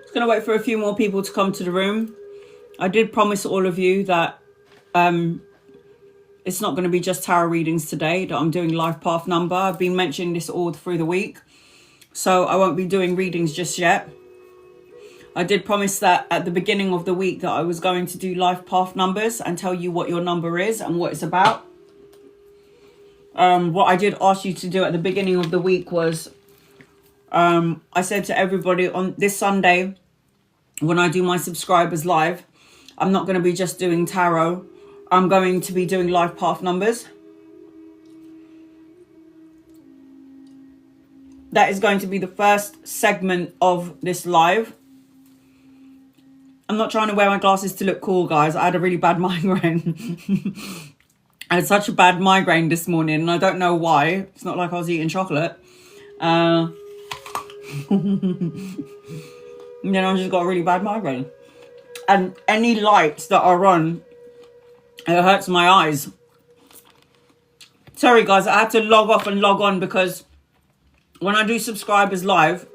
Just gonna wait for a few more people to come to the room. I did promise all of you that it's not going to be just tarot readings today, that I'm doing life path number. I've been mentioning this all through the week, so I won't be doing readings just yet. I did promise that at the beginning of the week that I was going to do life path numbers and tell you what your number is and what it's about. What I did ask you to do at the beginning of the week was, I said to everybody on this Sunday, when I do my subscribers live, I'm not going to be just doing tarot. I'm going to be doing life path numbers. That is going to be the first segment of this live. I'm not trying to wear my glasses to look cool, guys. I had a really bad migraine. I had such a bad migraine this morning, and I don't know why. It's not like I was eating chocolate. And then I just got a really bad migraine. And any lights that are on, it hurts my eyes. Sorry, guys, I had to log off and log on because when I do subscribers live,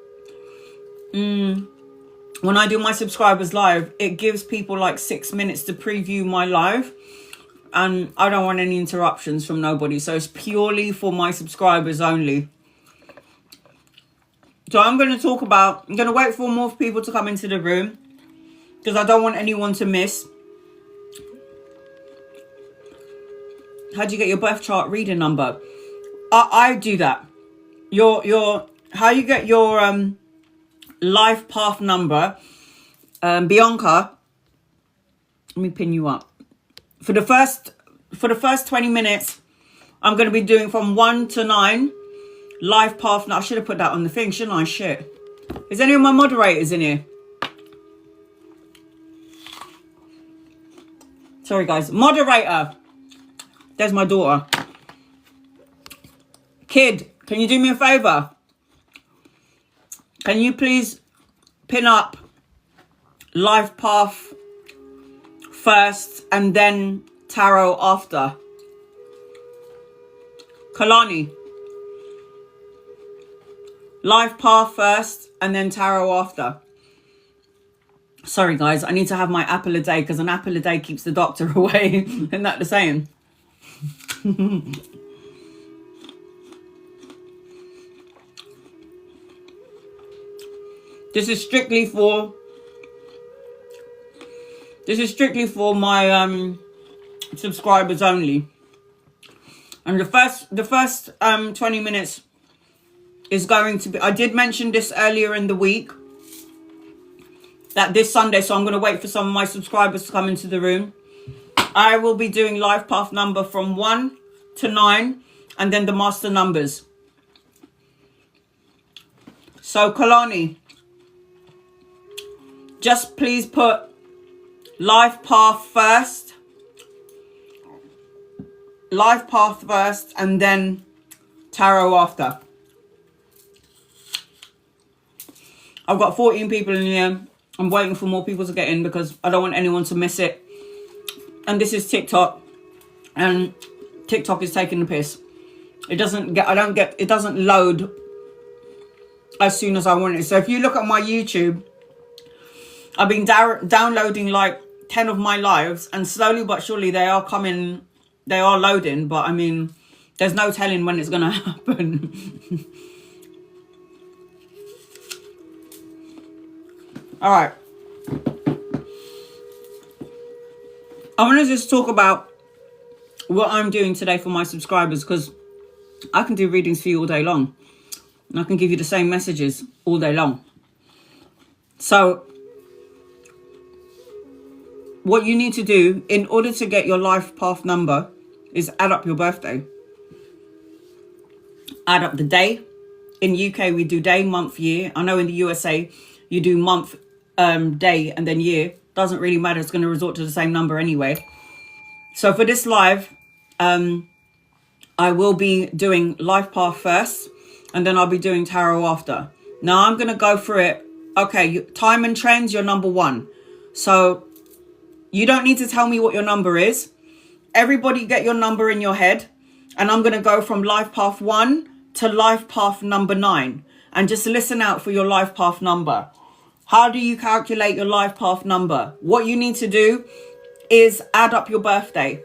when I do my subscribers live, it gives people like 6 minutes to preview my live. And I don't want any interruptions from nobody. So it's purely for my subscribers only. So I'm going to wait for more people to come into the room, because I don't want anyone to miss. How do you get your birth chart reading number? I do that. How you get your life path number, Bianca, let me pin you up. For the first 20 minutes, I'm going to be doing from 1 to 9 life path. I should have put that on the thing, shouldn't I? Shit. Is any of my moderators in here? Sorry, guys. Moderator. There's my daughter. Kid, can you do me a favor? Can you please pin up life path first and then tarot after? Kalani. Life path first and then tarot after. Sorry, guys. I need to have my apple a day, because an apple a day keeps the doctor away. Isn't that the saying? This is strictly for my subscribers only. And the first 20 minutes is going to be, I did mention this earlier in the week, that this Sunday, so I'm going to wait for some of my subscribers to come into the room, I will be doing life path number from 1 to 9 and then the master numbers. So Kalani, just please put life path first and then tarot after. I've got 14 people in here. I'm waiting for more people to get in because I don't want anyone to miss it. And this is TikTok, and TikTok is taking the piss. It doesn't load as soon as I want it. So if you look at my YouTube, I've been downloading like 10 of my lives, and slowly but surely they are loading, but I mean, there's no telling when it's gonna happen. All right. I want to just talk about what I'm doing today for my subscribers, because I can do readings for you all day long. And I can give you the same messages all day long. So what you need to do in order to get your life path number is add up your birthday. Add up the day. In UK, we do day, month, year. I know in the USA, you do month, day, and then year. Doesn't really matter. It's going to resort to the same number anyway. So for this live, I will be doing life path first, and then I'll be doing tarot after. Now I'm going to go through it. Okay, time and trends, you're number 1. So you don't need to tell me what your number is. Everybody get your number in your head. And I'm going to go from life path 1 to life path number 9. And just listen out for your life path number. How do you calculate your life path number? What you need to do is add up your birthday.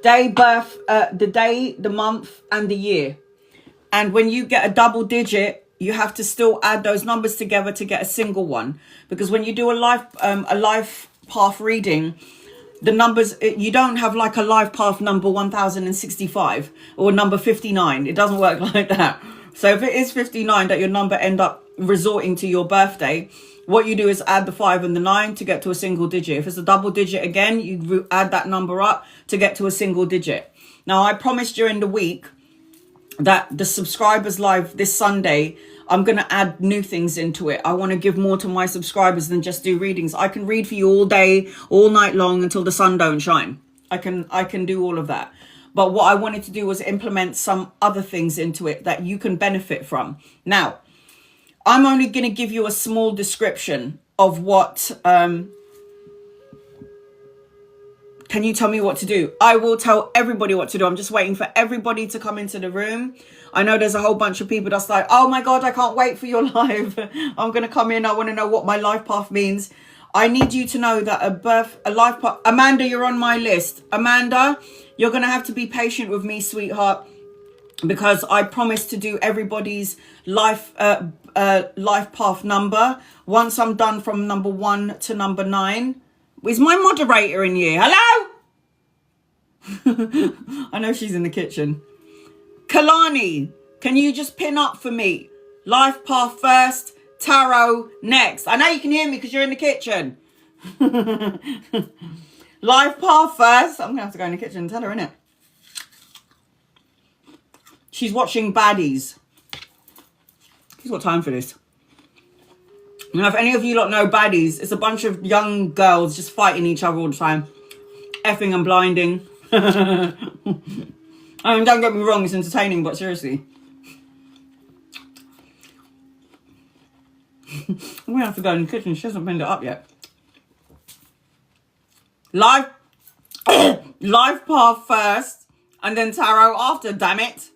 The day, the month, and the year. And when you get a double digit, you have to still add those numbers together to get a single one. Because when you do a life path reading, the numbers, you don't have like a life path number 1065 or number 59. It doesn't work like that. So if it is 59 that your number end up resorting to your birthday, what you do is add the 5 and the 9 to get to a single digit. If it's a double digit again, you add that number up to get to a single digit. Now, I promised during the week that the subscribers live this Sunday, I'm going to add new things into it. I want to give more to my subscribers than just do readings. I can read for you all day, all night long until the sun don't shine. I can do all of that. But what I wanted to do was implement some other things into it that you can benefit from. Now, I'm only going to give you a small description of what... Can you tell me what to do? I will tell everybody what to do. I'm just waiting for everybody to come into the room. I know there's a whole bunch of people that's like, oh my God, I can't wait for your live. I'm going to come in. I want to know what my life path means. I need you to know that a life path... Amanda, you're on my list. Amanda, you're going to have to be patient with me, sweetheart, because I promised to do everybody's life path number once I'm done from number 1 to number 9. Is my moderator in here? Hello? I know she's in the kitchen. Kalani, can you just pin up for me? Life path first, tarot next. I know you can hear me because you're in the kitchen. Life path first. I'm going to have to go in the kitchen and tell her, innit? She's watching Baddies. She's got time for this. Now, if any of you lot know Baddies, it's a bunch of young girls just fighting each other all the time. Effing and blinding. I mean, don't get me wrong, it's entertaining, but seriously. I'm going to have to go in the kitchen. She hasn't pinned it up yet. Life path first, and then tarot after, damn it.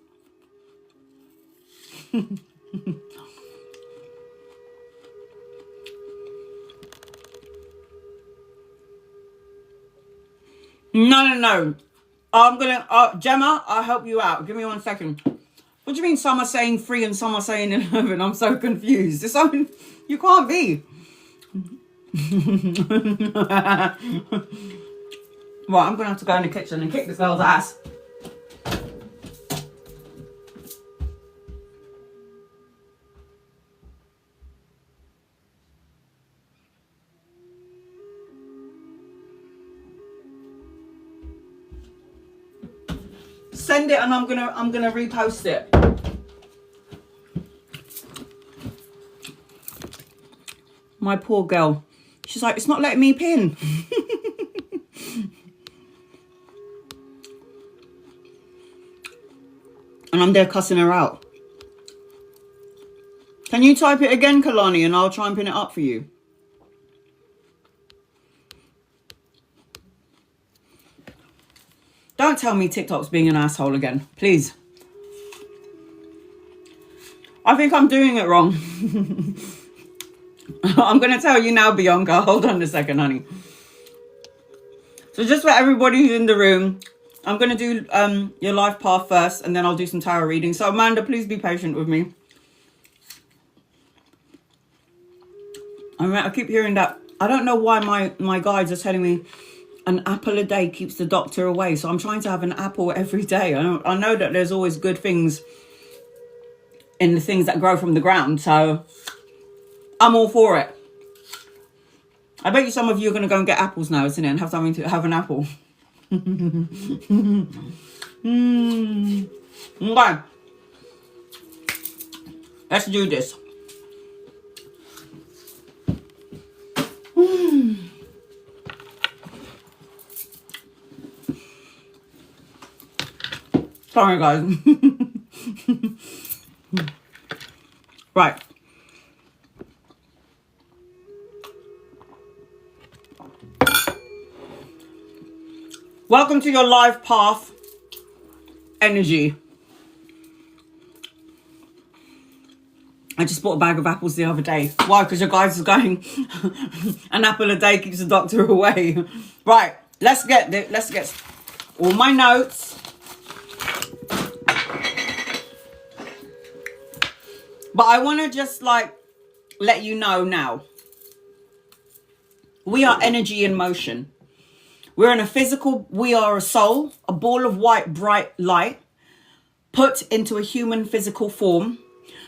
No. I'm gonna, Gemma, I'll help you out. Give me 1 second. What do you mean some are saying 3 and some are saying 11? I'm so confused. It's something you can't be. Well, I'm gonna have to go in the kitchen and kick this girl's ass. Send it and I'm gonna repost it. My poor girl. She's like, it's not letting me pin. And I'm there cussing her out. Can you type it again, Kalani, and I'll try and pin it up for you? Don't tell me TikTok's being an asshole again, please. I think I'm doing it wrong. I'm going to tell you now, Bianca. Hold on a second, honey. So just for everybody who's in the room, I'm going to do your life path first, and then I'll do some tarot reading. So Amanda, please be patient with me. I keep hearing that. I don't know why my guides are telling me an apple a day keeps the doctor away. So I'm trying to have an apple every day. I know that there's always good things in the things that grow from the ground. So I'm all for it. I bet you some of you are going to go and get apples now, isn't it? And have something to have an apple. Okay. Let's do this. Sorry, guys. Right. Welcome to your life path energy. I just bought a bag of apples the other day. Why? Because your guys are going, an apple a day keeps the doctor away. Right, let's get all my notes. But I want to just like let you know now. We are energy in motion. We're in a physical, we are a soul, a ball of white, bright light put into a human physical form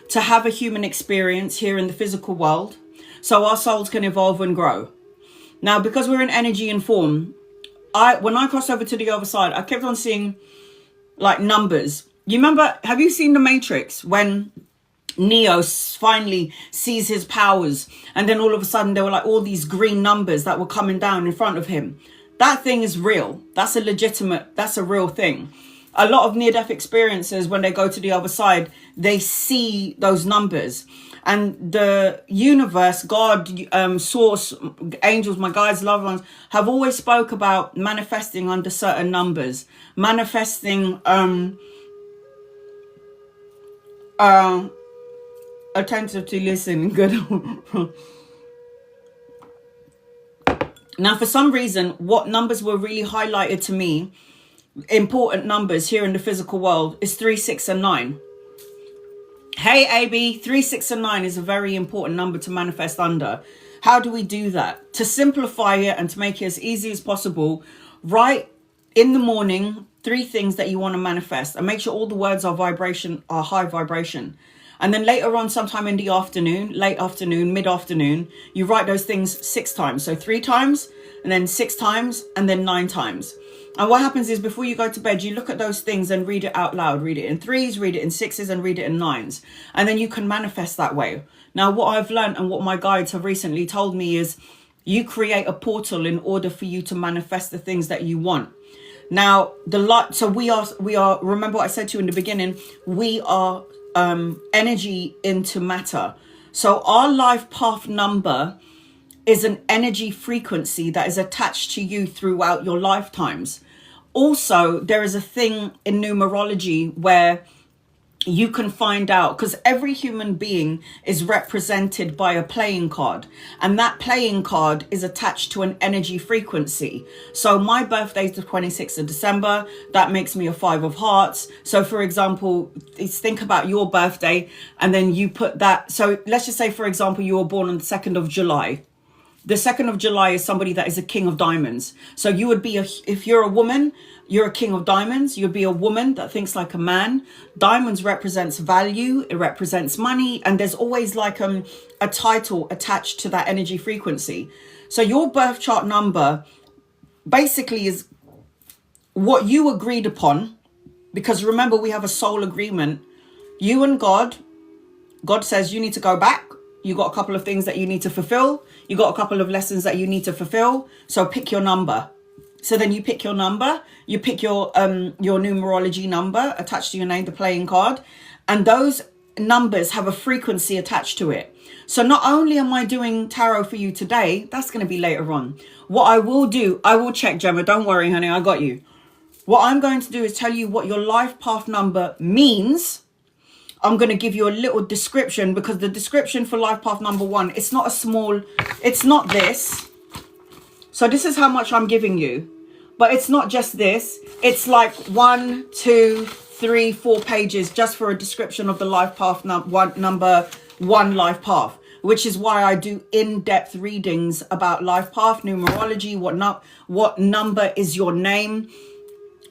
to have a human experience here in the physical world, so our souls can evolve and grow. Now, because we're in energy and form, when I crossed over to the other side, I kept on seeing like numbers. You remember, have you seen The Matrix when Neo finally sees his powers, and then all of a sudden there were like all these green numbers that were coming down in front of him? That thing is real. That's a real thing. A lot of near-death experiences, when they go to the other side, they see those numbers. And the universe, God, source, angels, my guides, loved ones, have always spoke about manifesting under certain numbers. Manifesting, attentive to listen. Good. Now, for some reason, what numbers were really highlighted to me, important numbers here in the physical world, is 3, 6, and 9. Hey, AB, 3, 6, and 9 is a very important number to manifest under. How do we do that? To simplify it and to make it as easy as possible, write in the morning 3 things that you want to manifest, and make sure all the words are high vibration. And then later on, sometime in the afternoon, late afternoon, mid-afternoon, you write those things 6 times. So 3 times, and then 6 times, and then 9 times. And what happens is, before you go to bed, you look at those things and read it out loud. Read it in 3s, read it in 6s, and read it in 9s. And then you can manifest that way. Now, what I've learned and what my guides have recently told me is, you create a portal in order for you to manifest the things that you want. Now, so we are, remember what I said to you in the beginning, we are energy into matter. So our life path number is an energy frequency that is attached to you throughout your lifetimes. Also, there is a thing in numerology where you can find out, because every human being is represented by a playing card, and that playing card is attached to an energy frequency. So my birthday is the 26th of December. That makes me a 5 of hearts. So for example, think about your birthday, and then you put that. So let's just say, for example, you were born on the 2nd of July. The 2nd of July is somebody that is a king of diamonds. So you would be, if you're a woman, you're a king of diamonds. You'd be a woman that thinks like a man. Diamonds represents value. It represents money. And there's always like a title attached to that energy frequency. So your birth chart number basically is what you agreed upon. Because remember, we have a soul agreement. You and God says you need to go back. You got a couple of things that you need to fulfill. You got a couple of lessons that you need to fulfill. So pick your number. So then you pick your number. You pick your numerology number attached to your name, the playing card. And those numbers have a frequency attached to it. So not only am I doing tarot for you today, that's going to be later on. What I will do, I will check, Gemma. Don't worry, honey. I got you. What I'm going to do is tell you what your life path number means. I'm going to give you a little description, because the description for life path number 1, it's not it's not this. So this is how much I'm giving you, but it's not just this. It's like 1, 2, 3, 4 pages just for a description of the life path number 1 life path, which is why I do in-depth readings about life path, numerology, what number is your name,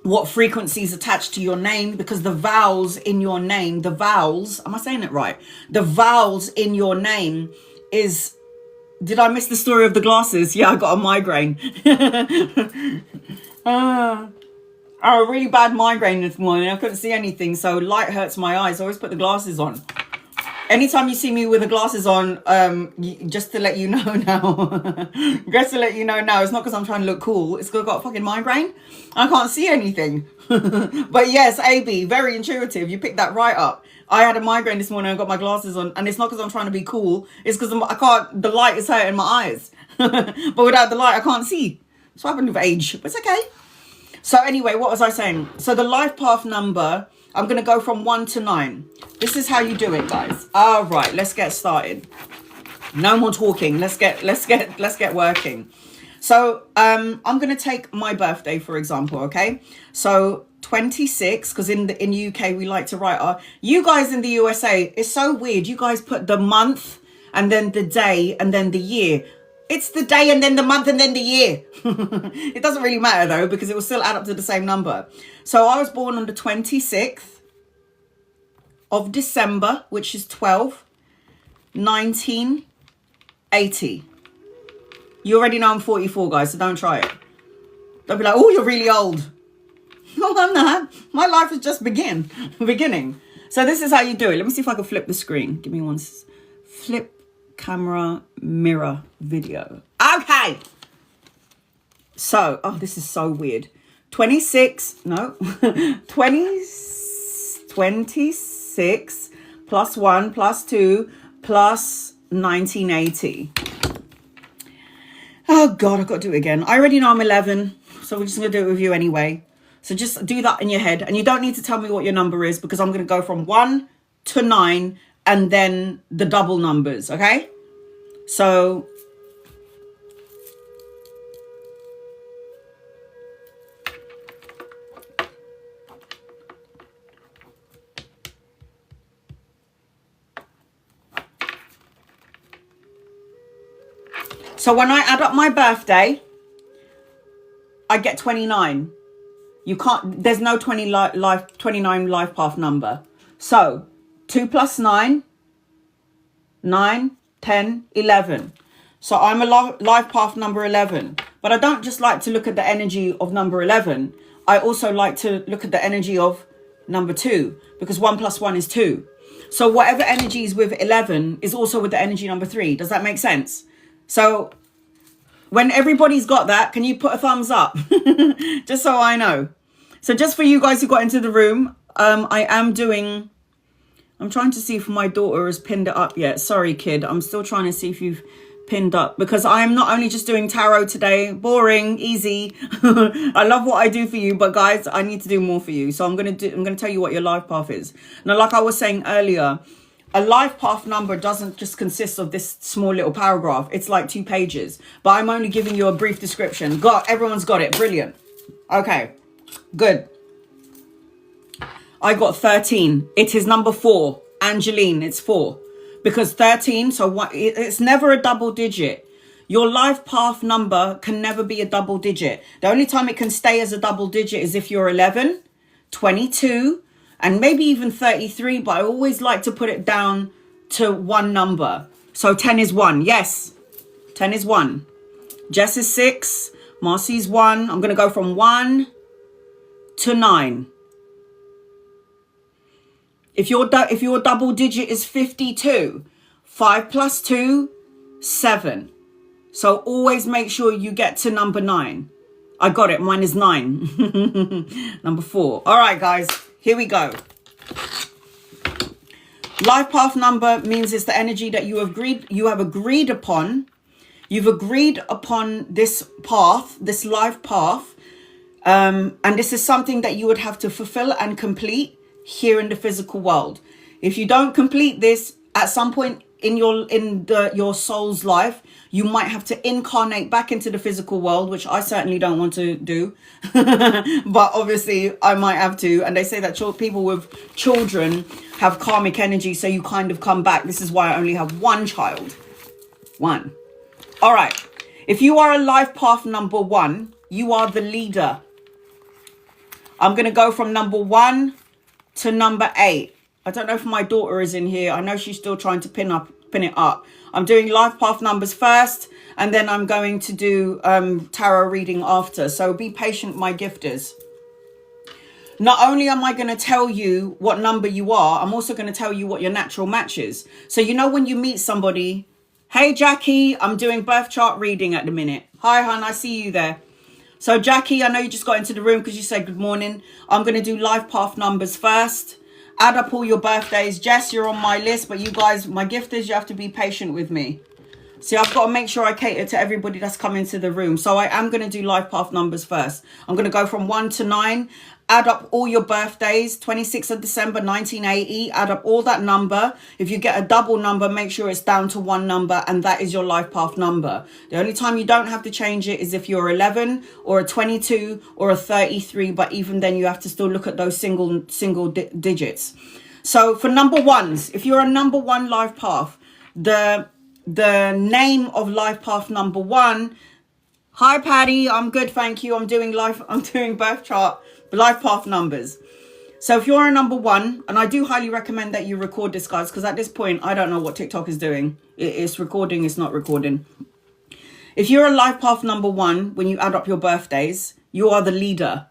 what frequencies attached to your name, because the vowels in your name, am I saying it right? The vowels in your name is, did I miss the story of the glasses? Yeah, I got a migraine. A really bad migraine this morning. I couldn't see anything, so light hurts my eyes. I always put the glasses on. Anytime you see me with the glasses on, just to let you know now, it's not because I'm trying to look cool. It's because I've got a fucking migraine. I can't see anything. But yes, AB, very intuitive. You picked that right up. I had a migraine this morning. I got my glasses on, and it's not because I'm trying to be cool. It's because the light is hurting my eyes. But without the light, I can't see. It's what happened with age, but it's okay. So anyway, what was I saying? So the life path number, I'm going to go from 1 to 9. This is how you do it, guys. All right, let's get started. No more talking. Let's get working. So I'm going to take my birthday, for example, okay? So 26, because in UK, we like to write you guys in the USA, it's so weird. You guys put the month and then the day and then the year. It's the day and then the month and then the year. It doesn't really matter, though, because it will still add up to the same number. So I was born on the 26th of December, which is 12, 1980. You already know I'm 44, guys, so don't try it. Don't be like, oh, you're really old. No, I'm not. My life is just beginning. So this is how you do it. Let me see if I can flip the screen. Give me one. Flip camera mirror video. Okay. So, oh, this is so weird. 26 plus 1 plus 2 plus 1980. Oh God, I've got to do it again. I already know I'm 11, so we're just going to do it with you anyway. So just do that in your head. And you don't need to tell me what your number is, because I'm going to go from 1 to 9 and then the double numbers, okay? So when I add up my birthday, I get 29. You can't, there's no 29 life path number. So 2 plus 9, 9, 10, 11. So I'm a life path number 11. But I don't just like to look at the energy of number 11. I also like to look at the energy of number 2, because 1 plus 1 is 2. So whatever energy is with 11 is also with the energy number 3. Does that make sense? So when everybody's got that, can you put a thumbs up? Just so I know. So just for you guys who got into the room, I'm trying to see if my daughter has pinned it up yet. Sorry, kid. I'm still trying to see if you've pinned up, because I am not only just doing tarot today. Boring, easy. I love what I do for you, but guys, I need to do more for you. So I'm going to tell you what your life path is. Now, like I was saying earlier, a life path number doesn't just consist of this small little paragraph. It's like 2 pages, but I'm only giving you a brief description. Everyone's got it. Brilliant. Okay, good. I got 13. It is number 4. Angeline, it's 4. Because 13, so what? It's never a double digit. Your life path number can never be a double digit. The only time it can stay as a double digit is if you're 11, 22, and maybe even 33. But I always like to put it down to one number. So 10 is 1. Yes, 10 is 1. Jess is 6. Marcy's 1. I'm going to go from 1 to 9. If your double digit is 52, 5 plus 2, 7. So always make sure you get to number 9. I got it. Mine is 9. Number 4. All right, guys. Here we go. Life path number means it's the energy that you have agreed upon. You've agreed upon this path, this life path. And this is something that you would have to fulfill and complete here in the physical world. If you don't complete this at some point in your soul's life, you might have to incarnate back into the physical world, which I certainly don't want to do. But obviously I might have to. And they say that people with children have karmic energy, so you kind of come back. This is why I only have 1 child. 1. All right. If you are a life path number 1, you are the leader. I'm going to go from number 1 to number 8. I don't know if my daughter is in here. I know she's still trying to pin it up. I'm doing life path numbers first, and then I'm going to do tarot reading after. So be patient, my gifters. Not only am I going to tell you what number you are, I'm also going to tell you what your natural match is. So you know when you meet somebody, hey Jackie, I'm doing birth chart reading at the minute. Hi hon, I see you there. So Jackie, I know you just got into the room because you said good morning. I'm going to do life path numbers first. Add up all your birthdays. Jess, you're on my list, but you guys, my gifters, you have to be patient with me. See, I've got to make sure I cater to everybody that's come into the room. So I am going to do life path numbers first. I'm going to go from 1 to 9. Add up all your birthdays, 26th of December, 1980, add up all that number. If you get a double number, make sure it's down to one number, and that is your life path number. The only time you don't have to change it is if you're 11 or a 22 or a 33, but even then you have to still look at those single digits. So for number ones, if you're a number one life path, the name of life path number one. Hi Patty, I'm good, thank you. I'm doing birth chart, life path numbers. So if you're a number one, and I do highly recommend that you record this, guys, because at this point I don't know what TikTok is doing. It's recording, it's not recording. If you're a life path number one, when you add up your birthdays, you are the leader.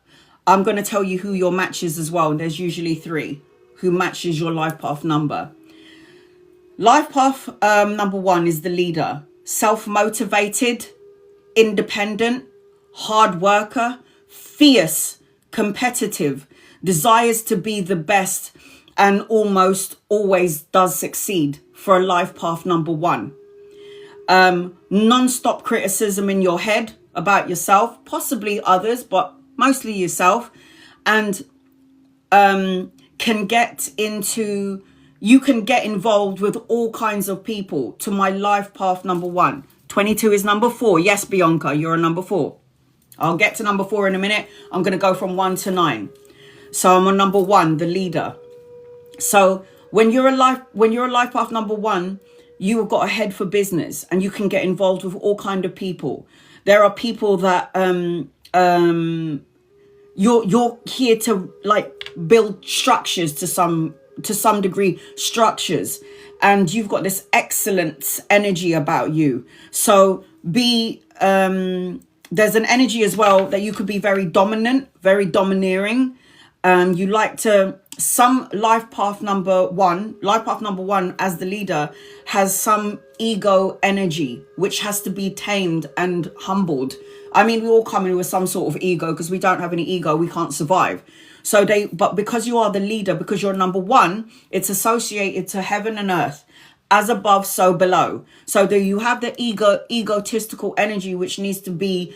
I'm going to tell you who your match is as well. There's usually 3 who matches your life path number. Life path number one is the leader. Self-motivated, independent, hard worker, fierce, competitive, desires to be the best, and almost always does succeed for a life path number one. Non-stop criticism in your head about yourself, possibly others, but mostly yourself, and you can get involved with all kinds of people. To my life path number one. 22 is number 4. Yes, Bianca, you're a number 4. I'll get to number 4 in a minute. I'm going to go from 1 to 9. So I'm on number 1, the leader. So when you're a life path number 1, you have got a head for business, and you can get involved with all kind of people. There are people that you're here to like build structures to some degree, structures, and you've got this excellent energy about you. So there's an energy as well that you could be very dominant, very domineering. You like to, some life path number one as the leader has some ego energy, which has to be tamed and humbled. I mean, we all come in with some sort of ego, because we don't have any ego, we can't survive. But because you are the leader, because you're number 1, it's associated to heaven and earth, as above, so below. So you have the egotistical energy, which needs to be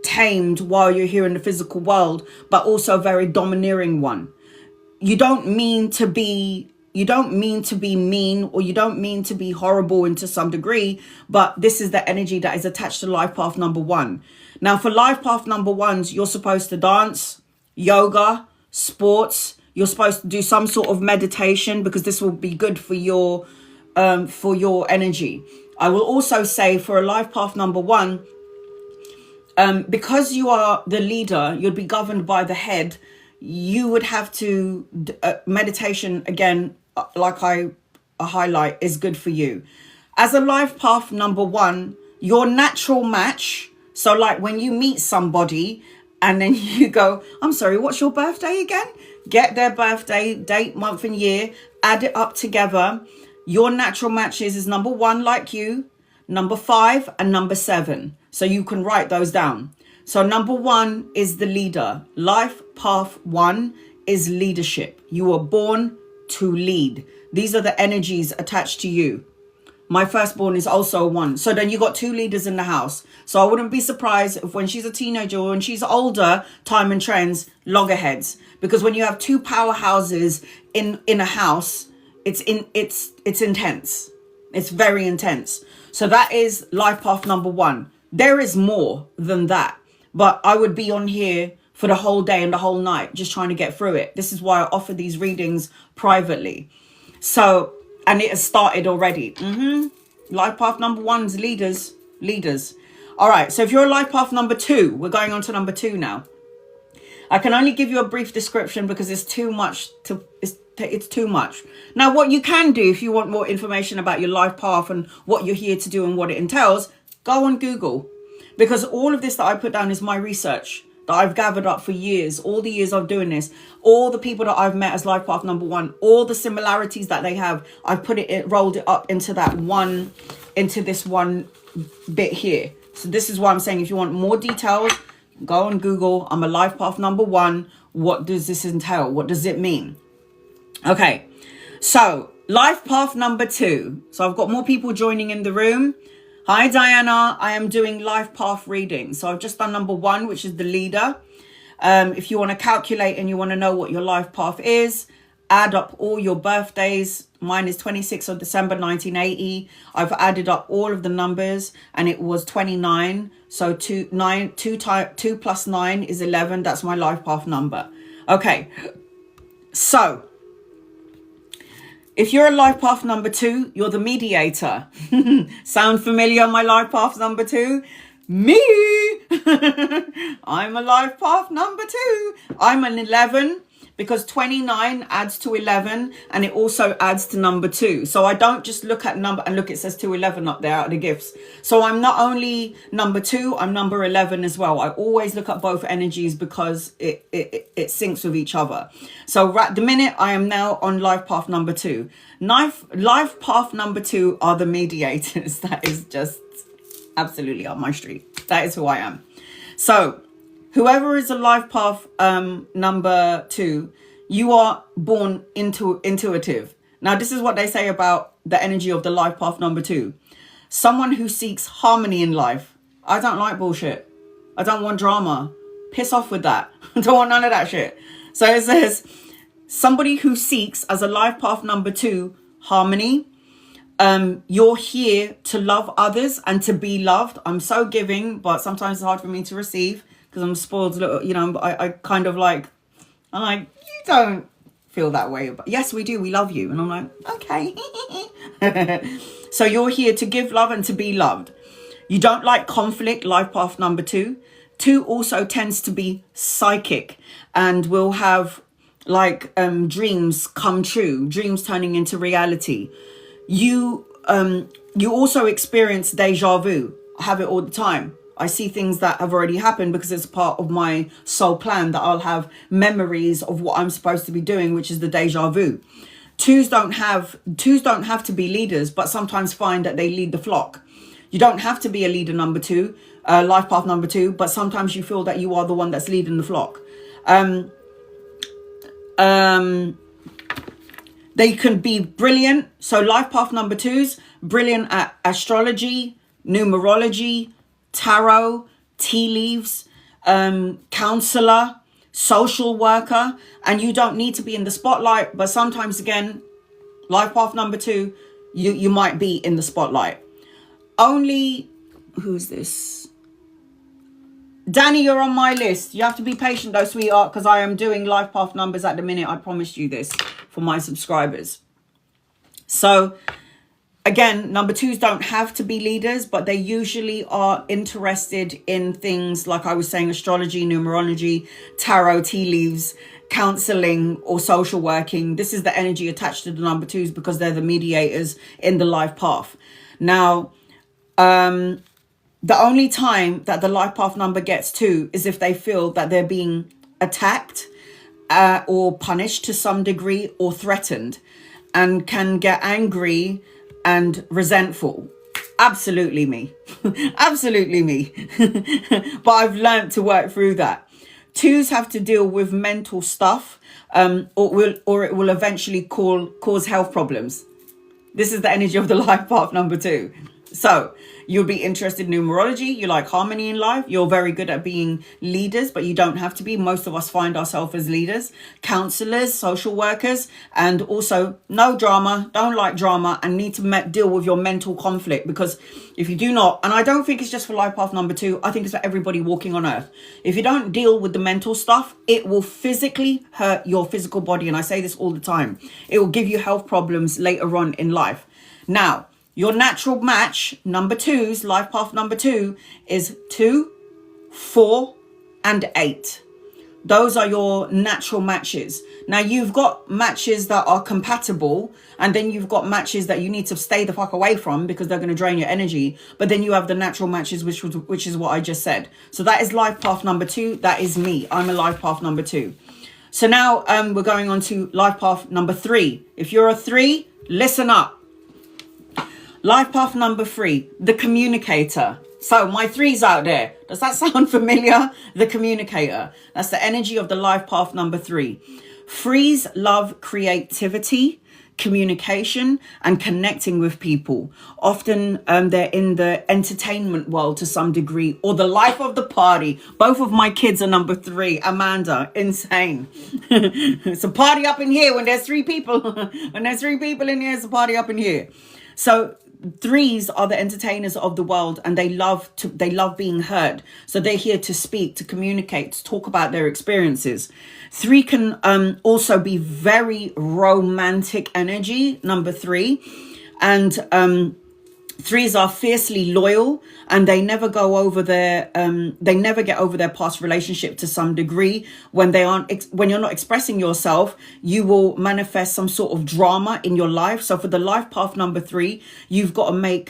tamed while you're here in the physical world, but also a very domineering one. You don't mean to be mean, or you don't mean to be horrible into some degree, but this is the energy that is attached to life path number 1. Now for life path number 1s, you're supposed to dance, yoga, sports. You're supposed to do some sort of meditation, because this will be good for your energy. I will also say for a life path number 1, because you are the leader, you'll be governed by the head. You would have to meditation again, like I highlight, is good for you. As a life path number 1, your natural match. So like when you meet somebody and then you go, I'm sorry, what's your birthday again? Get their birthday, date, month and year, add it up together. Your natural matches is number 1 like you, number 5 and number 7. So you can write those down. So number 1 is the leader. Life path 1 is leadership. You were born to lead. These are the energies attached to you. My firstborn is also 1. So then you got 2 leaders in the house. So I wouldn't be surprised if when she's a teenager or when she's older, time and trends, loggerheads. Because when you have 2 powerhouses in a house, it's intense. It's very intense. So that is life path number 1. There is more than that. But I would be on here for the whole day and the whole night just trying to get through it. This is why I offer these readings privately. So, and it has started already. Life path number 1's leaders. All right. So if you're a life path number 2, we're going on to number 2 now. I can only give you a brief description because it's too much it's too much. Now, what you can do if you want more information about your life path and what you're here to do and what it entails, go on Google. Because all of this that I put down is my research that I've gathered up for years, all the years of doing this, all the people that I've met as life path number 1, all the similarities that they have, I've rolled it up into this one bit here. So this is why I'm saying if you want more details, go on Google. I'm a life path number 1. What does this entail? What does it mean? Okay, so life path number 2. So I've got more people joining in the room. Hi, Diana. I am doing life path reading. So I've just done number 1, which is the leader. If you want to calculate and you want to know what your life path is, add up all your birthdays. Mine is 26th of December 1980. I've added up all of the numbers and it was 29. So 2 plus 9 is 11. That's my life path number. Okay, so if you're a life path number 2, you're the mediator. Sound familiar? My life path number 2? Me. I'm a life path number 2. I'm an 11 because 29 adds to 11 and it also adds to number 2. So I don't just look at number and look, it says 211 up there out of the gifts. So I'm not only number 2, I'm number 11 as well. I always look at both energies because it syncs with each other. So at the minute I am now on life path number 2. Life path number 2 are the mediators. That is just absolutely up my street. That is who I am. So whoever is a life path number 2, you are born intuitive. Now, this is what they say about the energy of the life path number 2. Someone who seeks harmony in life. I don't like bullshit. I don't want drama. Piss off with that. I don't want none of that shit. So it says, somebody who seeks as a life path number 2, harmony. You're here to love others and to be loved. I'm so giving, but sometimes it's hard for me to receive. Because I'm spoiled, you know, I kind of like, I'm like, you don't feel that way. But yes, we do. We love you. And I'm like, okay. So you're here to give love and to be loved. You don't like conflict, life path number 2. 2 also tends to be psychic and will have like dreams come true, dreams turning into reality. You also experience deja vu. I have it all the time. I see things that have already happened because it's part of my soul plan that I'll have memories of what I'm supposed to be doing, which is the deja vu. 2s don't have to be leaders, but sometimes find that they lead the flock. You don't have to be a leader number 2, life path number 2, but sometimes you feel that you are the one that's leading the flock. They can be brilliant. So life path number 2s, brilliant at astrology, numerology, tarot, tea leaves, counselor, social worker, and you don't need to be in the spotlight, but sometimes again, life path number 2, you might be in the spotlight. Only, who's this? Danny, you're on my list. You have to be patient though, sweetheart, because I am doing life path numbers at the minute. I promised you this for my subscribers. So again, number 2s don't have to be leaders, but they usually are interested in things like I was saying, astrology, numerology, tarot, tea leaves, counseling, or social working. This is the energy attached to the number 2s because they're the mediators in the life path. Now, the only time that the life path number gets 2 is if they feel that they're being attacked or punished to some degree or threatened, and can get angry and resentful. Absolutely me. Absolutely me. But I've learned to work through that. 2s have to deal with mental stuff, or it will eventually cause health problems. This is the energy of the life path number 2. So you'll be interested in numerology. You like harmony in life. You're very good at being leaders, but you don't have to be. Most of us find ourselves as leaders, counselors, social workers, and also no drama, don't like drama, and need to deal with your mental conflict. Because if you do not, and I don't think it's just for life path number 2, I think it's for everybody walking on earth. If you don't deal with the mental stuff, it will physically hurt your physical body. And I say this all the time. It will give you health problems later on in life. Now, your natural match, number 2s, life path number 2, is 2, 4, and 8. Those are your natural matches. Now, you've got matches that are compatible, and then you've got matches that you need to stay the fuck away from because they're going to drain your energy. But then you have the natural matches, which is what I just said. So that is life path number 2. That is me. I'm a life path number 2. So now we're going on to life path number 3. If you're a 3, listen up. Life path number 3, the communicator. So my 3s out there, does that sound familiar? The communicator. That's the energy of the life path number 3. 3s love creativity, communication and connecting with people. Often they're in the entertainment world to some degree, or the life of the party. Both of my kids are number 3. Amanda, insane. It's a party up in here when there's 3 people. When there's 3 people in here, it's a party up in here. So 3s are the entertainers of the world, and they love being heard. So they're here to speak, to communicate, to talk about their experiences. 3 can also be very romantic energy, number 3. And 3s are fiercely loyal, and they never go over they never get over their past relationship to some degree. When you're not expressing yourself, you will manifest some sort of drama in your life. So for the life path number 3, you've got to make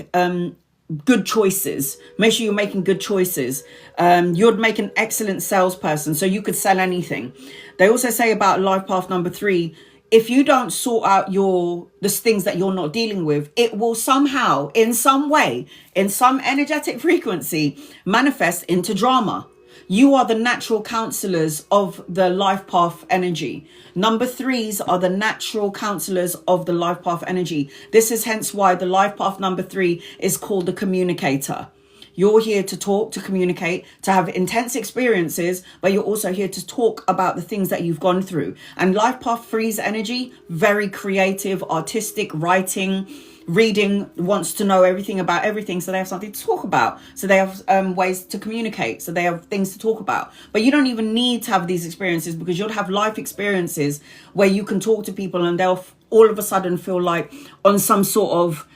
good choices. Make sure you're making good choices. You'd make an excellent salesperson, so you could sell anything. They also say about life path number 3, if you don't sort out the things that you're not dealing with, it will somehow, in some way, in some energetic frequency, manifest into drama. You are the natural counselors of the life path energy. Number 3s are the natural counselors of the life path energy. This is hence why the life path number 3 is called the communicator. You're here to talk, to communicate, to have intense experiences, but you're also here to talk about the things that you've gone through. And life path 3's energy, very creative, artistic, writing, reading, wants to know everything about everything, so they have something to talk about. So they have ways to communicate, so they have things to talk about. But you don't even need to have these experiences, because you'll have life experiences where you can talk to people and they'll all of a sudden feel like on some sort of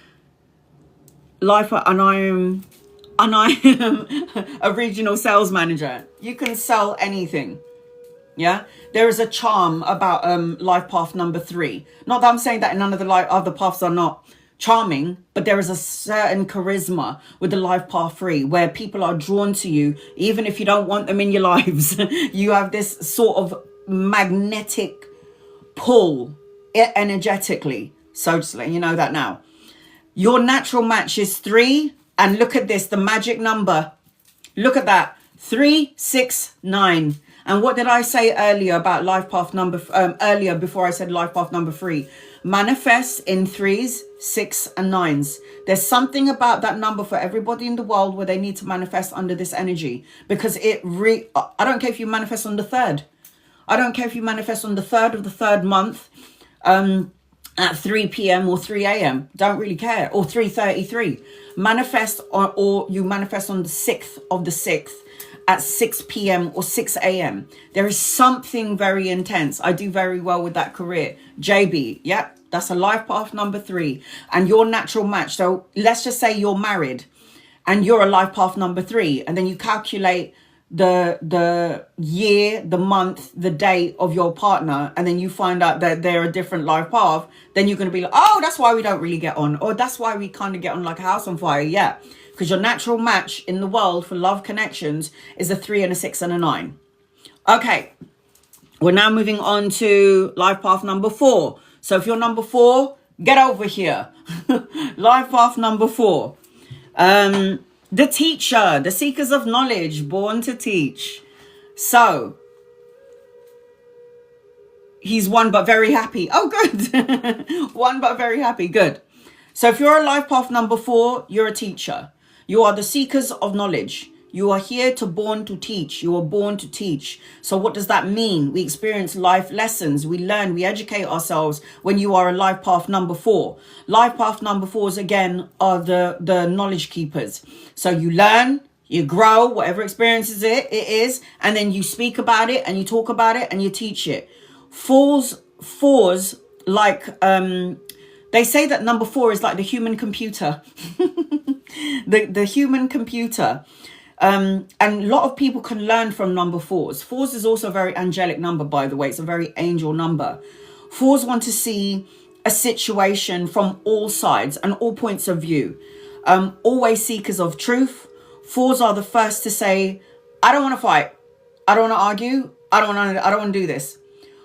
life. And I am a regional sales manager. You can sell anything. Yeah, there is a charm about life path number 3. Not that I'm saying that none of the other paths are not charming, but there is a certain charisma with the life path 3 where people are drawn to you, even if you don't want them in your lives. You have this sort of magnetic pull energetically. So just letting you know that now. Your natural match is 3. And look at this, the magic number. Look at that. 3, 6, 9. And what did I say earlier about life path number, earlier before I said life path number 3? Manifest in 3s, 6 and 9s. There's something about that number for everybody in the world where they need to manifest under this energy. Because I don't care if you manifest on the 3rd. I don't care if you manifest on the 3rd of the 3rd month. At 3 p.m. or 3 a.m. Don't really care. Or 3:33. Manifest or you manifest on the 6th of the 6th at 6 p.m. or 6 a.m. There is something very intense. I do very well with that career. JB, yep, that's a life path number 3. And your natural match. So let's just say you're married and you're a life path number 3. And then you calculate the year, the month, the day of your partner, and then you find out that they're a different life path, then you're going to be like, oh, that's why we don't really get on, or that's why we kind of get on like a house on fire. Yeah, because your natural match in the world for love connections is a 3 and a 6 and a 9. Okay, we're now moving on to life path number 4. So if you're number 4, get over here. Life path number 4. The teacher, the seekers of knowledge, born to teach. So, he's one but very happy. Oh, good. One but very happy. Good. So if you're a life path number 4, you're a teacher. You are the seekers of knowledge. You are here to born to teach. You are born to teach. So what does that mean? We experience life lessons. We learn, we educate ourselves when you are a life path number 4. Life path number 4s, again, are the knowledge keepers. So you learn, you grow, whatever experiences it is, and then you speak about it and you talk about it and you teach it. Fours, like, they say that number 4 is like the human computer. the human computer. And a lot of people can learn from number 4s. 4s is also a very angelic number, by the way. It's a very angel number. 4s want to see a situation from all sides and all points of view. Always seekers of truth. 4s are the first to say, I don't want to fight. I don't want to argue. I don't want to do this.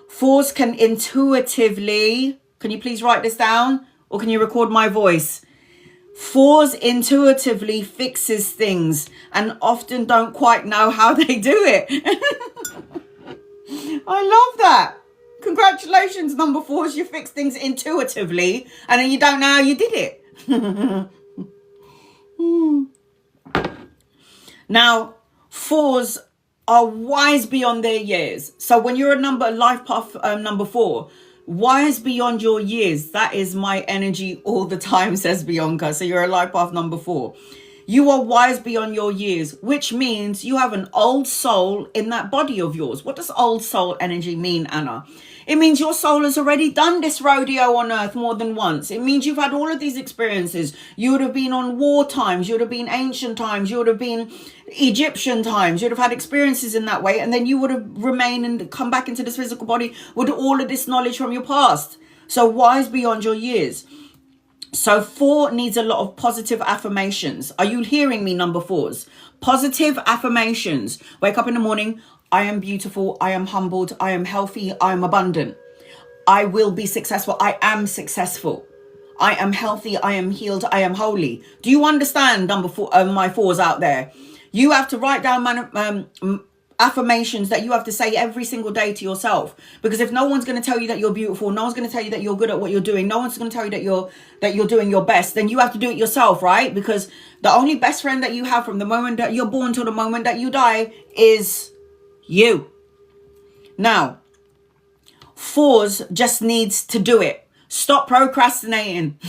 4s can intuitively, can you please write this down? Or can you record my voice? 4s intuitively fixes things and often don't quite know how they do it. I love that. Congratulations, number fours. You fix things intuitively and then you don't know how you did it. Now, fours are wise beyond their years. So when you're a life path number four, wise beyond your years. That is my energy all the time, says Bianca. So you're a life path number four. You are wise beyond your years, which means you have an old soul in that body of yours. What does old soul energy mean, Anna? It means your soul has already done this rodeo on earth more than once. It means you've had all of these experiences. You would have been on war times. You would have been ancient times. You would have been Egyptian times. You would have had experiences in that way. And then you would have remained and come back into this physical body with all of this knowledge from your past. So wise beyond your years. So four needs a lot of positive affirmations. Are you hearing me, number fours? Positive affirmations. Wake up in the morning. I am beautiful. I am humbled. I am healthy. I am abundant. I will be successful. I am successful. I am healthy. I am healed. I am holy. Do you understand, number four, my fours out there? You have to write down affirmations that you have to say every single day to yourself, because if no one's going to tell you that you're beautiful, no one's going to tell you that you're good at what you're doing, no one's going to tell you that you're doing your best, then you have to do it yourself, right? Because the only best friend that you have from the moment that you're born till the moment that you die is you. Now, fours just needs to do it. Stop procrastinating.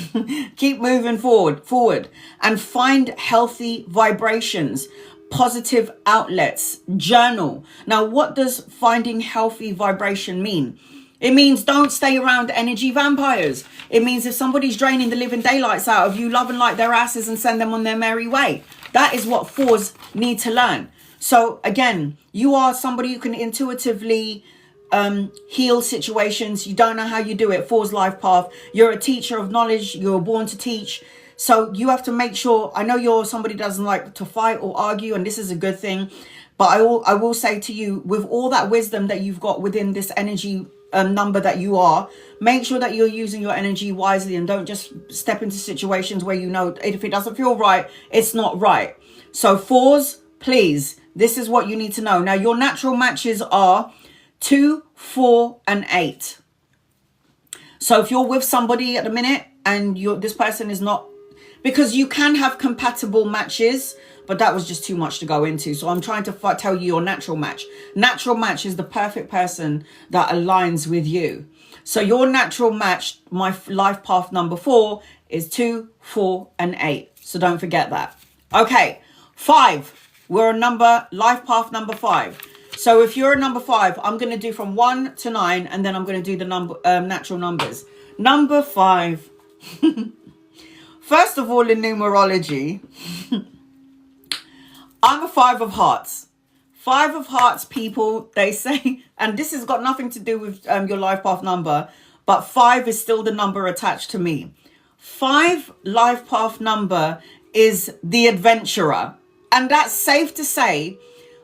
Keep moving forward and find healthy vibrations. Positive outlets. Journal. Now, what does finding healthy vibration mean? It means don't stay around energy vampires. It means if somebody's draining the living daylights out of you, love and light their asses and send them on their merry way. That is what fours need to learn. So again, you are somebody who can intuitively heal situations. You don't know how you do it. Four's life path. You're a teacher of knowledge. You're born to teach. So you have to make sure, I know you're somebody who doesn't like to fight or argue, and this is a good thing. But I will say to you, with all that wisdom that you've got within this energy number that you are, make sure that you're using your energy wisely and don't just step into situations where you know if it doesn't feel right, it's not right. So fours, please, this is what you need to know. Now, your natural matches are 2, 4, and 8. So if you're with somebody at the minute and this person is not, because you can have compatible matches, but that was just too much to go into. So I'm trying to tell you your natural match. Natural match is the perfect person that aligns with you. So your natural match, my life path number 4, is 2, 4, and 8. So don't forget that. Okay, 5. We're a life path number 5. So if you're a number 5, I'm going to do from 1 to 9, and then I'm going to do the natural numbers. Number 5. First of all, in numerology, I'm a 5 of hearts. 5 of hearts, people, they say, and this has got nothing to do with your life path number, but 5 is still the number attached to me. 5 life path number is the adventurer. And that's safe to say,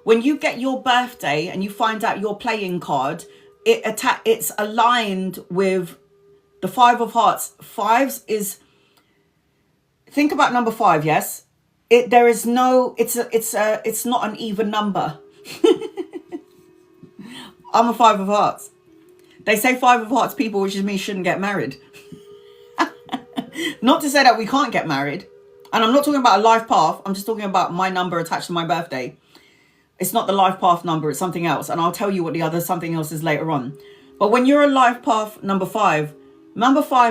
when you get your birthday and you find out your playing card, it's aligned with the 5 of hearts. 5s is, think about number 5, yes? It's not an even number. I'm a 5 of hearts. They say 5 of hearts people, which is me, shouldn't get married. Not to say that we can't get married. And I'm not talking about a life path. I'm just talking about my number attached to my birthday. It's not the life path number. It's something else. And I'll tell you what the other something else is later on. But when you're a life path number 5,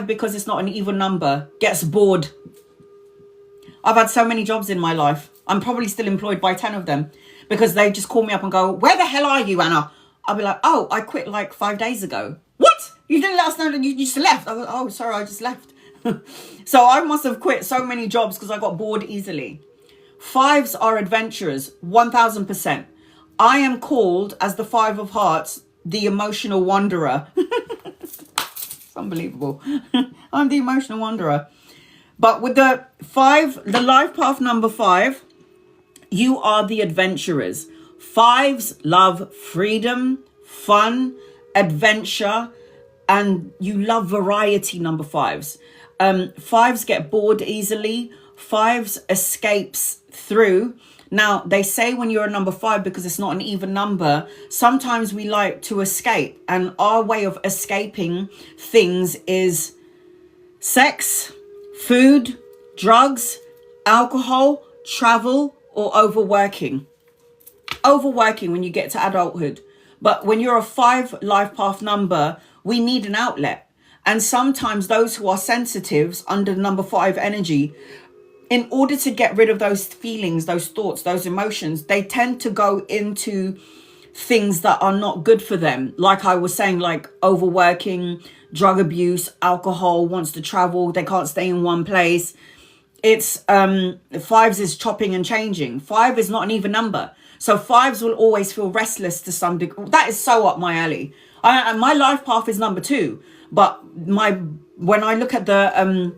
because it's not an even number, gets bored. I've had so many jobs in my life. I'm probably still employed by 10 of them because they just call me up and go, where the hell are you, Anna? I'll be like, oh, I quit like 5 days ago. What? You didn't let us know that you just left. I go, oh, sorry, I just left. So I must have quit so many jobs because I got bored easily. 5s are adventurers, 1000%. I am called as the 5 of hearts, the emotional wanderer. It's unbelievable. I'm the emotional wanderer. But with the 5, the life path number 5, you are the adventurers. 5s love freedom, fun, adventure, and you love variety, number 5s. 5s get bored easily. 5s escapes through Now, they say when you're a number 5, because it's not an even number, sometimes we like to escape. And our way of escaping things is sex, food, drugs, alcohol, travel, or overworking. Overworking when you get to adulthood. But when you're a 5 life path number, we need an outlet. And sometimes those who are sensitives under number 5 energy, in order to get rid of those feelings, those thoughts, those emotions, they tend to go into things that are not good for them. Like I was saying, like overworking, drug abuse, alcohol, wants to travel, they can't stay in one place. It's 5s is chopping and changing. 5 is not an even number. So 5s will always feel restless to some degree. That is so up my alley. My life path is number 2. But when I look at the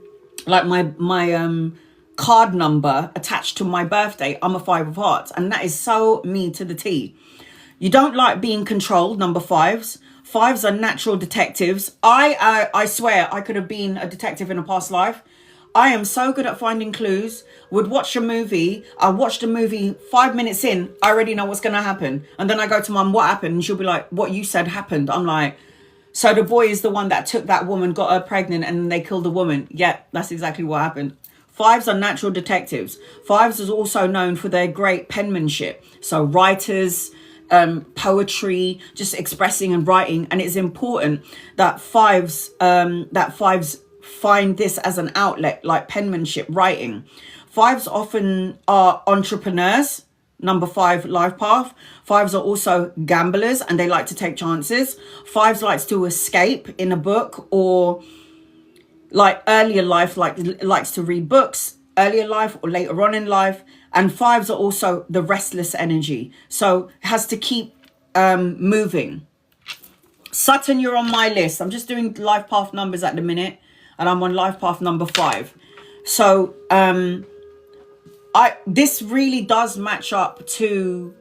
my card number attached to my birthday, I'm a 5 of hearts, and that is so me to the T. You don't like being controlled, number 5s. 5s are natural detectives. I swear I could have been a detective in a past life. I am so good at finding clues. Would watch a movie. I watched a movie 5 minutes in. I already know what's going to happen. And then I go to mum, what happened? And she'll be like, what you said happened. I'm like, so the boy is the one that took that woman, got her pregnant, and then they killed the woman. Yeah, that's exactly what happened. 5s are natural detectives. 5s is also known for their great penmanship. So writers, poetry, just expressing and writing. And it's important that 5s find this as an outlet, like penmanship, writing. 5s often are entrepreneurs, number 5 life path. 5s are also gamblers, and they like to take chances. 5s likes to escape in a book, or like earlier life, likes to read books, earlier life or later on in life. And 5s are also the restless energy, so has to keep moving. Sutton, you're on my list. I'm just doing life path numbers at the minute, and I'm on life path number 5. So this really does match up to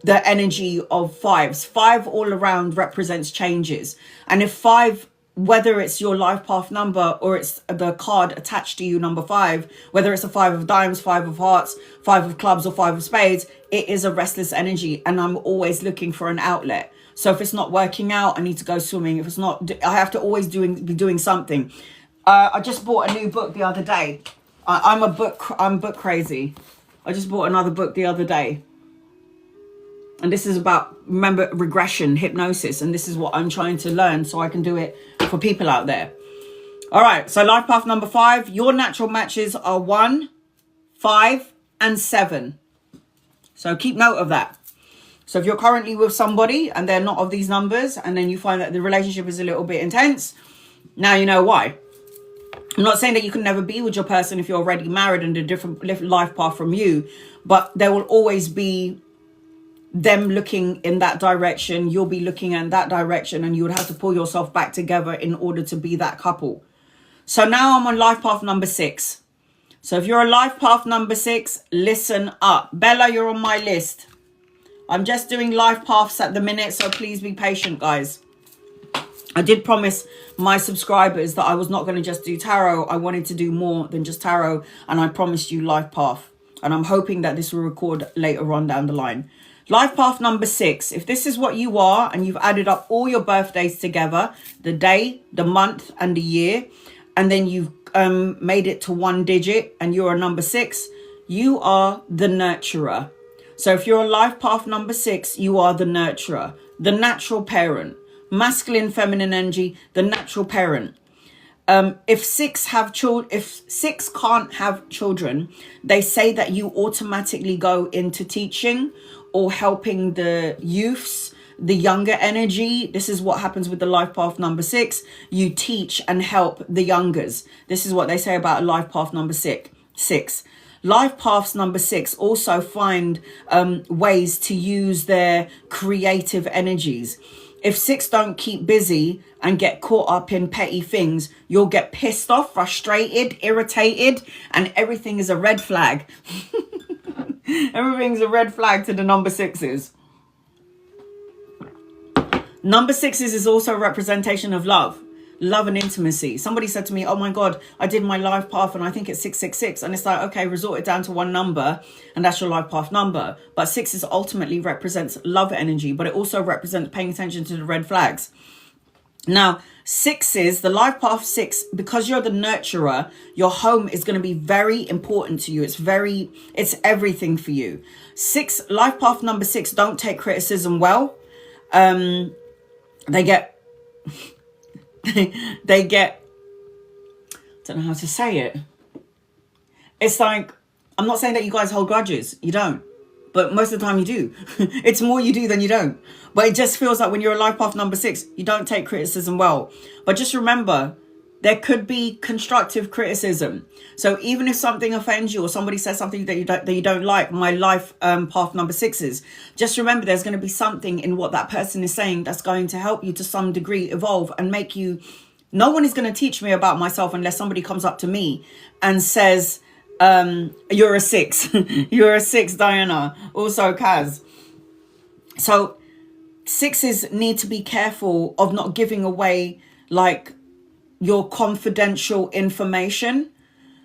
the energy of 5s. 5 all around represents changes. And if 5, whether it's your life path number or it's the card attached to you, number 5, whether it's a 5 of diamonds, 5 of hearts, 5 of clubs, or 5 of spades, it is a restless energy, and I'm always looking for an outlet. So if it's not working out, I need to go swimming. If it's not, I have to always be doing something. I just bought a new book the other day. I'm book crazy. I just bought another book the other day. And this is about, remember, regression, hypnosis. And this is what I'm trying to learn so I can do it for people out there. All right. So life path number 5, your natural matches are 1, 5, and 7. So keep note of that. So if you're currently with somebody and they're not of these numbers, and then you find that the relationship is a little bit intense, now you know why. I'm not saying that you can never be with your person if you're already married and a different life path from you, but there will always be them looking in that direction, you'll be looking in that direction, and you would have to pull yourself back together in order to be that couple. So now I'm on life path number 6. So if you're a life path number 6, listen up. Bella, you're on my list. I'm just doing life paths at the minute, so please be patient, guys. I did promise my subscribers that I was not going to just do tarot. I wanted to do more than just tarot, and I promised you life path. And I'm hoping that this will record later on down the line. Life path number 6. If this is what you are, and you've added up all your birthdays together, the day, the month, and the year, and then you've made it to 1 digit, and you're a number 6, you are the nurturer. So if you're a life path number 6, you are the nurturer, the natural parent. Masculine, feminine energy, the natural parent. If 6 can't have children, they say that you automatically go into teaching or helping the youths, the younger energy. This is what happens with the life path number 6. You teach and help the youngers. This is what they say about a life path number 6. Life paths number 6 also find ways to use their creative energies. If 6 don't keep busy and get caught up in petty things, you'll get pissed off, frustrated, irritated, and everything is a red flag. Everything's a red flag to the number 6s. Number 6s is also a representation of love. love and intimacy. Somebody said to me, oh my God, I did my life path and I think it's 666. And it's like, okay, resort it down to one number and that's your life path number. But 6 ultimately represents love energy, but it also represents paying attention to the red flags. Now, 6 the life path 6, because you're the nurturer, your home is going to be very important to you. It's everything for you. 6, life path number 6, don't take criticism well. They get, I don't know how to say it. It's like, I'm not saying that you guys hold grudges. You don't. But most of the time you do. It's more you do than you don't. But it just feels like when you're a life path number 6, you don't take criticism well. But just remember, there could be constructive criticism. So even if something offends you or somebody says something that you don't like, my life path number 6 just remember there's going to be something in what that person is saying that's going to help you to some degree evolve and make you. No one is going to teach me about myself unless somebody comes up to me and says, you're a 6. You're a 6, Diana. Also Kaz. So 6s need to be careful of not giving away like your confidential information.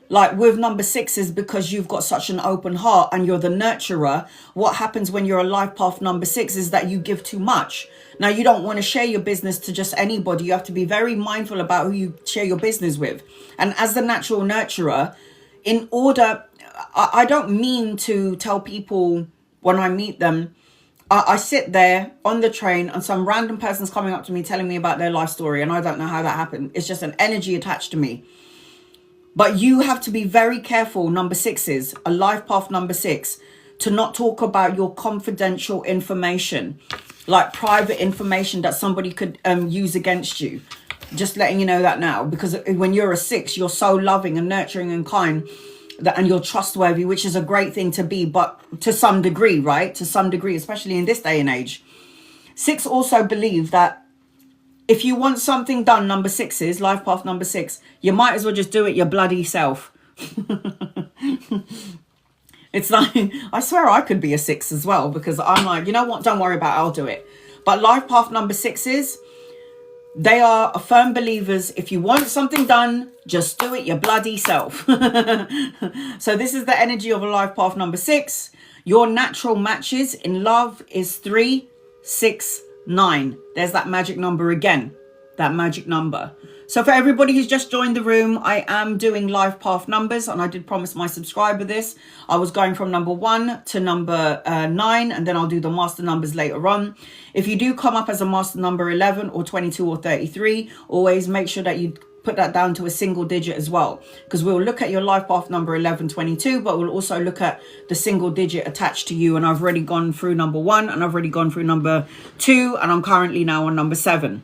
Like with number 6s, because you've got such an open heart and you're the nurturer, what happens when you're a life path number 6 is that you give too much. Now, you don't want to share your business to just anybody. You have to be very mindful about who you share your business with. And as the natural nurturer, in order, I don't mean to tell people when I meet them, I sit there on the train and some random person's coming up to me telling me about their life story and I don't know how that happened. It's just an energy attached to me. But you have to be very careful, number 6s, a life path number 6, to not talk about your confidential information, like private information that somebody could use against you. Just letting you know that now, because when you're a 6, you're so loving and nurturing and kind and you're trustworthy, which is a great thing to be, but to some degree, right? To some degree, especially in this day and age. 6 also believe that if you want something done, number 6s, life path number 6, you might as well just do it your bloody self. It's like, I swear I could be a 6 as well, because I'm like, you know what? Don't worry about it. I'll do it. But life path number 6s, they are firm believers. If you want something done, just do it your bloody self. So this is the energy of a life path number 6. Your natural matches in love is 3, 6, 9. There's that magic number again. That magic number. So for everybody who's just joined the room, I am doing life path numbers, and I did promise my subscriber this. I was going from number 1 to number 9, and then I'll do the master numbers later on. If you do come up as a master number 11 or 22 or 33, always make sure that you put that down to a single digit as well, because we'll look at your life path number 11, 22, but we'll also look at the single digit attached to you. And I've already gone through number 1 and I've already gone through number 2, and I'm currently now on number 7.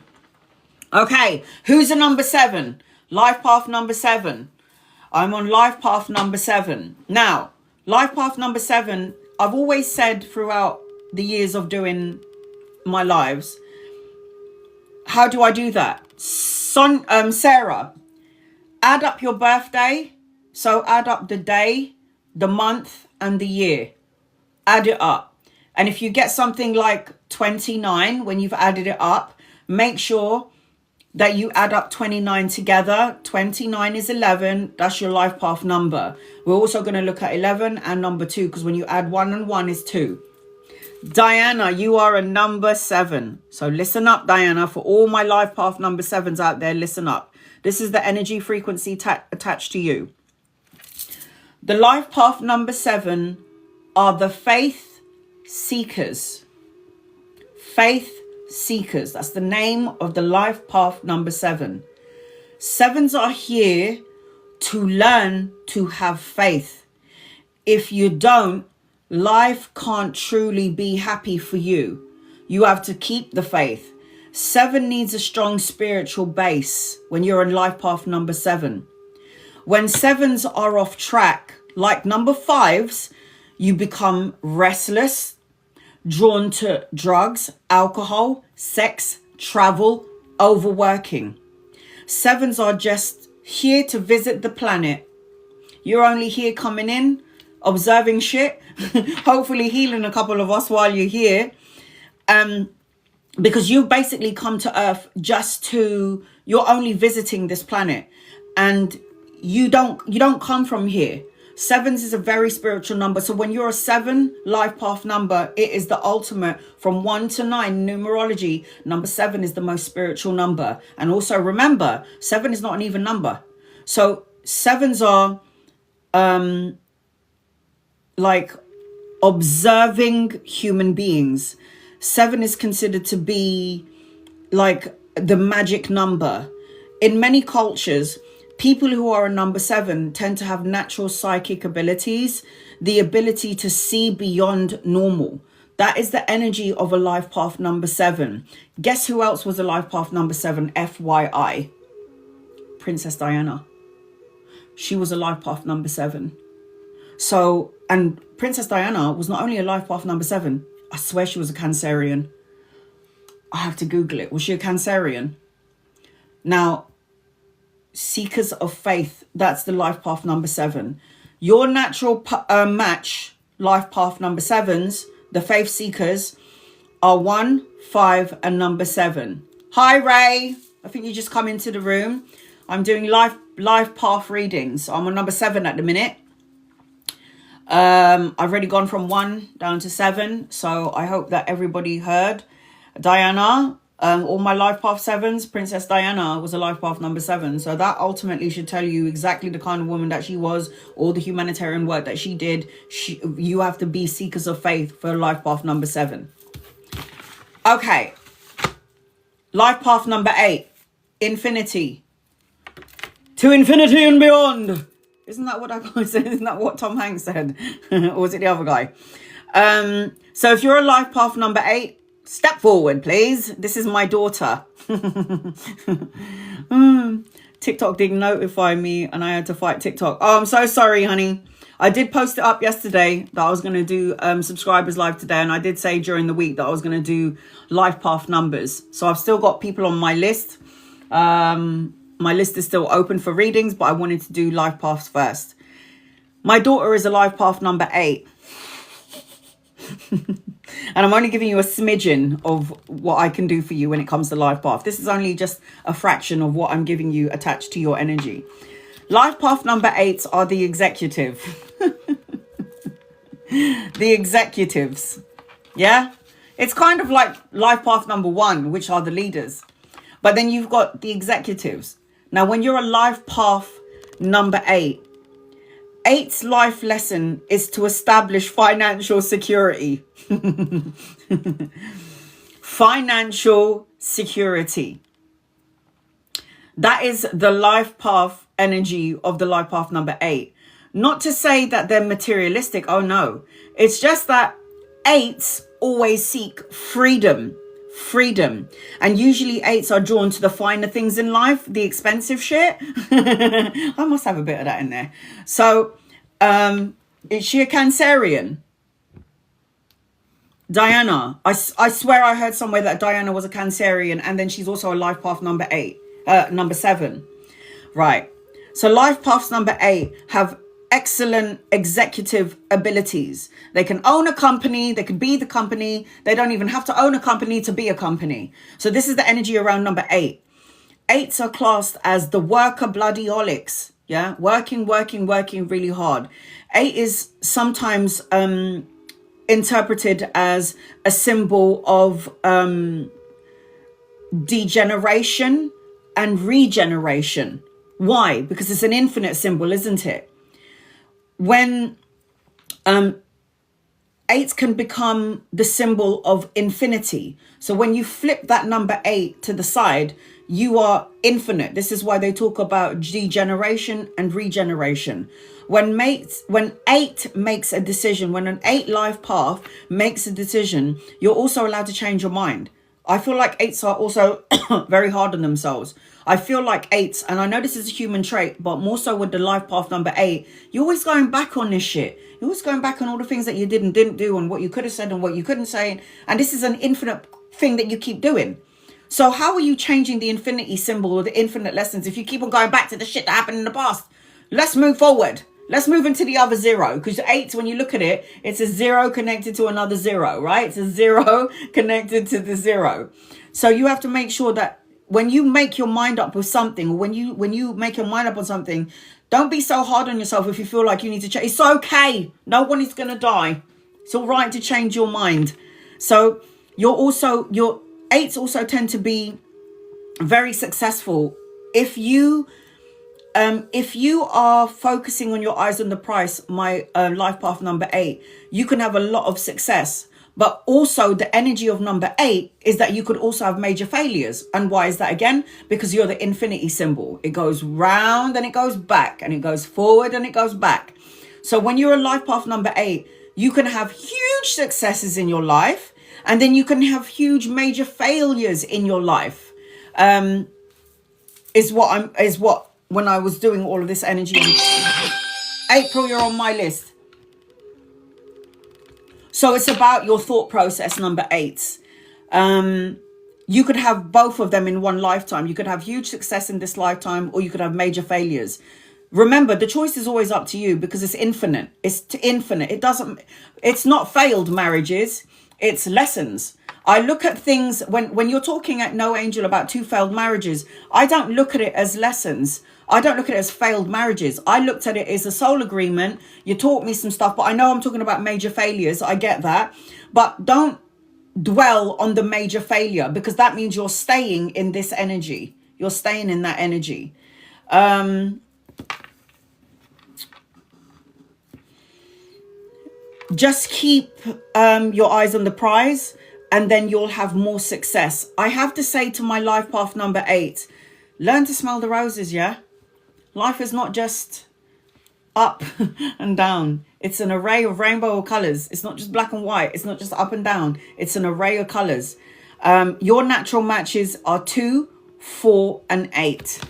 Okay, who's a number 7? Life path number 7. I'm on life path number 7. Now, life path number 7, I've always said throughout the years of doing my lives, how do I do that? Sarah, add up your birthday. So add up the day, the month, and the year. Add it up. And if you get something like 29, when you've added it up, make sure that you add up 29 together. 29 is 11. That's your life path number. We're also going to look at 11 and number 2, because when you add 1 and 1 is 2. Diana, you are a number 7. So listen up, Diana. For all my life path number 7s out there, listen up. This is the energy frequency attached to you. The life path number 7 are the faith seekers. Faith seekers. That's the name of the life path number 7. 7s are here to learn to have faith. If you don't, life can't truly be happy for you. You have to keep the faith. 7 needs a strong spiritual base when you're in life path number 7. When 7s are off track, like number 5s, you become restless, drawn to drugs, alcohol, sex, travel, overworking. 7s are just here to visit the planet. You're only here coming in, observing shit, hopefully healing a couple of us while you're here. because you basically come to Earth you're only visiting this planet, and you don't come from here. Sevens is a very spiritual number. So when you're a 7 life path number, it is the ultimate. From 1 to 9 numerology, number 7 is the most spiritual number. And also remember, 7 is not an even number. So 7s are like observing human beings. 7 is considered to be like the magic number. In many cultures, people who are a number 7 tend to have natural psychic abilities, the ability to see beyond normal. That is the energy of a life path number 7. Guess who else was a life path number 7? FYI. Princess Diana. She was a life path number 7. So, and Princess Diana was not only a life path number 7, I swear she was a Cancerian. I have to Google it. Was she a Cancerian? Now, Seekers of Faith, that's the life path number 7. Your natural match, life path number 7s, the faith seekers, are 1, 5, and number 7. Hi, Ray. I think you just come into the room. I'm doing life path readings. I'm on number 7 at the minute. I've already gone from 1 down to 7. So I hope that everybody heard. Diana, all my life path 7s, Princess Diana was a life path number 7. So that ultimately should tell you exactly the kind of woman that she was, all the humanitarian work that she did. You have to be seekers of faith for life path number 7. Okay. Life path number 8, infinity. To infinity and beyond. Isn't that what that guy said? Isn't that what Tom Hanks said? Or was it the other guy? So if you're a life path number 8, step forward, please. This is my daughter. TikTok didn't notify me and I had to fight TikTok. Oh, I'm so sorry, honey. I did post it up yesterday that I was going to do subscribers live today. And I did say during the week that I was going to do life path numbers. So I've still got people on my list. My list is still open for readings, but I wanted to do life paths first. My daughter is a life path number 8. And I'm only giving you a smidgen of what I can do for you when it comes to life path. This is only just a fraction of what I'm giving you attached to your energy. Life path number 8s are the executive. The executives. Yeah? It's kind of like life path number 1, which are the leaders. But then you've got the executives. Now, when you're a life path number 8, 8's life lesson is to establish financial security. Financial security. That is the life path energy of the life path number 8. Not to say that they're materialistic. Oh, no. It's just that 8s always seek freedom. Freedom. And usually 8s are drawn to the finer things in life, the expensive shit. I must have a bit of that in there. So is she a Cancerian? Diana, I swear I heard somewhere that Diana was a Cancerian, and then she's also a life path number 7. Right. So life paths number 8 have excellent executive abilities. They can own a company. They can be the company. They don't even have to own a company to be a company. So this is the energy around number 8. 8s are classed as the worker bloody-holics. Yeah. Working really hard. 8 is sometimes interpreted as a symbol of degeneration and regeneration. Why? Because it's an infinite symbol, isn't it? When 8s can become the symbol of infinity. So when you flip that number 8 to the side, you are infinite. This is why they talk about degeneration and regeneration. When 8 makes a decision, when an 8 life path makes a decision, you're also allowed to change your mind. I feel like 8s are also very hard on themselves. I feel like 8s, and I know this is a human trait, but more so with the life path number 8, you're always going back on this shit. You're always going back on all the things that you did and didn't do, and what you could have said and what you couldn't say. And this is an infinite thing that you keep doing. So how are you changing the infinity symbol or the infinite lessons if you keep on going back to the shit that happened in the past? Let's move forward. Let's move into the other 0, because 8, when you look at it, it's a 0 connected to another 0, right? It's a 0 connected to the 0. So you have to make sure that when you make your mind up with something, or when you make your mind up on something, don't be so hard on yourself if you feel like you need to change. It's okay. No one is going to die. It's all right to change your mind. So your 8s also tend to be very successful. If you are focusing on your eyes on the price, my life path number 8, you can have a lot of success. But also the energy of number 8 is that you could also have major failures. And why is that again? Because you're the infinity symbol. It goes round and it goes back, and it goes forward and it goes back. So when you're a life path number 8, you can have huge successes in your life, and then you can have huge major failures in your life. Is what when I was doing all of this energy. April, you're on my list. So it's about your thought process, number 8s. You could have both of them in one lifetime. You could have huge success in this lifetime, or you could have major failures. Remember, the choice is always up to you, because it's infinite. It's infinite. It's not failed marriages. It's lessons. I look at things when you're talking at No Angel about 2 failed marriages. I don't look at it as lessons. I don't look at it as failed marriages. I looked at it as a soul agreement. You taught me some stuff, but I know I'm talking about major failures. I get that. But don't dwell on the major failure, because that means you're staying in this energy. You're staying in that energy. Just keep your eyes on the prize, and then you'll have more success. I have to say to my life path number 8, learn to smell the roses, yeah? Life is not just up and down. It's an array of rainbow colours. It's not just black and white. It's not just up and down. It's an array of colours. Your natural matches are 2, 4 and 8.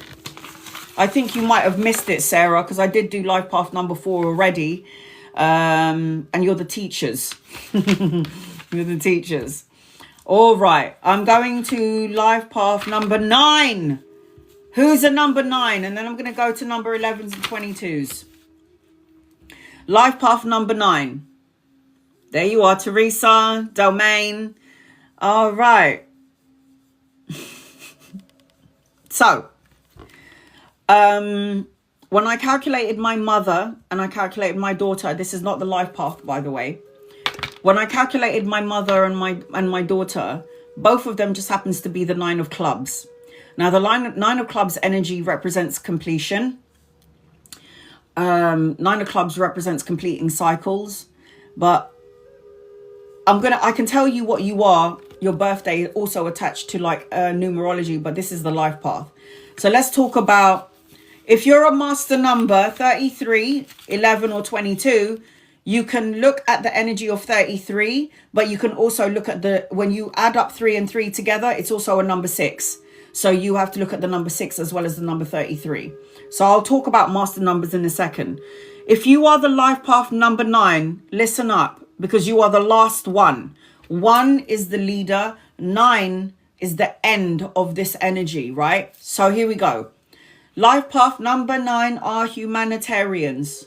I think you might have missed it, Sarah, because I did do life path number 4 already. And you're the teachers. You're the teachers. All right. I'm going to life path number 9. Who's a number 9? And then I'm going to go to number 11s and 22s. Life path number 9. There you are, Teresa, Domain. All right. So, when I calculated my mother and I calculated my daughter, this is not the life path, by the way. When I calculated my mother and my daughter, both of them just happens to be the 9 of clubs. Now, the 9 of clubs energy represents completion. 9 of clubs represents completing cycles. But I can tell you what you are. Your birthday also attached to like numerology, but this is the life path. So let's talk about, if you're a master number 33, 11 or 22, you can look at the energy of 33, but you can also look at when you add up 3 and 3 together, it's also a number 6. So you have to look at the number 6 as well as the number 33. So I'll talk about master numbers in a second. If you are the life path number 9, listen up, because you are the last one. 1 is the leader. 9 is the end of this energy, right? So here we go. Life path number 9 are humanitarians.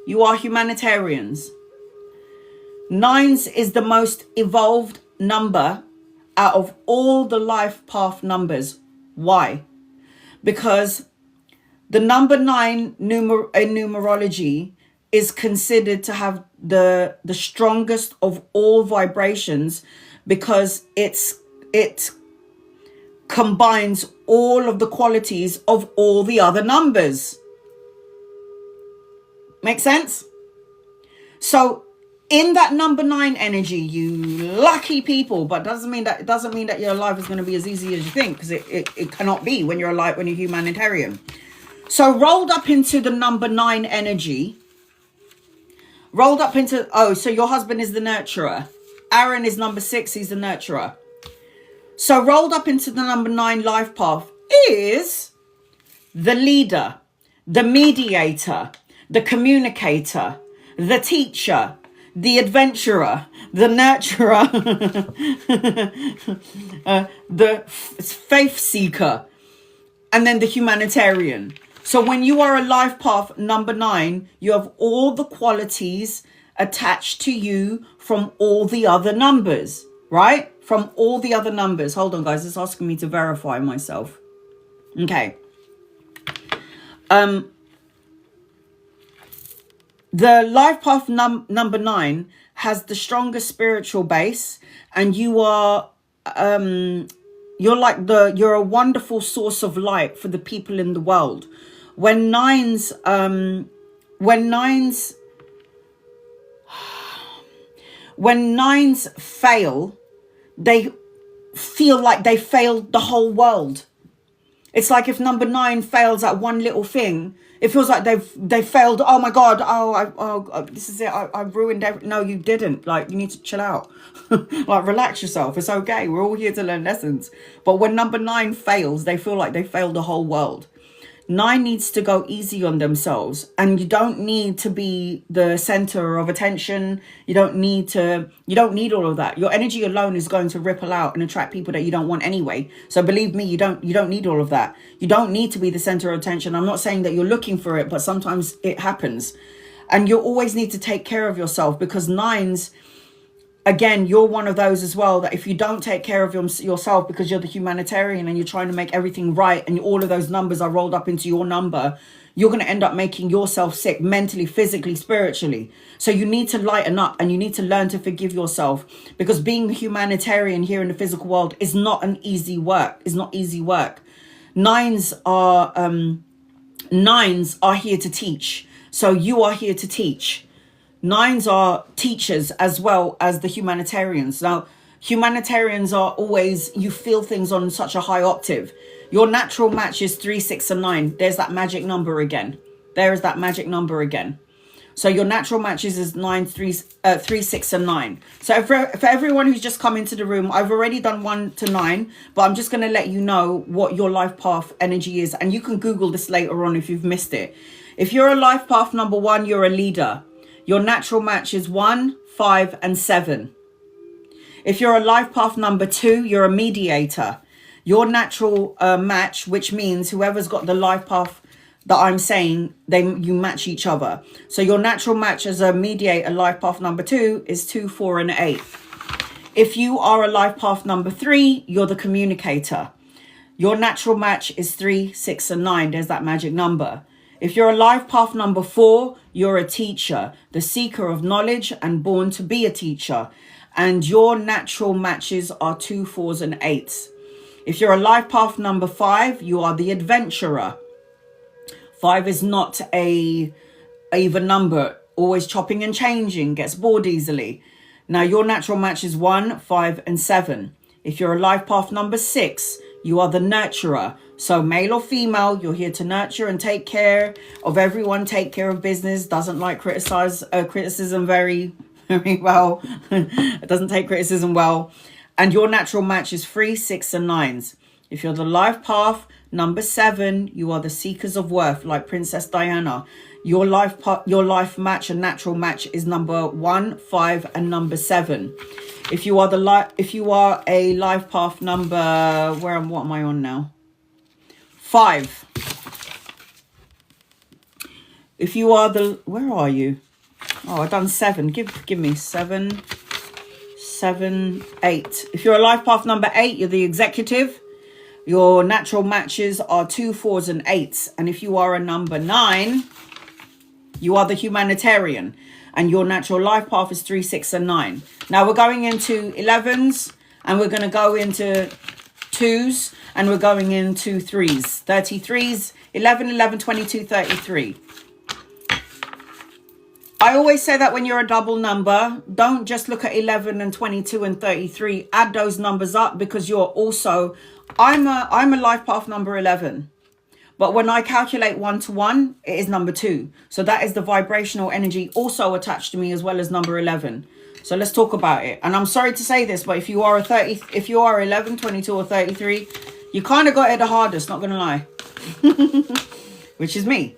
You are humanitarians. 9s is the most evolved number out of all the life path numbers. Why? Because the number 9 in numerology is considered to have the strongest of all vibrations, because it combines all of the qualities of all the other numbers. Make sense? So in that number 9 energy, you lucky people, but it doesn't mean that your life is going to be as easy as you think, because it cannot be when you're humanitarian. So rolled up into the number 9 energy, so your husband is the nurturer. Aaron is number 6, he's the nurturer. So rolled up into the number 9 life path is the leader, the mediator, the communicator, the teacher, the adventurer, the nurturer, the faith seeker, and then the humanitarian. So when you are a life path number 9, you have all the qualities attached to you from all the other numbers, right? From all the other numbers. Hold on, guys. It's asking me to verify myself. Okay. The life path number 9 has the strongest spiritual base, and you are you're a wonderful source of light for the people in the world. When nines fail, they feel like they failed the whole world. It's like if number 9 fails at one little thing, it feels like they failed. Oh my God! This is it. I've ruined everything. No, you didn't. Like, you need to chill out. Like, relax yourself. It's okay. We're all here to learn lessons. But when number 9 fails, they feel like they failed the whole world. 9 needs to go easy on themselves, and you don't need to be the center of attention. You don't need all of that. Your energy alone is going to ripple out and attract people that you don't want anyway. So believe me, you don't need all of that. You don't need to be the center of attention. I'm not saying that you're looking for it, but sometimes it happens. And you always need to take care of yourself, because 9s, again, you're one of those as well, that if you don't take care of yourself, because you're the humanitarian and you're trying to make everything right, and all of those numbers are rolled up into your number, you're going to end up making yourself sick mentally, physically, spiritually. So you need to lighten up, and you need to learn to forgive yourself, because being a humanitarian here in the physical world is not an easy work. It's not easy work. Nines are here to teach. So you are here to teach. 9s are teachers as well as the humanitarians. Now, humanitarians are always, you feel things on such a high octave. Your natural match is 3, 6, and 9. There's that magic number again. There is that magic number again. So your natural matches is 9, 3, 6, and 9. So for everyone who's just come into the room, I've already done 1 to 9, but I'm just going to let you know what your life path energy is. And you can Google this later on if you've missed it. If you're a life path number 1, you're a leader. Your natural match is 1, 5, and 7. If you're a life path number 2, you're a mediator. Your natural match, which means whoever's got the life path that I'm saying, you match each other. So your natural match as a mediator, life path number 2, is 2, 4, and 8. If you are a life path number 3, you're the communicator. Your natural match is 3, 6, and 9. There's that magic number. If you're a life path number 4, you're a teacher, the seeker of knowledge and born to be a teacher. And your natural matches are 2, 4s, and 8s. If you're a life path number 5, you are the adventurer. 5 is not a even number, always chopping and changing, gets bored easily. Now, your natural match is 1, 5, and 7. If you're a life path number 6, you are the nurturer. So male or female, you're here to nurture and take care of everyone, take care of business, doesn't like criticism very, very well. It doesn't take criticism well. And your natural match is 3, 6, and 9s. If you're the life path number 7, you are the seekers of worth, like Princess Diana. Your life match and natural match is number 1, 5, and number 7. If you are a life path number, what am I on now? 5. If you are where are you? Oh, I've done 7. Give me 7, 8. If you're a life path number 8, you're the executive. Your natural matches are 2, 4s, and 8s. And if you are a number 9, you are the humanitarian. And your natural life path is 3, 6, and 9. Now we're going into 11s, and we're going to go into 2s, and we're going into 3s. 33s, 11, 11, 22, 33. I always say that when you're a double number, don't just look at 11 and 22 and 33. Add those numbers up, because you're also, I'm a life path number 11. But when I calculate 1 to 1, it is number 2. So that is the vibrational energy also attached to me, as well as number 11. So let's talk about it. And I'm sorry to say this, but if you are 11, 22, or 33, you kind of got it the hardest, not going to lie. Which is me.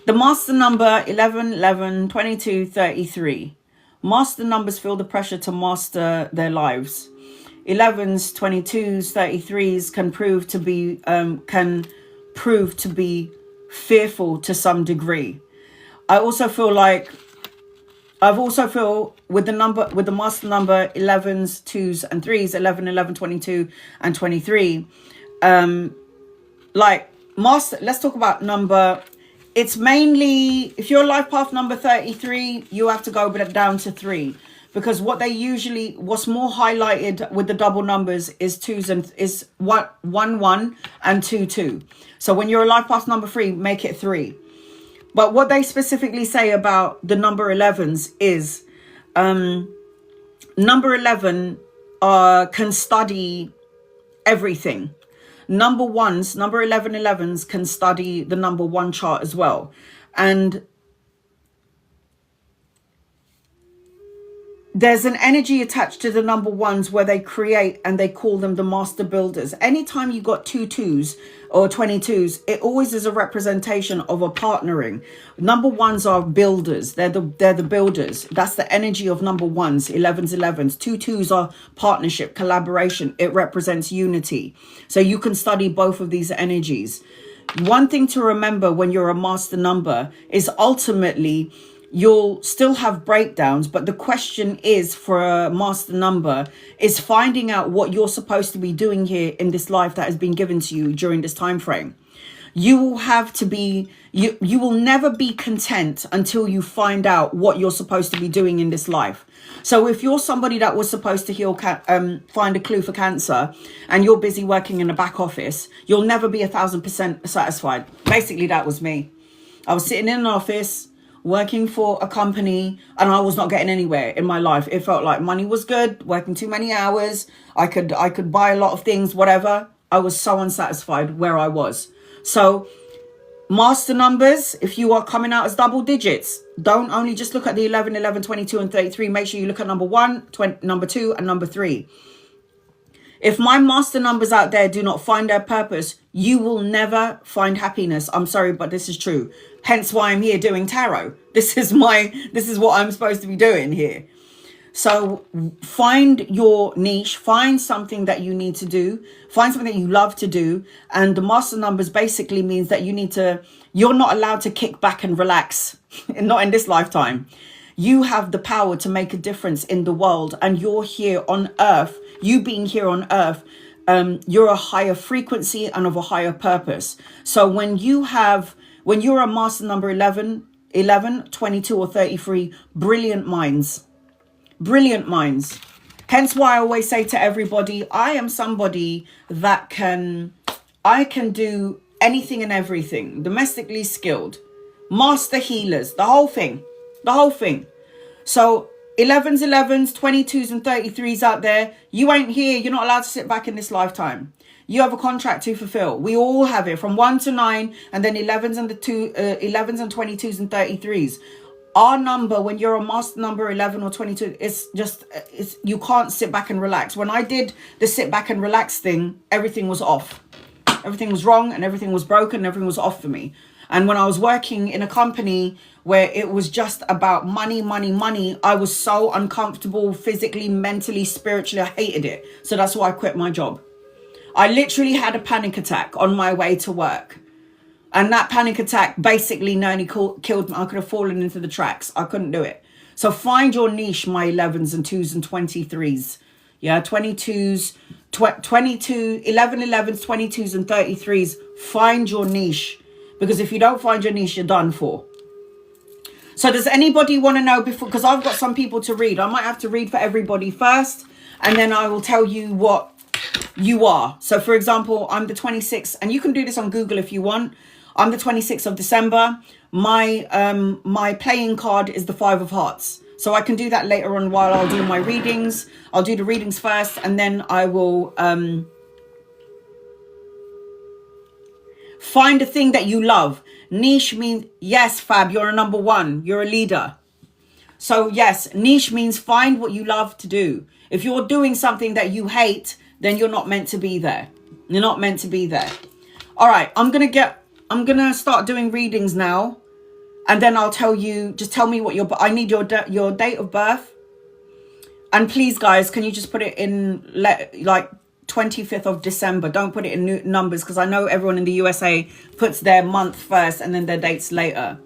The master number 11, 11, 22, 33. Master numbers feel the pressure to master their lives. 11s, 22s, 33s can prove to be fearful to some degree. I also feel like with the master number 11s, 2s and 3s, 11, 11, 22 and 23, like master, let's talk about number. It's mainly, if you're life path number 33, you have to go down to 3, because what's more highlighted with the double numbers is 2s and is 1 1 and 2 2. So when you're a life path number 3, make it 3. But what they specifically say about the number 11s is number 11 can study everything. Number 11s can study the number 1 chart as well. And there's an energy attached to the number 1s where they create, and they call them the master builders. Anytime you got 2 2s or 22s, it always is a representation of a partnering. Number 1s are builders. They're the builders. That's the energy of number 1s, 11s. 2 2s are partnership, collaboration. It represents unity. So you can study both of these energies. One thing to remember when you're a master number is ultimately you'll still have breakdowns, but the question is, for a master number, is finding out what you're supposed to be doing here in this life that has been given to you during this time frame. You will have to be, you will never be content until you find out what you're supposed to be doing in this life. So if you're somebody that was supposed to find a clue for cancer, and you're busy working in a back office, you'll never be 1,000% satisfied. Basically, that was me. I was sitting in an office working for a company, and I was not getting anywhere in my life. It felt like money was good, working too many hours. I could buy a lot of things, whatever. I was so unsatisfied where I was. So master numbers, if you are coming out as double digits, don't only just look at the 11, 11, 22 and 33. Make sure you look at number 1, number 2 and number 3. If my master numbers out there do not find their purpose, you will never find happiness. I'm sorry, but this is true. Hence why I'm here doing tarot. This is what I'm supposed to be doing here. So find your niche, find something that you need to do, find something that you love to do. And the master numbers basically means that you're not allowed to kick back and relax, not in this lifetime. You have the power to make a difference in the world, and you're here on earth. You being here on earth, you're a higher frequency and of a higher purpose. So when you're a master number 11, 22 or 33, brilliant minds. Hence why I always say to everybody, I am somebody that I can do anything and everything. Domestically skilled, master healers, the whole thing. So 11s, 22s and 33s out there, you ain't here. You're not allowed to sit back in this lifetime. You have a contract to fulfill. We all have it, from 1 to 9, and then 11s and 22s and 33s. Our number, when you're a master number 11 or 22, it's you can't sit back and relax. When I did the sit back and relax thing, everything was off. Everything was wrong and everything was broken and everything was off for me. And when I was working in a company where it was just about money, I was so uncomfortable physically, mentally, spiritually. I hated it. So that's why I quit my job. I literally had a panic attack on my way to work. And that panic attack basically nearly killed me. I could have fallen into the tracks. I couldn't do it. So find your niche, my 11s and 2s and 23s. Yeah, 22s, 11, 11s, 22s and 33s. Find your niche. Because if you don't find your niche, you're done for. So does anybody want to know before? Because I've got some people to read. I might have to read for everybody first. And then I will tell you what you are. So for example, I'm the 26th. And you can do this on Google if you want. I'm the 26th of December. My playing card is the 5 of Hearts. So I can do that later on while I'll do my readings. I'll do the readings first. And then I will find a thing that you love. Niche means, yes, Fab, you're a number 1. You're a leader. So yes, niche means find what you love to do. If you're doing something that you hate, then you're not meant to be there. You're not meant to be there. All right, I'm going to start doing readings now. And then I'll tell you, just tell me what I need your date of birth. And please, guys, can you just put it in, 25th of December. Don't put it in new numbers, because I know everyone in the USA puts their month first and then their dates later.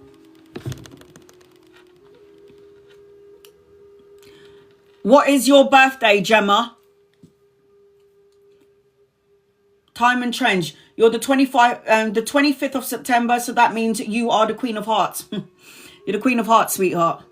What is your birthday, Gemma? Time and Trench. You're the 25th of September, so that means you are the Queen of Hearts. You're the Queen of Hearts, sweetheart.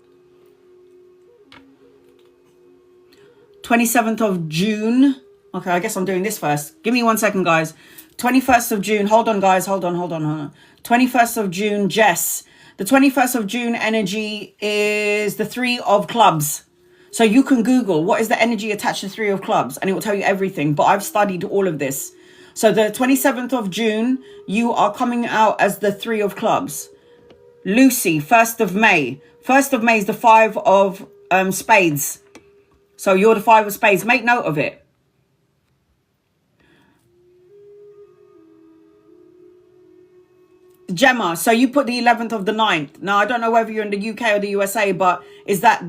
27th of June. Okay, I guess I'm doing this first. Give me 1 second, guys. 21st of June. Hold on, guys. Hold on. 21st of June, Jess. The 21st of June energy is the 3 of clubs. So you can Google what is the energy attached to 3 of clubs, and it will tell you everything. But I've studied all of this. So the 27th of June, you are coming out as the 3 of clubs. Lucy, 1st of May. 1st of May is the 5 of spades. So you're the 5 of spades. Make note of it. Gemma, so you put the 11th of the 9th. Now, I don't know whether you're in the UK or the USA, but is that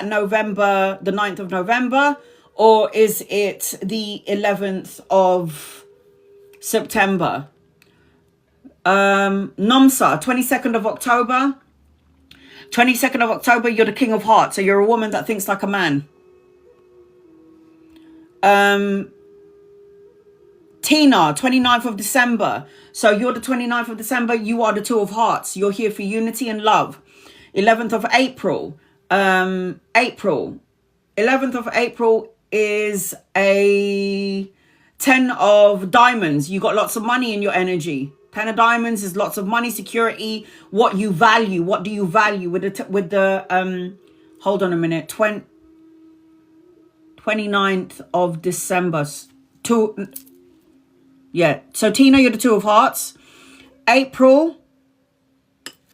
November, the 9th of November? Or is it the 11th of September? Nomsa, 22nd of October. 22nd of October, you're the King of Hearts. So you're a woman that thinks like a man. Tina, 29th of December. So you're the 29th of December. You are the 2 of Hearts. You're here for unity and love. 11th of April. 11th of April is a 10 of diamonds. You got lots of money in your energy. 10 of diamonds is lots of money, security, what you value. What do you value with the hold on a minute. 29th of December. Yeah, so Tina, you're the 2 of Hearts. April.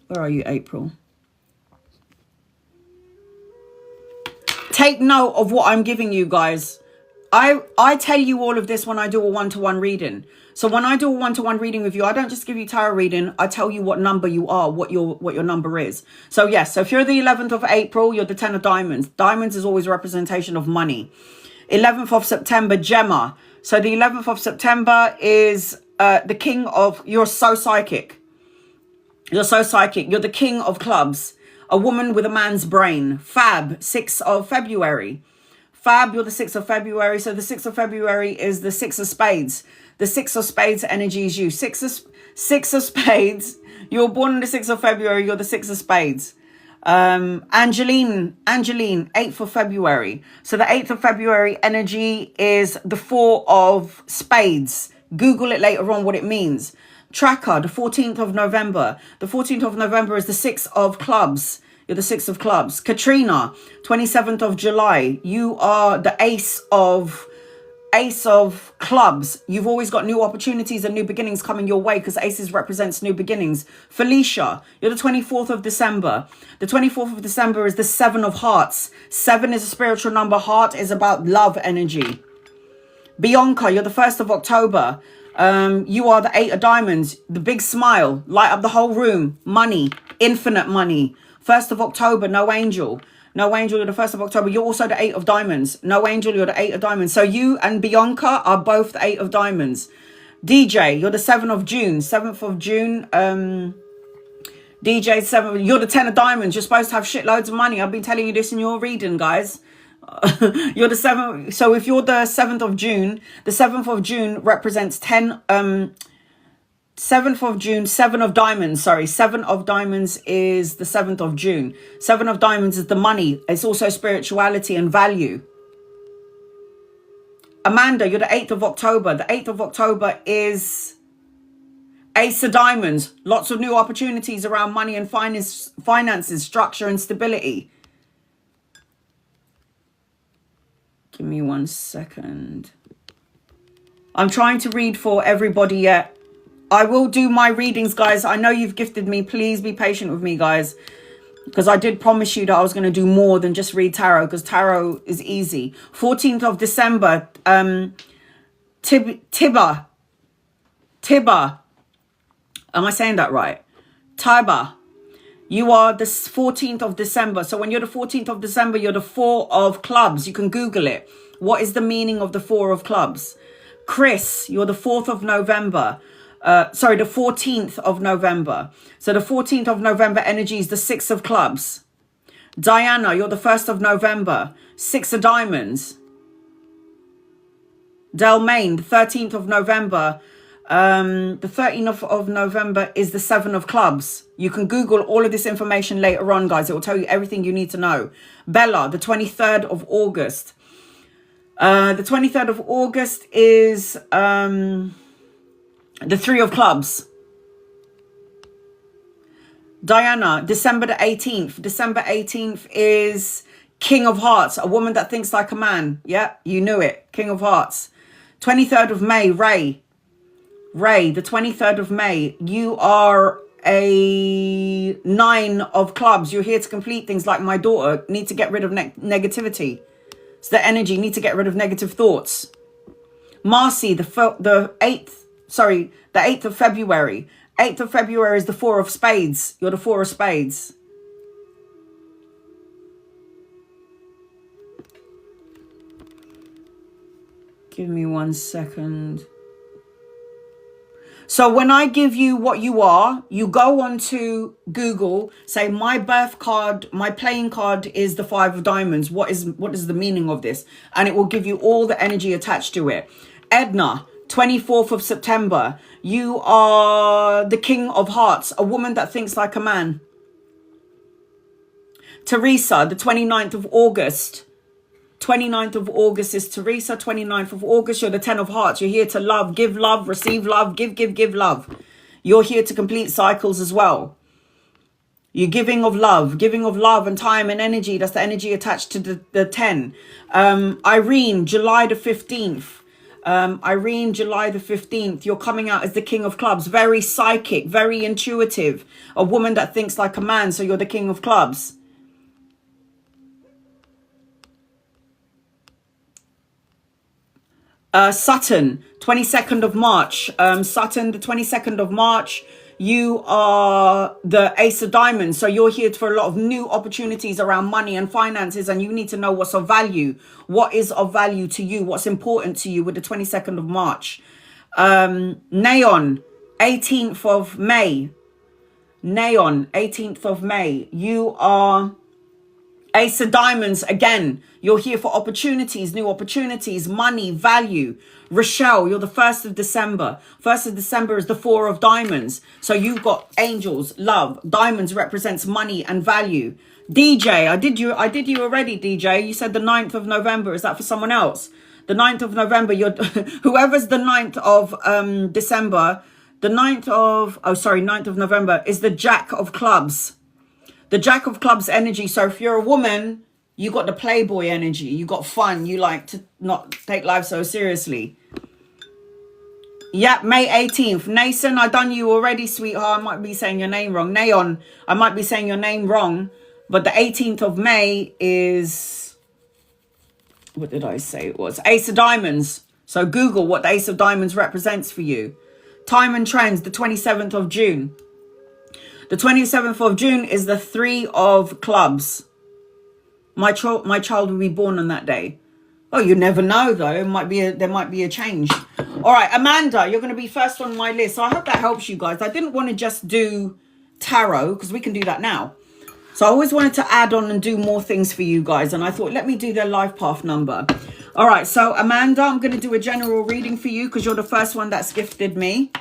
Where are you, April? Take note of what I'm giving you, guys. I tell you all of this when I do a one-to-one reading. So when I do a one-to-one reading with you, I don't just give you tarot reading. I tell you what number you are, what your number is. So yes, so if you're the 11th of April, you're the 10 of diamonds. Diamonds is always a representation of money. 11th of September, Gemma. So the 11th of September is the king of... You're so psychic. You're so psychic. You're the king of clubs. A woman with a man's brain. Fab, 6th of February. Fab, you're the 6th of February. So the 6th of February is the 6 of spades. The 6 of spades energy is you. 6 of spades. You're born on the 6th of February. You're the 6 of spades. Angeline, 8th of February. So the 8th of February energy is the 4 of spades. Google it later on what it means. Tracker, the 14th of November. The 14th of November is the 6 of clubs. You're the 6 of clubs. Katrina, 27th of July. You are the ace of clubs. You've always got new opportunities and new beginnings coming your way, because aces represents new beginnings. Felicia, you're the 24th of December. The 24th of December is the 7 of hearts. 7 is a spiritual number. Heart is about love energy. Bianca, you're the 1st of October. You are the 8 of diamonds. The big smile, light up the whole room. Money, infinite money. 1st of October, no angel. No angel, you're the 1st of October. You're also the 8 of diamonds. No angel, you're the 8 of diamonds. So you and Bianca are both the 8 of diamonds. DJ, you're the 7th of June. 7th of June. DJ, 7th. You're the 10 of diamonds. You're supposed to have shitloads of money. I've been telling you this in your reading, guys. You're the 7th. So if you're the 7th of June, the 7th of June represents 7th of June, 7 of diamonds. Sorry, 7 of diamonds is the 7th of June. 7 of diamonds is the money. It's also spirituality and value. Amanda, you're the 8th of October. The 8th of October is Ace of diamonds. Lots of new opportunities around money and finances, structure and stability. Give me 1 second. I'm trying to read for everybody yet. I will do my readings, guys. I know you've gifted me. Please be patient with me, guys. Because I did promise you that I was going to do more than just read tarot. Because tarot is easy. 14th of December. Tiba. Am I saying that right? Tiba. You are the 14th of December. So when you're the 14th of December, you're the 4 of clubs. You can Google it. What is the meaning of the 4 of clubs? Chris, you're the 4th of November. Sorry, the 14th of November. So the 14th of November energy is the 6 of clubs. Diana, you're the 1st of November. 6 of diamonds. Delmain, the 13th of November. The 13th of November is the 7 of clubs. You can Google all of this information later on, guys. It will tell you everything you need to know. Bella, the 23rd of August. The 23rd of August is the 3 of clubs. Diana, December the 18th. December 18th is King of Hearts, a woman that thinks like a man. Yeah, you knew it. King of Hearts. 23rd of May, Ray, the 23rd of May, you are a 9 of clubs. You're here to complete things like my daughter. Need to get rid of negativity. It's the energy. Need to get rid of negative thoughts. Marcy, the 8th of February. 8th of February is the 4 of spades. You're the 4 of spades. Give me 1 second. So when I give you what you are, you go onto Google, say my birth card, my playing card is the 5 of diamonds. What is the meaning of this? And it will give you all the energy attached to it. Edna, 24th of September, you are the King of Hearts, a woman that thinks like a man. Teresa, the 29th of August. 29th of August is Teresa. 29th of August, you're the 10 of Hearts. You're here to love, receive love, give love. You're here to complete cycles as well. You're giving of love and time and energy. That's the energy attached to the 10. Irene, July the 15th. Irene, July the 15th, you're coming out as the King of Clubs. Very psychic, very intuitive. A woman that thinks like a man, so you're the King of Clubs. Sutton, 22nd of March. Sutton, the 22nd of March, you are the Ace of Diamonds. So you're here for a lot of new opportunities around money and finances, and you need to know what's of value. What is of value to you? What's important to you with the 22nd of March? Neon, 18th of May. Neon, 18th of May. You are Ace of Diamonds again. You're here for opportunities, new opportunities, money, value. Rochelle, you're the 1st of December. 1st of December is the 4 of diamonds. So you've got angels, love. Diamonds represents money and value. DJ, I did you already, DJ. You said the 9th of November. Is that for someone else? The 9th of November, you're whoever's the 9th of December, the 9th of November is the Jack of Clubs. The Jack of Clubs energy. So if you're a woman, you got the playboy energy. You got fun. You like to not take life so seriously. Yep, May 18th. Nason, I done you already, sweetheart. I might be saying your name wrong. Neon, I might be saying your name wrong. But the 18th of May is... What did I say it was? Ace of Diamonds. So Google what the Ace of Diamonds represents for you. Time and Trends, the 27th of June. The 27th of June is the 3 of Clubs. My child will be born on that day. Oh, you never know, though. There might be a change. All right, Amanda, you're going to be first on my list. So I hope that helps you guys. I didn't want to just do tarot because we can do that now. So I always wanted to add on and do more things for you guys. And I thought, let me do their life path number. All right, so Amanda, I'm going to do a general reading for you because you're the first one that's gifted me.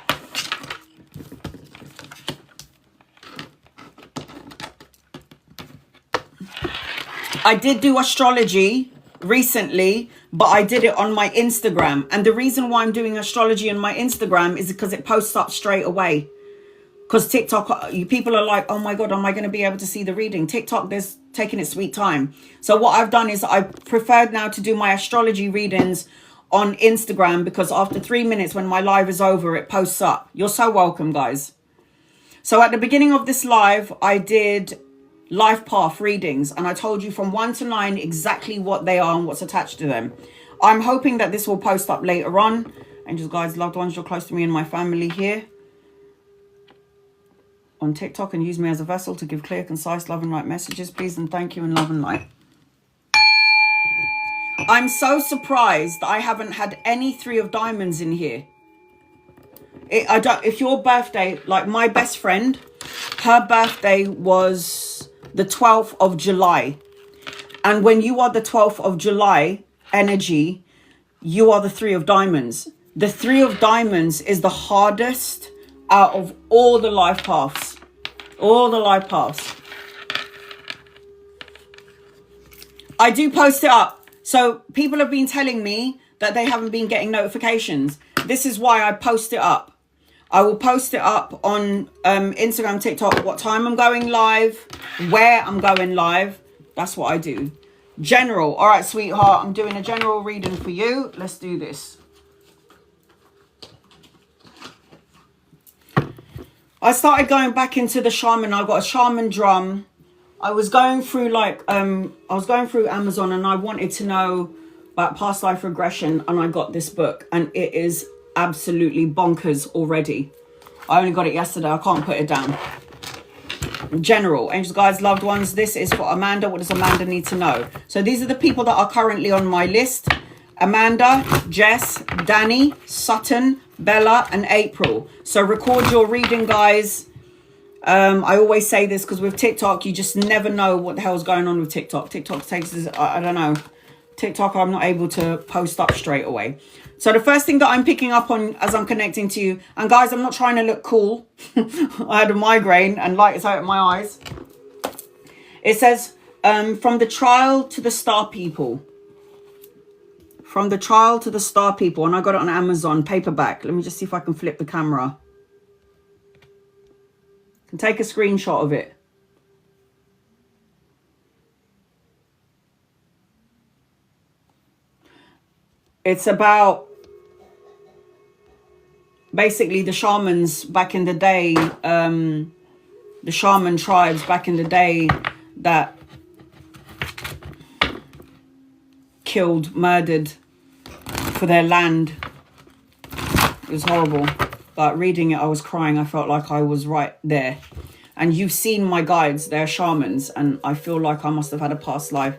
I did do astrology recently, but I did it on my Instagram. And the reason why I'm doing astrology on my Instagram is because it posts up straight away. Because TikTok, people are like, oh my God, am I going to be able to see the reading? TikTok, there's taking its sweet time. So what I've done is I preferred now to do my astrology readings on Instagram because after 3 minutes when my live is over, it posts up. You're so welcome, guys. So at the beginning of this live, I did life path readings and I told you from 1 to 9 exactly what they are and what's attached to them. I'm hoping that this will post up later on. Angels, guides, loved ones, you're close to me and my family here on TikTok, and use me as a vessel to give clear, concise, love and light messages, please and thank you, and love and light. I'm so surprised that I haven't had any 3 of diamonds in here. I don't. If your birthday, like my best friend, her birthday was the 12th of July. And when you are the 12th of July energy, you are the 3 of diamonds. The 3 of diamonds is the hardest out of all the life paths. All the life paths. I do post it up. So people have been telling me that they haven't been getting notifications. This is why I post it up. I will post it up on Instagram, TikTok, what time I'm going live, where I'm going live. That's what I do. General. All right, sweetheart. I'm doing a general reading for you. Let's do this. I started going back into the shaman. I got a shaman drum. I was going through Amazon and I wanted to know about past life regression, and I got this book and it is absolutely bonkers already. I only got it yesterday. I can't put it down. General, angels, guides, loved ones. This is for Amanda. What does Amanda need to know? So these are the people that are currently on my list. Amanda, Jess, Danny, Sutton, Bella, and April. So record your reading, guys. I always say this because with TikTok, you just never know what the hell's going on with TikTok. TikTok takes this, I don't know. TikTok, I'm not able to post up straight away. So the first thing that I'm picking up on as I'm connecting to you, and guys, I'm not trying to look cool. I had a migraine and light is out of my eyes. It says, from the trial to the star people. From the trial to the star people. And I got it on Amazon, paperback. Let me just see if I can flip the camera. I can take a screenshot of it. It's about basically the shamans back in the day, the shaman tribes back in the day that killed, murdered for their land. It was horrible. But reading it, I was crying. I felt like I was right there. And you've seen my guides, they're shamans, and I feel like I must have had a past life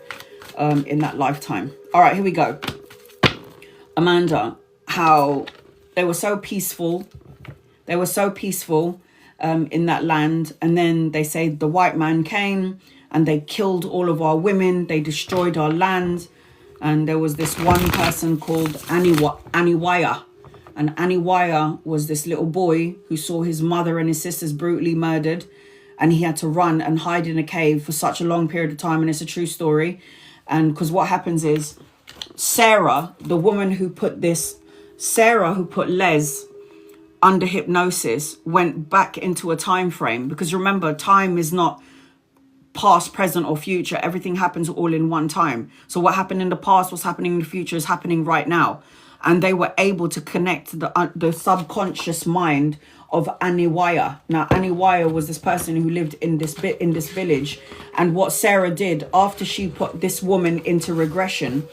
in that lifetime. All right, here we go. Amanda, how they were so peaceful. They were so peaceful in that land. And then they say the white man came and they killed all of our women. They destroyed our land. And there was this one person called Aniwaya. And Aniwaya was this little boy who saw his mother and his sisters brutally murdered. And he had to run and hide in a cave for such a long period of time. And it's a true story. And because what happens is Sarah, the woman who put Les under hypnosis, went back into a time frame. Because remember, time is not past, present, or future. Everything happens all in one time. So what happened in the past, what's happening in the future is happening right now. And they were able to connect the subconscious mind of Aniwaya. Now, Aniwaya was this person who lived in this village. And what Sarah did after she put this woman into regression,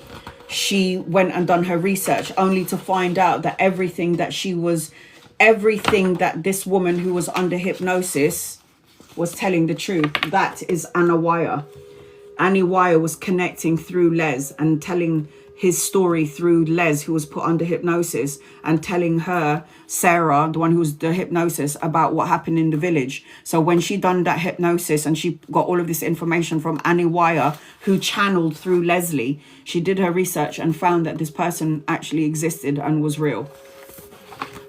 she went and done her research only to find out that everything that this woman who was under hypnosis was telling the truth. That is Aniwaya. Aniwaya was connecting through Les and telling his story through Les, who was put under hypnosis, and telling her, Sarah, the one who was the hypnosis, about what happened in the village. So when she done that hypnosis and she got all of this information from Aniwaya, who channeled through Leslie, she did her research and found that this person actually existed and was real.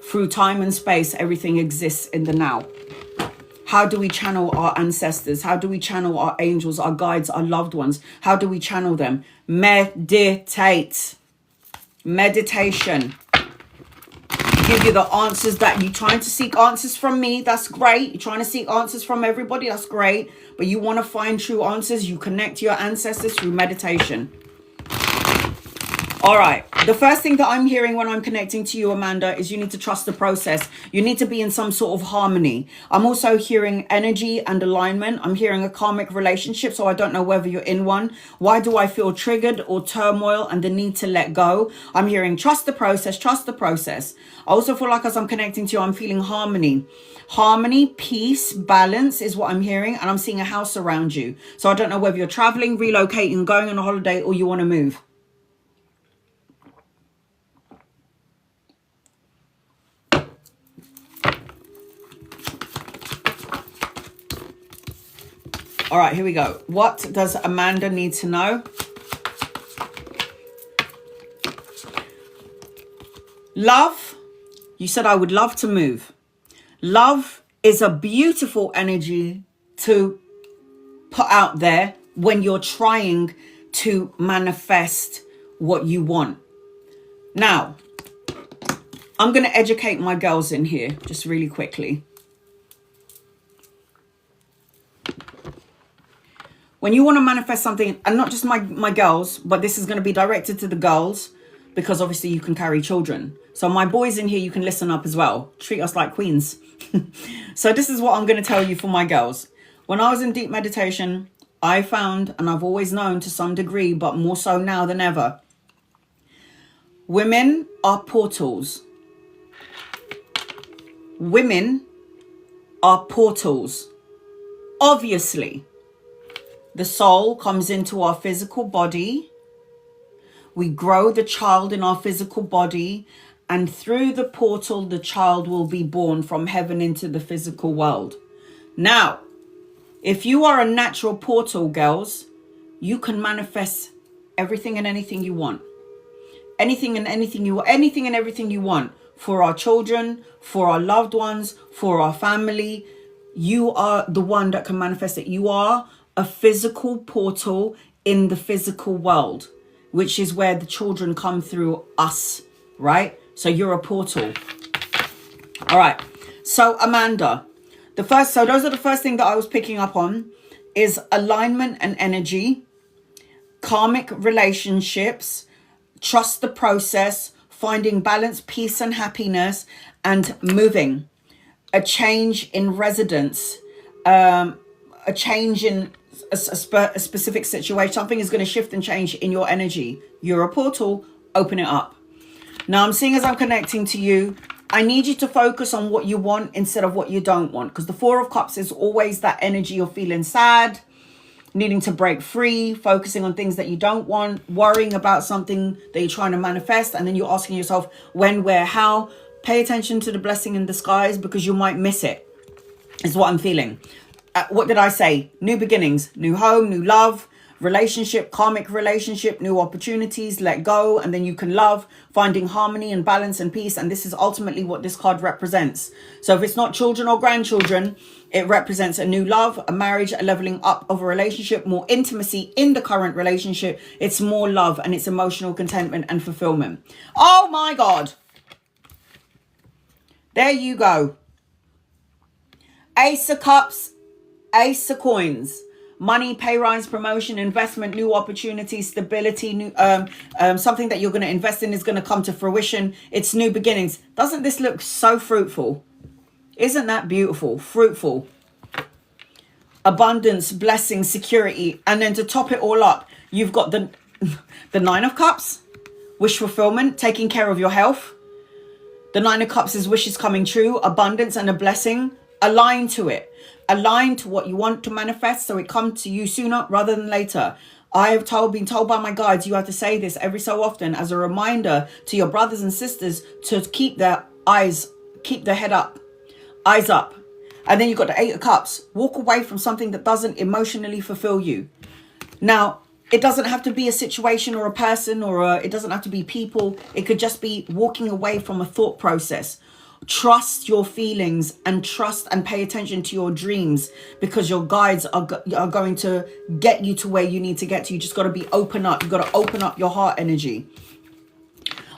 Through time and space, everything exists in the now. How do we channel our ancestors? How do we channel our angels, our guides, our loved ones? How do we channel them? Meditate. Meditation. Give you the answers that you're trying to seek answers from me. That's great. You're trying to seek answers from everybody. That's great. But you want to find true answers. You connect to your ancestors through meditation. All right. The first thing that I'm hearing when I'm connecting to you, Amanda, is you need to trust the process. You need to be in some sort of harmony. I'm also hearing energy and alignment. I'm hearing a karmic relationship, so I don't know whether you're in one. Why do I feel triggered or turmoil and the need to let go? I'm hearing trust the process, trust the process. I also feel like as I'm connecting to you, I'm feeling harmony. Harmony, peace, balance is what I'm hearing, and I'm seeing a house around you. So I don't know whether you're traveling, relocating, going on a holiday, or you want to move. All right, here we go. What does Amanda need to know? Love. You said I would love to move. Love is a beautiful energy to put out there when you're trying to manifest what you want. Now, I'm going to educate my girls in here just really quickly. When you want to manifest something, and not just my girls, but this is going to be directed to the girls, because obviously you can carry children. So my boys in here, you can listen up as well. Treat us like queens. So this is what I'm going to tell you for my girls. When I was in deep meditation, I found, and I've always known to some degree, but more so now than ever, women are portals. Women are portals. Obviously, the soul comes into our physical body. We grow the child in our physical body, and through the portal, the child will be born from heaven into the physical world. Now, if you are a natural portal, girls, you can manifest everything and anything you want. Anything and everything you want for our children, for our loved ones, for our family. You are the one that can manifest it. You are a physical portal in the physical world, which is where the children come through us, right? So you're a portal. All right. So Amanda, those are the first thing that I was picking up on is alignment and energy, karmic relationships, trust the process, finding balance, peace and happiness, and moving. A change in residence, a change in a specific situation. Something is going to shift and change in your energy. You're a portal. Open it up. Now I'm seeing as I'm connecting to you, I need you to focus on what you want instead of what you don't want. Because the Four of Cups is always that energy of feeling sad, needing to break free, focusing on things that you don't want, worrying about something that you're trying to manifest. And then you're asking yourself when, where, how. Pay attention to the blessing in disguise because you might miss it, is what I'm feeling. What did I say? New beginnings, new home, new love, relationship, karmic relationship, new opportunities, let go, and then you can love, finding harmony and balance and peace. And this is ultimately what this card represents. So if it's not children or grandchildren, it represents a new love, a marriage, a leveling up of a relationship, more intimacy in the current relationship. It's more love and it's emotional contentment and fulfillment. Oh my God. There you go. Ace of Cups, Ace of Coins. Money, pay rise, promotion, investment, new opportunities, stability, new something that you're going to invest in is going to come to fruition. It's new beginnings. Doesn't this look so fruitful? Isn't that beautiful? Fruitful. Abundance, blessing, security. And then to top it all up, you've got the Nine of Cups, wish fulfillment, taking care of your health. The Nine of Cups is wishes coming true, abundance and a blessing. Align to it. Align to what you want to manifest so it comes to you sooner rather than later. I have been told by my guides, you have to say this every so often as a reminder to your brothers and sisters to keep their head up, eyes up. And then you've got the Eight of Cups. Walk away from something that doesn't emotionally fulfill you. Now, it doesn't have to be a situation or a person it doesn't have to be people. It could just be walking away from a thought process. Trust your feelings and trust and pay attention to your dreams because your guides are going to get you to where you need to get to. You just got to be open up. You've got to open up your heart energy.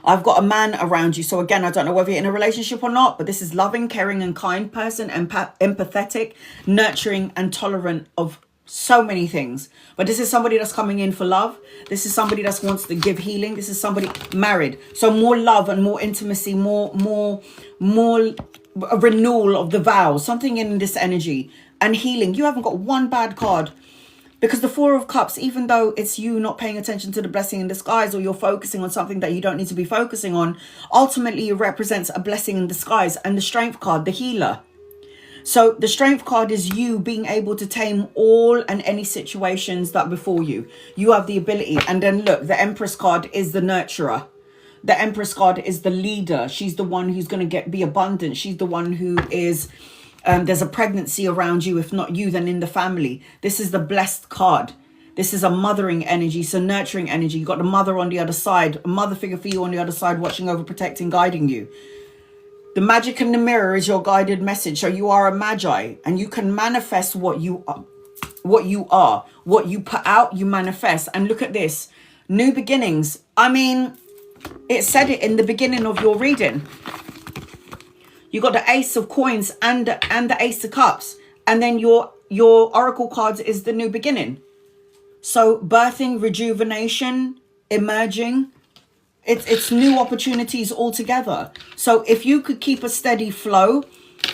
I've got a man around you. So again, I don't know whether you're in a relationship or not, but this is loving, caring and kind person, empathetic, nurturing and tolerant of so many things. But this is somebody that's coming in for love. This is somebody that wants to give healing. This is somebody married. So more love and more intimacy, more a renewal of the vows, something in this energy and healing. You haven't got one bad card because the Four of Cups, even though it's you not paying attention to the blessing in disguise or you're focusing on something that you don't need to be focusing on, ultimately it represents a blessing in disguise. And the Strength card, the healer. So the Strength card is you being able to tame all and any situations that befall you. You have the ability. And then look, the Empress card is the nurturer. The Empress card is the leader. She's the one who's going to be abundant. She's the one who is There's a pregnancy around you. If not you, then in the family. This is the blessed card. This is a mothering energy, so nurturing energy. You've got the mother on the other side, a mother figure for you on the other side, watching over, protecting, guiding you. The magic in the mirror is your guided message. So you are a magi, and you can manifest what you are. What you put out, you manifest. And look at this. New beginnings. I mean, it said it in the beginning of your reading. You got the Ace of Coins and the Ace of Cups. And then your Oracle cards is the new beginning. So birthing, rejuvenation, emerging. It's new opportunities altogether. So if you could keep a steady flow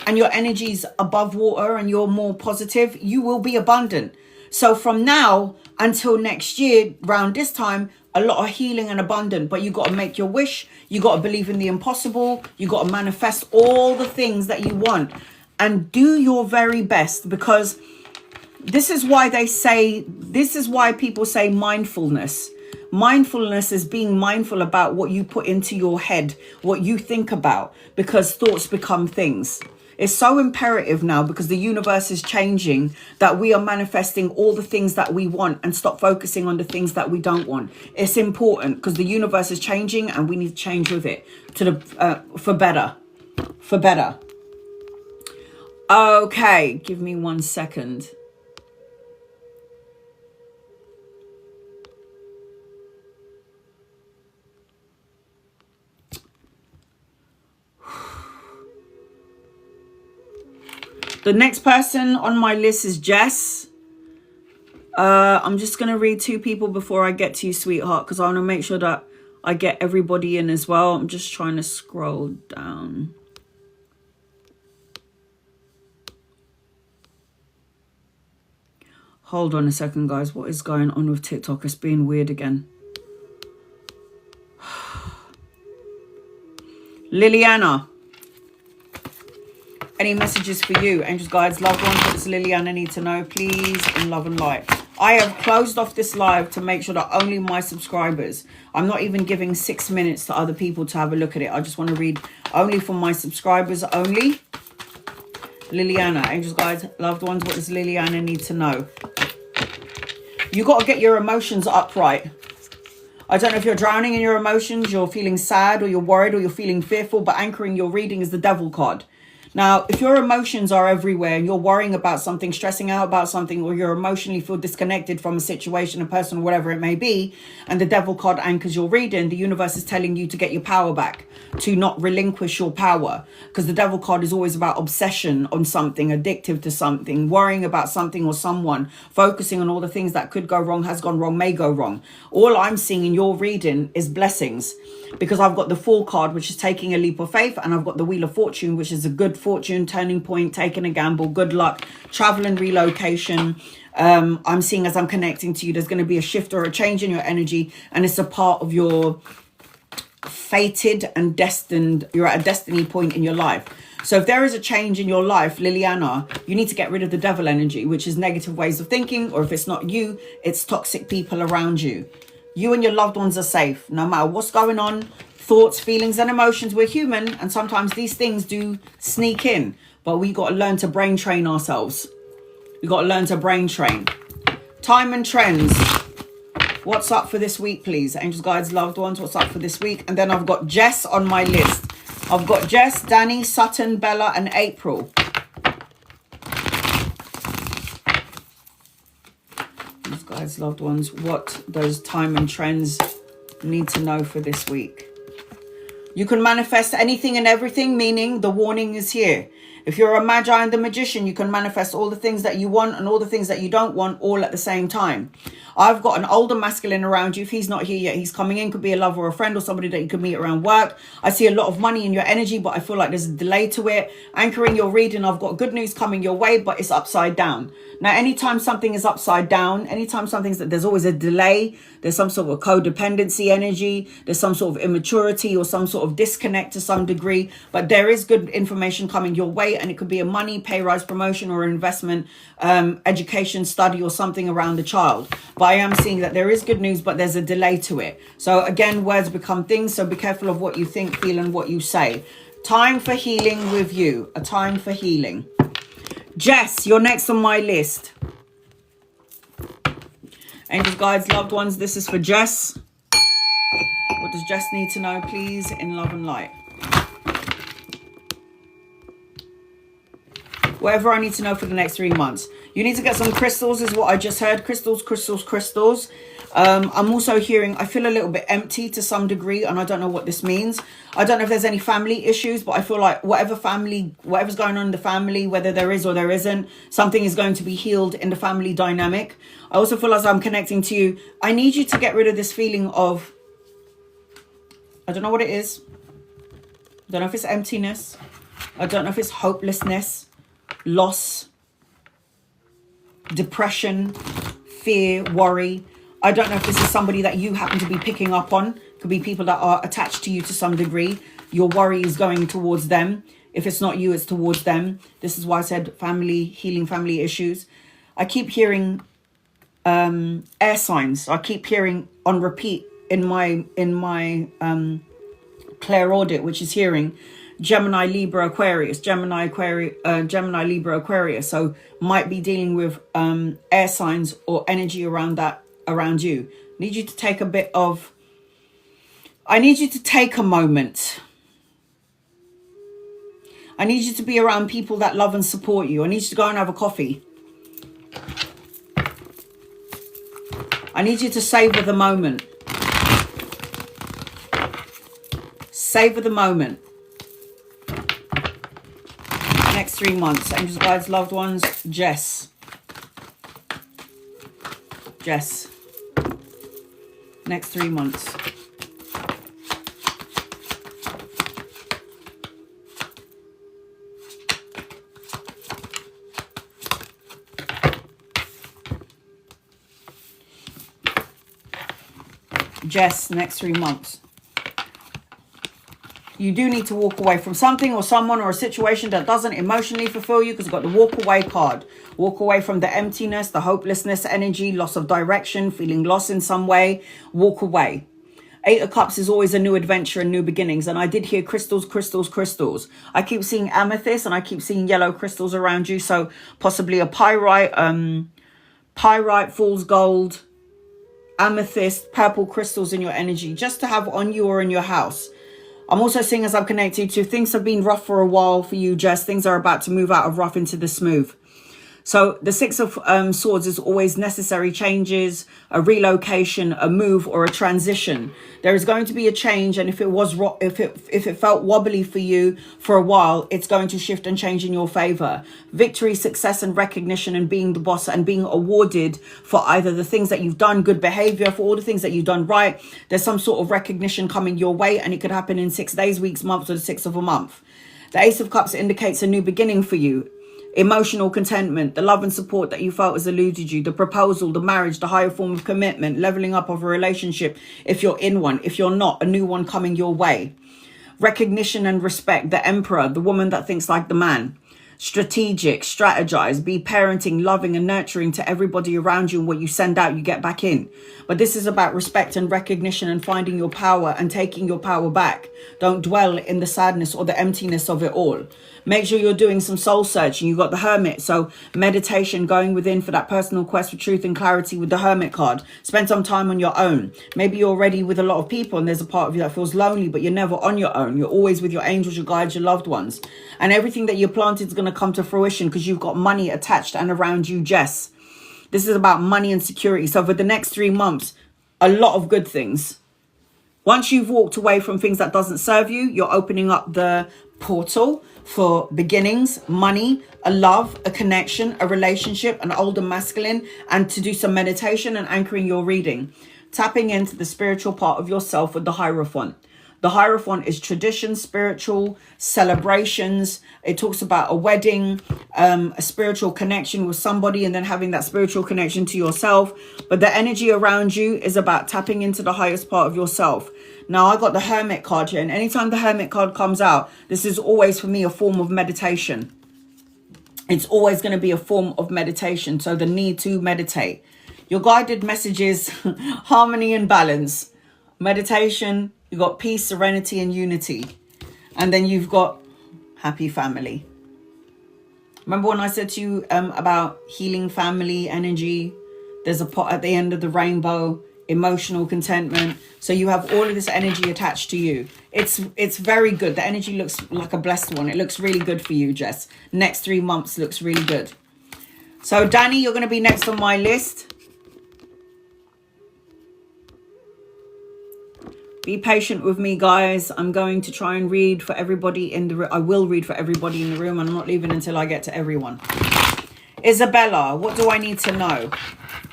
and your energy's above water and you're more positive, you will be abundant. So from now until next year, around this time, a lot of healing and abundant. But you got to make your wish. You got to believe in the impossible. You got to manifest all the things that you want. And do your very best, because this is why people say mindfulness. Mindfulness is being mindful about what you put into your head, what you think about, because thoughts become things. It's so imperative now, because the universe is changing, that we are manifesting all the things that we want and stop focusing on the things that we don't want. It's important because the universe is changing and we need to change with it for better. Okay, give me 1 second. The next person on my list is Jess. I'm just going to read 2 people before I get to you, sweetheart, because I want to make sure that I get everybody in as well. I'm just trying to scroll down. Hold on a second, guys. What is going on with TikTok? It's being weird again. Liliana. Any messages for you? Angels, guides, loved ones. What does Liliana need to know? Please, in love and light. I have closed off this live to make sure that only my subscribers. I'm not even giving 6 minutes to other people to have a look at it. I just want to read only for my subscribers only. Liliana, angels, guides, loved ones. What does Liliana need to know? You got to get your emotions upright. I don't know if you're drowning in your emotions, you're feeling sad, or you're worried, or you're feeling fearful, but anchoring your reading is the Devil card. Now, if your emotions are everywhere and you're worrying about something, stressing out about something, or you're emotionally feel disconnected from a situation, a person, or whatever it may be, and the Devil card anchors your reading, the universe is telling you to get your power back, to not relinquish your power. Because the Devil card is always about obsession on something, addictive to something, worrying about something or someone, focusing on all the things that could go wrong, has gone wrong, may go wrong. All I'm seeing in your reading is blessings. Because I've got the Fool card, which is taking a leap of faith, and I've got the Wheel of Fortune, which is a good fortune, turning point, taking a gamble, good luck, travel and relocation. I'm seeing, as I'm connecting to you, there's going to be a shift or a change in your energy, and it's a part of your fated and destined, you're at a destiny point in your life. So if there is a change in your life, Liliana, you need to get rid of the devil energy, which is negative ways of thinking, or if it's not you, it's toxic people around you. You and your loved ones are safe, no matter what's going on. Thoughts, feelings, and emotions. We're human, and sometimes these things do sneak in. But we got to learn to brain train ourselves. We got to learn to brain train. Time and trends. What's up for this week, please? Angels, guides, loved ones, what's up for this week? And then I've got Jess on my list. I've got Jess, Danny, Sutton, Bella, and April. Guys, loved ones, what does time and trends need to know for this week? You can manifest anything and everything, meaning the warning is here. If you're a magi and the magician, you can manifest all the things that you want and all the things that you don't want all at the same time. I've got an older masculine around you. If he's not here yet, he's coming in. Could be a lover or a friend or somebody that you could meet around work. I see a lot of money in your energy, but I feel like there's a delay to it. Anchoring your reading, I've got good news coming your way, but it's upside down. Now, anytime something is upside down, anytime something's that there's always a delay, there's some sort of codependency energy, there's some sort of immaturity or some sort of disconnect to some degree, but there is good information coming your way, and it could be a money, pay rise, promotion, or investment, education, study, or something around the child. But I am seeing that there is good news, but there's a delay to it. So again, words become things, so be careful of what you think, feel, and what you say. Time for healing with you. A time for healing. Jess, you're next on my list. Angels, guides, loved ones, this is for Jess. What does Jess need to know, please, in love and light? Whatever I need to know for the next 3 months. You need to get some crystals, is what I just heard. Crystals, crystals, crystals. I'm also hearing, I feel a little bit empty to some degree, and I don't know what this means. I don't know if there's any family issues, but I feel like whatever's going on in the family, whether there is or there isn't, something is going to be healed in the family dynamic. I also feel as I'm connecting to you, I need you to get rid of this feeling of, I don't know what it is. I don't know if it's emptiness. I don't know if it's hopelessness, loss, depression, fear, worry. I don't know if this is somebody that you happen to be picking up on. Could be people that are attached to you to some degree. Your worry is going towards them. If it's not you, it's towards them. This is why I said family, healing family issues. I keep hearing air signs. I keep hearing on repeat in my Claire audit, which is hearing Gemini, Libra, Aquarius, Gemini, Libra, Aquarius. So might be dealing with air signs or energy around you. Need you to take I need you to take a moment. I need you to be around people that love and support you. I need you to go and have a coffee. I need you to savor the moment. Savor the moment. Next 3 months. Angels, guides, loved ones. Jess. Next 3 months. Jess, next 3 months. You do need to walk away from something or someone or a situation that doesn't emotionally fulfill you, because you've got the walk away card. Walk away from the emptiness, the hopelessness energy, loss of direction, feeling lost in some way. Walk away. 8 of Cups is always a new adventure and new beginnings. And I did hear crystals, crystals, crystals. I keep seeing amethyst and I keep seeing yellow crystals around you. So possibly a pyrite, fool's gold, amethyst, purple crystals in your energy, just to have on you or in your house. I'm also seeing, as I'm connected to, things have been rough for a while for you, Jess. Things are about to move out of rough into the smooth. So the 6 of Swords is always necessary changes, a relocation, a move, or a transition. There is going to be a change, and if it felt wobbly for you for a while, it's going to shift and change in your favor. Victory, success, and recognition, and being the boss and being awarded for either the things that you've done, good behavior, for all the things that you've done right. There's some sort of recognition coming your way, and it could happen in 6 days, weeks, months, or the 6th of a month. The Ace of Cups indicates a new beginning for you. Emotional contentment, the love and support that you felt has eluded you, the proposal, the marriage, the higher form of commitment, leveling up of a relationship if you're in one. If you're not, a new one coming your way. Recognition and respect, the Emperor, the woman that thinks like the man. Strategic, strategize, be parenting, loving and nurturing to everybody around you, and what you send out, you get back in. But this is about respect and recognition and finding your power and taking your power back. Don't dwell in the sadness or the emptiness of it all. Make sure you're doing some soul searching. You've got the Hermit. So meditation, going within for that personal quest for truth and clarity with the Hermit card. Spend some time on your own. Maybe you're already with a lot of people and there's a part of you that feels lonely, but you're never on your own. You're always with your angels, your guides, your loved ones. And everything that you planted is going to come to fruition because you've got money attached and around you, Jess. This is about money and security. So for the next 3 months, a lot of good things. Once you've walked away from things that doesn't serve you, you're opening up the portal for beginnings, money, a love, a connection, a relationship, an older masculine, and to do some meditation and anchoring your reading. Tapping into the spiritual part of yourself with the Hierophant. The Hierophant is tradition, spiritual, celebrations. It talks about a wedding, a spiritual connection with somebody, and then having that spiritual connection to yourself. But the energy around you is about tapping into the highest part of yourself. Now, I got the Hermit card here, and anytime the Hermit card comes out, this is always for me a form of meditation. It's always going to be a form of meditation. So the need to meditate. Your guided messages, harmony and balance. Meditation, you've got peace, serenity and unity. And then you've got happy family. Remember when I said to you about healing family energy? There's a pot at the end of the rainbow, emotional contentment. So you have all of this energy attached to you. It's very good. The energy looks like a blessed one. It looks really good for you, Jess. Next 3 months looks really good. So Danny, you're going to be next on my list. Be patient with me, guys. I'm going to try and read for everybody in the room. I will read for everybody in the room. I'm not leaving until I get to everyone. Isabella, what do I need to know?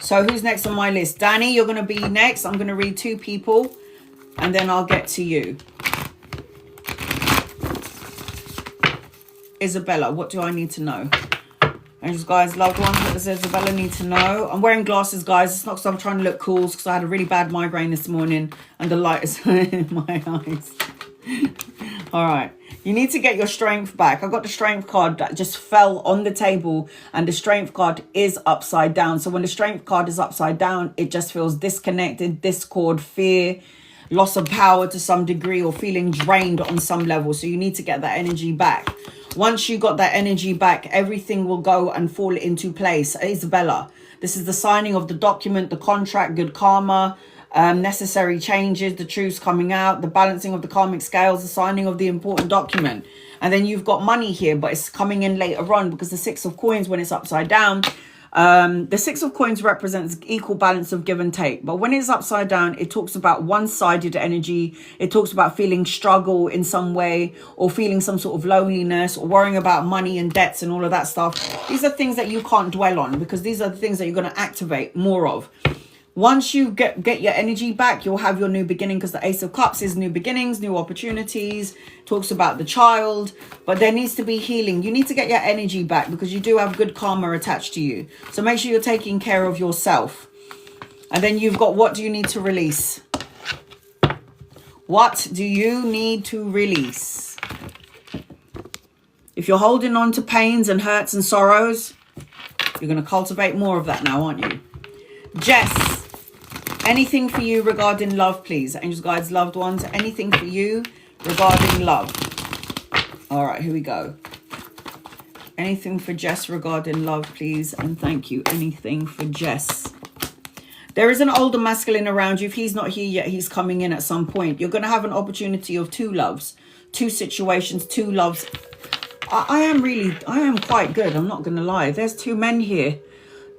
So who's next on my list? Danny, you're going to be next. I'm going to read 2 people and then I'll get to you. Isabella, what do I need to know? Angels, guys, loved ones, what does Isabella need to know? I'm wearing glasses, guys. It's not because I'm trying to look cool. It's because I had a really bad migraine this morning and the light is in my eyes. All right. You need to get your strength back. I got the strength card that just fell on the table and the strength card is upside down. So when the strength card is upside down, it just feels disconnected, discord, fear, loss of power to some degree, or feeling drained on some level. So you need to get that energy back. Once you got that energy back, everything will go and fall into place. Isabella, this is the signing of the document, the contract, good karma, necessary changes, the truths coming out, the balancing of the karmic scales, the signing of the important document. And then you've got money here, but it's coming in later on because the 6 of coins, when it's upside down, the 6 of coins represents equal balance of give and take. But when it's upside down, it talks about one-sided energy. It talks about feeling struggle in some way, or feeling some sort of loneliness, or worrying about money and debts and all of that stuff. These are things that you can't dwell on because these are the things that you're going to activate more of. Once you get your energy back, you'll have your new beginning, because the Ace of Cups is new beginnings, new opportunities, talks about the child, but there needs to be healing. You need to get your energy back because you do have good karma attached to you. So make sure you're taking care of yourself. And then you've got, what do you need to release? What do you need to release? If you're holding on to pains and hurts and sorrows, you're going to cultivate more of that now, aren't you? Jess. Anything for you regarding love, please. Angels, guides, loved ones. Anything for you regarding love. All right, here we go. Anything for Jess regarding love, please. And thank you. Anything for Jess. There is an older masculine around you. If he's not here yet, he's coming in at some point. You're going to have an opportunity of 2 loves, 2 situations, 2 loves. I am quite good. I'm not going to lie. There's 2 men here.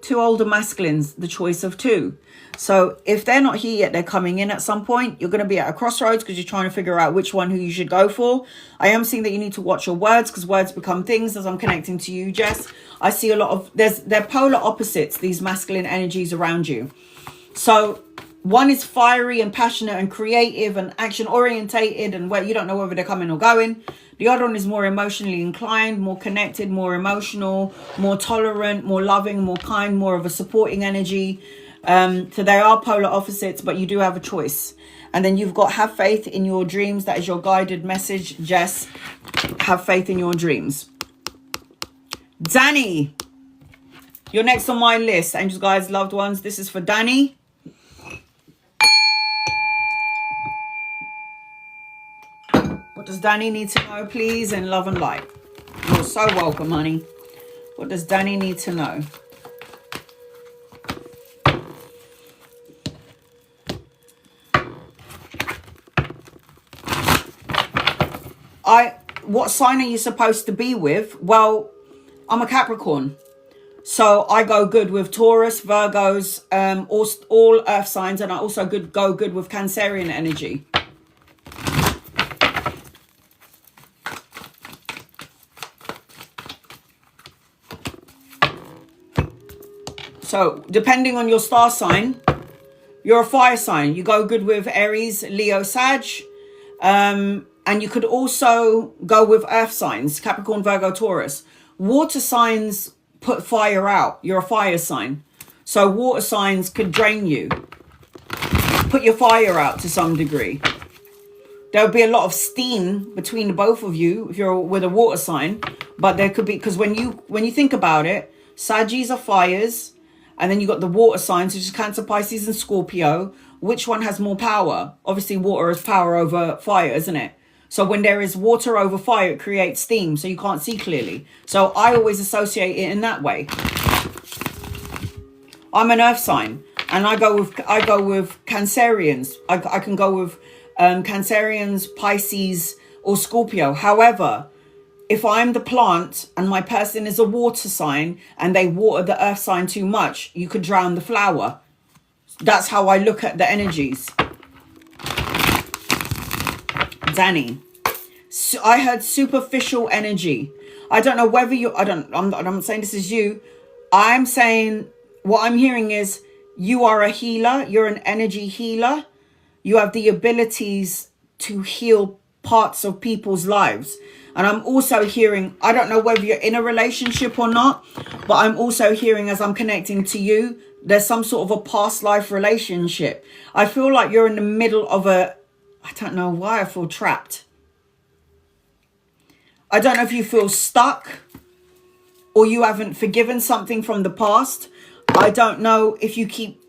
2 older masculines, the choice of 2. So if they're not here yet, they're coming in at some point. You're going to be at a crossroads because you're trying to figure out which one who you should go for. I am seeing that you need to watch your words because words become things. As I'm connecting to you, Jess, I see a lot of, they're polar opposites, these masculine energies around you. So one is fiery and passionate and creative and action orientated, and where you don't know whether they're coming or going. The other one is more emotionally inclined, more connected, more emotional, more tolerant, more loving, more kind, more of a supporting energy. So they are polar opposites, but you do have a choice. And then you've got have faith in your dreams. That is your guided message, Jess. Have faith in your dreams. Danny, you're next on my list. Angels, guides, loved ones. This is for Danny. What does Danny need to know, please? In love and light. You're so welcome, honey. What does Danny need to know? What sign are you supposed to be with? Well, I'm a Capricorn. So I go good with Taurus, Virgos, all earth signs. And I also go good with Cancerian energy. So depending on your star sign, you're a fire sign. You go good with Aries, Leo, Sag. And you could also go with earth signs, Capricorn, Virgo, Taurus. Water signs put fire out. You're a fire sign. So water signs could drain you. Put your fire out to some degree. There would be a lot of steam between the both of you if you're with a water sign. But there could be, because when you think about it, Saggies are fires. And then you got the water signs, which is Cancer, Pisces, and Scorpio. Which one has more power? Obviously, water has power over fire, isn't it? So when there is water over fire, it creates steam, so you can't see clearly. So I always associate it in that way. I'm an earth sign, and I go with Cancerians. I can go with Cancerians, Pisces, or Scorpio. However, if I'm the plant and my person is a water sign and they water the earth sign too much, you could drown the flower. That's how I look at the energies. Danny, so I heard superficial energy. I don't know whether you, I'm not saying this is you. I'm saying what I'm hearing is you are a healer. You're an energy healer. You have the abilities to heal parts of people's lives. And I'm also hearing, I don't know whether you're in a relationship or not, but I'm also hearing as I'm connecting to you, there's some sort of a past life relationship. I feel like you're in the middle of I don't know why I feel trapped. I don't know if you feel stuck or you haven't forgiven something from the past. I don't know if you keep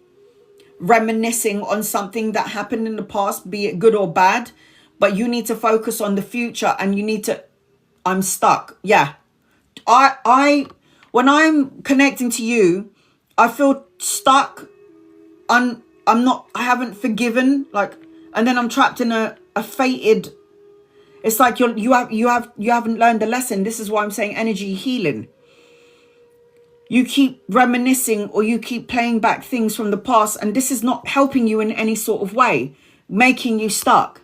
reminiscing on something that happened in the past, be it good or bad, but you need to focus on the future and you need to, I'm stuck. Yeah. When I'm connecting to you, I feel stuck. I haven't forgiven, and then I'm trapped in a fated, it's like you haven't learned the lesson. This is why I'm saying energy healing. You keep reminiscing or you keep playing back things from the past, and this is not helping you in any sort of way, making you stuck.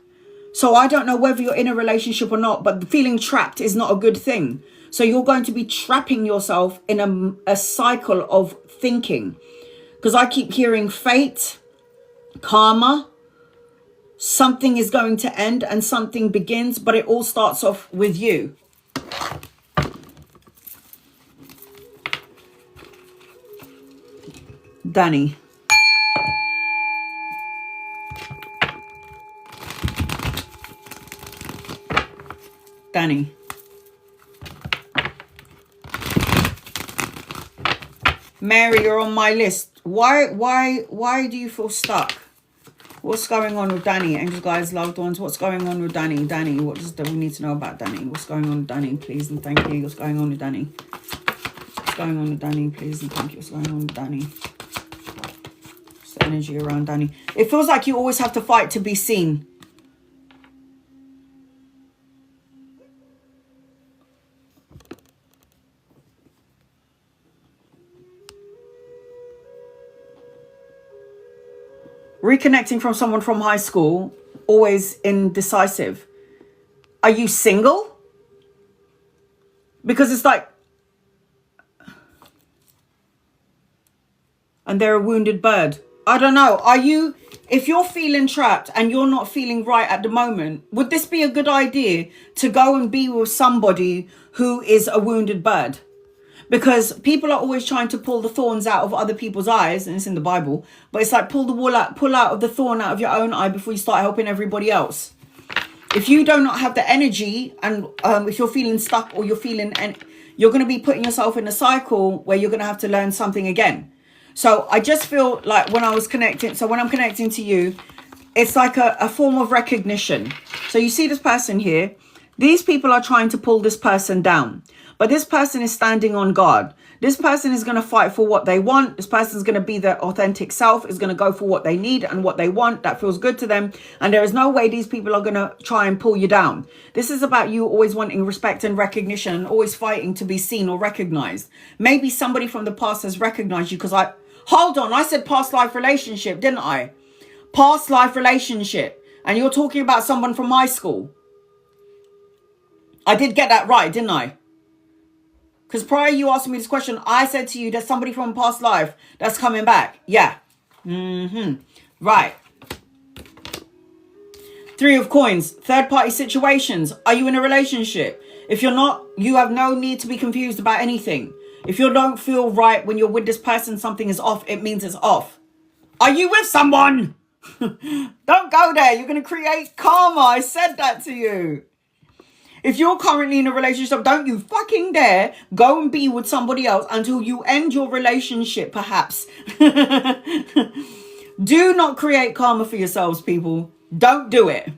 So I don't know whether you're in a relationship or not, but feeling trapped is not a good thing. So you're going to be trapping yourself in a cycle of thinking, because I keep hearing fate, karma, something is going to end and something begins, but it all starts off with you. Danny. Danny. Mary, you're on my list. Why do you feel stuck? What's going on with Danny? Angels, guys, loved ones. What's going on with Danny? Danny, what do we need to know about Danny? What's going on with Danny, please and thank you? What's going on with Danny? What's going on with Danny, please and thank you? What's going on with Danny? What's the energy around Danny? It feels like you always have to fight to be seen. Reconnecting from someone from high school, always indecisive. Are you single? Because it's like, and they're a wounded bird. I don't know. If you're feeling trapped and you're not feeling right at the moment, would this be a good idea to go and be with somebody who is a wounded bird? Because people are always trying to pull the thorns out of other people's eyes, and it's in the Bible, but it's like pull out of the thorn out of your own eye before you start helping everybody else. If you do not have the energy, and if you're feeling stuck or you're going to be putting yourself in a cycle where you're going to have to learn something again. So I just feel like when I'm connecting to you, it's like a form of recognition. So you see this person here, these people are trying to pull this person down. But this person is standing on guard. This person is going to fight for what they want. This person is going to be their authentic self, is going to go for what they need and what they want that feels good to them. And there is no way these people are going to try and pull you down. This is about you always wanting respect and recognition and always fighting to be seen or recognized. Maybe somebody from the past has recognized you because hold on, I said past life relationship, didn't I? Past life relationship. And you're talking about someone from high school. I did get that right, didn't I? Because prior you asked me this question, I said to you, there's somebody from past life that's coming back. Yeah. Right. 3 of coins. Third party situations. Are you in a relationship? If you're not, you have no need to be confused about anything. If you don't feel right when you're with this person, something is off. It means it's off. Are you with someone? Don't go there. You're going to create karma. I said that to you. If you're currently in a relationship, don't you fucking dare go and be with somebody else until you end your relationship, perhaps. Do not create karma for yourselves, people. Don't do it.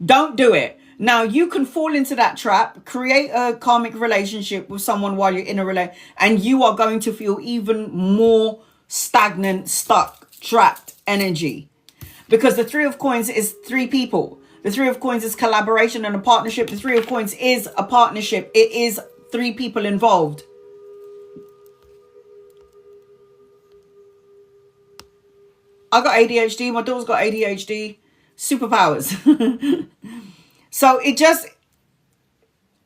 Don't do it. Now, you can fall into that trap, create a karmic relationship with someone while you're in a relationship, and you are going to feel even more stagnant, stuck, trapped energy. Because the Three of Coins is three people. The Three of Coins is collaboration and a partnership. The Three of Coins is a partnership. It is three people involved. I got ADHD. My daughter's got ADHD. Superpowers. So it just,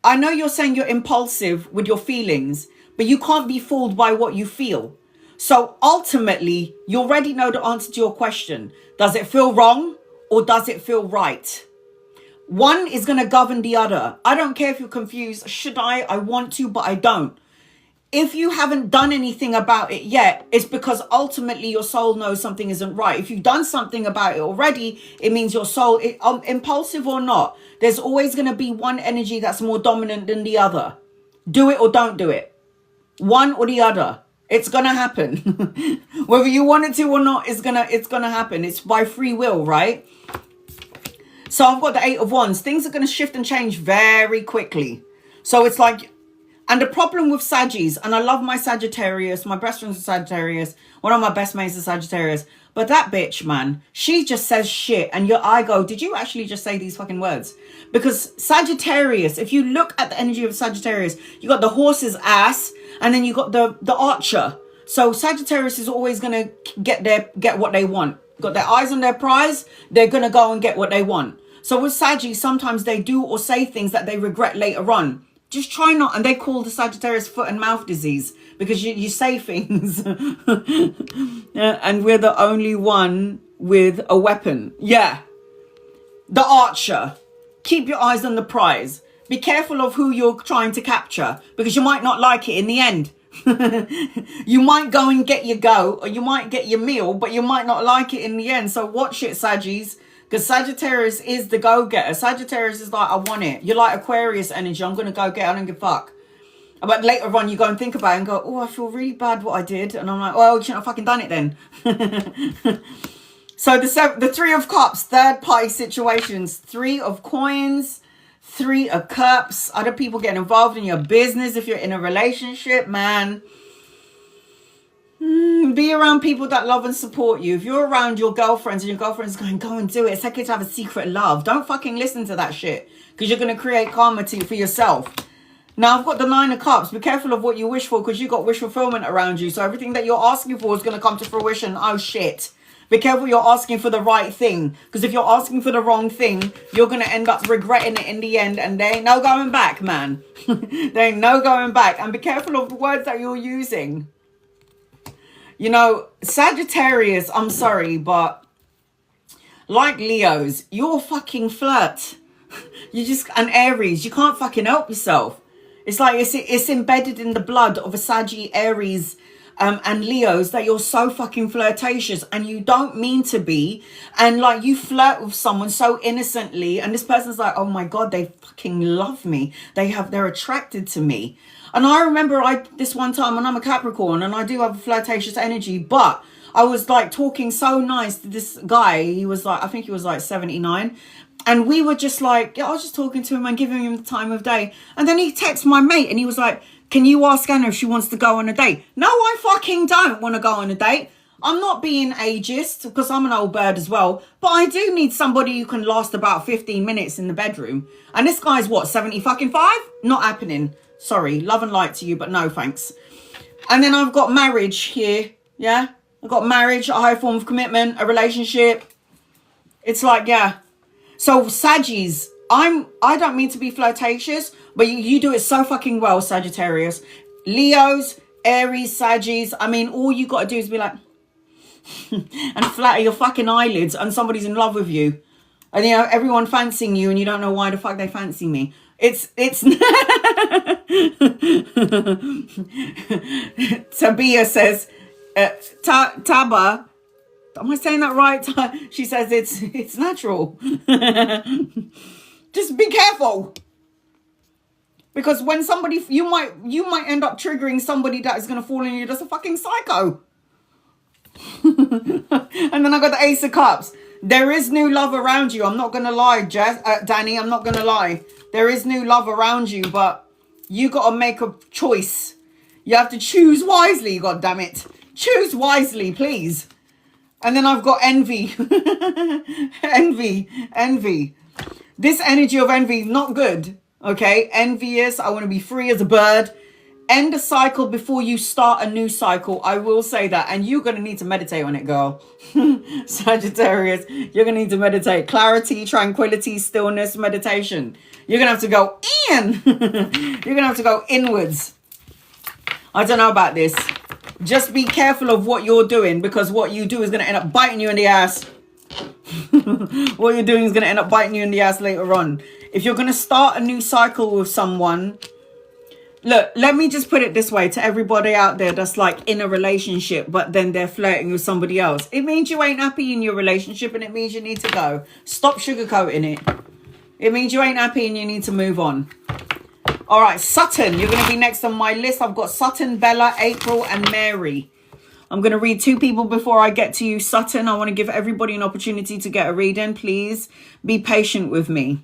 I know you're saying you're impulsive with your feelings, but you can't be fooled by what you feel. So ultimately, you already know the answer to your question. Does it feel wrong or does it feel right? One is going to govern the other. I don't care if you're confused. Should I want to, but I don't. If you haven't done anything about it yet, it's because ultimately your soul knows something isn't right. If you've done something about it already, it means your soul, impulsive or not, there's always going to be one energy that's more dominant than the other. Do it or don't do it. One or the other. It's going to happen. Whether you want it to or not, it's going to happen. It's by free will, right? So I've got the Eight of Wands. Things are going to shift and change very quickly. So it's like, and the problem with Saggies, and I love my Sagittarius, my best friend's a Sagittarius, one of my best mates is Sagittarius, but that bitch, man, she just says shit, and I go, did you actually just say these fucking words? Because Sagittarius, if you look at the energy of Sagittarius, you got the horse's ass, and then you got the archer. So Sagittarius is always going to get what they want. Got their eyes on their prize, they're going to go and get what they want. So with Saggies, sometimes they do or say things that they regret later on. Just try not, and they call the Sagittarius foot and mouth disease because you say things. And we're the only one with a weapon. Yeah. The archer. Keep your eyes on the prize. Be careful of who you're trying to capture because you might not like it in the end. You might go and get your goat or you might get your meal, but you might not like it in the end. So watch it, Saggies. Because Sagittarius is the go-getter. Sagittarius is like, I want it. You're like Aquarius energy. I'm going to go get it. I don't give a fuck. But later on, you go and think about it and go, oh, I feel really bad what I did. And I'm like, well, you shouldn't have fucking done it then. So the Three of Cups, third-party situations. Three of Coins, Three of Cups. Other people getting involved in your business if you're in a relationship, man. Be around people that love and support you. If you're around your girlfriends and your girlfriend's going, go and do it. It's okay to have a secret love. Don't fucking listen to that shit because you're going to create karma for yourself. Now, I've got the Nine of Cups. Be careful of what you wish for because you got wish fulfillment around you. So everything that you're asking for is going to come to fruition. Oh, shit. Be careful you're asking for the right thing because if you're asking for the wrong thing, you're going to end up regretting it in the end and there ain't no going back, man. There ain't no going back. And be careful of the words that you're using. You know, Sagittarius, I'm sorry, but like Leos, you're a fucking flirt. And Aries, you can't fucking help yourself. It's like it's embedded in the blood of a Saggy, Aries, and Leos that you're so fucking flirtatious and you don't mean to be. And like you flirt with someone so innocently and this person's like, oh my God, they fucking love me. They're attracted to me. And I remember this one time, and I'm a Capricorn, and I do have a flirtatious energy, but I was like talking so nice to this guy. He was like, I think he was like 79. And we were just like, yeah, I was just talking to him and giving him the time of day. And then he texted my mate and he was like, can you ask Anna if she wants to go on a date? No, I fucking don't want to go on a date. I'm not being ageist because I'm an old bird as well. But I do need somebody who can last about 15 minutes in the bedroom. And this guy's what, 75? Not happening. Sorry, love and light to you, but no thanks. And then I've got marriage here, yeah? I've got marriage, a high form of commitment, a relationship. It's like, yeah. So Saggies, I don't mean to be flirtatious, but you do it so fucking well, Sagittarius. Leos, Aries, Saggies, I mean, all you got to do is be like, and flatter your fucking eyelids and somebody's in love with you. And, you know, everyone fancying you and you don't know why the fuck they fancy me. Tabia says, Taba, am I saying that right? She says it's natural. Just be careful. Because when somebody, you might end up triggering somebody that is going to fall in you that's a fucking psycho. And then I got the Ace of Cups. There is new love around you. I'm not going to lie, Danny. I'm not going to lie. There is new love around you, but you got to make a choice. You have to choose wisely, God damn it. Choose wisely, please. And then I've got envy. Envy. This energy of envy is not good. Okay, envious. I want to be free as a bird. End a cycle before you start a new cycle. I will say that. And you're going to need to meditate on it, girl. Sagittarius, you're going to need to meditate. Clarity, tranquility, stillness, meditation. You're going to have to go in. You're going to have to go inwards. I don't know about this. Just be careful of what you're doing, because what you do is going to end up biting you in the ass. What you're doing is going to end up biting you in the ass later on. If you're going to start a new cycle with someone, look, let me just put it this way to everybody out there that's like in a relationship, but then they're flirting with somebody else. It means you ain't happy in your relationship, and it means you need to go. Stop sugarcoating it. It means you ain't happy and you need to move on. All right, Sutton, you're going to be next on my list. I've got Sutton, Bella, April, and Mary. I'm going to read 2 people before I get to you, Sutton. I want to give everybody an opportunity to get a reading. Please be patient with me.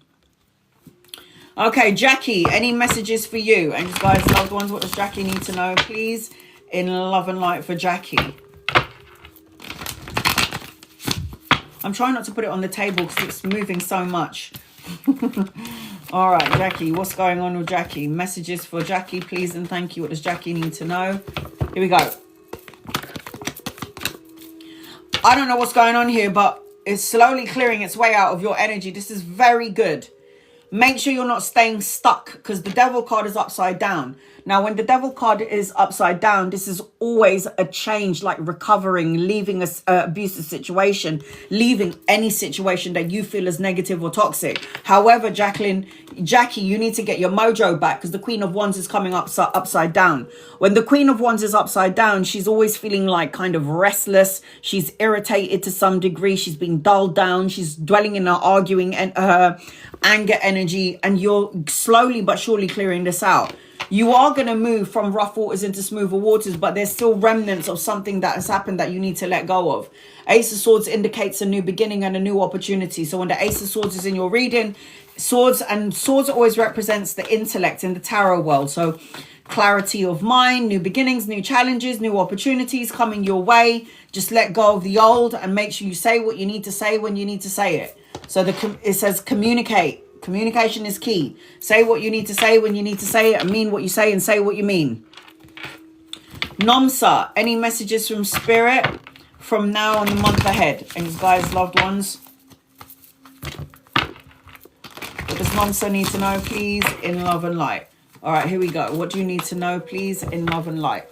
Okay, Jackie, any messages for you? And guys, loved ones, what does Jackie need to know, please? In love and light for Jackie. I'm trying not to put it on the table because it's moving so much. All right, Jackie, what's going on with Jackie? Messages for Jackie, please and thank you. What does Jackie need to know? Here we go. I don't know what's going on here, but it's slowly clearing its way out of your energy. This is very good. Make sure you're not staying stuck, because the devil card is upside down. Now, when the devil card is upside down, this is always a change, like recovering, leaving an abusive situation, leaving any situation that you feel is negative or toxic. However, Jackie, you need to get your mojo back, because the Queen of Wands is coming upside down. When the Queen of Wands is upside down, she's always feeling like kind of restless. She's irritated to some degree. She's being dulled down. She's dwelling in her arguing and her anger energy, and you're slowly but surely clearing this out. You are going to move from rough waters into smoother waters, but there's still remnants of something that has happened that you need to let go of. Ace of Swords indicates a new beginning and a new opportunity. So when the Ace of Swords is in your reading, swords always represents the intellect in the tarot world. So clarity of mind, new beginnings, new challenges, new opportunities coming your way. Just let go of the old and make sure you say what you need to say when you need to say it. So it says communicate. Communication is key. Say what you need to say when you need to say it, and mean what you say and say what you mean. Nomsa, any messages from Spirit from now on the month ahead? And guys, loved ones, what does Nomsa need to know, please, in love and light? All right, here we go. What do you need to know, please, in love and light?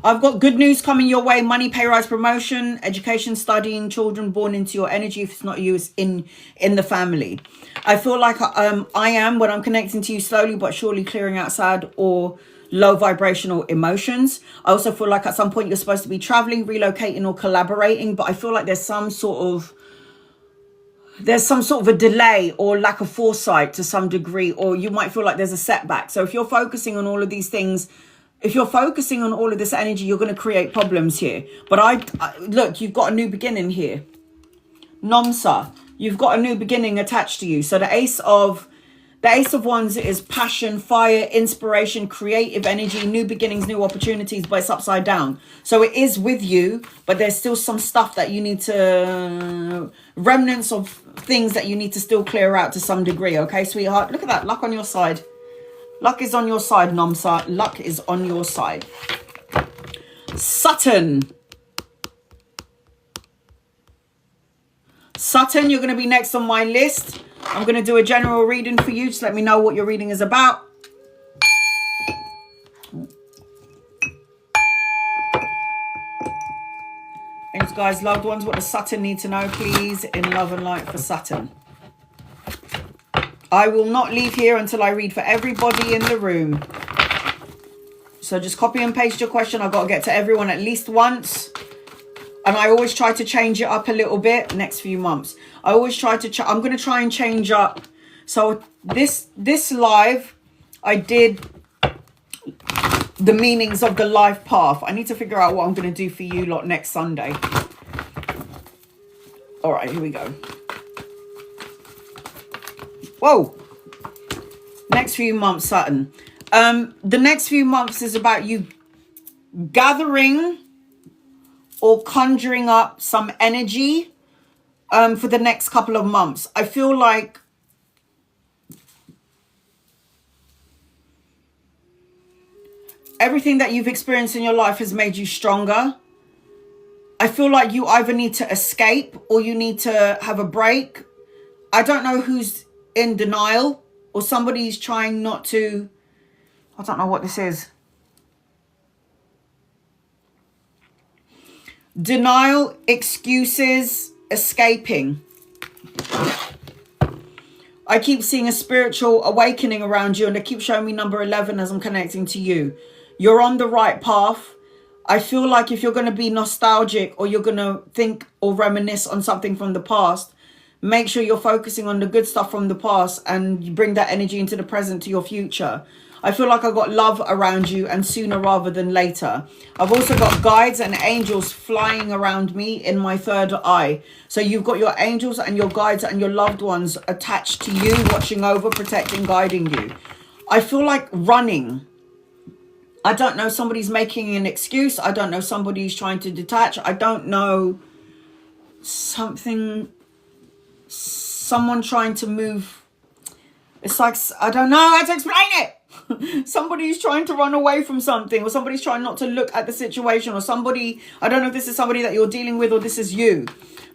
I've got good news coming your way. Money, pay rise, promotion, education, studying, children born into your energy. If it's not you, it's in the family. I feel like I am, when I'm connecting to you, slowly but surely clearing out sad or low vibrational emotions. I also feel like at some point you're supposed to be traveling, relocating, or collaborating, but I feel like there's some sort of a delay or lack of foresight to some degree, or you might feel like there's a setback. So if you're focusing on all of these things, if you're focusing on all of this energy, you're going to create problems here. But I look, you've got a new beginning here. Nomsa, you've got a new beginning attached to you. So the Ace of Wands is passion, fire, inspiration, creative energy, new beginnings, new opportunities, but it's upside down. So it is with you, but there's still some stuff that you need to, remnants of things that you need to still clear out to some degree. Okay, sweetheart? Look at that. Luck on your side. Luck is on your side, Nomsa. Luck is on your side. Sutton. Sutton, you're going to be next on my list. I'm going to do a general reading for you. Just let me know what your reading is about. And guys, loved ones, what does Sutton need to know, please, in love and light for Sutton? I will not leave here until I read for everybody in the room. So just copy and paste your question. I've got to get to everyone at least once. And I always try to change it up a little bit next few months. I always try to, I'm going to try and change up. So this live, I did the meanings of the life path. I need to figure out what I'm going to do for you lot next Sunday. All right, here we go. Whoa. Next few months, Saturn. The next few months is about you gathering or conjuring up some energy for the next couple of months. I feel like everything that you've experienced in your life has made you stronger. I feel like you either need to escape or you need to have a break. I don't know who's in denial or somebody's trying not to. I don't know what this is. Denial, excuses, escaping. I keep seeing a spiritual awakening around you, and they keep showing me number 11 as I'm connecting to you. You're on the right path. I feel like if you're going to be nostalgic or you're going to think or reminisce on something from the past, make sure you're focusing on the good stuff from the past and you bring that energy into the present to your future. I feel like I've got love around you, and sooner rather than later. I've also got guides and angels flying around me in my third eye. So you've got your angels and your guides and your loved ones attached to you, watching over, protecting, guiding you. I feel like running. I don't know, somebody's making an excuse. I don't know, somebody's trying to detach. I don't know, someone trying to move. It's like, I don't know how to explain it. Somebody's trying to run away from something, or somebody's trying not to look at the situation, or somebody, I don't know if this is somebody that you're dealing with or this is you,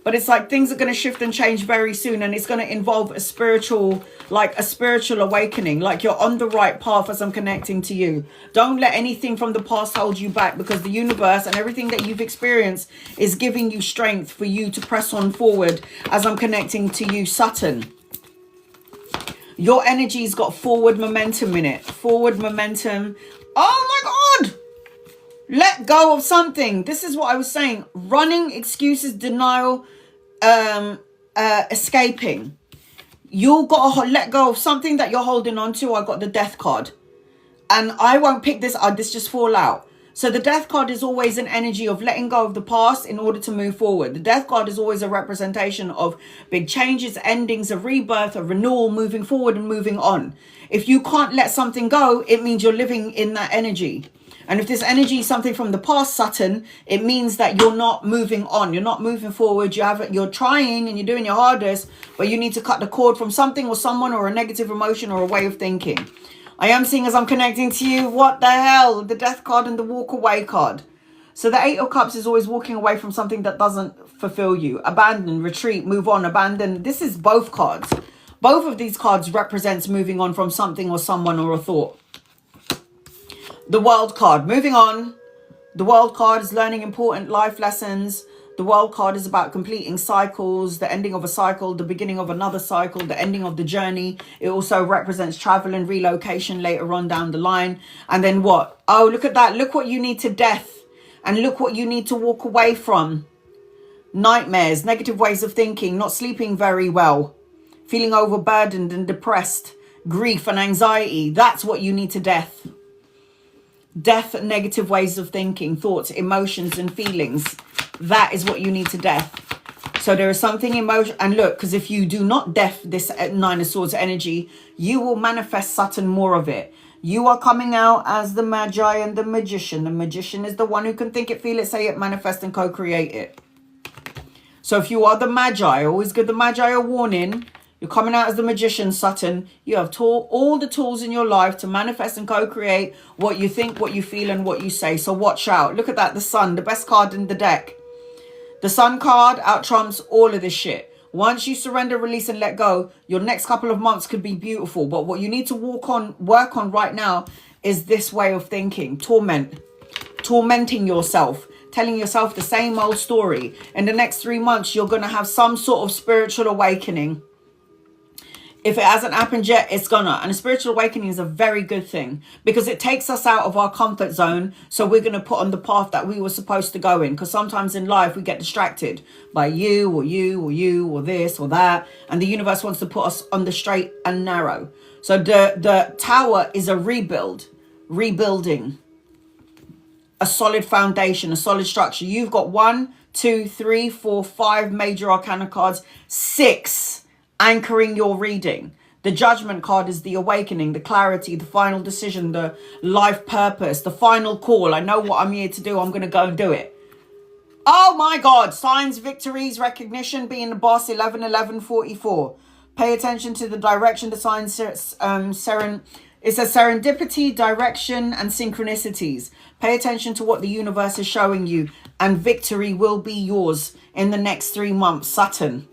but it's like things are going to shift and change very soon, and it's going to involve a spiritual awakening. Like you're on the right path as I'm connecting to you. Don't let anything from the past hold you back, because the universe and everything that you've experienced is giving you strength for you to press on forward as I'm connecting to you, Saturn. Your energy's got forward momentum in it. Forward momentum. Oh my God. Let go of something. This is what I was saying. Running, excuses, denial, escaping. You've got to let go of something that you're holding on to. I got the death card. And I won't pick this up. This just fall out. So the death card is always an energy of letting go of the past in order to move forward. The death card is always a representation of big changes, endings, a rebirth, a renewal, moving forward and moving on. If you can't let something go, it means you're living in that energy. And if this energy is something from the past, Saturn, it means that you're not moving on. You're not moving forward. You're trying and you're doing your hardest, but you need to cut the cord from something or someone or a negative emotion or a way of thinking. I am seeing as I'm connecting to you, what the hell? The death card and the walk away card. So the 8 of Cups is always walking away from something that doesn't fulfill you. Abandon, retreat, move on, abandon. This is both cards. Both of these cards represents moving on from something or someone or a thought. The World card, moving on. The World card is learning important life lessons. The World card is about completing cycles, the ending of a cycle, the beginning of another cycle, the ending of the journey. It also represents travel and relocation later on down the line. And then what? Oh, look at that. Look what you need to death. And look what you need to walk away from. Nightmares, negative ways of thinking, not sleeping very well, feeling overburdened and depressed, grief and anxiety. That's what you need to death. Death, negative ways of thinking, thoughts, emotions and feelings. That is what you need to death. So there is something emotion. And look, because if you do not death this 9 of Swords energy, you will manifest Saturn more of it. You are coming out as the Magi and the Magician. The Magician is the one who can think it, feel it, say it, manifest and co-create it. So if you are the Magi, always give the Magi a warning. You're coming out as the Magician, Saturn. You have all the tools in your life to manifest and co-create what you think, what you feel, and what you say. So watch out. Look at that. The Sun, the best card in the deck. The Sun card out trumps all of this shit. Once you surrender, release, and let go, your next couple of months could be beautiful. But what you need to work on right now is this way of thinking. Tormenting yourself. Telling yourself the same old story. In the next 3 months, you're going to have some sort of spiritual awakening. If it hasn't happened yet, it's gonna. And a spiritual awakening is a very good thing because it takes us out of our comfort zone. So we're going to put on the path that we were supposed to go in. Because sometimes in life we get distracted by you or this or that. And the universe wants to put us on the straight and narrow. So the tower is a rebuilding. a solid foundation, a solid structure. You've got 1, 2, 3, 4, 5 major arcana cards, 6 anchoring your reading. The Judgment card is the awakening, the clarity, the final decision, the life purpose, the final call. I know what I'm here to do. I'm going to go and do it. Oh my God. Signs, victories, recognition, being the boss, 11, 11, 44. Pay attention to the direction, the signs, it's a serendipity, direction, and synchronicities. Pay attention to what the universe is showing you, and victory will be yours in the next 3 months. Saturn.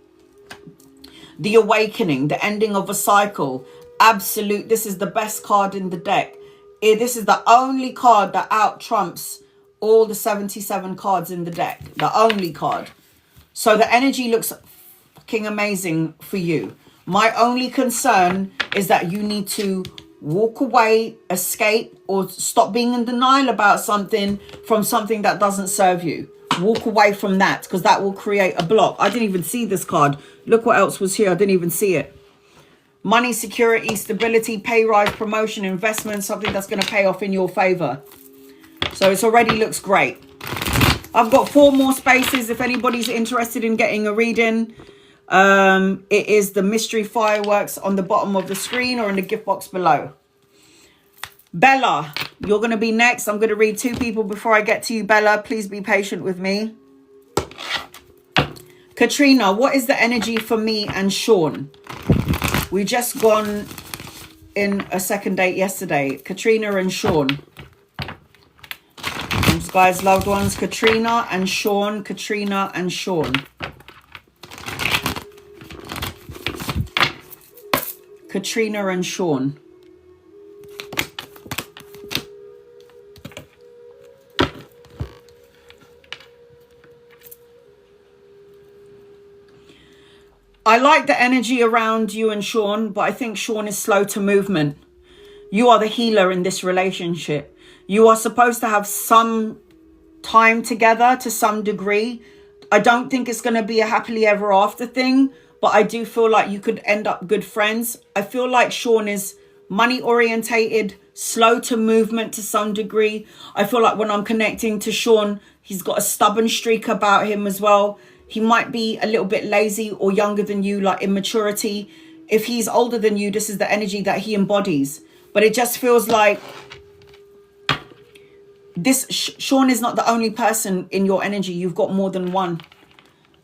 The awakening, the ending of a cycle. Absolute. This is the best card in the deck. This is the only card that out trumps all the 77 cards in the deck. The only card. So the energy looks fucking amazing for you. My only concern is that you need to walk away, escape, or stop being in denial about something from something that doesn't serve you. Walk away from that, because that will create a block. I didn't even see this card. Look what else was here. I didn't even see it. Money, security, stability, pay rise, promotion, investment, something that's going to pay off in your favor. So it already looks great. I've got 4 more spaces if anybody's interested in getting a reading. It is the mystery fireworks on the bottom of the screen or in the gift box below. Bella, you're going to be next. I'm going to read 2 people before I get to you, Bella. Please be patient with me. Katrina, what is the energy for me and Sean? We just gone in a second date yesterday. Katrina and Sean. Those guys, loved ones. Katrina and Sean. Katrina and Sean. Katrina and Sean. I like the energy around you and Sean, but I think Sean is slow to movement. You are the healer in this relationship. You are supposed to have some time together to some degree. I don't think it's going to be a happily ever after thing, but I do feel like you could end up good friends. I feel like Sean is money orientated, slow to movement to some degree. I feel like when I'm connecting to Sean, he's got a stubborn streak about him as well. He might be a little bit lazy or younger than you, like immaturity. If he's older than you, this is the energy that he embodies. But it just feels like this. Sean is not the only person in your energy. You've got more than one.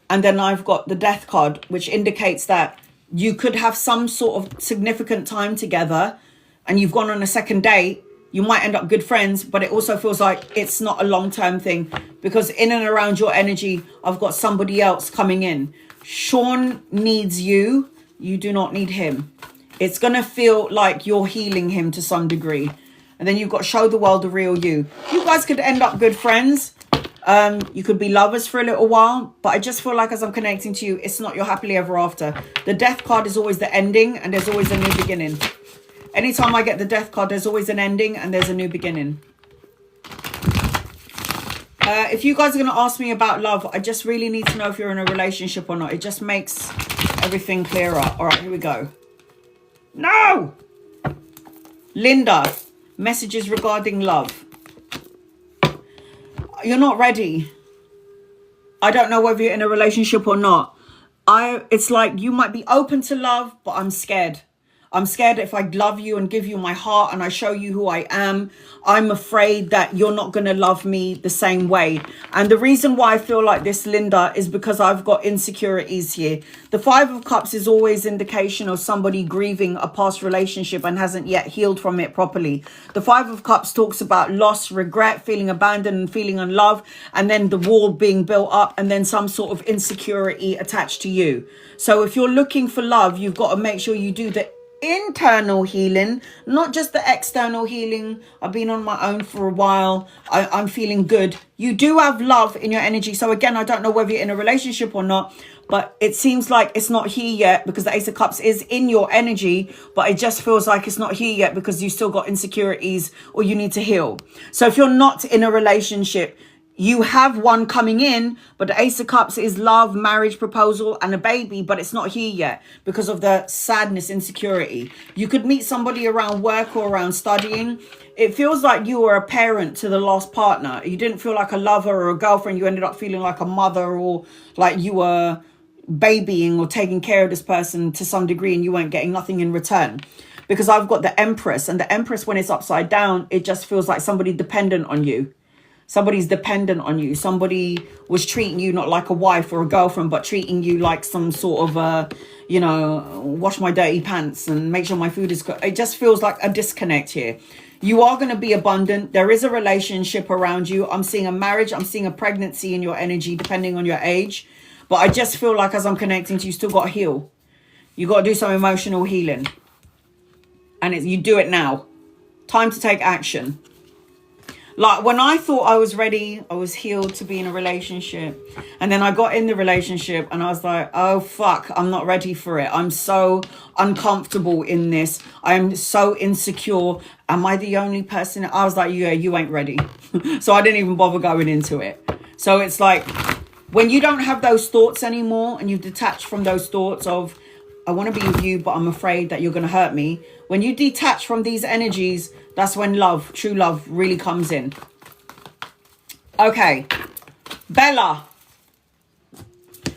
And then I've got the death card, which indicates that you could have some sort of significant time together and you've gone on a second date. You might end up good friends, but it also feels like it's not a long-term thing, because in and around your energy, I've got somebody else coming in. Sean needs you. You do not need him. It's going to feel like you're healing him to some degree. And then you've got show the world the real you. You guys could end up good friends. You could be lovers for a little while, but I just feel like as I'm connecting to you, it's not your happily ever after. The death card is always the ending, and there's always a new beginning. Anytime I get the death card, there's always an ending and there's a new beginning. If you guys are going to ask me about love, I just really need to know if you're in a relationship or not. It just makes everything clearer. All right, here we go. No! Linda, messages regarding love. You're not ready. I don't know whether you're in a relationship or not. It's like you might be open to love, but I'm scared. I'm scared if I love you and give you my heart and I show you who I am, I'm afraid that you're not going to love me the same way. And the reason why I feel like this, Linda, is because I've got insecurities here. The 5 of Cups is always indication of somebody grieving a past relationship and hasn't yet healed from it properly. The 5 of Cups talks about loss, regret, feeling abandoned and feeling unloved, and then the wall being built up and then some sort of insecurity attached to you. So if you're looking for love, you've got to make sure you do the internal healing, not just the external healing. I've been on my own for a while. I'm feeling good. You do have love in your energy. So again, I don't know whether you're in a relationship or not, but it seems like it's not here yet because the Ace of Cups is in your energy, but it just feels like it's not here yet because you still got insecurities or you need to heal. So if you're not in a relationship, you have one coming in, but the Ace of Cups is love, marriage, proposal, and a baby, but it's not here yet because of the sadness, insecurity. You could meet somebody around work or around studying. It feels like you were a parent to the last partner. You didn't feel like a lover or a girlfriend. You ended up feeling like a mother, or like you were babying or taking care of this person to some degree, and you weren't getting nothing in return. Because I've got the Empress, and the Empress, when it's upside down, it just feels like somebody dependent on you. Somebody's dependent on you. Somebody was treating you not like a wife or a girlfriend, but treating you like some sort of you know, wash my dirty pants and make sure my food is cooked. It just feels like a disconnect here. You are going to be abundant. There is a relationship around you. I'm seeing a marriage. I'm seeing a pregnancy in your energy, depending on your age. But I just feel like as I'm connecting to you, still got to heal. You got to do some emotional healing. And you do it now. Time to take action. Like when I thought I was ready, I was healed to be in a relationship. And then I got in the relationship and I was like, oh, fuck, I'm not ready for it. I'm so uncomfortable in this. I'm so insecure. Am I the only person? I was like, yeah, you ain't ready. So I didn't even bother going into it. So it's like when you don't have those thoughts anymore and you've detached from those thoughts of, I want to be with you, but I'm afraid that you're going to hurt me. When you detach from these energies, that's when love, true love, really comes in. Okay. Bella.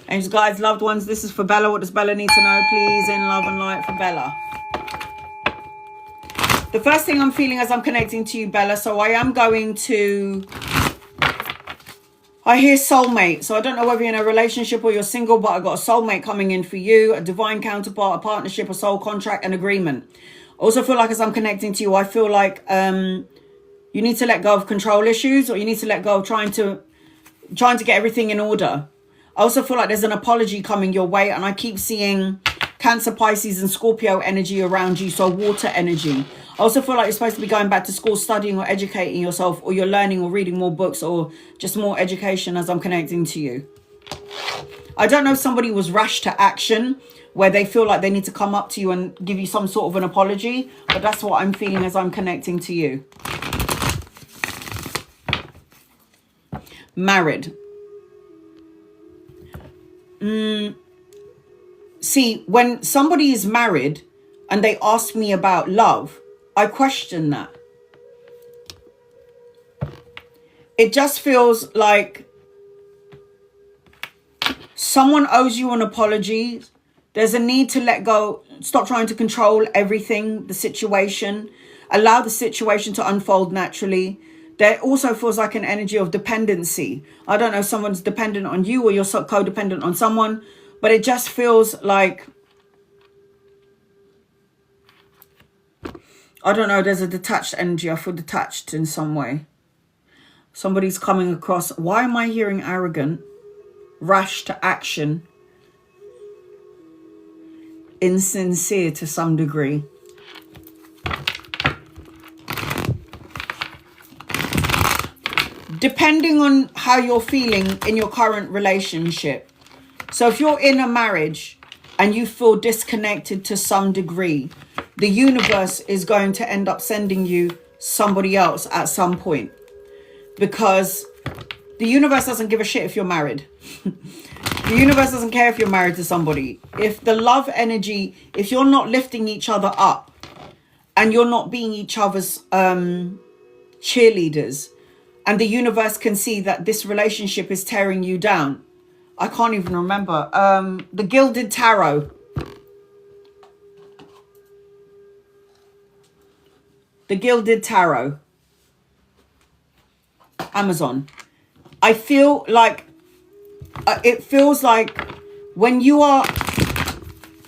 Angels, guides, loved ones, this is for Bella. What does Bella need to know? Please, in love and light for Bella. The first thing I'm feeling as I'm connecting to you, Bella, so I am going to... I hear soulmate. So I don't know whether you're in a relationship or you're single, but I got a soulmate coming in for you, a divine counterpart, a partnership, a soul contract, an agreement. Also feel like as I'm connecting to you, I feel like you need to let go of control issues, or you need to let go of trying to get everything in order. I also feel like there's an apology coming your way, and I keep seeing Cancer, Pisces, and Scorpio energy around you, so water energy. I also feel like you're supposed to be going back to school, studying or educating yourself, or you're learning or reading more books, or just more education as I'm connecting to you. I don't know if somebody was rash to action, where they feel like they need to come up to you and give you some sort of an apology, but that's what I'm feeling as I'm connecting to you. Married. See, when somebody is married and they ask me about love, I question that. It just feels like someone owes you an apology. There's a need to let go, stop trying to control everything, the situation, allow the situation to unfold naturally. There also feels like an energy of dependency. I don't know if someone's dependent on you or you're codependent on someone, but it just feels like, I don't know, there's a detached energy. I feel detached in some way. Somebody's coming across. Why am I hearing arrogant, rash to action, insincere to some degree? Depending on how you're feeling in your current relationship. So if you're in a marriage and you feel disconnected to some degree, the universe is going to end up sending you somebody else at some point. Because the universe doesn't give a shit if you're married. The universe doesn't care if you're married to somebody. If the love energy, if you're not lifting each other up and you're not being each other's cheerleaders, and the universe can see that this relationship is tearing you down. I can't even remember. The Gilded Tarot. The Gilded Tarot. Amazon. I feel like, it feels like when you're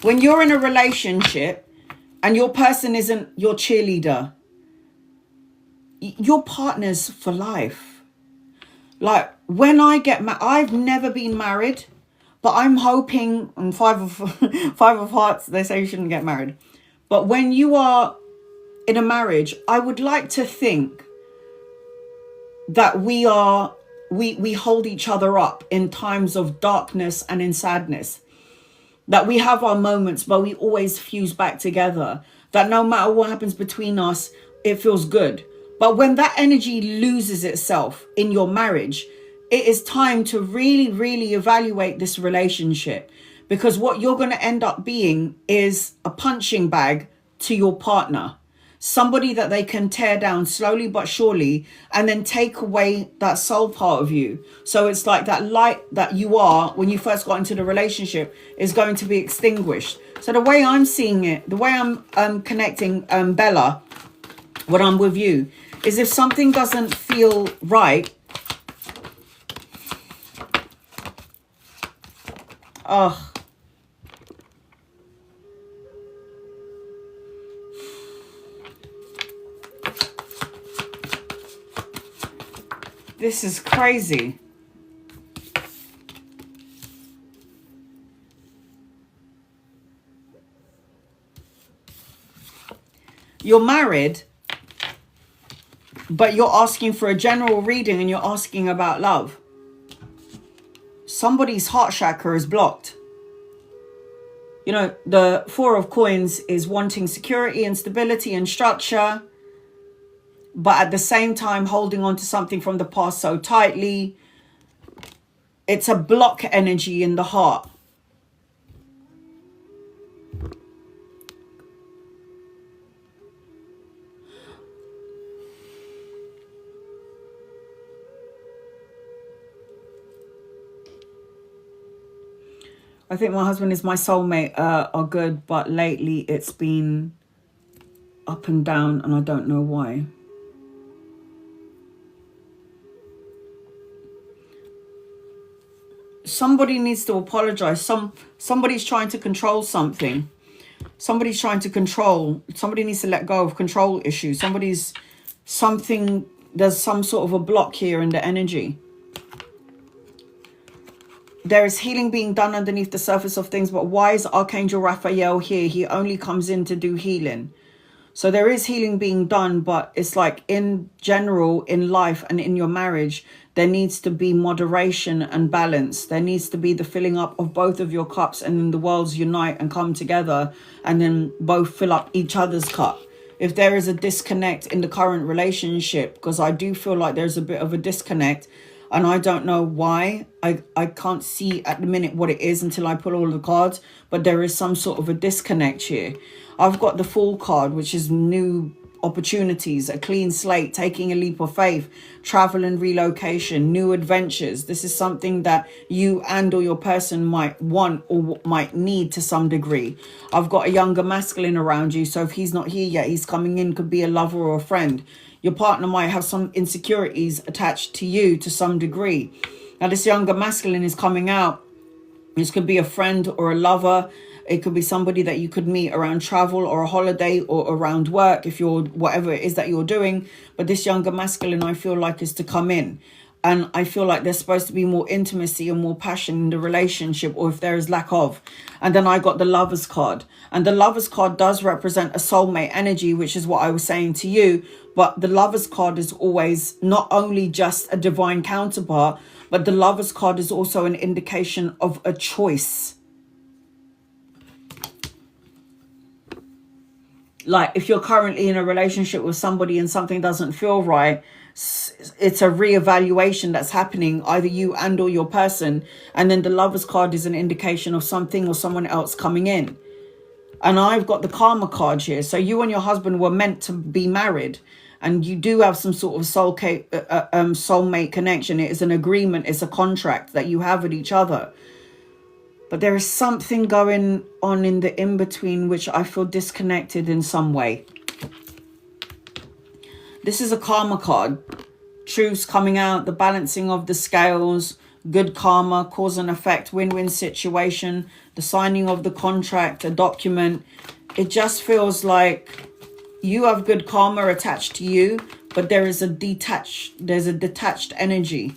in a relationship and your person isn't your cheerleader, your partner's for life. Like when I get married, I've never been married, but I'm hoping, and five of hearts, they say you shouldn't get married. But when you are in a marriage, I would like to think that we hold each other up in times of darkness and in sadness. That we have our moments, but we always fuse back together. That no matter what happens between us, it feels good. But when that energy loses itself in your marriage, it is time to really, really evaluate this relationship, because what you're going to end up being is a punching bag to your partner. Somebody that they can tear down slowly but surely and then take away that soul part of you. So it's like that light that you are when you first got into the relationship is going to be extinguished. So the way I'm seeing it, the way I'm connecting Bella, when I'm with you, is if something doesn't feel right, this is crazy. You're married, but you're asking for a general reading and you're asking about love. Somebody's heart chakra is blocked. You know, the Four of Coins is wanting security and stability and structure, but at the same time holding on to something from the past so tightly. It's a block energy in the heart. I think my husband is my soulmate are good, but lately it's been up and down and I don't know why. Somebody needs to apologize. Somebody's trying to control something. Somebody's trying to control. Somebody needs to let go of control issues. There's some sort of a block here in the energy. There is healing being done underneath the surface of things, but why is Archangel Raphael here? He only comes in to do healing. So there is healing being done, but it's like in general, in life and in your marriage, there needs to be moderation and balance. There needs to be the filling up of both of your cups, and then the worlds unite and come together and then both fill up each other's cup. If there is a disconnect in the current relationship, because I do feel like there's a bit of a disconnect, and I don't know why. I can't see at the minute what it is until I pull all the cards, but there is some sort of a disconnect here. I've got the Fool card, which is new opportunities, a clean slate, taking a leap of faith, travel and relocation, new adventures. This is something that you and or your person might want or might need to some degree. I've got a younger masculine around you, so if he's not here yet, he's coming in, could be a lover or a friend. Your partner might have some insecurities attached to you to some degree. Now, this younger masculine is coming out. This could be a friend or a lover. It could be somebody that you could meet around travel or a holiday or around work, if you're whatever it is that you're doing. But this younger masculine, I feel like, is to come in. And I feel like there's supposed to be more intimacy and more passion in the relationship, or if there is lack of. And then I got the Lover's card. And the Lover's card does represent a soulmate energy, which is what I was saying to you. But the Lover's card is always not only just a divine counterpart, but the Lover's card is also an indication of a choice. Like if you're currently in a relationship with somebody and something doesn't feel right, it's a reevaluation that's happening, either you and or your person. And then the Lover's card is an indication of something or someone else coming in. And I've got the Karma card here. So you and your husband were meant to be married, and you do have some sort of soulmate connection. It is an agreement. It's a contract that you have with each other. But there is something going on in the in-between which I feel disconnected in some way. This is a Karma card. Truths coming out, the balancing of the scales, good karma, cause and effect, win-win situation, the signing of the contract, a document. It just feels like you have good karma attached to you, but there's a detached energy.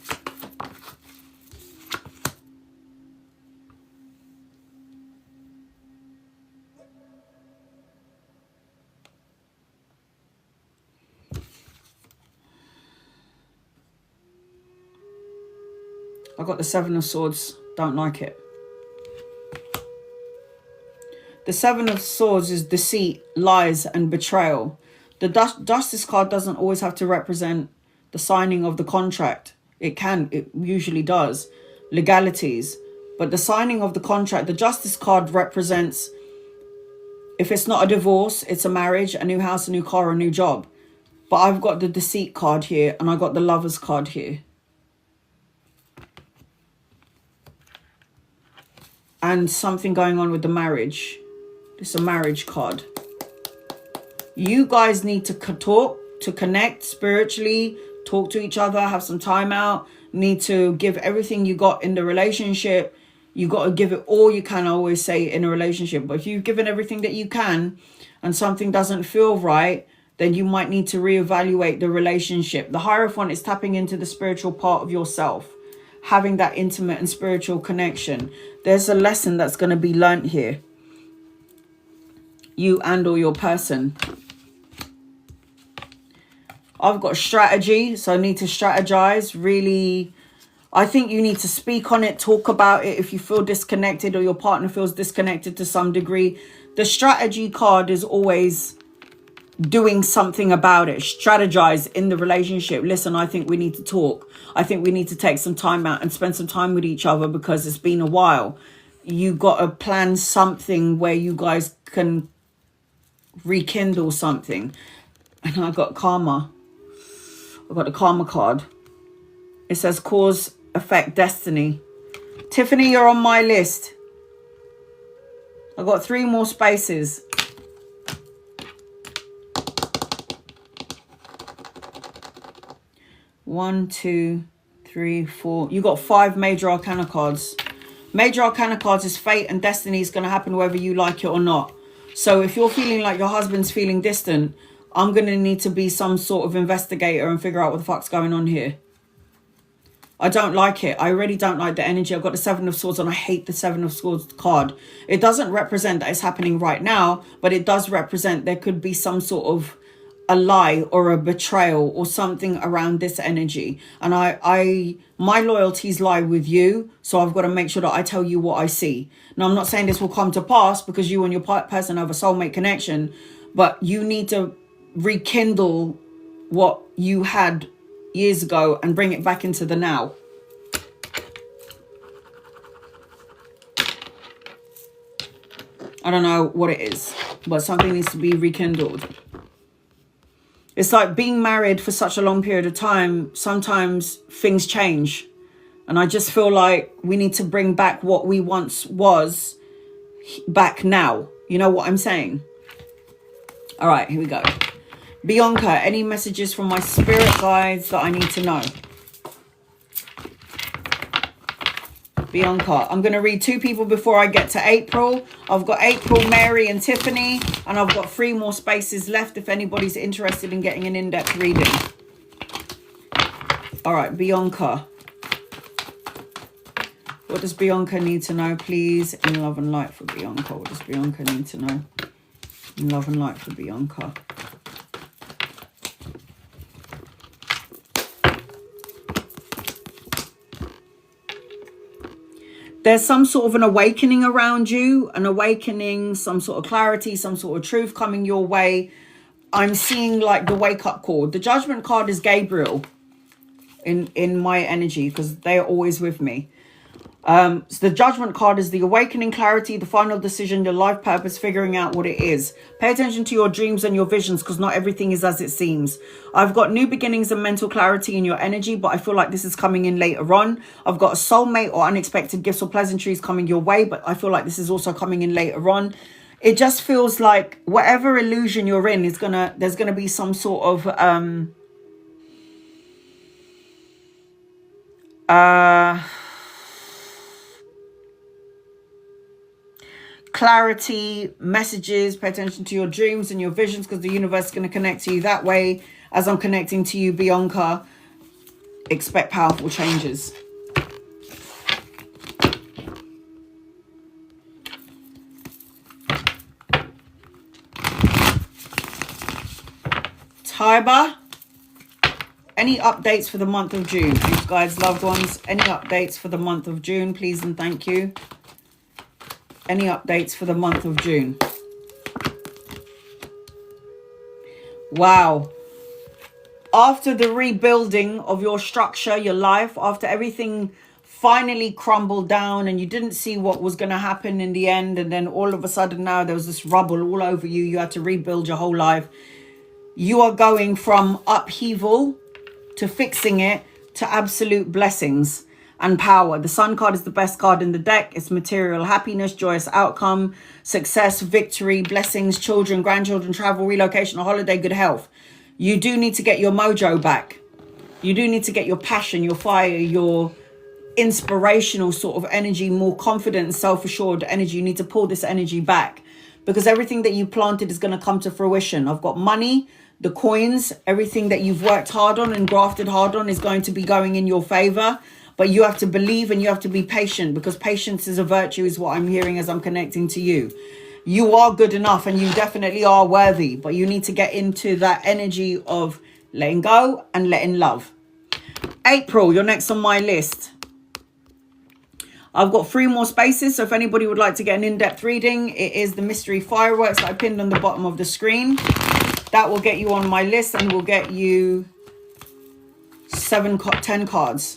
I got the Seven of Swords. Don't like it. The Seven of Swords is deceit, lies, and betrayal. The Justice card doesn't always have to represent the signing of the contract. It usually does. Legalities. But the signing of the contract, the Justice card represents, if it's not a divorce, it's a marriage, a new house, a new car, a new job. But I've got the Deceit card here, and I got the Lovers card here. And something going on with the marriage. It's a marriage card. You guys need to talk, to connect spiritually, talk to each other, have some time out, need to give everything you got in the relationship. You got to give it all you can, I always say, in a relationship. But if you've given everything that you can and something doesn't feel right, then you might need to reevaluate the relationship. The Hierophant is tapping into the spiritual part of yourself, having that intimate and spiritual connection. There's a lesson that's going to be learnt here. You and or your person. I've got strategy, so I need to strategize. Really, I think you need to speak on it, talk about it if you feel disconnected or your partner feels disconnected to some degree. The strategy card is always doing something about it. Strategize in the relationship. Listen, I think we need to talk. I think we need to take some time out and spend some time with each other because it's been a while. You got to plan something where you guys can rekindle something. And I got karma. I got the karma card. It says cause, effect, destiny. Tiffany, you're on my list. I got 3 more spaces. One, 2, 3, 4. You got 5 major arcana cards. Major arcana cards is fate and destiny is going to happen whether you like it or not. So if you're feeling like your husband's feeling distant, I'm going to need to be some sort of investigator and figure out what the fuck's going on here. I don't like it. I really don't like the energy. I've got the 7 of Swords and I hate the 7 of Swords card. It doesn't represent that it's happening right now, but it does represent there could be some sort of a lie or a betrayal or something around this energy. And my loyalties lie with you, so I've got to make sure that I tell you what I see. Now, I'm not saying this will come to pass because you and your person have a soulmate connection, but you need to rekindle what you had years ago and bring it back into the now. I don't know what it is, but something needs to be rekindled. It's like being married for such a long period of time. Sometimes things change. And I just feel like we need to bring back what we once was back now. You know what I'm saying? All right, here we go. Bianca, any messages from my spirit guides that I need to know? Bianca, I'm going to read 2 people before I get to April. I've got April, Mary and Tiffany. And I've got 3 more spaces left if anybody's interested in getting an in-depth reading. All right, Bianca. What does Bianca need to know, please? In love and light for Bianca. What does Bianca need to know? In love and light for Bianca. There's some sort of an awakening around you, an awakening, some sort of clarity, some sort of truth coming your way. I'm seeing like the wake-up call. The Judgment card is Gabriel in my energy because they are always with me. So the Judgment card is the awakening, clarity, the final decision, your life purpose, figuring out what it is. Pay attention to your dreams and your visions because not everything is as it seems. I've got new beginnings and mental clarity in your energy, but I feel like this is coming in later on. I've got a soulmate or unexpected gifts or pleasantries coming your way, but I feel like this is also coming in later on. It just feels like whatever illusion you're in is there's gonna be some sort of clarity, messages. Pay attention to your dreams and your visions because the universe is going to connect to you that way. As I'm connecting to you, Bianca, expect powerful changes. Tiber, any updates for the month of June? You guys, loved ones, any updates for the month of June, please and thank you. Any updates for the month of June? Wow. After the rebuilding of your structure, your life, after everything finally crumbled down and you didn't see what was going to happen in the end, and then all of a sudden now there was this rubble all over you, you had to rebuild your whole life. You are going from upheaval to fixing it to absolute blessings and power. The Sun card is the best card in the deck. It's material happiness, joyous outcome, success, victory, blessings, children, grandchildren, travel, relocation, a holiday, good health. You do need to get your mojo back. You do need to get your passion, your fire, your inspirational sort of energy, more confident, self-assured energy. You need to pull this energy back because everything that you planted is going to come to fruition. I've got money, the coins, everything that you've worked hard on and grafted hard on is going to be going in your favor. But you have to believe and you have to be patient, because patience is a virtue, is what I'm hearing as I'm connecting to you. You are good enough and you definitely are worthy, but you need to get into that energy of letting go and letting love. April, you're next on my list. I've got 3 more spaces, so if anybody would like to get an in-depth reading, it is the mystery fireworks that I pinned on the bottom of the screen. That will get you on my list and will get you 10 cards.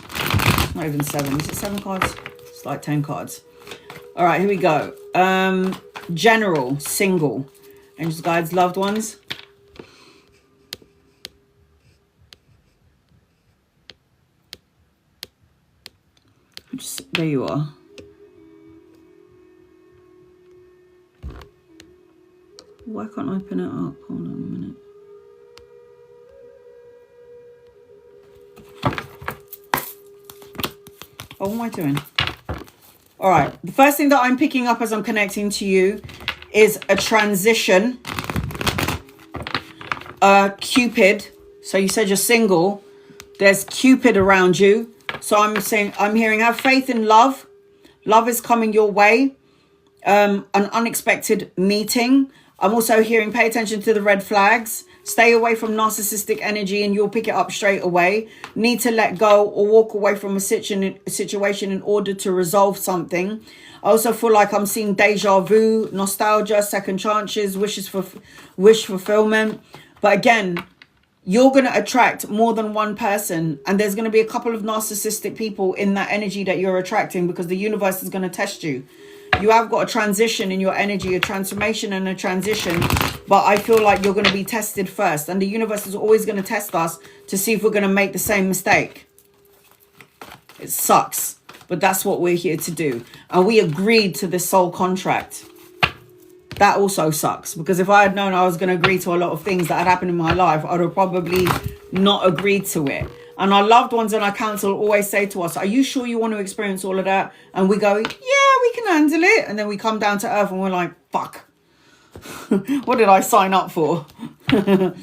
Not even 7. Is it 7 cards? It's like 10 cards. All right, here we go. General, single, angels, guides, loved ones. There you are. Why can't I pin it up? Hold on a minute. Oh, what am I doing? All right. The first thing that I'm picking up as I'm connecting to you is a transition. Cupid. So you said you're single. There's Cupid around you. So I'm hearing, have faith in love. Love is coming your way. An unexpected meeting. I'm also hearing, pay attention to the red flags. Stay away from narcissistic energy and you'll pick it up straight away. Need to let go or walk away from a situation in order to resolve something. I also feel like I'm seeing deja vu, nostalgia, second chances, wish fulfillment. But again, you're going to attract more than one person, and there's going to be a couple of narcissistic people in that energy that you're attracting, because the universe is going to test you. You have got a transition in your energy, a transformation and a transition, but I feel like you're going to be tested first, and the universe is always going to test us to see if we're going to make the same mistake. It sucks, but that's what we're here to do, and we agreed to this soul contract. That also sucks, because if I had known I was going to agree to a lot of things that had happened in my life, I would have probably not agreed to it. And our loved ones and our counsel always say to us, are you sure you want to experience all of that? And we go, yeah, we can handle it. And then we come down to earth and we're like, fuck. What did I sign up for? All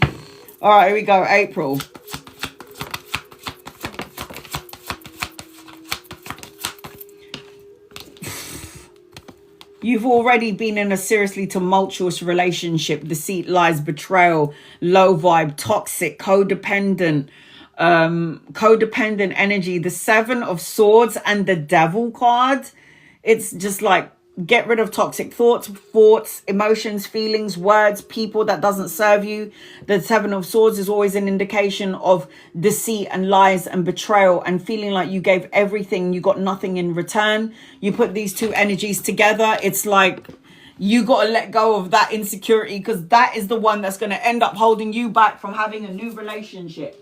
right, here we go. April. You've already been in a seriously tumultuous relationship. Deceit, lies, betrayal, low vibe, toxic, codependent energy. The 7 of Swords and the Devil card. It's just like, get rid of toxic thoughts, emotions, feelings, words, people that doesn't serve you. The 7 of Swords is always an indication of deceit and lies and betrayal and feeling like you gave everything, you got nothing in return. You put these 2 energies together, it's like you got to let go of that insecurity, because that is the one that's going to end up holding you back from having a new relationship.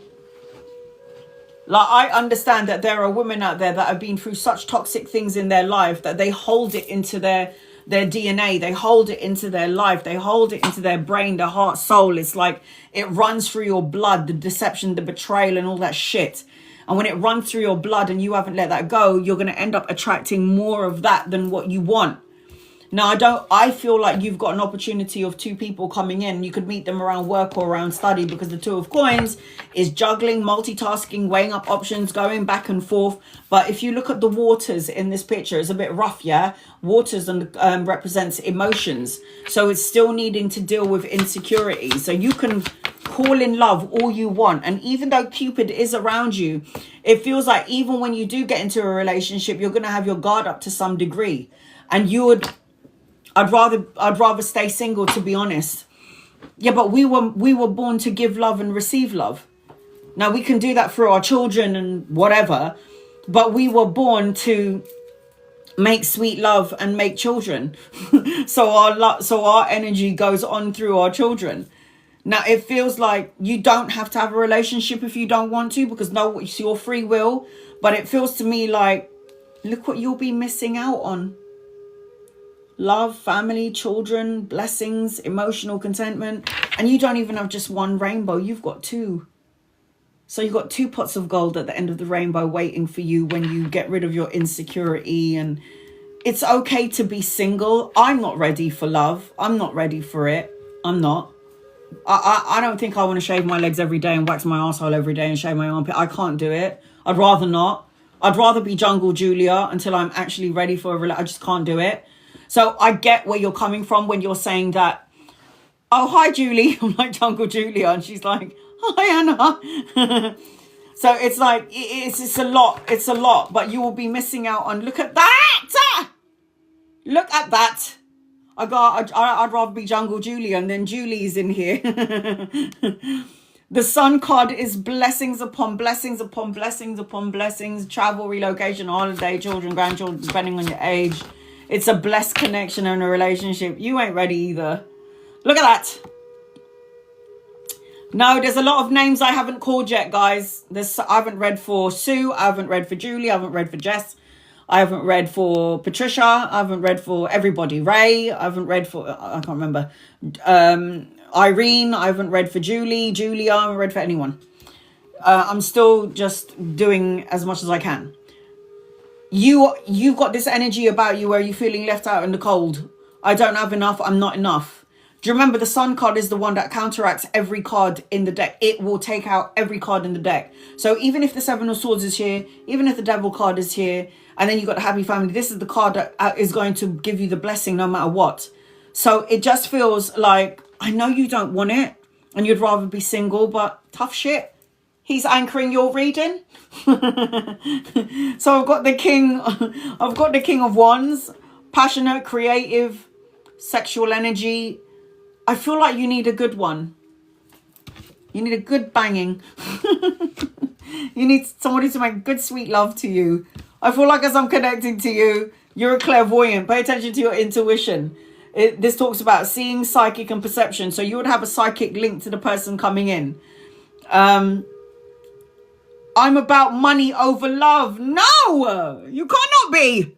Like, I understand that there are women out there that have been through such toxic things in their life that they hold it into their DNA. They hold it into their life. They hold it into their brain, their heart, soul. It's like it runs through your blood, the deception, the betrayal and all that shit. And when it runs through your blood and you haven't let that go, you're going to end up attracting more of that than what you want. Now, I feel like you've got an opportunity of 2 people coming in. You could meet them around work or around study, because the 2 of Coins is juggling, multitasking, weighing up options, going back and forth. But if you look at the waters in this picture, it's a bit rough, yeah? Waters represents emotions. So it's still needing to deal with insecurity. So you can call in love all you want. And even though Cupid is around you, it feels like even when you do get into a relationship, you're going to have your guard up to some degree. And I'd rather stay single, to be honest. Yeah, but we were born to give love and receive love. Now we can do that through our children and whatever, but we were born to make sweet love and make children. So our energy goes on through our children. Now it feels like you don't have to have a relationship if you don't want to, because no, it's your free will. But it feels to me like, look what you'll be missing out on. Love, family, children, blessings, emotional contentment. And you don't even have just one rainbow. You've got two. So you've got two pots of gold at the end of the rainbow waiting for you when you get rid of your insecurity. And it's okay to be single. I'm not ready for love. I'm not ready for it. I'm not. I don't think I want to shave my legs every day and wax my asshole every day and shave my armpit. I can't do it. I'd rather not. I'd rather be Jungle Julia until I'm actually ready for a relationship. I just can't do it. So I get where you're coming from when you're saying that, oh, hi, Julie. I'm like Jungle Julia. And she's like, hi, Anna. So it's like, it's a lot. It's a lot. But you will be missing out on, look at that. Look at that. I'd rather be Jungle Julia, and then Julie's in here. The Sun card is blessings upon blessings upon blessings upon blessings. Travel, relocation, holiday, children, grandchildren, depending on your age. It's a blessed connection and a relationship. You ain't ready either. Look at that. No, there's a lot of names I haven't called yet, guys. I haven't read for Sue. I haven't read for Julie. I haven't read for Jess. I haven't read for Patricia. I haven't read for everybody. Ray. I haven't read for, I can't remember. Irene. I haven't read for Julie. Julia. I haven't read for anyone. I'm still just doing as much as I can. You've got this energy about you where you're feeling left out in the cold. I don't have enough. I'm not enough. Do you remember the Sun card is the one that counteracts every card in the deck? It will take out every card in the deck. So even if the Seven of Swords is here, even if the Devil card is here, and then you've got the Happy Family, this is the card that is going to give you the blessing no matter what. So it just feels like, I know you don't want it and you'd rather be single, but tough shit. He's anchoring your reading. So I've got the King of Wands, passionate, creative, sexual energy. I feel like you need a good one. You need a good banging. You need somebody to make good, sweet love to you. I feel like as I'm connecting to you, you're a clairvoyant. Pay attention to your intuition. This talks about seeing, psychic, and perception. So you would have a psychic link to the person coming in. I'm about money over love. No, you cannot be.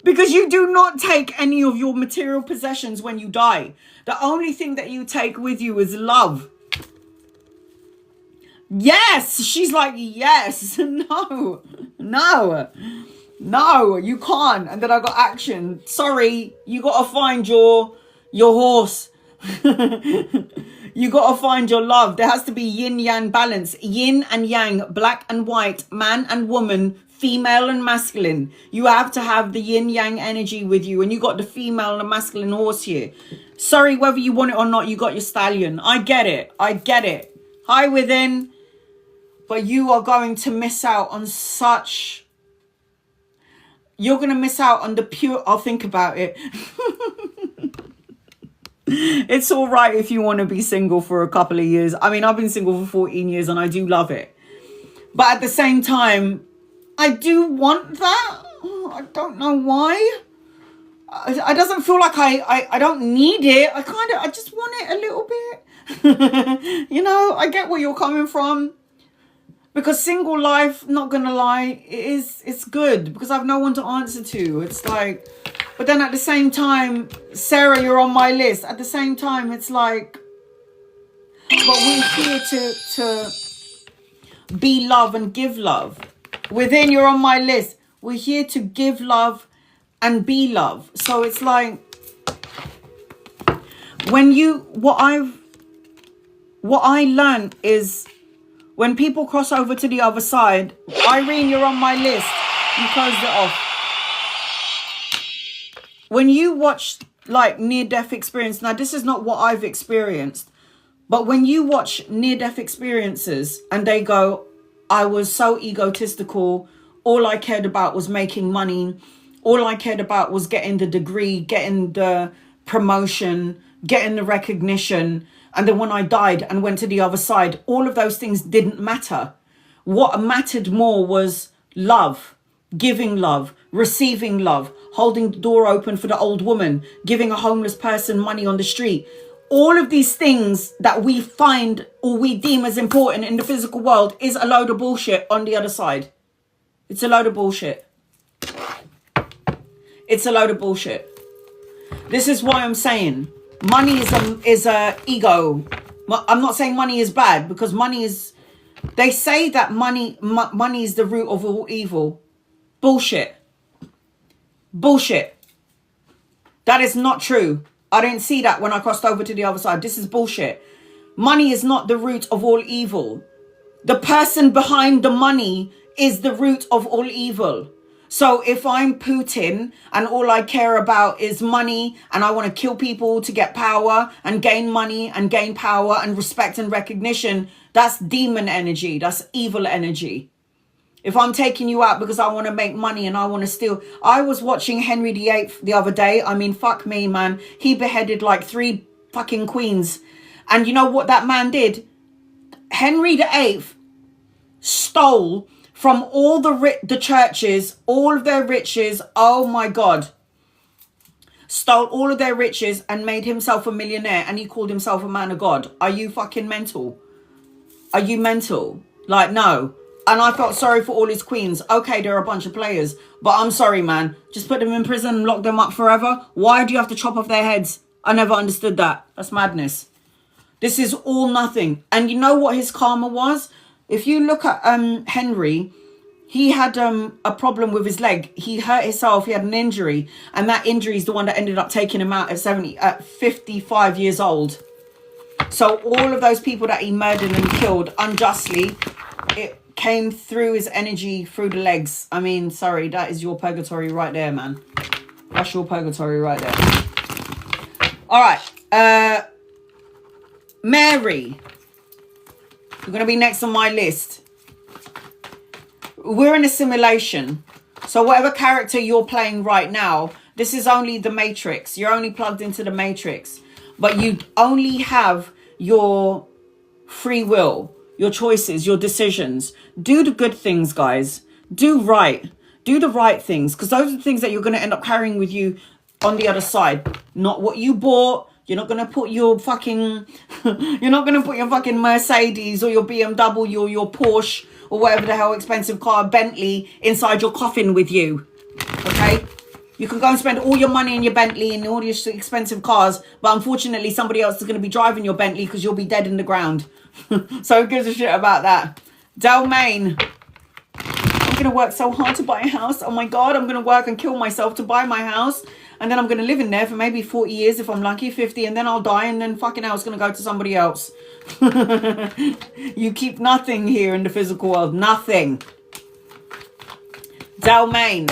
Because you do not take any of your material possessions when you die. The only thing that you take with you is love. Yes, she's like, yes. No, you can't. And then I got action. Sorry, you got to find your horse. You got to find your love. There has to be yin-yang balance. Yin and yang, black and white, man and woman, female and masculine. You have to have the yin-yang energy with you. And you got the female and masculine horse here. Sorry, whether you want it or not, you got your stallion. I get it. Hi, within. But you are going to miss out on such... You're going to miss out on the pure... I'll think about it. It's all right if you want to be single for a couple of years. I mean, I've been single for 14 years and I do love it. But at the same time, I do want that. I don't know why. It doesn't feel like I don't need it. I just want it a little bit. You know, I get where you're coming from. Because single life, not gonna lie, it's good. Because I have no one to answer to. It's like... But then at the same time, Sarah, you're on my list. At the same time, it's like... But we're here to be love and give love. Within, you're on my list. We're here to give love and be love. So it's like... What I learned is... When people cross over to the other side, Irene, you're on my list. You closed it off. When you watch like near-death experience, now this is not what I've experienced, but when you watch near-death experiences and they go, I was so egotistical, all I cared about was making money, all I cared about was getting the degree, getting the promotion, getting the recognition, and then when I died and went to the other side, all of those things didn't matter. What mattered more was love, giving love, receiving love, holding the door open for the old woman, giving a homeless person money on the street. All of these things that we find or we deem as important in the physical world is a load of bullshit on the other side. It's a load of bullshit. It's a load of bullshit. This is why I'm saying money is a ego. I'm not saying money is bad, because money is, they say that money is the root of all evil. Bullshit. Bullshit. That is not true. I didn't see that when I crossed over to the other side. This is bullshit. Money is not the root of all evil. The person behind the money is the root of all evil. So if I'm Putin and all I care about is money and I want to kill people to get power and gain money and gain power and respect and recognition, that's demon energy. That's evil energy. If I'm taking you out because I want to make money and I want to steal. I was watching Henry VIII the other day. I mean, fuck me, man. He beheaded like 3 fucking queens. And you know what that man did? Henry VIII stole from all the churches, all of their riches. Oh my God. Stole all of their riches and made himself a millionaire, and he called himself a man of God. Are you fucking mental? Are you mental? Like, no. And I felt sorry for all his queens. Okay, they're a bunch of players, but I'm sorry, man. Just put them in prison and lock them up forever. Why do you have to chop off their heads? I never understood that. That's madness. This is all nothing. And you know what his karma was? If you look at Henry, he had a problem with his leg. He hurt himself. He had an injury. And that injury is the one that ended up taking him out at 55 years old. So all of those people that he murdered and killed unjustly, it came through his energy, through the legs. I mean, sorry, that is your purgatory right there, man. That's your purgatory right there. All right. Mary. You're going to be next on my list. We're in a simulation. So whatever character you're playing right now, this is only the Matrix. You're only plugged into the Matrix. But you only have your free will, your choices, your decisions. Do the good things, guys. Do right. Do the right things. Because those are the things that you're going to end up carrying with you on the other side. Not what you bought. You're not going to put your fucking, you're not going to put your fucking Mercedes or your BMW or your Porsche or whatever the hell expensive car, Bentley, inside your coffin with you. Okay? You can go and spend all your money in your Bentley and all your expensive cars, but unfortunately somebody else is going to be driving your Bentley because you'll be dead in the ground. So who gives a shit about that? Delmain. I'm going to work so hard to buy a house. Oh my God, I'm going to work and kill myself to buy my house. And then I'm going to live in there for maybe 40 years if I'm lucky, 50. And then I'll die and then fucking hell, it's going to go to somebody else. You keep nothing here in the physical world. Nothing. Delmain.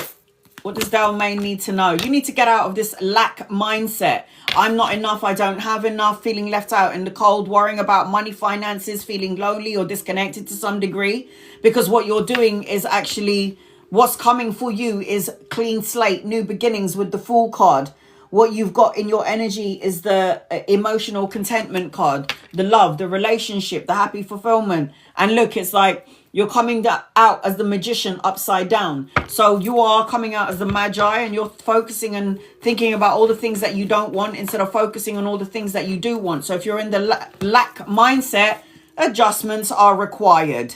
What does Delmain need to know? You need to get out of this lack mindset. I'm not enough. I don't have enough. Feeling left out in the cold. Worrying about money, finances. Feeling lonely or disconnected to some degree. Because what you're doing is actually... What's coming for you is clean slate, new beginnings with the Fool card. What you've got in your energy is the emotional contentment card, the love, the relationship, the happy fulfillment. And look, it's like you're coming out as the magician upside down. So you are coming out as the magi and you're focusing and thinking about all the things that you don't want instead of focusing on all the things that you do want. So if you're in the lack mindset, adjustments are required.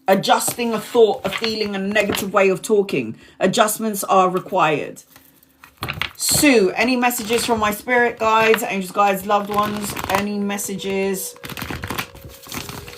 Adjusting a thought, a feeling, a negative way of talking. Adjustments are required. Sue, any messages from my spirit guides, angels, guides, loved ones? Any messages?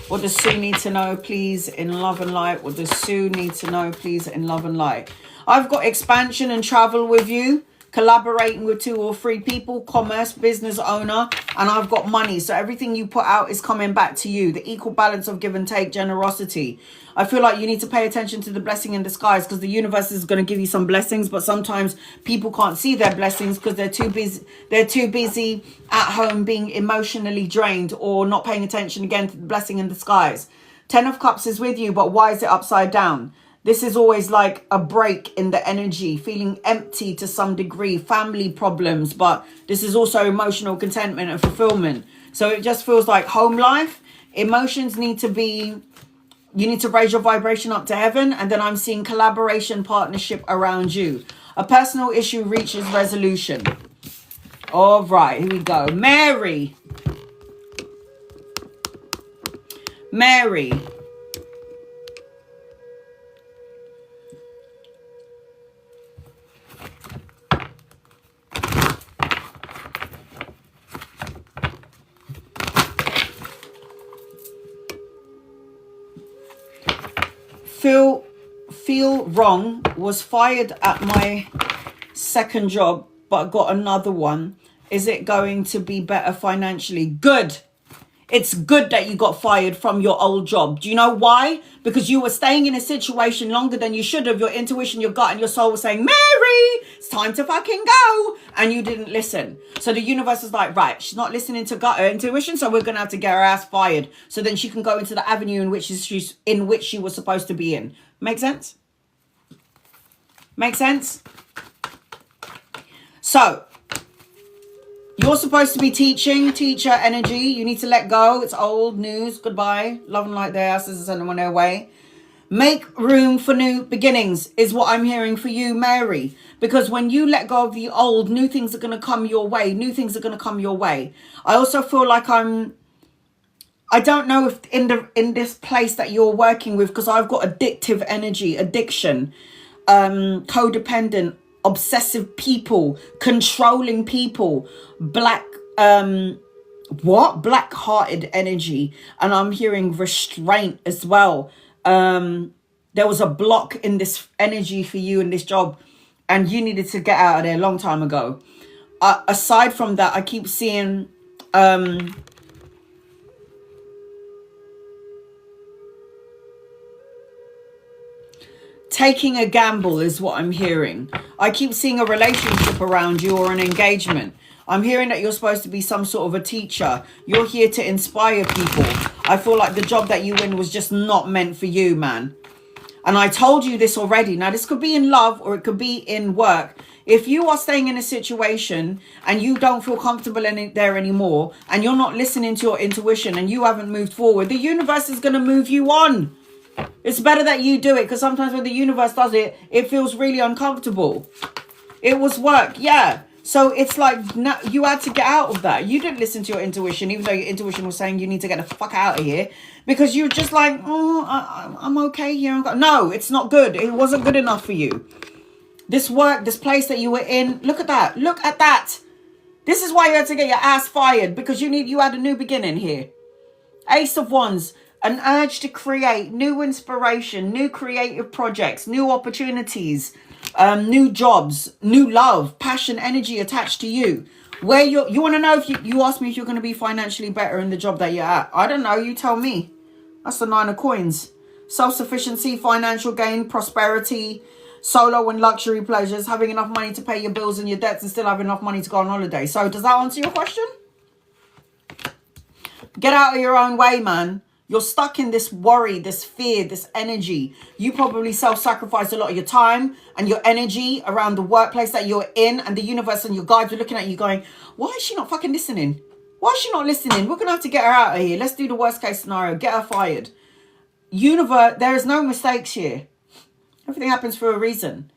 What does Sue need to know, please, in love and light? What does Sue need to know, please, in love and light? I've got expansion and travel with you. Collaborating with 2 or 3 people, commerce, business owner, and I've got money. So everything you put out is coming back to you. The equal balance of give and take, generosity. I feel like you need to pay attention to the blessing in disguise because the universe is going to give you some blessings, but sometimes people can't see their blessings because they're too busy. They're too busy at home being emotionally drained or not paying attention again to the blessing in disguise. 10 of Cups is with you, but why is it upside down? This is always like a break in the energy, feeling empty to some degree, family problems, but this is also emotional contentment and fulfillment. So it just feels like home life, emotions need to be, you need to raise your vibration up to heaven. And then I'm seeing collaboration, partnership around you. A personal issue reaches resolution. All right, here we go. Mary. Feel wrong, was fired at my second job, but got another one. Is it going to be better financially? Good. It's good that you got fired from your old job. Do you know why? Because you were staying in a situation longer than you should have. Your intuition, your gut, and your soul was saying, Mary, it's time to fucking go. And you didn't listen. So the universe is like, right, she's not listening to gut or intuition, so we're going to have to get her ass fired. So then she can go into the avenue in which she was supposed to be in. Make sense? Make sense? So, you're supposed to be teacher energy. You need to let go. It's old news. Goodbye. Love and light their asses and send them on their way. Make room for new beginnings is what I'm hearing for you, Mary. Because when you let go of the old, new things are going to come your way. New things are going to come your way. I also feel like I don't know if in this place that you're working with, because I've got addictive energy, addiction, codependent, obsessive people, controlling people, black-hearted energy, and I'm hearing restraint as well. There was a block in this energy for you in this job, and you needed to get out of there a long time ago. Aside from that, I keep seeing taking a gamble is what I'm hearing. I keep seeing a relationship around you or an engagement. I'm hearing that you're supposed to be some sort of a teacher. You're here to inspire people. I feel like the job that you in was just not meant for you, man. And I told you this already. Now, this could be in love or it could be in work. If you are staying in a situation and you don't feel comfortable in it there anymore, and you're not listening to your intuition and you haven't moved forward, the universe is going to move you on. It's better that you do it, because sometimes when the universe does it, it feels really uncomfortable. It was work, yeah. So it's like you had to get out of that. You didn't listen to your intuition, even though your intuition was saying you need to get the fuck out of here, because you're just like, I'm okay here. No, it's not good. It wasn't good enough for you. This work, this place that you were in, look at that. Look at that. This is why you had to get your ass fired, because you had a new beginning here. Ace of Wands. An urge to create new inspiration, new creative projects, new opportunities, new jobs, new love, passion, energy attached to you. Where you want to know if you ask me if you're going to be financially better in the job that you're at. I don't know. You tell me. That's the 9 of coins. Self-sufficiency, financial gain, prosperity, solo and luxury pleasures, having enough money to pay your bills and your debts and still have enough money to go on holiday. So does that answer your question? Get out of your own way, man. You're stuck in this worry, this fear, this energy. You probably self-sacrificed a lot of your time and your energy around the workplace that you're in, and the universe and your guides are looking at you going, why is she not fucking listening? Why is she not listening? We're going to have to get her out of here. Let's do the worst case scenario. Get her fired. Universe, there is no mistakes here. Everything happens for a reason.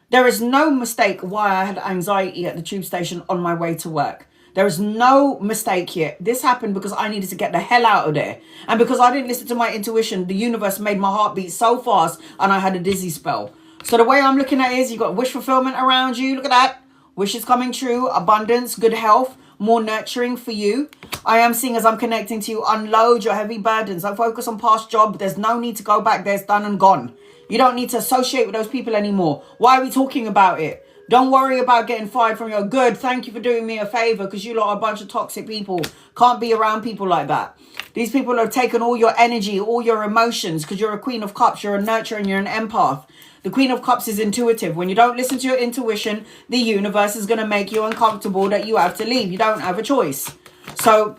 There is no mistake why I had anxiety at the tube station on my way to work. There is no mistake here. This happened because I needed to get the hell out of there. And because I didn't listen to my intuition, the universe made my heart beat so fast and I had a dizzy spell. So the way I'm looking at it is, you've got wish fulfillment around you. Look at that. Wishes coming true. Abundance, good health, more nurturing for you. I am seeing, as I'm connecting to you, unload your heavy burdens. I focus on past job. There's no need to go back there. It's done and gone. You don't need to associate with those people anymore. Why are we talking about it? Don't worry about getting fired from your good. Thank you for doing me a favor, because you lot are a bunch of toxic people. Can't be around people like that. These people have taken all your energy, all your emotions, because you're a Queen of Cups. You're a nurturer and you're an empath. The Queen of Cups is intuitive. When you don't listen to your intuition, the universe is going to make you uncomfortable that you have to leave. You don't have a choice. So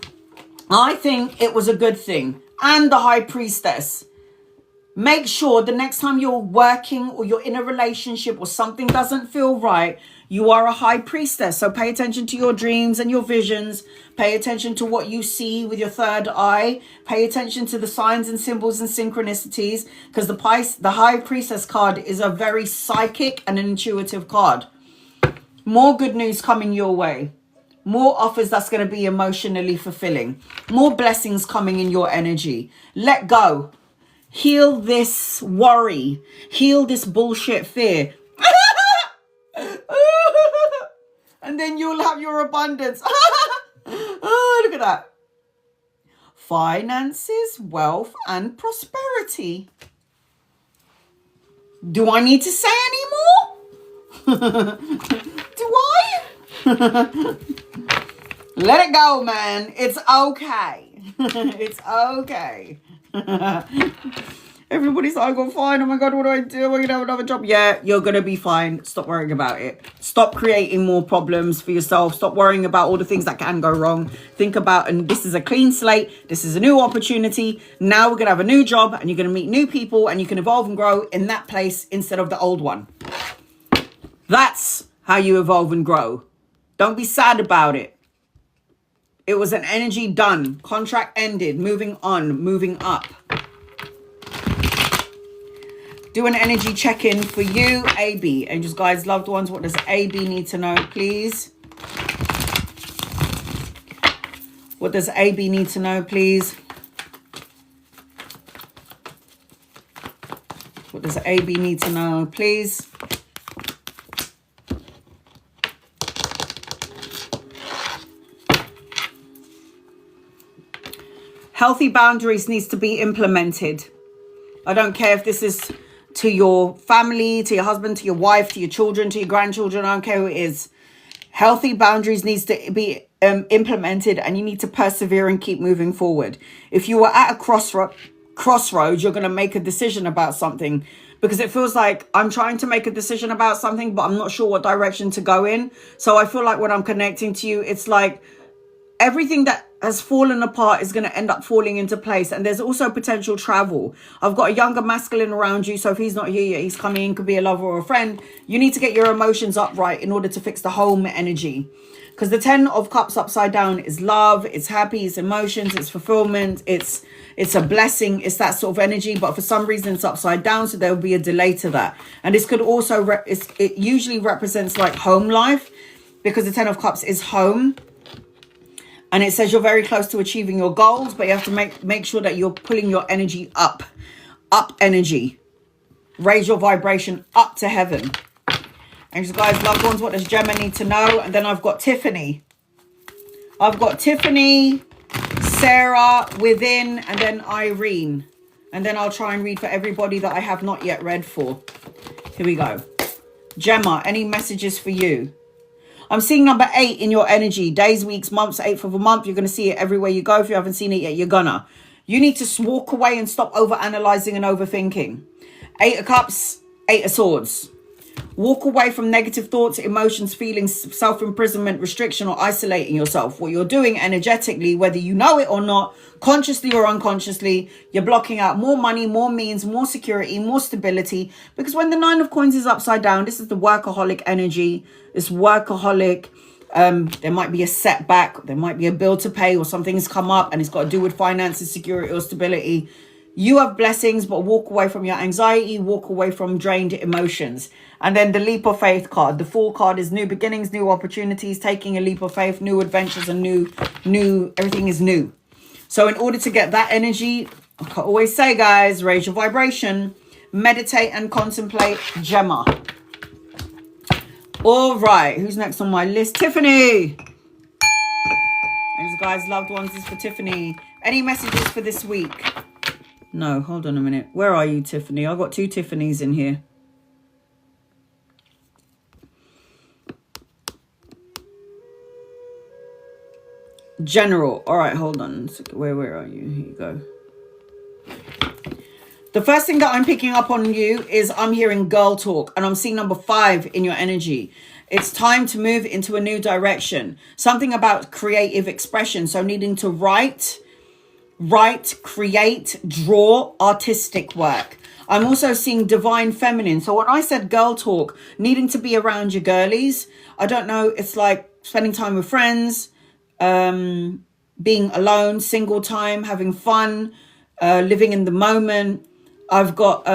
I think it was a good thing. And the High Priestess. Make sure the next time you're working or you're in a relationship or something doesn't feel right, you are a high priestess. So pay attention to your dreams and your visions. Pay attention to what you see with your third eye. Pay attention to the signs and symbols and synchronicities, because the high priestess card is a very psychic and an intuitive card. More good news coming your way. More offers that's going to be emotionally fulfilling. More blessings coming in your energy. Let go. Heal this worry. Heal this bullshit fear. And then you'll have your abundance. Oh, look at that. Finances, wealth, and prosperity. Do I need to say any more? Do I? Let it go, man. It's okay. It's okay. Everybody's like, I'm fine. Oh my God, what do I do? Am I going to have another job? Yeah, you're going to be fine. Stop worrying about it. Stop creating more problems for yourself. Stop worrying about all the things that can go wrong. Think about, and this is a clean slate. This is a new opportunity. Now we're going to have a new job and you're going to meet new people and you can evolve and grow in that place instead of the old one. That's how you evolve and grow. Don't be sad about it. It was an energy done. Contract ended. Moving on. Moving up. Do an energy check-in for you, AB. Angels, guides, loved ones. What does AB need to know, please? What does AB need to know, please? What does AB need to know, please? Healthy boundaries needs to be implemented. I don't care if this is to your family, to your husband, to your wife, to your children, to your grandchildren. I don't care who it is. Healthy boundaries needs to be implemented, and you need to persevere and keep moving forward. If you were at a crossroads, you're going to make a decision about something, because it feels like I'm trying to make a decision about something, but I'm not sure what direction to go in. So I feel like when I'm connecting to you, it's like everything that has fallen apart is going to end up falling into place. And there's also potential travel. I've got a younger masculine around you. So if he's not here yet, he's coming in, could be a lover or a friend. You need to get your emotions upright in order to fix the home energy. Because the 10 of Cups upside down is love, it's happy, it's emotions, it's fulfillment, it's a blessing, it's that sort of energy. But for some reason it's upside down, so there will be a delay to that. And this could also, it usually represents like home life, because the 10 of Cups is home. And it says you're very close to achieving your goals, but you have to make sure that you're pulling your energy up energy. Raise your vibration up to heaven. And guys, loved ones, what does Gemma need to know? And then I've got Tiffany. I've got Tiffany, Sarah, Within, and then Irene. And then I'll try and read for everybody that I have not yet read for. Here we go. Gemma, any messages for you? I'm seeing number 8 in your energy. Days, weeks, months, 8th of a month. You're going to see it everywhere you go. If you haven't seen it yet, you're gonna. You need to walk away and stop over-analyzing and overthinking. 8 of Cups, 8 of Swords. Walk away from negative thoughts, emotions, feelings, self-imprisonment, restriction, or isolating yourself. What you're doing energetically, whether you know it or not, consciously or unconsciously, you're blocking out more money, more means, more security, more stability. Because when the 9 of Coins is upside down, this is the workaholic energy. It's workaholic. There might be a setback. There might be a bill to pay, or something's come up and it's got to do with finances, security, or stability. You have blessings, but walk away from your anxiety, walk away from drained emotions. And then the leap of faith card. The Fool card is new beginnings, new opportunities, taking a leap of faith, new adventures, and new, everything is new. So in order to get that energy, I always say, guys, raise your vibration, meditate and contemplate. Gemma. All right, who's next on my list? Tiffany. Thanks, guys, loved ones, this is for Tiffany. Any messages for this week? No, hold on a minute. Where are you, Tiffany? I've got 2 Tiffany's in here. General. All right, hold on. Where are you? Here you go. The first thing that I'm picking up on you is I'm hearing girl talk, and I'm seeing number 5 in your energy. It's time to move into a new direction. Something about creative expression. So needing to write, create, draw, artistic work. I'm also seeing divine feminine. So when I said girl talk, needing to be around your girlies, I don't know, it's like spending time with friends, being alone, single time, having fun, living in the moment. I've got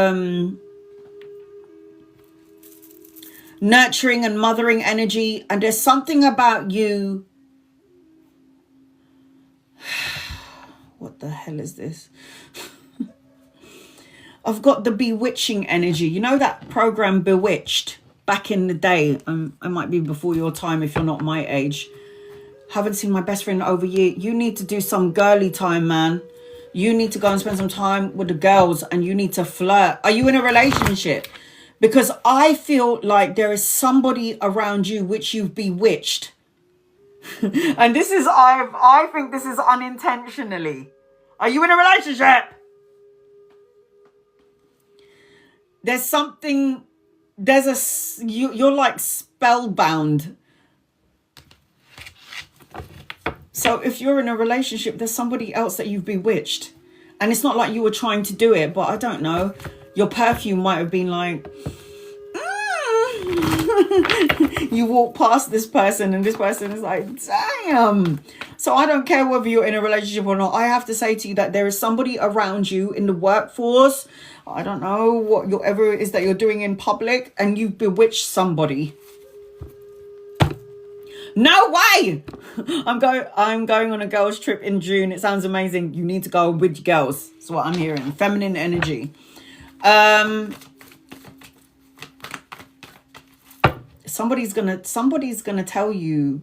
nurturing and mothering energy. And there's something about you. What the hell is this? I've got the bewitching energy. You know that program Bewitched back in the day? I might be before your time if you're not my age. Haven't seen my best friend in over a year. You need to do some girly time, man. You need to go and spend some time with the girls and you need to flirt. Are you in a relationship? Because I feel like there is somebody around you which you've bewitched. And this is, I think this is unintentionally. Are you in a relationship? There's something, you're like spellbound. So if you're in a relationship, there's somebody else that you've bewitched. And it's not like you were trying to do it, but I don't know. Your perfume might have been like, you walk past this person and this person is like, damn. So I don't care whether you're in a relationship or not. I have to say to you that there is somebody around you in the workforce. I don't know whatever it is that you're doing in public, and you've bewitched somebody. No way. I'm going on a girls trip in June. It sounds amazing. You need to go with your girls. That's what I'm hearing. Feminine energy. Somebody's gonna tell you.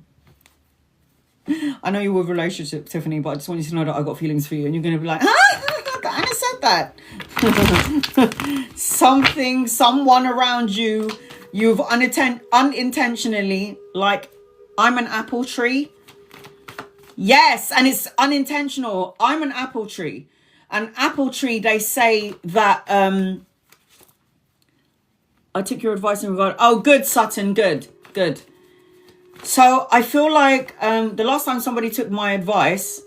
I know you're with a relationship, Tiffany, but I just want you to know that I got feelings for you, and you're gonna be like, Anna said that. Someone around you, you've unintentionally, like, I'm an apple tree. Yes, and it's unintentional. I'm an apple tree. An apple tree, they say that, I took your advice in regard. Oh, good, Sutton. Good. So I feel like the last time somebody took my advice,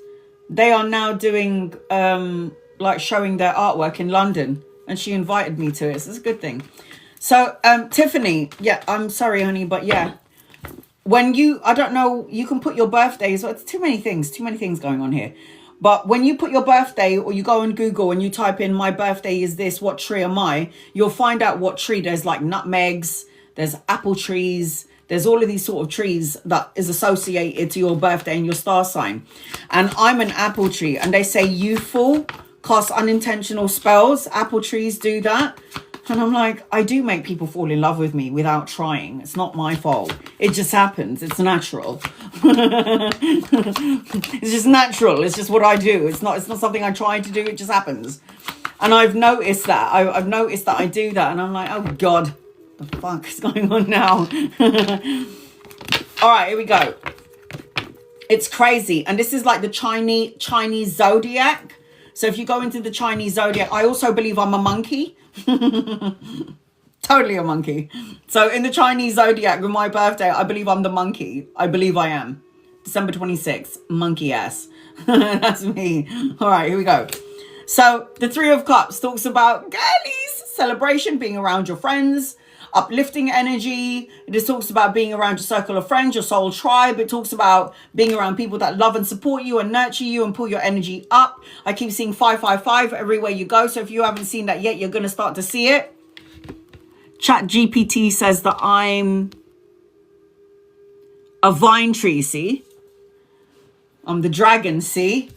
they are now doing, like showing their artwork in London. And she invited me to it. So it's a good thing. So, Tiffany, yeah, I'm sorry, honey, but yeah. When I don't know, you can put your birthdays, it's too many things going on here. But when you put your birthday, or you go on Google and you type in my birthday is this, what tree am I? You'll find out what tree. There's like nutmegs, there's apple trees, there's all of these sort of trees that is associated to your birthday and your star sign. And I'm an apple tree, and they say youthful, cast unintentional spells. Apple trees do that. And I'm like, I do make people fall in love with me without trying. It's not my fault. It just happens. It's natural. It's just natural. It's just what I do. It's not something I try to do. It just happens. And I've noticed that. I've noticed that I do that. And I'm like, oh God, the fuck is going on now? All right, here we go. It's crazy. And this is like the Chinese zodiac. So if you go into the Chinese zodiac, I also believe I'm a monkey. Totally a monkey. So in the Chinese zodiac with my birthday, I believe I'm the monkey. I believe I am. December 26th, monkey ass. That's me. All right, here we go. So the Three of Cups talks about girlies, celebration, being around your friends, uplifting energy. It just talks about being around your circle of friends, your soul tribe. It talks about being around people that love and support you and nurture you and pull your energy up. I keep seeing 555 everywhere you go. So if you haven't seen that yet, you're going to start to see it. Chat GPT says that I'm a vine tree, see? I'm the dragon, see?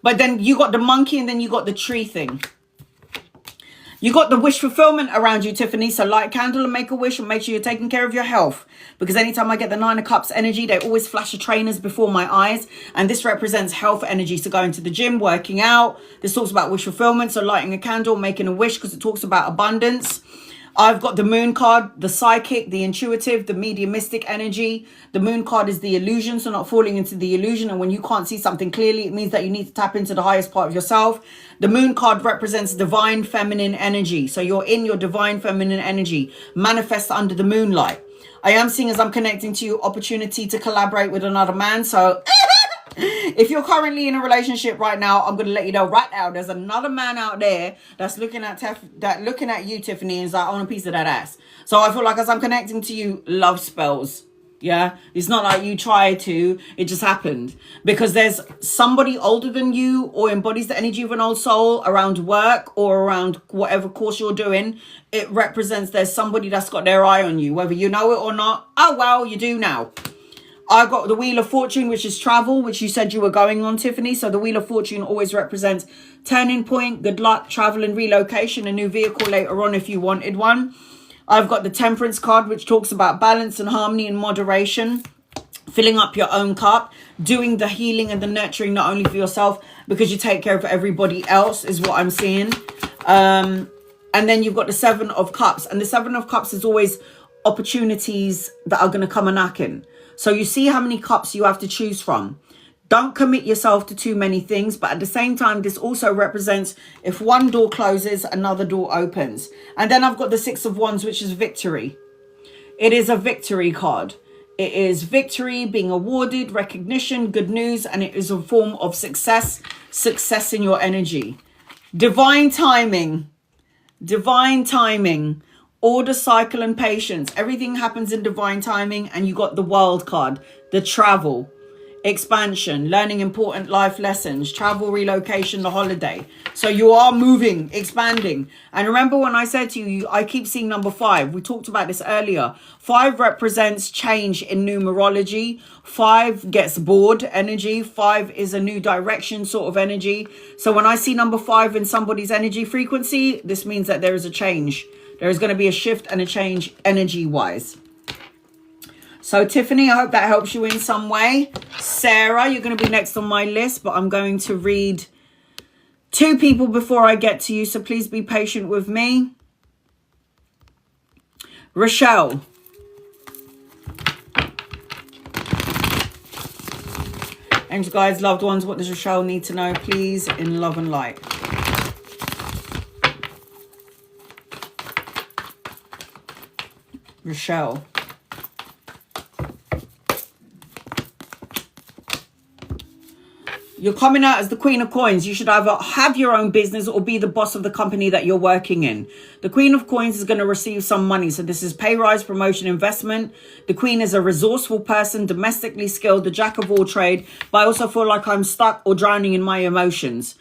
But then you got the monkey and then you got the tree thing. You got the wish fulfillment around you, Tiffany. So light a candle and make a wish and make sure you're taking care of your health. Because anytime I get the Nine of Cups energy, they always flash the trainers before my eyes. And this represents health energy. So going to the gym, working out. This talks about wish fulfillment. So lighting a candle, making a wish, because it talks about abundance. I've got the moon card, the psychic, the intuitive, the mediumistic energy. The moon card is the illusion, so not falling into the illusion. And when you can't see something clearly, it means that you need to tap into the highest part of yourself. The moon card represents divine feminine energy. So you're in your divine feminine energy, manifest under the moonlight. I am seeing, as I'm connecting to you, opportunity to collaborate with another man. So If you're currently in a relationship right now, I'm going to let you know right now, there's another man out there that's looking at you, Tiffany, and is like, I want a piece of that ass. So I feel like as I'm connecting to you, love spells. Yeah, it's not like you tried to, it just happened. Because there's somebody older than you or embodies the energy of an old soul around work or around whatever course you're doing. It represents there's somebody that's got their eye on you, whether you know it or not. Oh, well, you do now. I got the Wheel of Fortune, which is travel, which you said you were going on, Tiffany. So the Wheel of Fortune always represents turning point, good luck, travel and relocation, a new vehicle later on if you wanted one. I've got the Temperance card, which talks about balance and harmony and moderation, filling up your own cup, doing the healing and the nurturing, not only for yourself, because you take care of everybody else, is what I'm seeing. And then you've got the Seven of Cups. And the Seven of Cups is always opportunities that are going to come a knocking. So you see how many cups you have to choose from. Don't commit yourself to too many things, but at the same time, this also represents if one door closes, another door opens. And then I've got the Six of Wands, which is victory. It is a victory card. It is victory, being awarded, recognition, good news, and it is a form of success in your energy. Divine timing, order, cycle, and patience. Everything happens in divine timing, and you got the World card, the travel, expansion, learning important life lessons, travel, relocation, the holiday. So you are moving, expanding. And remember when I said to you, I keep seeing number 5. We talked about this earlier. 5 represents change in numerology. 5 gets bored energy. 5 is a new direction sort of energy. So when I see number 5 in somebody's energy frequency, this means that there is a change. There is going to be a shift and a change energy-wise. So, Tiffany, I hope that helps you in some way. Sarah, you're going to be next on my list, but I'm going to read 2 people before I get to you, so please be patient with me. Rochelle. Angels, guides, loved ones, what does Rochelle need to know, please, in love and light? Rochelle. You're coming out as the Queen of Coins. You should either have your own business or be the boss of the company that you're working in. The Queen of Coins is going to receive some money. So this is pay rise, promotion, investment. The Queen is a resourceful person, domestically skilled, the jack of all trade. But I also feel like I'm stuck or drowning in my emotions.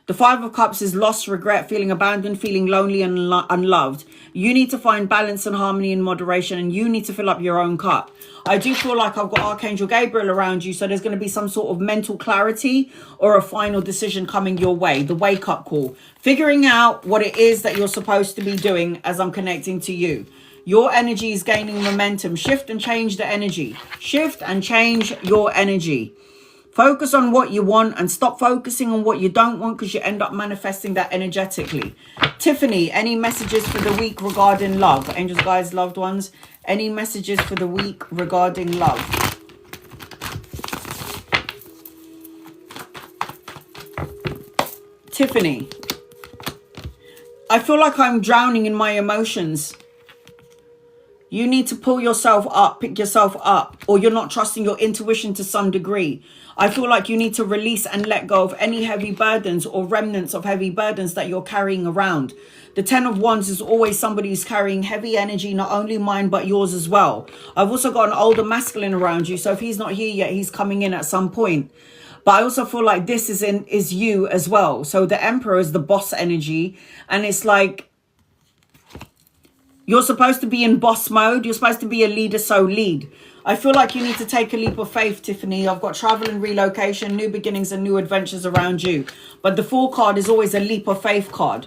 The 5 of Cups is loss, regret, feeling abandoned, feeling lonely and unloved. You need to find balance and harmony and moderation, and you need to fill up your own cup. I do feel like I've got Archangel Gabriel around you, so there's going to be some sort of mental clarity or a final decision coming your way, the wake-up call. Figuring out what it is that you're supposed to be doing as I'm connecting to you. Your energy is gaining momentum. Shift and change the energy. Shift and change your energy. Focus on what you want and stop focusing on what you don't want, because you end up manifesting that energetically. Tiffany, any messages for the week regarding love? Angels, guides, loved ones, any messages for the week regarding love? Tiffany, I feel like I'm drowning in my emotions. You need to pull yourself up, pick yourself up, or you're not trusting your intuition to some degree. I feel like you need to release and let go of any heavy burdens or remnants of heavy burdens that you're carrying around. The 10 of Wands is always somebody who's carrying heavy energy, not only mine, but yours as well. I've also got an older masculine around you. So if he's not here yet, he's coming in at some point. But I also feel like this is you as well. So the Emperor is the boss energy. And it's like, you're supposed to be in boss mode. You're supposed to be a leader, so lead. I feel like you need to take a leap of faith, Tiffany. I've got travel and relocation, new beginnings and new adventures around you. But the Fool card is always a leap of faith card.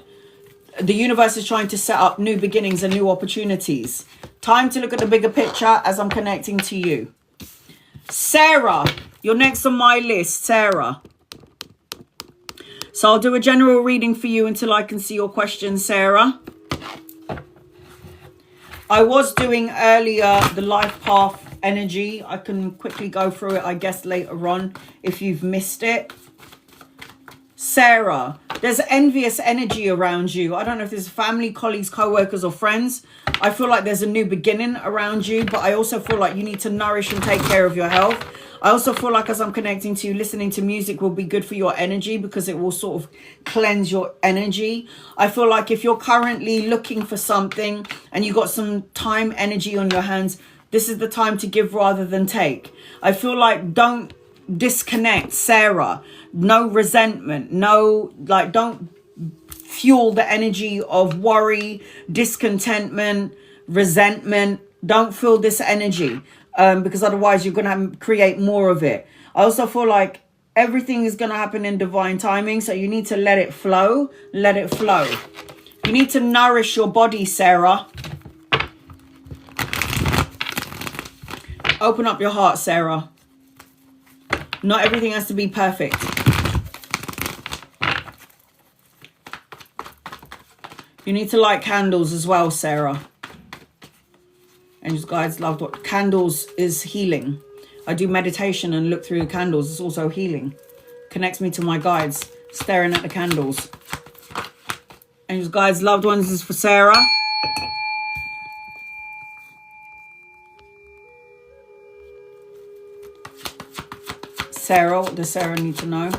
The universe is trying to set up new beginnings and new opportunities. Time to look at the bigger picture as I'm connecting to you. Sarah, you're next on my list, Sarah. So I'll do a general reading for you until I can see your question, Sarah. I was doing earlier the life path energy. I can quickly go through it, I guess, later on if you've missed it. Sarah, there's envious energy around you. I don't know if there's family, colleagues, co-workers or friends. I feel like there's a new beginning around you, but I also feel like you need to nourish and take care of your health. I also feel like as I'm connecting to you, listening to music will be good for your energy because it will sort of cleanse your energy. I feel like if you're currently looking for something and you got some time, energy on your hands, this is the time to give rather than take. I feel like don't disconnect, Sarah. No resentment. No, like, don't fuel the energy of worry, discontentment, resentment. Don't feel this energy because otherwise you're going to create more of it. I also feel like everything is going to happen in divine timing. So you need to let it flow. Let it flow. You need to nourish your body, Sarah. Open up your heart, Sarah. Not everything has to be perfect. You need to light candles as well, Sarah. Angels, guides, loved what candles is healing. I do meditation and look through the candles. It's also healing. Connects me to my guides. Staring at the candles. Angels, guides, loved ones is for Sarah. Sarah, what does Sarah need to know?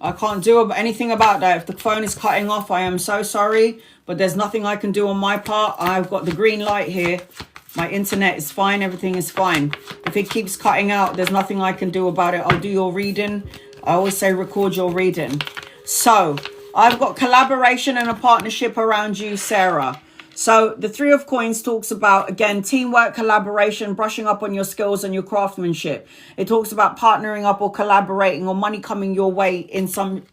I can't do anything about that. If the phone is cutting off, I am so sorry. But there's nothing I can do on my part. I've got the green light here. My internet is fine. Everything is fine. If it keeps cutting out, there's nothing I can do about it. I'll do your reading. I always say record your reading. So I've got collaboration and a partnership around you, Sarah. So the Three of Coins talks about, again, teamwork, collaboration, brushing up on your skills and your craftsmanship. It talks about partnering up or collaborating or money coming your way in some,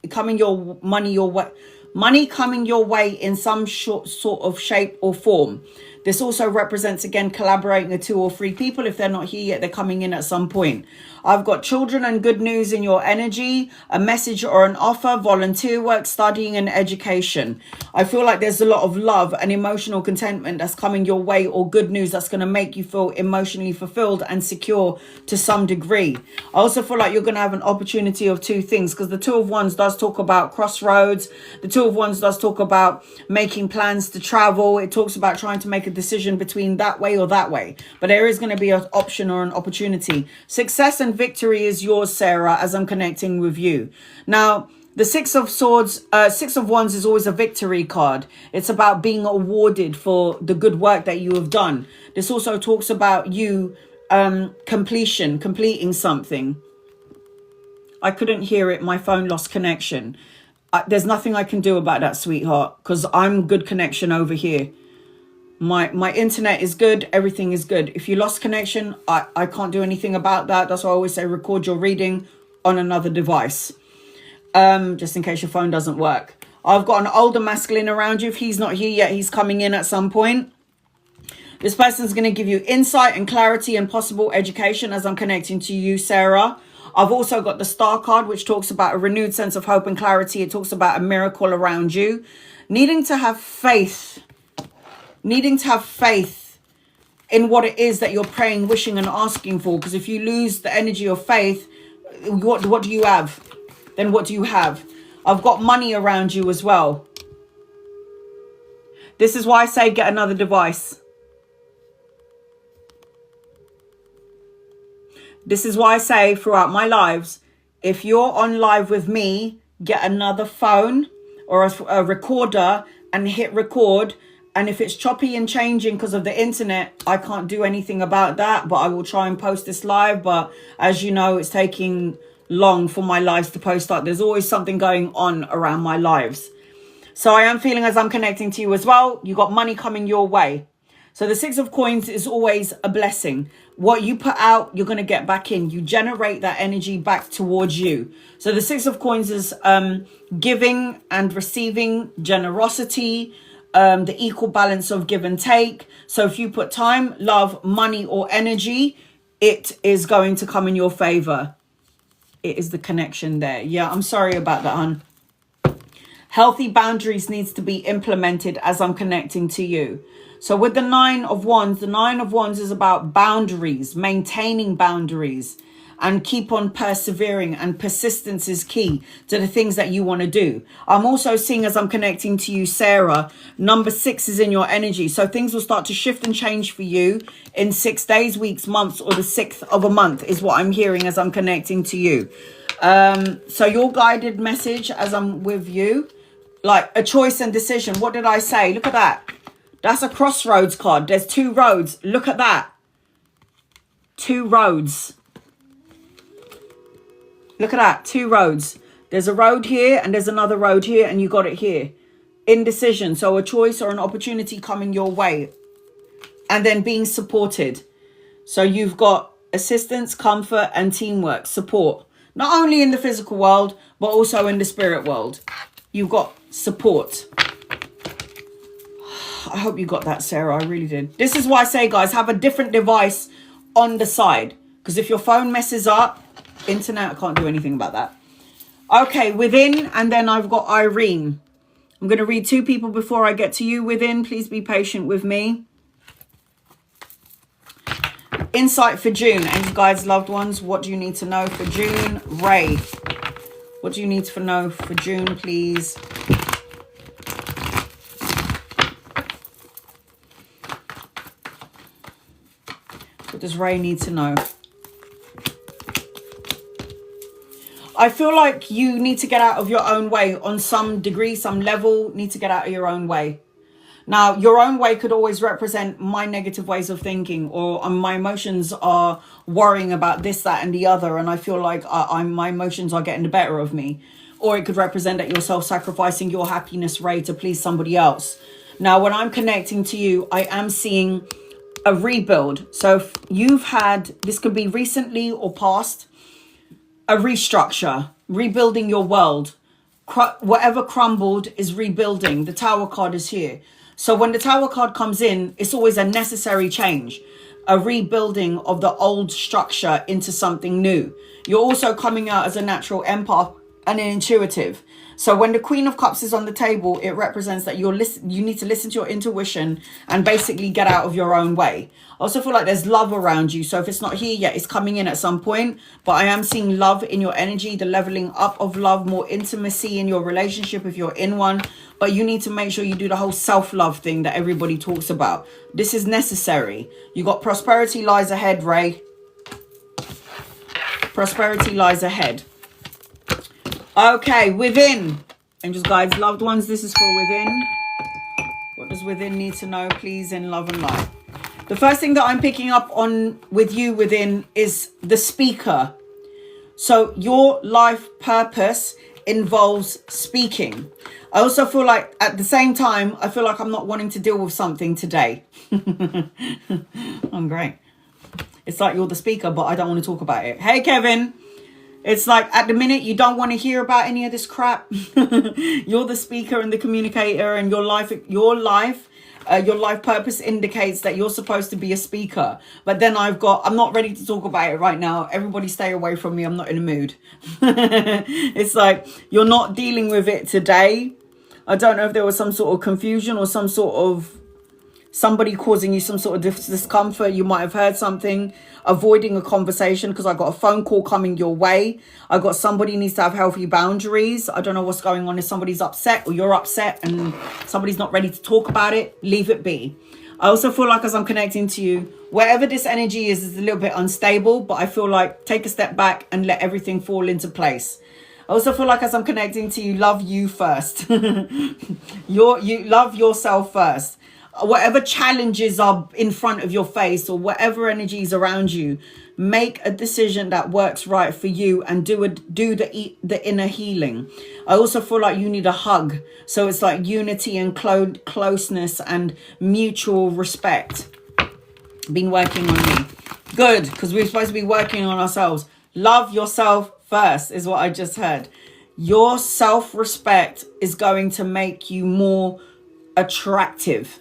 money coming your way in some sort of shape or form. This also represents, again, collaborating with 2 or 3 people. If they're not here yet, they're coming in at some point. I've got children and good news in your energy, a message or an offer, volunteer work, studying and education. I feel like there's a lot of love and emotional contentment that's coming your way, or good news that's going to make you feel emotionally fulfilled and secure to some degree. I also feel like you're going to have an opportunity of 2 things, because the 2 of Wands does talk about crossroads. The 2 of Wands does talk about making plans to travel. It talks about trying to make a decision between that way or that way. But there is going to be an option or an opportunity. Success and victory is yours, Sarah, as I'm connecting with you. Now, the 6 of Swords, 6 of Wands is always a victory card. It's about being awarded for the good work that you have done. This also talks about you completing something. I couldn't hear it. My phone lost connection. There's nothing I can do about that, sweetheart, because I'm good connection over here. My internet is good. Everything is good. If you lost connection, I can't do anything about that. That's why I always say record your reading on another device. Just in case your phone doesn't work. I've got an older masculine around you. If he's not here yet, he's coming in at some point. This person's going to give you insight and clarity and possible education as I'm connecting to you, Sarah. I've also got the Star card, which talks about a renewed sense of hope and clarity. It talks about a miracle around you. Needing to have faith in what it is that you're praying, wishing and asking for. Because if you lose the energy of faith, what do you have? Then what do you have? I've got money around you as well. This is why I say get another device. This is why I say throughout my lives, if you're on live with me, get another phone or a recorder and hit record. And if it's choppy and changing because of the internet, I can't do anything about that. But I will try and post this live. But as you know, it's taking long for my lives to post up. There's always something going on around my lives. So I am feeling as I'm connecting to you as well, you got money coming your way. So the 6 of Coins is always a blessing. What you put out, you're going to get back in. You generate that energy back towards you. So the 6 of Coins is giving and receiving, generosity, the equal balance of give and take. So if you put time, love, money or energy, it is going to come in your favor. It is the connection there. Yeah, I'm sorry about that, hon. Healthy boundaries needs to be implemented as I'm connecting to you. So with the 9 of Wands, the 9 of Wands is about boundaries, maintaining boundaries. and keep on persevering, and persistence is key to the things that you want to do. I'm also seeing, as I'm connecting to you, Sarah, number 6 is in your energy. So things will start to shift and change for you in 6 days, weeks, months, or the 6th of a month is what I'm hearing as I'm connecting to you. So your guided message as I'm with you, like a choice and decision. What did I say? Look at that. That's a crossroads card. There's 2 roads. Look at that. 2 roads. Look at that. 2 roads. There's a road here and there's another road here, and you got it here. Indecision. So a choice or an opportunity coming your way, and then being supported. So you've got assistance, comfort, and teamwork, support. Not only in the physical world, but also in the spirit world. You've got support. I hope you got that, Sarah. I really did. This is why I say, guys, have a different device on the side. Because if your phone messes up, internet, I can't do anything about that. Okay, within, and then I've got Irene. I'm going to read 2 people before I get to you, within. Please be patient with me. Insight for June. Angel guides, loved ones, what do you need to know for June? Ray, what do you need to know for June, please? What does Ray need to know? I feel like you need to get out of your own way on some degree, some level. Need to get out of your own way. Now, your own way could always represent my negative ways of thinking, or my emotions are worrying about this, that, and the other, and I feel like my emotions are getting the better of me. Or it could represent that you're self-sacrificing your happiness, Ray, to please somebody else. Now, when I'm connecting to you, I am seeing a rebuild. So if you've had, this could be recently or past, a restructure, rebuilding your world. Whatever crumbled is rebuilding. The Tower card is here. So when the Tower card comes in, it's always a necessary change, a rebuilding of the old structure into something new. You're also coming out as a natural empath and an intuitive. So when the Queen of Cups is on the table, it represents that you need to listen to your intuition and basically get out of your own way. I also feel like there's love around you. So if it's not here yet, it's coming in at some point. But I am seeing love in your energy, the leveling up of love, more intimacy in your relationship if you're in one. But you need to make sure you do the whole self-love thing that everybody talks about. This is necessary. You got prosperity lies ahead, Ray. Prosperity lies ahead. Okay, within. Angels, guides, loved ones, this is for within. What does within need to know, please, in love and light? The first thing that I'm picking up on with you within is the speaker. So your life purpose involves speaking. I also feel like at the same time, I feel like I'm not wanting to deal with something today. I'm great. It's like you're the speaker, but I don't want to talk about it. Hey, Kevin. It's like at the minute you don't want to hear about any of this crap. You're the speaker and the communicator, and your life purpose indicates that you're supposed to be a speaker. But then I'm not ready to talk about it right now. Everybody stay away from me. I'm not in a mood. It's like you're not dealing with it today. I don't know if there was some sort of confusion or some sort of somebody causing you some sort of discomfort. You might have heard something, avoiding a conversation because I got a phone call coming your way. I got somebody needs to have healthy boundaries. I don't know what's going on. If somebody's upset or you're upset and somebody's not ready to talk about it, leave it be. I also feel like as I'm connecting to you, wherever this energy is a little bit unstable, but I feel like take a step back and let everything fall into place. I also feel like as I'm connecting to you, love you first. You love yourself first. Whatever challenges are in front of your face or whatever energy is around you, make a decision that works right for you and do the inner healing. I also feel like you need a hug. So it's like unity and closeness and mutual respect. Been working on me. Good, because we're supposed to be working on ourselves. Love yourself first is what I just heard. Your self-respect is going to make you more attractive.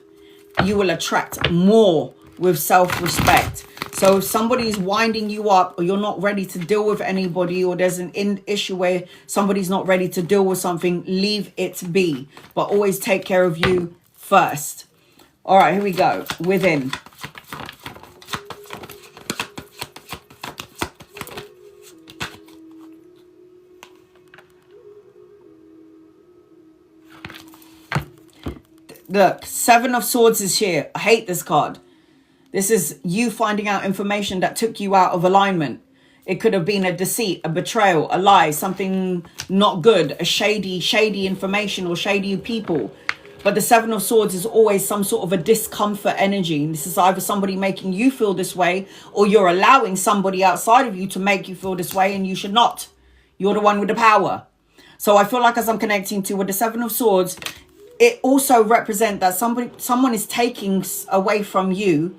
You will attract more with self-respect. So if somebody's winding you up or you're not ready to deal with anybody, or there's an issue where somebody's not ready to deal with something, leave it be. But always take care of you first. All right, here we go. Within. Look, Seven of Swords is here. I hate this card. This is you finding out information that took you out of alignment. It could have been a deceit, a betrayal, a lie, something not good, a shady information or shady people. But the Seven of Swords is always some sort of a discomfort energy. This is either somebody making you feel this way, or you're allowing somebody outside of you to make you feel this way, and you should not. You're the one with the power. So I feel like as I'm connecting to with the Seven of Swords, it also represents that someone is taking away from you,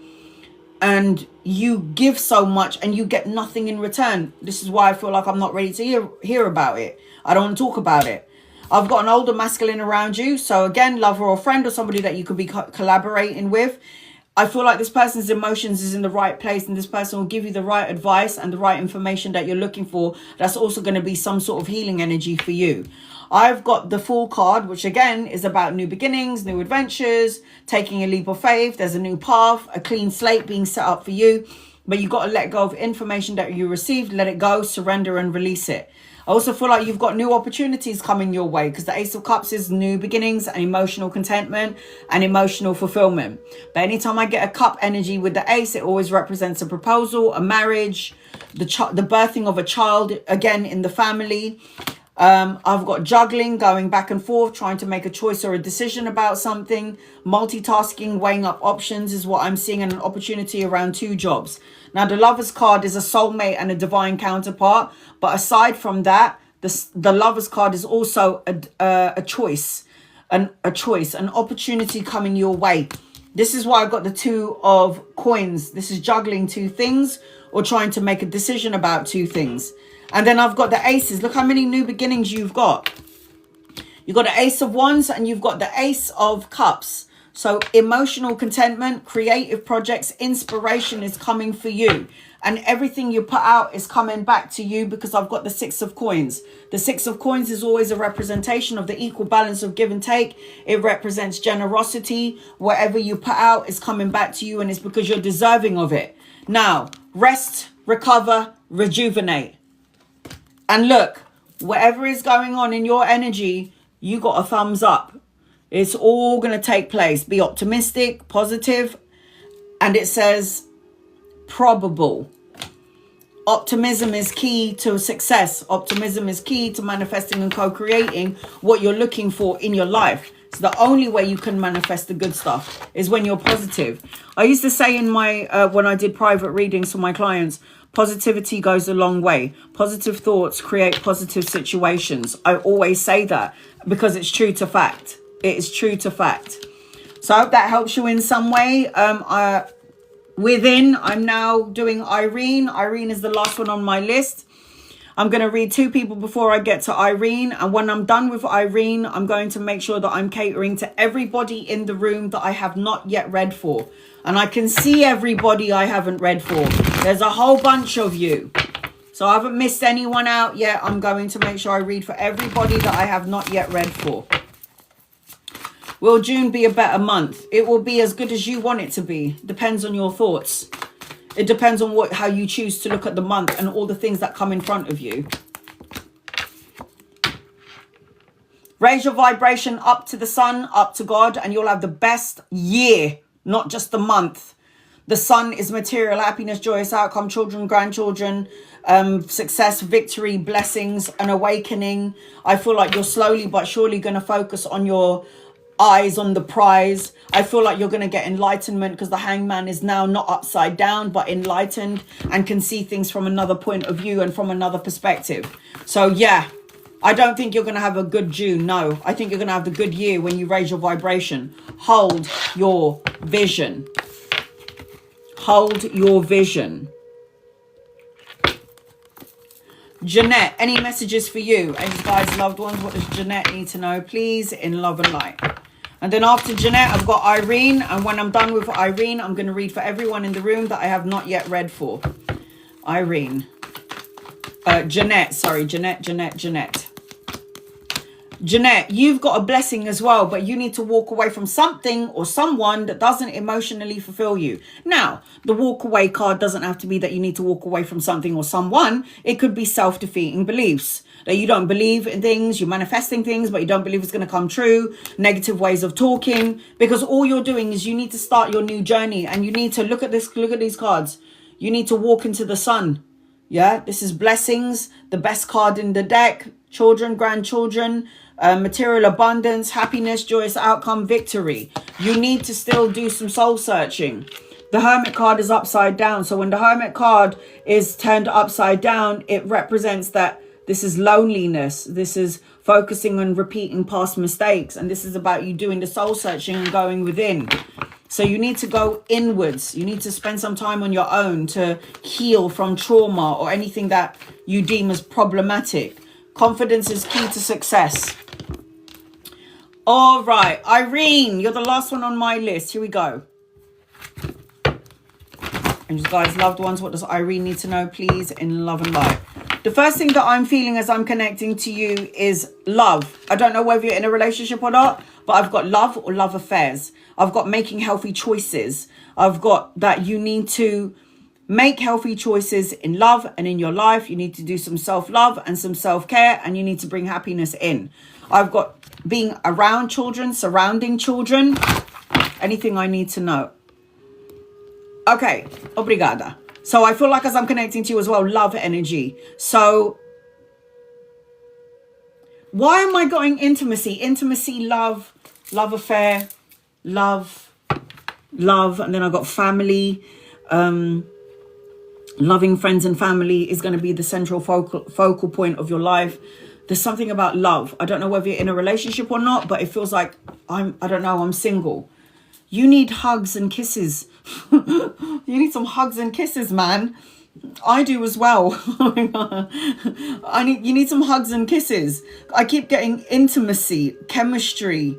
and you give so much and you get nothing in return. This is why I feel like I'm not ready to hear about it. I don't want to talk about it. I've got an older masculine around you. So again, lover or friend or somebody that you could be collaborating with. I feel like this person's emotions is in the right place, and this person will give you the right advice and the right information that you're looking for. That's also going to be some sort of healing energy for you. I've got the Fool card, which again is about new beginnings, new adventures, taking a leap of faith. There's a new path, a clean slate being set up for you. But you've got to let go of information that you received, let it go, surrender and release it. I also feel like you've got new opportunities coming your way, because the Ace of Cups is new beginnings and emotional contentment and emotional fulfillment. But anytime I get a cup energy with the Ace, it always represents a proposal, a marriage, the birthing of a child, again, in the family. I've got juggling, going back and forth, trying to make a choice or a decision about something. Multitasking, weighing up options is what I'm seeing, and an opportunity around 2 jobs. Now, the Lover's card is a soulmate and a divine counterpart. But aside from that, the Lover's card is also a choice, an opportunity coming your way. This is why I got the 2 of coins. This is juggling 2 things or trying to make a decision about 2 things. And then I've got the aces. Look how many new beginnings you've got. You've got the Ace of Wands and you've got the Ace of Cups. So emotional contentment, creative projects, inspiration is coming for you. And everything you put out is coming back to you, because I've got the 6 of Coins. The 6 of Coins is always a representation of the equal balance of give and take. It represents generosity. Whatever you put out is coming back to you, and it's because you're deserving of it. Now, rest, recover, rejuvenate. And look, whatever is going on in your energy, you got a thumbs up. It's all going to take place. Be optimistic, positive. And it says probable. Optimism is key to success. Optimism is key to manifesting and co-creating what you're looking for in your life. So the only way you can manifest the good stuff is when you're positive. I used to say in my when I did private readings for my clients, positivity goes a long way. Positive thoughts create positive situations. I always say that because it's true to fact. It is true to fact. So I hope that helps you in some way. I'm now doing Irene. Irene is the last one on my list. I'm going to read 2 people before I get to Irene. And when I'm done with Irene, I'm going to make sure that I'm catering to everybody in the room that I have not yet read for. And I can see everybody I haven't read for. There's a whole bunch of you. So I haven't missed anyone out yet. I'm going to make sure I read for everybody that I have not yet read for. Will June be a better month? It will be as good as you want it to be. Depends on your thoughts. It depends on how you choose to look at the month and all the things that come in front of you. Raise your vibration up to the sun, up to God, and you'll have the best year, not just the month. The sun is material, happiness, joyous outcome, children, grandchildren, success, victory, blessings, an awakening. I feel like you're slowly but surely going to focus on your eyes on the prize. I feel like you're going to get enlightenment, because the Hangman is now not upside down but enlightened and can see things from another point of view and from another perspective. So yeah, I don't think you're going to have a good June. No, I think you're going to have the good year when you raise your vibration. Hold your vision. Hold your vision. Jeanette, any messages for you? Any guys, loved ones, what does Jeanette need to know, please, in love and light? And then after Jeanette, I've got Irene. And when I'm done with Irene, I'm going to read for everyone in the room that I have not yet read for. Irene. Jeanette. Jeanette, you've got a blessing as well, but you need to walk away from something or someone that doesn't emotionally fulfill you. Now, the walk away card doesn't have to be that you need to walk away from something or someone. It could be self-defeating beliefs, that you don't believe in things, you're manifesting things, but you don't believe it's going to come true. Negative ways of talking, because all you're doing is you need to start your new journey, and you need to look at these cards. You need to walk into the sun. Yeah, this is blessings, the best card in the deck. Children, grandchildren, material abundance, happiness, joyous outcome, victory. You need to still do some soul searching. The Hermit card is upside down. So when the Hermit card is turned upside down, it represents that this is loneliness. This is focusing on repeating past mistakes. And this is about you doing the soul searching and going within. So you need to go inwards. You need to spend some time on your own to heal from trauma or anything that you deem as problematic. Confidence is key to success. All right, Irene, you're the last one on my list. Here we go. And you guys, loved ones, what does Irene need to know, please, in love and light? The first thing that I'm feeling as I'm connecting to you is love. I don't know whether you're in a relationship or not, but I've got love or love affairs. I've got making healthy choices. I've got that you need to make healthy choices in love and in your life. You need to do some self-love and some self-care, and you need to bring happiness in. I've got being around children, surrounding children, anything I need to know. Okay, obrigada. So I feel like as I'm connecting to you as well, love energy. So why am I going intimacy? Intimacy, love, love affair, love, and then I've got family. Loving friends and family is going to be the central focal point of your life. There's something about love. I don't know whether you're in a relationship or not, but it feels like I'm single. You need hugs and kisses. You need some hugs and kisses, man. I do as well. You need some hugs and kisses. I keep getting intimacy, chemistry.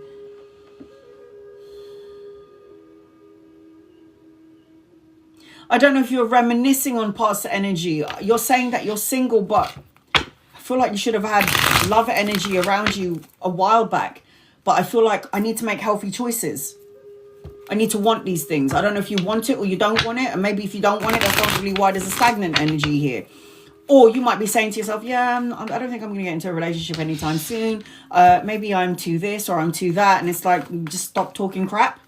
I don't know if you're reminiscing on past energy. You're saying that you're single, but I feel like you should have had love energy around you a while back. But I feel like I need to make healthy choices. I need to want these things. I don't know if you want it or you don't want it. And maybe if you don't want it, that's probably why there's a stagnant energy here. Or you might be saying to yourself, yeah, I don't think I'm going to get into a relationship anytime soon. Maybe I'm too this or I'm too that. And it's like, just stop talking crap.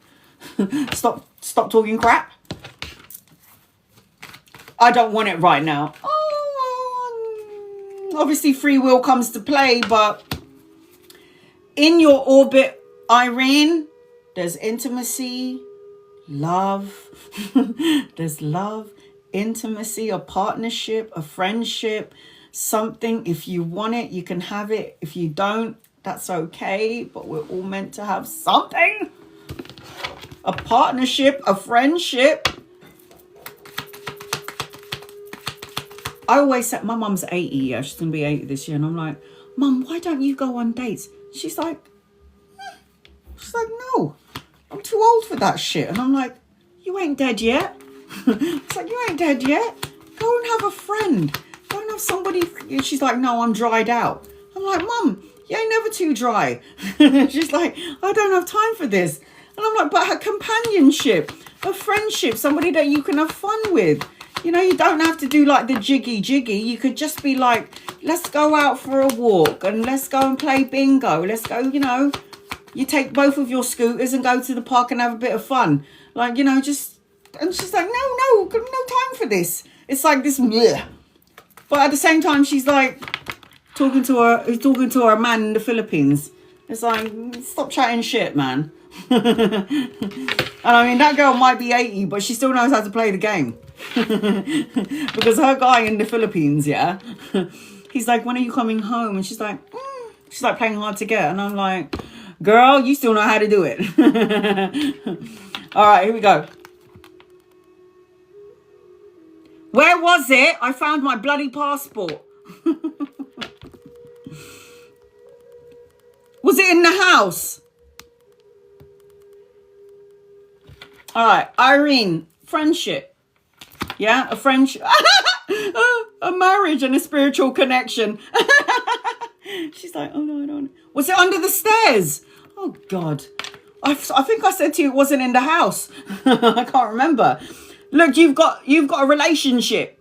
Stop talking crap. I don't want it right now. Obviously, free will comes to play, but in your orbit, Irene, there's intimacy, love. There's love, intimacy, a partnership, a friendship, something. If you want it, you can have it. If you don't, that's okay. But we're all meant to have something. A partnership, a friendship. I always said, my mum's 80, yeah, she's going to be 80 this year. And I'm like, Mum, why don't you go on dates? She's like, no, I'm too old for that shit. And I'm like, you ain't dead yet. It's like, you ain't dead yet. Go and have a friend. Go and have somebody. She's like, no, I'm dried out. I'm like, Mum, you ain't never too dry. She's like, I don't have time for this. And I'm like, but her companionship, a friendship, somebody that you can have fun with. You know, you don't have to do like the jiggy. You could just be like, let's go out for a walk and let's go and play bingo. Let's go, you know, you take both of your scooters and go to the park and have a bit of fun. Like, you know, just, and she's like, no time for this. It's like this, bleh. But at the same time, she's like talking to her man in the Philippines. It's like, stop chatting shit, man. And I mean, that girl might be 80, but she still knows how to play the game. Because her guy in the Philippines, yeah, he's like, when are you coming home? And she's like playing hard to get. And I'm like, girl, you still know how to do it. All right, here we go. Where was it? I found my bloody passport. Was it in the house? All right, Irene, friendship. Yeah, a friendship. A marriage and a spiritual connection. She's like, oh no, I don't. Was it under the stairs? Oh God. I think I said to you it wasn't in the house. I can't remember. Look, you've got a relationship.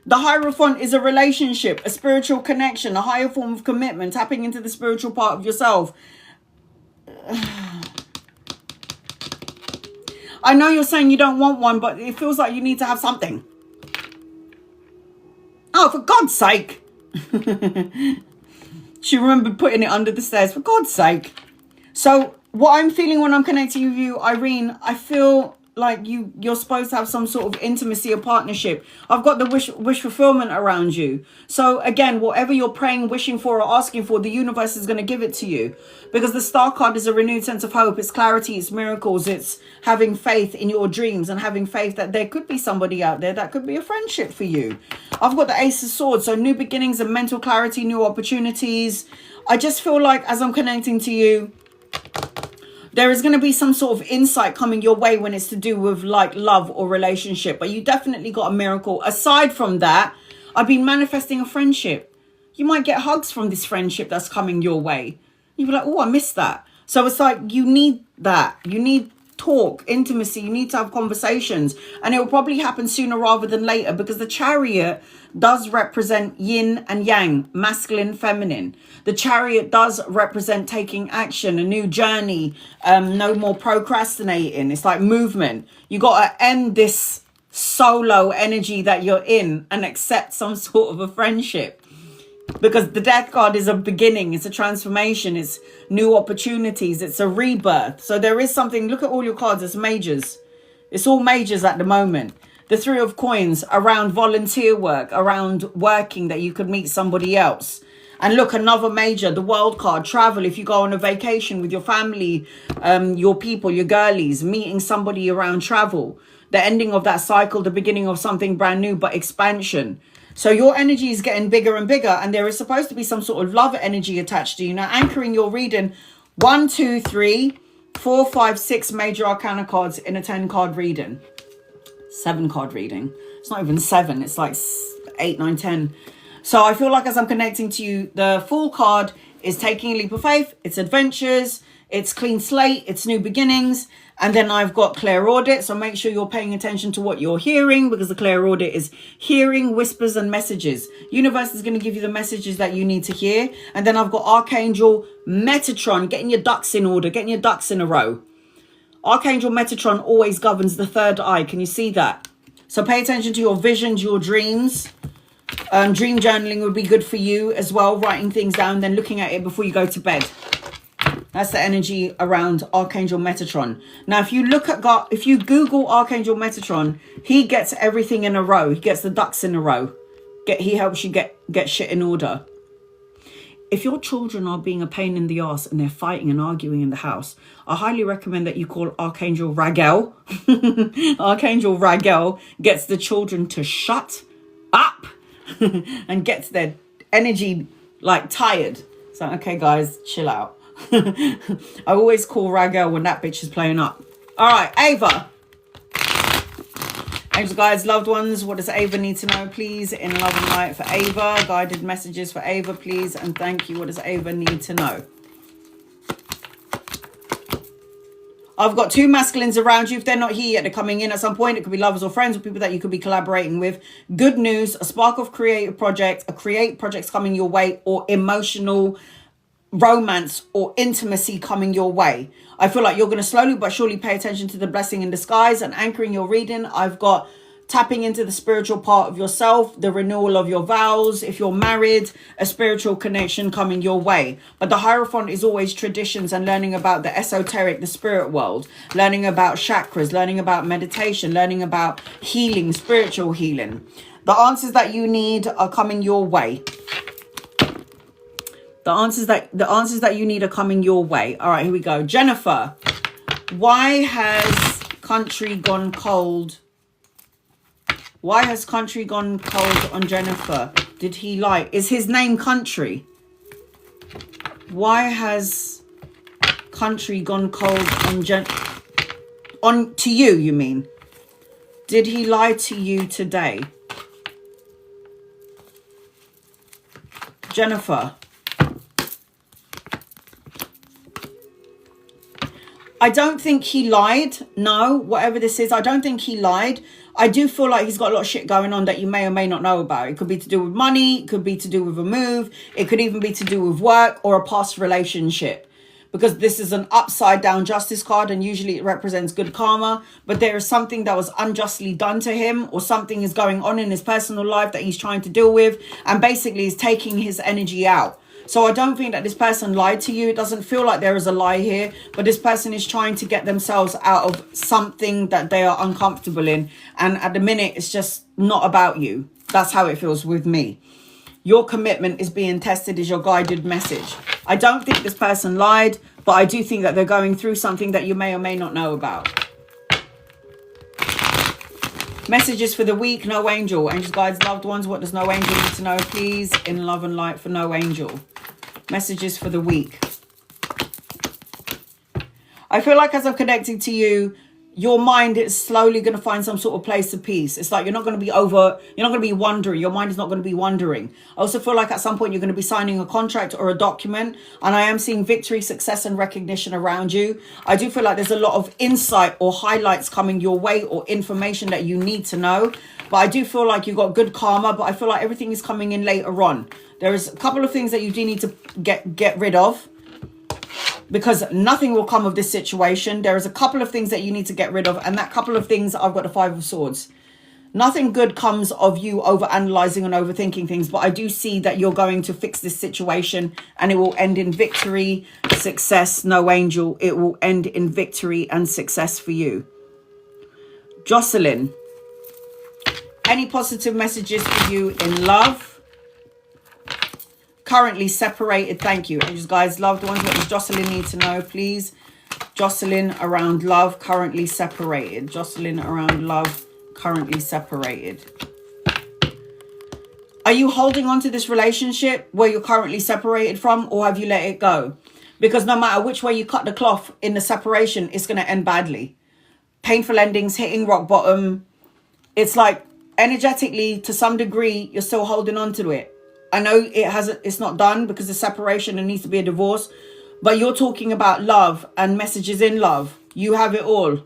The Hierophant is a relationship, a spiritual connection, a higher form of commitment, tapping into the spiritual part of yourself. I know you're saying you don't want one, but it feels like you need to have something. Oh, for God's sake. She remembered putting it under the stairs, for God's sake. So what I'm feeling when I'm connecting with you, Irene, I feel like you're supposed to have some sort of intimacy or partnership. I've got the wish fulfillment around you. So again, whatever you're praying, wishing for, or asking for, the universe is going to give it to you. Because the Star card is a renewed sense of hope. It's clarity, it's miracles, it's having faith in your dreams and having faith that there could be somebody out there that could be a friendship for you. I've got the Ace of Swords, so new beginnings and mental clarity, new opportunities. I just feel like as I'm connecting to you, there is going to be some sort of insight coming your way when it's to do with like love or relationship. But you definitely got a miracle. Aside from that, I've been manifesting a friendship. You might get hugs from this friendship that's coming your way. You'll be like, oh, I missed that. So it's like you need that. You need talk, intimacy. You need to have conversations. And it will probably happen sooner rather than later because the Chariot does represent yin and yang, masculine, feminine. The Chariot does represent taking action, a new journey, no more procrastinating. It's like movement. You got to end this solo energy that you're in and accept some sort of a friendship. Because the Death card is a beginning, it's a transformation, it's new opportunities, it's a rebirth. So there is something, look at all your cards, it's majors. It's all majors at the moment. The Three of Coins around volunteer work, around working that you could meet somebody else. And look, another major, the World card, travel. If you go on a vacation with your family, your people, your girlies, meeting somebody around travel. The ending of that cycle, the beginning of something brand new, but expansion. So your energy is getting bigger and bigger. And there is supposed to be some sort of love energy attached to you. Now, anchoring your reading, 1, 2, 3, 4, 5, 6 major arcana cards in a 10 card reading. 7 card reading. It's not even 7. It's like 8, 9, 10. So I feel like as I'm connecting to you, the Fool card is taking a leap of faith. It's adventures. It's clean slate. It's new beginnings. And then I've got clairaudit. So make sure you're paying attention to what you're hearing because the clairaudit is hearing whispers and messages. Universe is going to give you the messages that you need to hear. And then I've got Archangel Metatron, getting your ducks in order, getting your ducks in a row. Archangel Metatron always governs the third eye. Can you see that? So pay attention to your visions, your dreams. Dream journaling would be good for you as well. Writing things down, then looking at it before you go to bed. That's the energy around Archangel Metatron. Now, if you Google Archangel Metatron, he gets everything in a row. He gets the ducks in a row. He helps you get shit in order. If your children are being a pain in the ass and they're fighting and arguing in the house, I highly recommend that you call Archangel Raguel. Archangel Raguel gets the children to shut up and gets their energy like tired. So, okay, guys, chill out. I always call Raguel when that bitch is playing up. All right, Ava. Angels, guides, loved ones, what does Ava need to know, please? In love and light for Ava. Guided messages for Ava, please. And thank you. What does Ava need to know? I've got 2 masculines around you. If they're not here yet, they're coming in at some point. It could be lovers or friends or people that you could be collaborating with. Good news, a spark of creative project, projects coming your way, or emotional romance or intimacy coming your way. I feel like you're going to slowly but surely pay attention to the blessing in disguise. And anchoring your reading, I've got tapping into the spiritual part of yourself, the renewal of your vows. If you're married, a spiritual connection coming your way. But the Hierophant is always traditions and learning about the esoteric, the spirit world, learning about chakras, learning about meditation, learning about healing, spiritual healing. The answers that you need are coming your way. The answers that you need are coming your way. All right, here we go. Jennifer, why has country gone cold? Why has country gone cold on Jennifer? Did he lie? Is his name Country? Why has country gone cold on to you, you mean? Did he lie to you today? Jennifer, I don't think he lied. No, whatever this is, I don't think he lied. I do feel like he's got a lot of shit going on that you may or may not know about. It could be to do with money. It could be to do with a move. It could even be to do with work or a past relationship. Because this is an upside down justice card and usually it represents good karma. But there is something that was unjustly done to him, or something is going on in his personal life that he's trying to deal with. And basically is taking his energy out. So I don't think that this person lied to you. It doesn't feel like there is a lie here. But this person is trying to get themselves out of something that they are uncomfortable in. And at the minute, it's just not about you. That's how it feels with me. Your commitment is being tested, is your guided message. I don't think this person lied, but I do think that they're going through something that you may or may not know about. Messages for the week, no angel. Angels, guides, loved ones. What does no angel need to know, please? In love and light for no angel. Messages for the week. I feel like as I'm connecting to you, your mind is slowly going to find some sort of place of peace. It's like you're not going to be you're not going to be wondering. Your mind is not going to be wondering. I also feel like at some point you're going to be signing a contract or a document. And I am seeing victory, success and recognition around you. I do feel like there's a lot of insight or highlights coming your way or information that you need to know. But I do feel like you got good karma, but I feel like everything is coming in later on. There is a couple of things that you do need to get rid of, because nothing will come of this situation. There is a couple of things that you need to get rid of. And that couple of things, I've got the 5 of Swords. Nothing good comes of you over-analyzing and overthinking things. But I do see that you're going to fix this situation. And it will end in victory, success, no angel. It will end in victory and success for you. Jocelyn. Any positive messages for you in love? Currently separated. Thank you. Angels, guys, loved ones. What does Jocelyn need to know, please? Jocelyn around love, currently separated. Jocelyn around love, currently separated. Are you holding on to this relationship where you're currently separated from, or have you let it go? Because no matter which way you cut the cloth in the separation, it's going to end badly. Painful endings, hitting rock bottom. It's like energetically, to some degree, you're still holding on to it. I know it's not done because of separation and needs to be a divorce. But you're talking about love and messages in love. You have it all.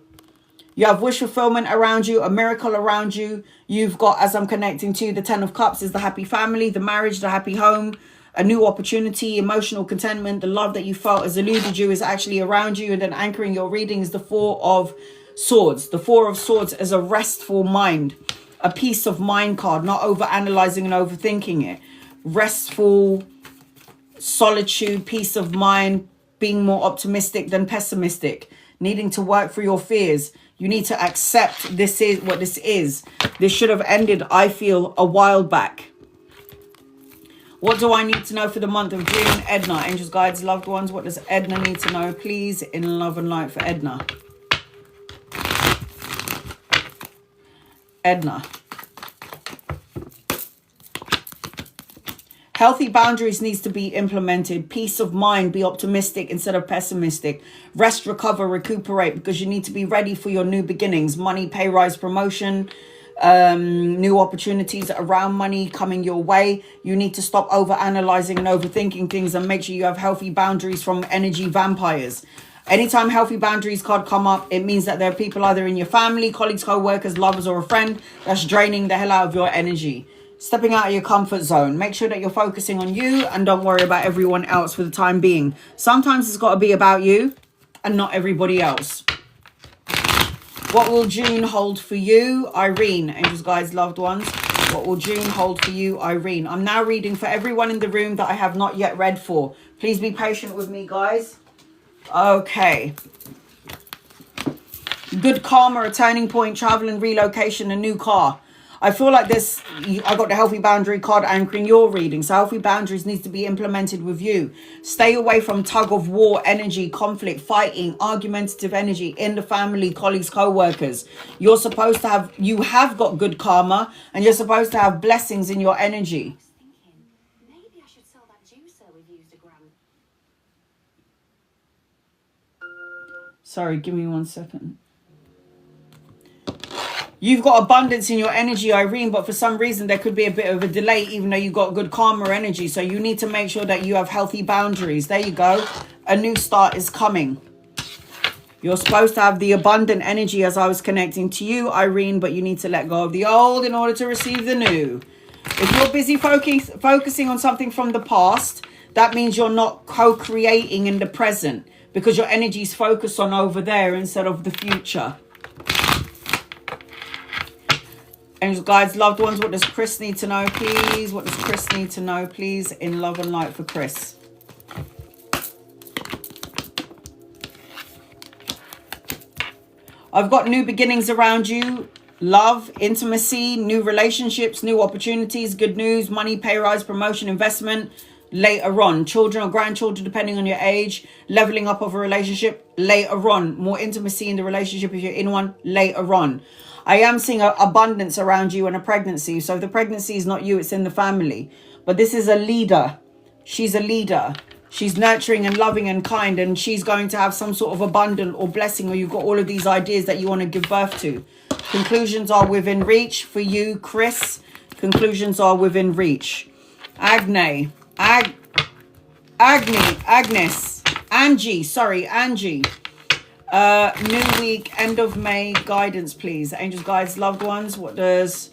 You have wish fulfillment around you, a miracle around you. You've got, as I'm connecting to, the 10 of Cups is the happy family, the marriage, the happy home, a new opportunity, emotional contentment. The love that you felt has eluded you is actually around you. And then anchoring your reading is the 4 of Swords. The 4 of Swords is a restful mind, a peace of mind card, not over analyzing and overthinking it. Restful, solitude, peace of mind, being more optimistic than pessimistic, needing to work through your fears. You need to accept this is what this is. This should have ended, I feel, a while back. What do I need to know for the month of June? Edna, angels, guides, loved ones. What does Edna need to know, please? In love and light for Edna. Edna. Healthy boundaries needs to be implemented. Peace of mind. Be optimistic instead of pessimistic. Rest, recover, recuperate, because you need to be ready for your new beginnings. Money, pay rise, promotion, new opportunities around money coming your way. You need to stop over analyzing and overthinking things and make sure you have healthy boundaries from energy vampires. Anytime healthy boundaries card come up, it means that there are people either in your family, colleagues, co-workers, lovers, or a friend that's draining the hell out of your energy. Stepping out of your comfort zone. Make sure that you're focusing on you and don't worry about everyone else for the time being. Sometimes it's got to be about you and not everybody else. What will June hold for you? Irene, angels, guides, loved ones. What will June hold for you? Irene. I'm now reading for everyone in the room that I have not yet read for. Please be patient with me, guys. Okay. Good karma, a turning point, travel and relocation, a new car. I feel like this, I got the healthy boundary card anchoring your reading. So healthy boundaries needs to be implemented with you. Stay away from tug of war energy, conflict, fighting, argumentative energy in the family, colleagues, co-workers. You're supposed to have, you have got good karma and you're supposed to have blessings in your energy. Maybe I should sell that juicer we've used a gram. Sorry, give me 1 second. You've got abundance in your energy, Irene, but for some reason there could be a bit of a delay even though you've got good karma energy. So you need to make sure that you have healthy boundaries. There you go. A new start is coming. You're supposed to have the abundant energy as I was connecting to you, Irene, but you need to let go of the old in order to receive the new. If you're busy focusing on something from the past, that means you're not co-creating in the present because your energy is focused on over there instead of the future. Angels, guides, loved ones, what does Chris need to know, please? What does Chris need to know, please? In love and light for Chris. I've got new beginnings around you. Love, intimacy, new relationships, new opportunities, good news, money, pay rise, promotion, investment. Later on, children or grandchildren, depending on your age, leveling up of a relationship. Later on, more intimacy in the relationship if you're in one. Later on. I am seeing abundance around you and a pregnancy. So if the pregnancy is not you, it's in the family. But this is a leader. She's a leader. She's nurturing and loving and kind. And she's going to have some sort of abundant or blessing. Or you've got all of these ideas that you want to give birth to. Conclusions are within reach for you, Chris. Conclusions are within reach. Agnes. Angie. New week, end of May, guidance, please. Angels, guides, loved ones. What does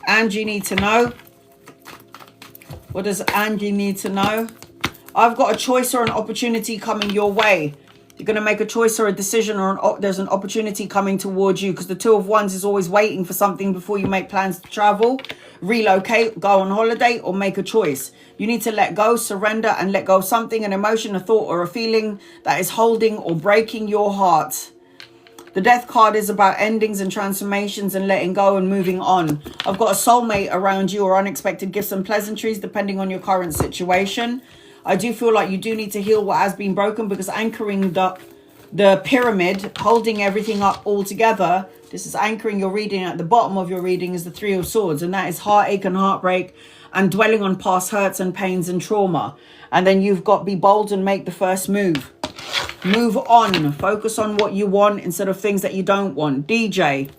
Angie need to know? What does Angie need to know? I've got a choice or an opportunity coming your way. You're going to make a choice or a decision, or there's an opportunity coming towards you, because the Two of Wands is always waiting for something before you make plans to travel, relocate, go on holiday, or make a choice. You need to let go, surrender, and let go of something, an emotion, a thought, or a feeling that is holding or breaking your heart. The Death card is about endings and transformations and letting go and moving on. I've got a soulmate around you or unexpected gifts and pleasantries depending on your current situation. I do feel like you do need to heal what has been broken, because anchoring the pyramid, holding everything up all together, this is anchoring your reading. At the bottom of your reading is the Three of Swords, and that is heartache and heartbreak and dwelling on past hurts and pains and trauma. And then you've got be bold and make the first move. Move on. Focus on what you want instead of things that you don't want. DJ.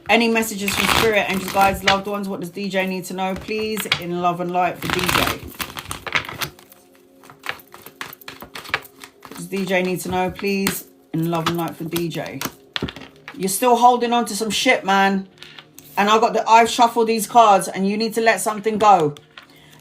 Any messages from Spirit, Angels, guides, loved ones? What does DJ need to know, please? In love and light for DJ. What does DJ need to know, please? In love and light for DJ. You're still holding on to some shit, man. And I've shuffled these cards, and you need to let something go.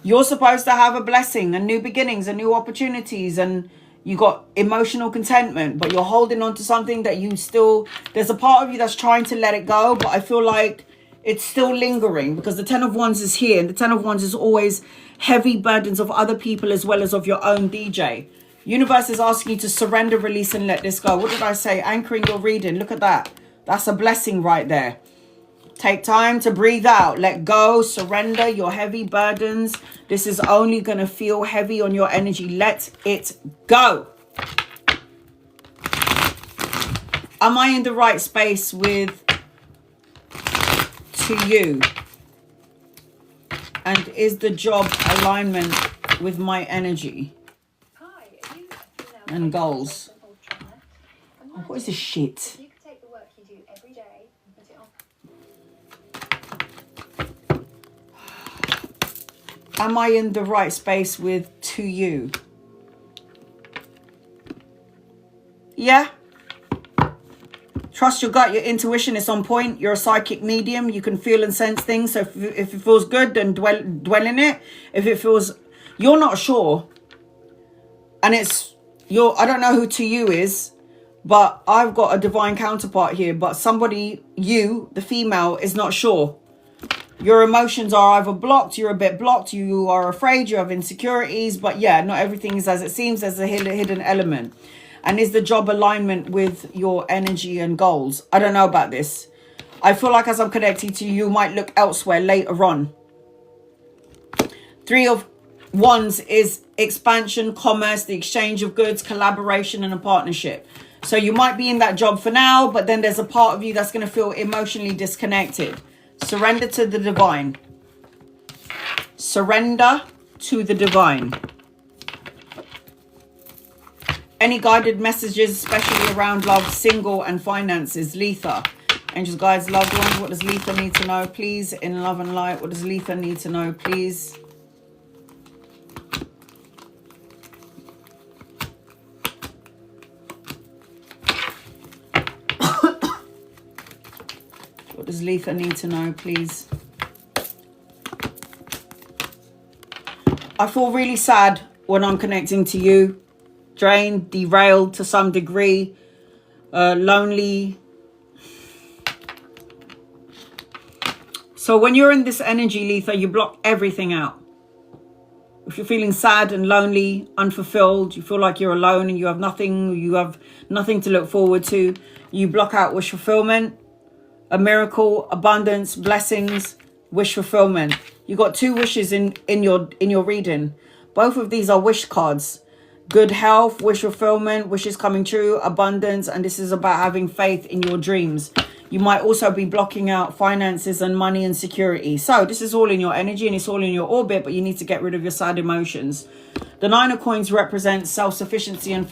You're supposed to have a blessing and new beginnings and new opportunities, and you got emotional contentment, but you're holding on to something that you still, there's a part of you that's trying to let it go, but I feel like it's still lingering, because the Ten of Wands is here, and the Ten of Wands is always heavy burdens of other people as well as of your own, DJ. Universe is asking you to surrender, release, and let this go. What did I say? Anchoring your reading. Look at that. That's a blessing right there. Take time to breathe out. Let go. Surrender your heavy burdens. This is only going to feel heavy on your energy. Let it go. Am I in the right space with to you? And is the job alignment with my energy and goals? Oh, what is this shit? You could take the work you do every day and put it on. Am I in the right space with to you? Yeah. Trust your gut, your intuition is on point. You're a psychic medium. You can feel and sense things. So if it feels good, then dwell in it. If it feels, you're not sure. And it's, I don't know who to you is, but I've got a divine counterpart here. But somebody, you, the female, is not sure. Your emotions are either blocked, you're a bit blocked, you are afraid, you have insecurities. But yeah, not everything is as it seems. There's a hidden element. And is the job alignment with your energy and goals? I don't know about this. I feel like as I'm connecting to you, you might look elsewhere later on. Three of Wands is expansion, commerce, the exchange of goods, collaboration, and a partnership. So you might be in that job for now, but then there's a part of you that's going to feel emotionally disconnected. Surrender to the divine. Surrender to the divine. Any guided messages, especially around love, single, and finances? Letha. Angels, guides, loved ones. What does Letha need to know, please? In love and light. What does Letha need to know, please? does Letha need to know, please? I feel really sad when I'm connecting to you. Drained, derailed to some degree. Lonely. So when you're in this energy, Letha, you block everything out. If you're feeling sad and lonely, unfulfilled, you feel like you're alone and you have nothing to look forward to, you block out wish fulfillment, a miracle, abundance, blessings, wish fulfillment. You got 2 wishes in your reading. Both of these are wish cards. Good health, wish fulfillment, wishes coming true, abundance, and this is about having faith in your dreams. You might also be blocking out finances and money and security. So this is all in your energy and it's all in your orbit, but you need to get rid of your sad emotions. The 9 of coins represents self-sufficiency and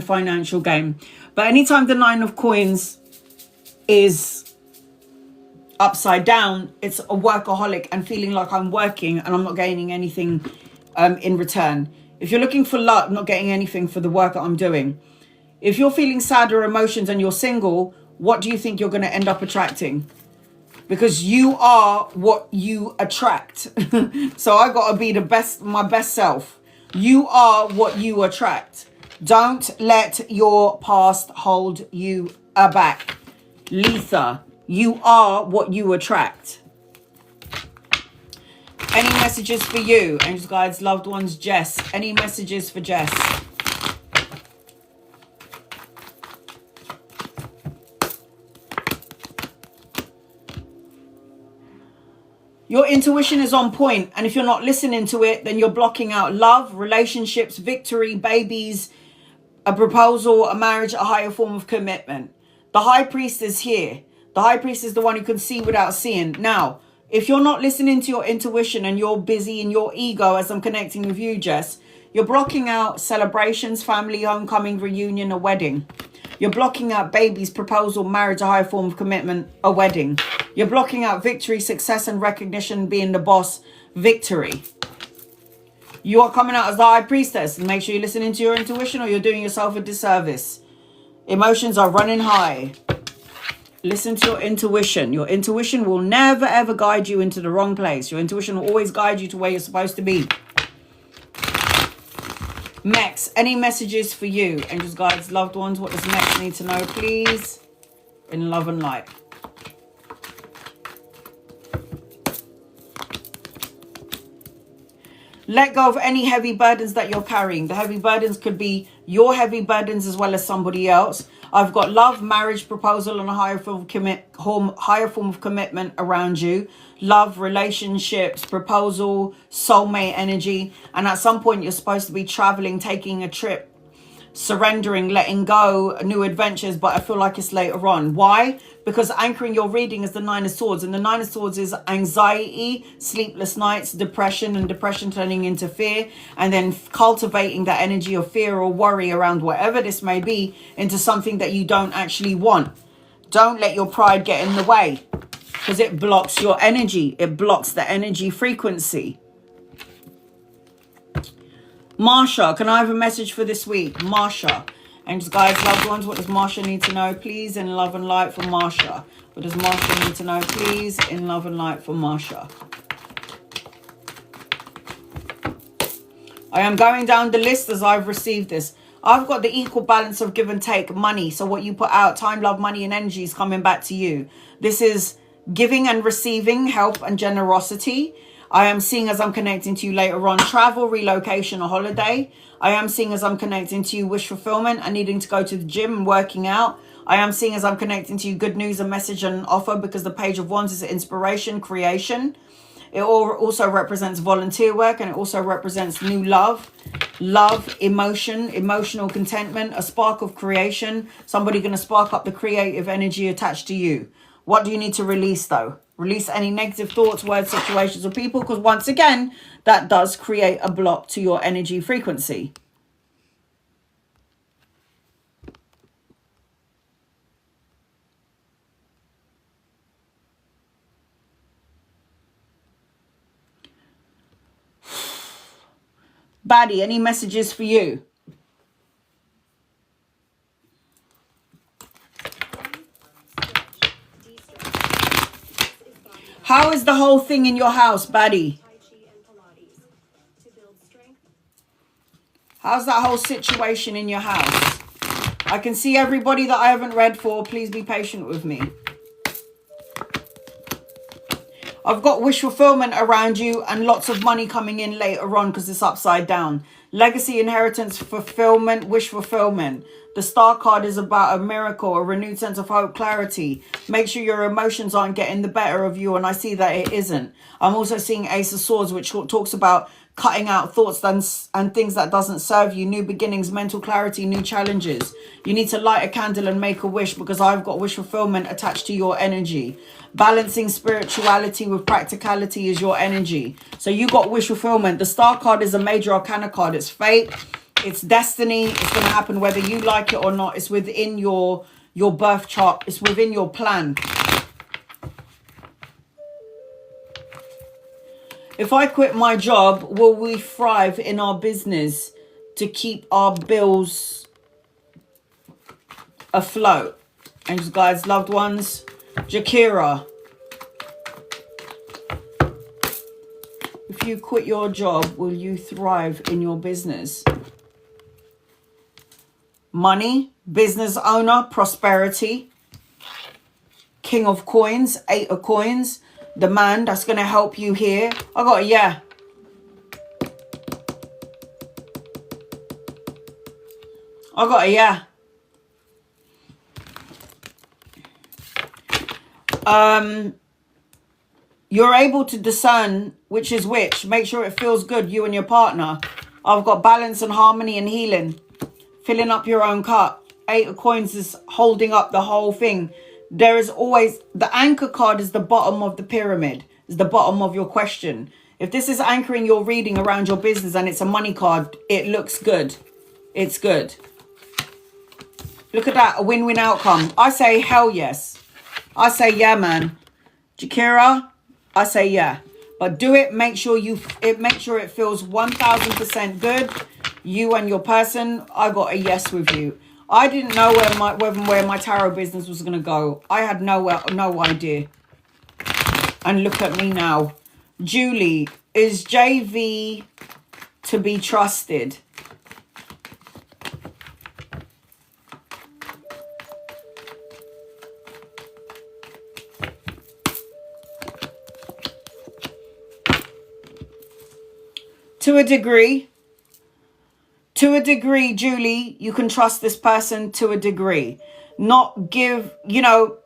financial gain. But anytime the 9 of coins is upside down, it's a workaholic and feeling like I'm working and I'm not gaining anything in return. If you're looking for luck, not getting anything for the work that I'm doing. If you're feeling sad or emotions and you're single, what do you think you're going to end up attracting? Because you are what you attract. So I got to be my best self. You are what you attract. Don't let your past hold you back. Letha, you are what you attract. Any messages for you? Angels, guides, loved ones, Jess. Any messages for Jess? Your intuition is on point, and if you're not listening to it, then you're blocking out love, relationships, victory, babies, a proposal, a marriage, a higher form of commitment. The High Priest is here. The High Priest is the one who can see without seeing. Now, if you're not listening to your intuition and you're busy in your ego, as I'm connecting with you, Jess, you're blocking out celebrations, family, homecoming, reunion, a wedding. You're blocking out babies, proposal, marriage, a higher form of commitment, a wedding. You're blocking out victory, success, and recognition, being the boss, victory. You are coming out as the High Priestess. And make sure you're listening to your intuition or you're doing yourself a disservice. Emotions are running high. Listen to your intuition. Your intuition will never, ever guide you into the wrong place. Your intuition will always guide you to where you're supposed to be. Mex, any messages for you? Angels, guides, loved ones. What does Mex need to know, please? In love and light. Let go of any heavy burdens that you're carrying. The heavy burdens could be your heavy burdens as well as somebody else. I've got love, marriage, proposal, and a higher form of commitment around you. Love, relationships, proposal, soulmate energy. And at some point, you're supposed to be traveling, taking a trip, surrendering, letting go, new adventures. But I feel like it's later on. Why? Because anchoring your reading is the 9 of Swords. And the 9 of Swords is anxiety, sleepless nights, depression, and depression turning into fear. And then cultivating that energy of fear or worry around whatever this may be into something that you don't actually want. Don't let your pride get in the way, because it blocks your energy. It blocks the energy frequency. Marsha, can I have a message for this week? Marsha. Angels, guides, loved ones, what does Marsha need to know, please, in love and light for Marsha? What does Marsha need to know, please, in love and light for Marsha? I am going down the list as I've received this. I've got the equal balance of give and take money. So what you put out, time, love, money, and energy is coming back to you. This is giving and receiving, help and generosity. I am seeing as I'm connecting to you later on, travel, relocation, or holiday. I am seeing as I'm connecting to you, wish fulfillment and needing to go to the gym and working out. I am seeing as I'm connecting to you, good news, a message and an offer, because the Page of Wands is inspiration, creation. It also represents volunteer work, and it also represents new love, emotion, emotional contentment, a spark of creation. Somebody going to spark up the creative energy attached to you. What do you need to release though? Release any negative thoughts, words, situations, or people, because once again, that does create a block to your energy frequency. Baddie, any messages for you? How is the whole thing in your house, baddie? How's that whole situation in your house? I can see everybody that I haven't read for. Please be patient with me. I've got wish fulfillment around you and lots of money coming in later on because it's upside down. Legacy, inheritance, fulfillment, wish fulfillment. The star card is about a miracle, a renewed sense of hope, clarity. Make sure your emotions aren't getting the better of you, and I see that it isn't. I'm also seeing Ace of Swords, which talks about cutting out thoughts and things that doesn't serve you. New beginnings, mental clarity, new challenges. You need to light a candle and make a wish because I've got wish fulfillment attached to your energy. Balancing spirituality with practicality is your energy. So you got wish fulfillment. The star card is a major arcana card. It's fate. It's destiny. It's going to happen whether you like it or not. It's within your birth chart. It's within your plan. If I quit my job, will we thrive in our business to keep our bills afloat? Angels, guides, loved ones. Jakira. If you quit your job, will you thrive in your business? Money, business owner, prosperity. King of coins, 8 of coins. The man that's going to help you here. I got a yeah. I got a yeah. You're able to discern which is which. Make sure it feels good, you and your partner. I've got balance and harmony and healing. Filling up your own cup. 8 of coins is holding up the whole thing. There is always, the anchor card is the bottom of the pyramid. Is the bottom of your question. If this is anchoring your reading around your business and it's a money card, it looks good. It's good. Look at that, a win-win outcome. I say hell yes. I say yeah, man. Jakira, I say yeah. But do it, make sure it feels 1000% good. You and your person, I got a yes with you. I didn't know where my tarot business was going to go. I had no idea. And look at me now. Julie, is JV to be trusted? To a degree. To a degree, Julie, you can trust this person to a degree. Not give, you know,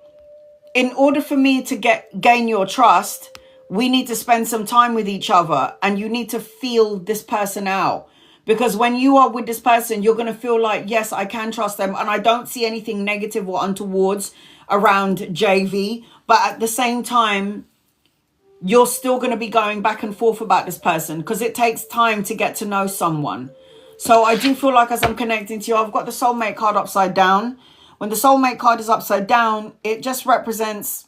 in order for me to gain your trust, we need to spend some time with each other and you need to feel this person out. Because when you are with this person, you're going to feel like, yes, I can trust them. And I don't see anything negative or untowards around JV. But at the same time, you're still going to be going back and forth about this person because it takes time to get to know someone. So I do feel like as I'm connecting to you, I've got the soulmate card upside down. When the soulmate card is upside down, it just represents,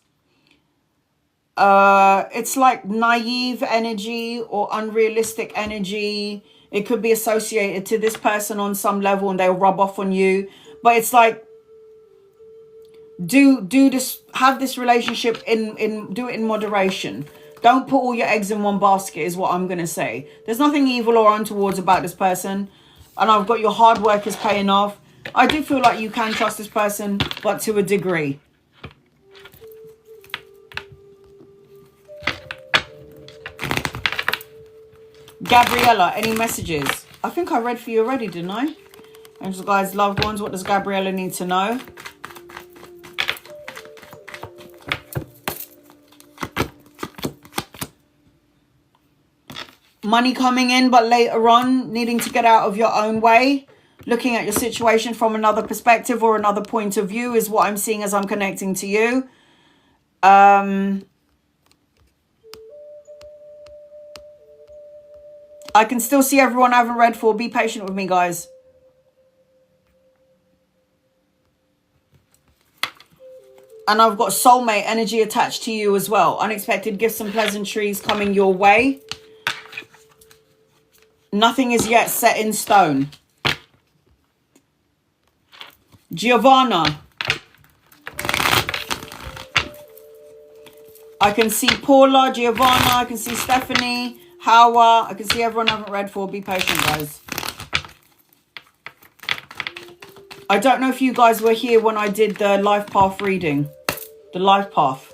it's like naive energy or unrealistic energy. It could be associated to this person on some level and they'll rub off on you. But it's like, do this, have this relationship do it in moderation. Don't put all your eggs in one basket is what I'm going to say. There's nothing evil or untowards about this person. And I've got your hard work is paying off. I do feel like you can trust this person, but to a degree. Gabriella, any messages? I think I read for you already, didn't I? Angels, guys, loved ones, what does Gabriella need to know? Money coming in, but later on, needing to get out of your own way. Looking at your situation from another perspective or another point of view is what I'm seeing as I'm connecting to you. I can still see everyone I haven't read for. Be patient with me, guys. And I've got soulmate energy attached to you as well. Unexpected gifts and pleasantries coming your way. Nothing is yet set in stone. Giovanna. I can see Paula, Giovanna. I can see Stephanie, Hawa. I can see everyone I haven't read for. Be patient, guys. I don't know if you guys were here when I did the life path reading. The life path.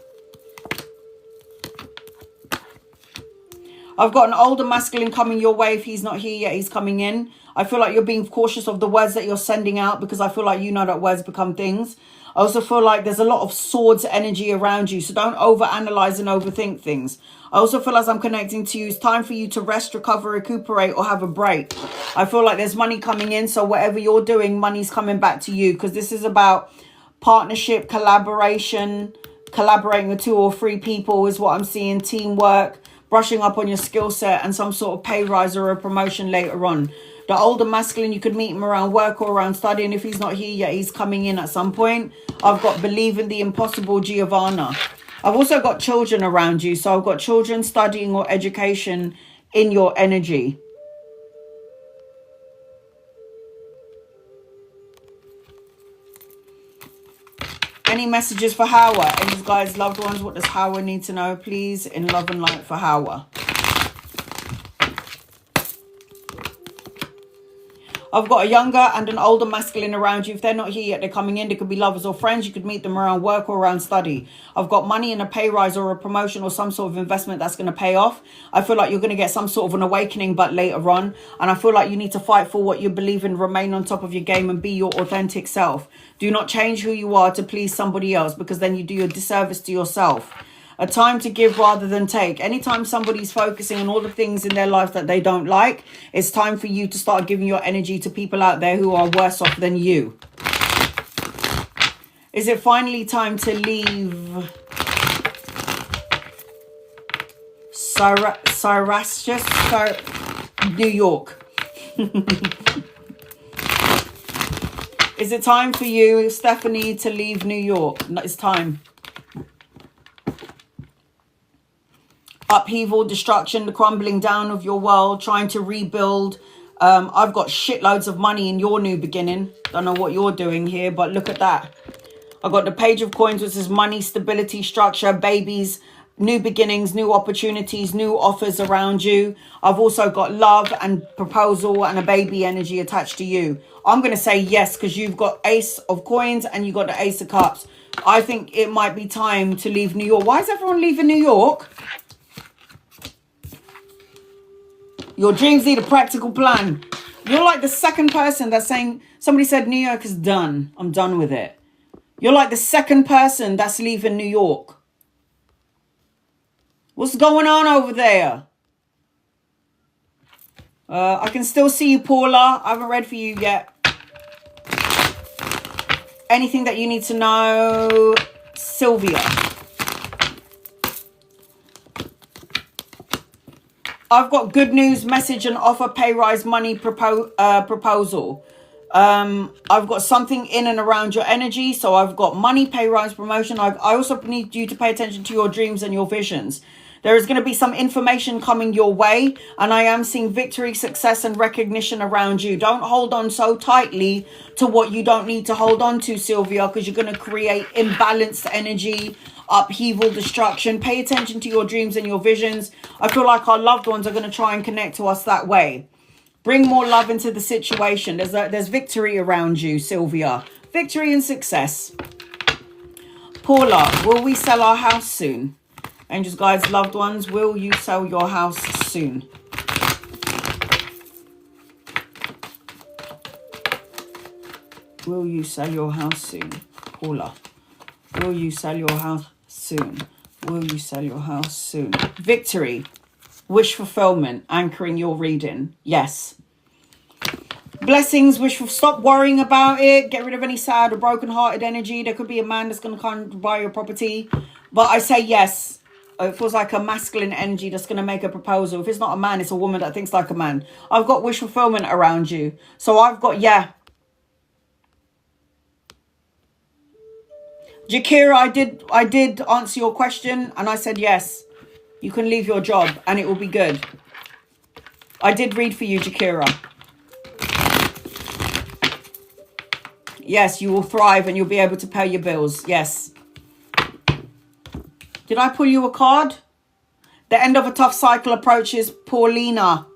I've got an older masculine coming your way. If he's not here yet, he's coming in. I feel like you're being cautious of the words that you're sending out, because I feel like you know that words become things. I also feel like there's a lot of swords energy around you. So don't overanalyze and overthink things. I also feel as I'm connecting to you, it's time for you to rest, recover, recuperate, or have a break. I feel like there's money coming in. So whatever you're doing, money's coming back to you, because this is about partnership, collaboration, collaborating with 2 or 3 people is what I'm seeing. Teamwork, brushing up on your skill set, and some sort of pay rise or a promotion later on. The older masculine, you could meet him around work or around studying. If he's not here yet, he's coming in at some point. I've got believe in the impossible, Giovanna. I've also got children around you. So I've got children, studying, or education in your energy. Any messages for Hawa? Any guys, loved ones, what does Hawa need to know, please, in love and light for Hawa? I've got a younger and an older masculine around you. If they're not here yet, they're coming in. They could be lovers or friends. You could meet them around work or around study. I've got money and a pay rise or a promotion or some sort of investment that's going to pay off. I feel like you're going to get some sort of an awakening, but later on. And I feel like you need to fight for what you believe in, remain on top of your game, and be your authentic self. Do not change who you are to please somebody else, because then you do a disservice to yourself. A time to give rather than take. Anytime somebody's focusing on all the things in their life that they don't like, it's time for you to start giving your energy to people out there who are worse off than you. Is it finally time to leave New York? Is it time for you, Stephanie, to leave New York? It's time. Upheaval, destruction, the crumbling down of your world, trying to rebuild. I've got shitloads of money in your new beginning. Don't know what you're doing here, but look at that. I've got the Page of Coins, which is money, stability, structure, babies, new beginnings, new opportunities, new offers around you. I've also got love and proposal and a baby energy attached to you. I'm going to say yes, because you've got Ace of Coins and you've got the Ace of Cups. I think it might be time to leave New York. Why is everyone leaving New York? Your dreams need a practical plan. You're like the second person that's saying, somebody said New York is done. I'm done with it. You're like the second person that's leaving New York. What's going on over there? I can still see you, Paula. I haven't read for you yet. Anything that you need to know, Sylvia? I've got good news, message, and offer, pay rise, money, proposal. I've got something in and around your energy. So I've got money, pay rise, promotion. I also need you to pay attention to your dreams and your visions. There is going to be some information coming your way. And I am seeing victory, success, and recognition around you. Don't hold on so tightly to what you don't need to hold on to, Sylvia, because you're going to create imbalanced energy, upheaval, destruction. Pay attention to your dreams and your visions. I feel like our loved ones are going to try and connect to us that way. Bring more love into the situation. There's victory around you, Sylvia. Victory and success. Paula, will we sell our house soon? Angels, guides, loved ones, will you sell your house soon? Will you sell your house soon? Paula, will you sell your house soon? Will you sell your house soon? Victory, wish fulfillment, anchoring your reading. Yes. Blessings, wish for, stop worrying about it. Get rid of any sad or broken-hearted energy. There could be a man that's going to come buy your property. But I say yes. It feels like a masculine energy that's going to make a proposal. If it's not a man, it's a woman that thinks like a man. I've got wish fulfillment around you. So I've got, yeah. Jakira, I did answer your question and I said yes. You can leave your job and it will be good. I did read for you, Jakira. Yes, you will thrive and you'll be able to pay your bills. Yes. Did I pull you a card? The end of a tough cycle approaches. Paulina.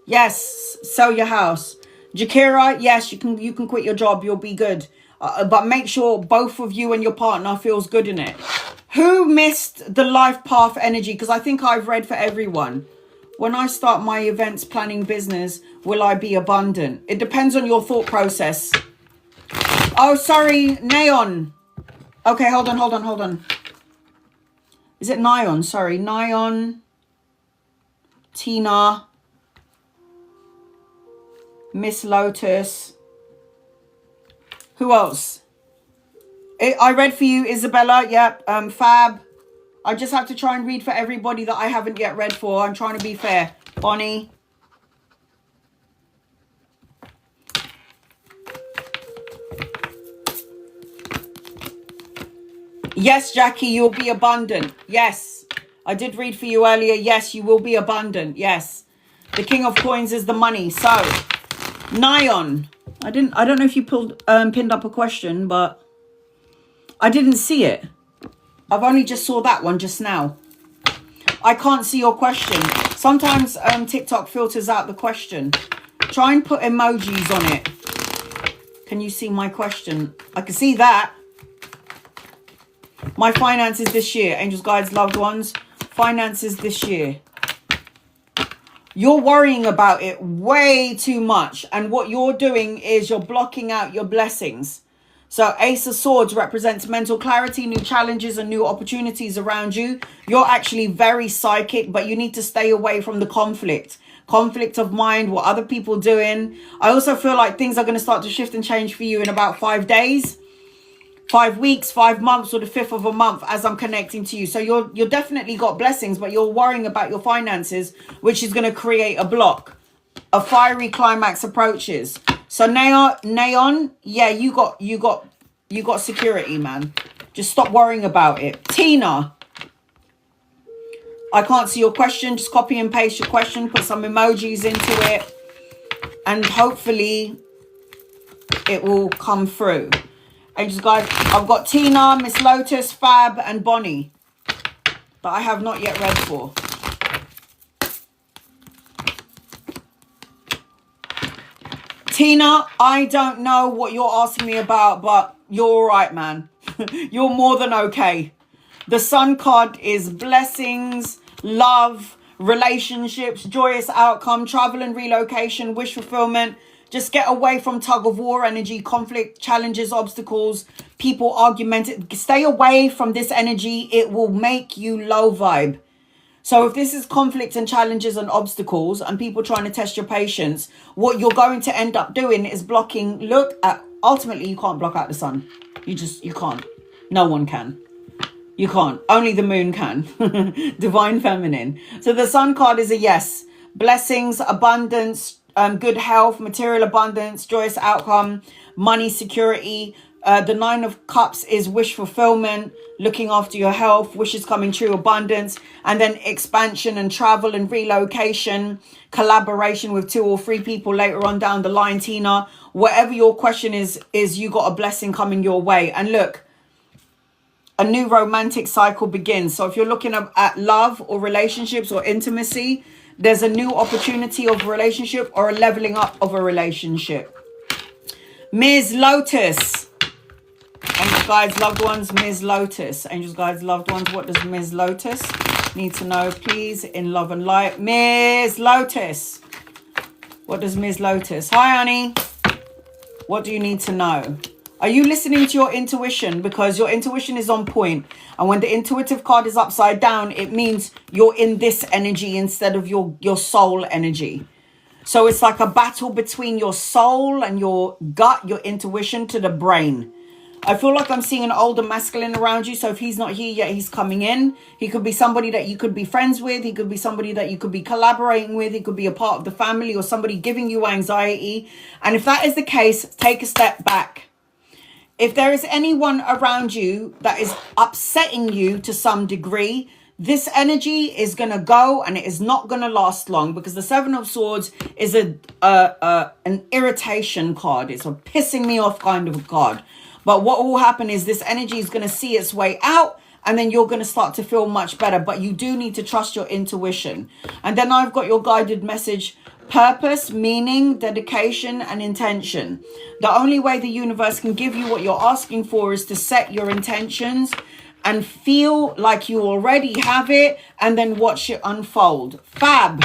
Yes, sell your house. Jakira, yes, you can quit your job. You'll be good. But make sure both of you and your partner feels good in it. Who missed the life path energy? Because I think I've read for everyone. When I start my events planning business, will I be abundant? It depends on your thought process. Oh, sorry, Neon. Okay, hold on. Is it Neon? Sorry, Neon, Tina, Miss Lotus. Who else? I read for you, Isabella. Yep. Fab. I just have to try and read for everybody that I haven't yet read for. I'm trying to be fair. Bonnie. Yes, Jackie, you'll be abundant. Yes. I did read for you earlier. Yes, you will be abundant. Yes. The King of Coins is the money. So, Nyon. I don't know if you pinned up a question, but I didn't see it. I've only just saw that one just now. I can't see your question. Sometimes TikTok filters out the question. Try and put emojis on it. Can you see my question? I can see that. My finances this year. Angels, guides, loved ones. Finances this year. You're worrying about it way too much. And what you're doing is you're blocking out your blessings. So Ace of Swords represents mental clarity, new challenges and new opportunities around you. You're actually very psychic, but you need to stay away from the conflict. Conflict of mind, what other people are doing. I also feel like things are going to start to shift and change for you in about 5 days, 5 weeks, 5 months, or the 5th of a month as I'm connecting to you. So you're definitely got blessings, but you're worrying about your finances, which is going to create a block. A fiery climax approaches. So Neon, yeah, you got security, man. Just stop worrying about it. Tina, I can't see your question. Just copy and paste your question. Put some emojis into it, and hopefully it will come through. Angels, guys, I've got Tina, Miss Lotus, Fab, and Bonnie that I have not yet read for. Tina, I don't know what you're asking me about, but you're all right, man. You're more than okay. The Sun card is blessings, love, relationships, joyous outcome, travel and relocation, wish fulfillment. Just get away from tug of war energy, conflict, challenges, obstacles, people argument. Stay away from this energy. It will make you low vibe. So if this is conflict and challenges and obstacles and people trying to test your patience, what you're going to end up doing is blocking. Look at, ultimately, you can't block out the sun. You can't. No one can. You can't. Only the moon can. Divine feminine. So the Sun card is a yes. Blessings, abundance, good health, material abundance, joyous outcome, money, security. The 9 of Cups is wish fulfillment, looking after your health, wishes coming true, abundance, and then expansion and travel and relocation, collaboration with 2 or 3 people later on down the line, Tina. Whatever your question is you got a blessing coming your way. And look, a new romantic cycle begins. So if you're looking at love or relationships or intimacy, there's a new opportunity of a relationship or a leveling up of a relationship. Ms. Lotus. Angels, guides, loved ones, Ms. Lotus. Angels, guides, loved ones, what does Ms. Lotus need to know, please, in love and light? Ms. Lotus. What does Ms. Lotus? Hi, honey. What do you need to know? Are you listening to your intuition? Because your intuition is on point. And when the intuitive card is upside down, it means you're in this energy instead of your soul energy. So it's like a battle between your soul and your gut, your intuition to the brain. I feel like I'm seeing an older masculine around you. So if he's not here yet, he's coming in. He could be somebody that you could be friends with. He could be somebody that you could be collaborating with. He could be a part of the family or somebody giving you anxiety. And if that is the case, take a step back. If there is anyone around you that is upsetting you to some degree, this energy is going to go and it is not going to last long, because the 7 of Swords is an irritation card. It's a pissing me off kind of a card. But what will happen is this energy is going to see its way out and then you're going to start to feel much better. But you do need to trust your intuition. And then I've got your guided message: purpose, meaning, dedication, and intention. The only way the universe can give you what you're asking for is to set your intentions and feel like you already have it, and then watch it unfold. Fab.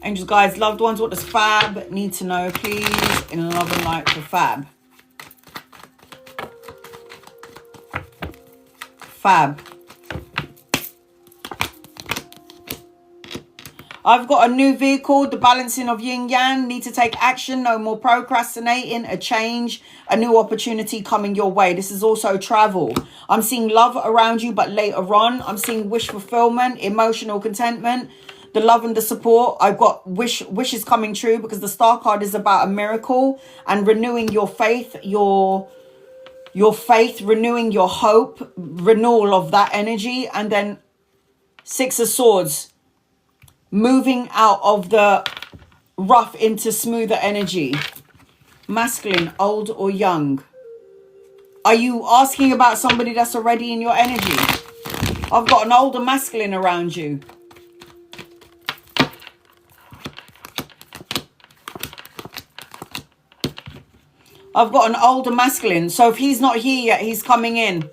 Angels, guides, loved ones, what does Fab need to know, please, in love and light for Fab? Fab. I've got a new vehicle, the balancing of yin yang. Need to take action, no more procrastinating, a change, a new opportunity coming your way. This is also travel. I'm seeing love around you, but later on. I'm seeing wish fulfillment, emotional contentment, the love and the support. I've got wishes coming true, because the star card is about a miracle and renewing your faith, your faith, renewing your hope, renewal of that energy. And then Six of Swords, moving out of the rough into smoother energy. Masculine, old or young? Are you asking about somebody that's already in your energy? I've got an older masculine around you. I've got an older masculine. So if he's not here yet, he's coming in.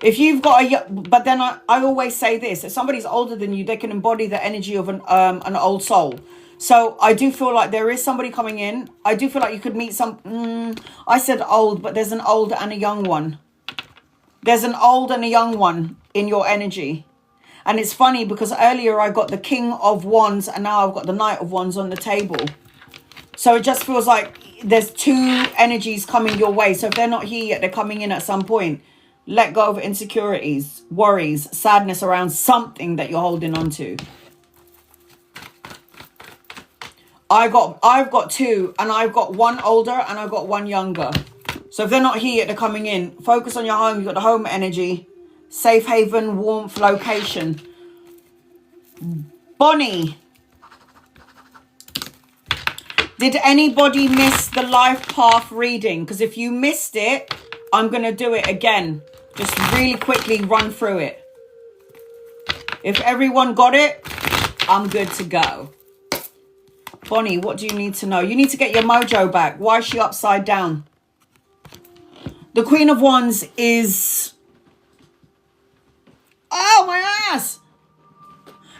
If you've got a, but then I always say this: if somebody's older than you, they can embody the energy of an old soul. So I do feel like there is somebody coming in. I do feel like you could meet some. I said old, but there's an old and a young one. There's an old and a young one in your energy, and it's funny because earlier I got the King of Wands, and now I've got the Knight of Wands on the table. So it just feels like there's two energies coming your way. So if they're not here yet, they're coming in at some point. Let go of insecurities, worries, sadness around something that you're holding on to. I've got two, and I've got one older and I've got one younger. So if they're not here yet, they're coming in. Focus on your home. You've got the home energy. Safe haven, warmth, location. Bonnie. Did anybody miss the life path reading? Because if you missed it, I'm going to do it again. Just really quickly run through it. If everyone got it, I'm good to go. Bonnie, what do you need to know? You need to get your mojo back. Why is she upside down? The Queen of Wands is... Oh, my ass!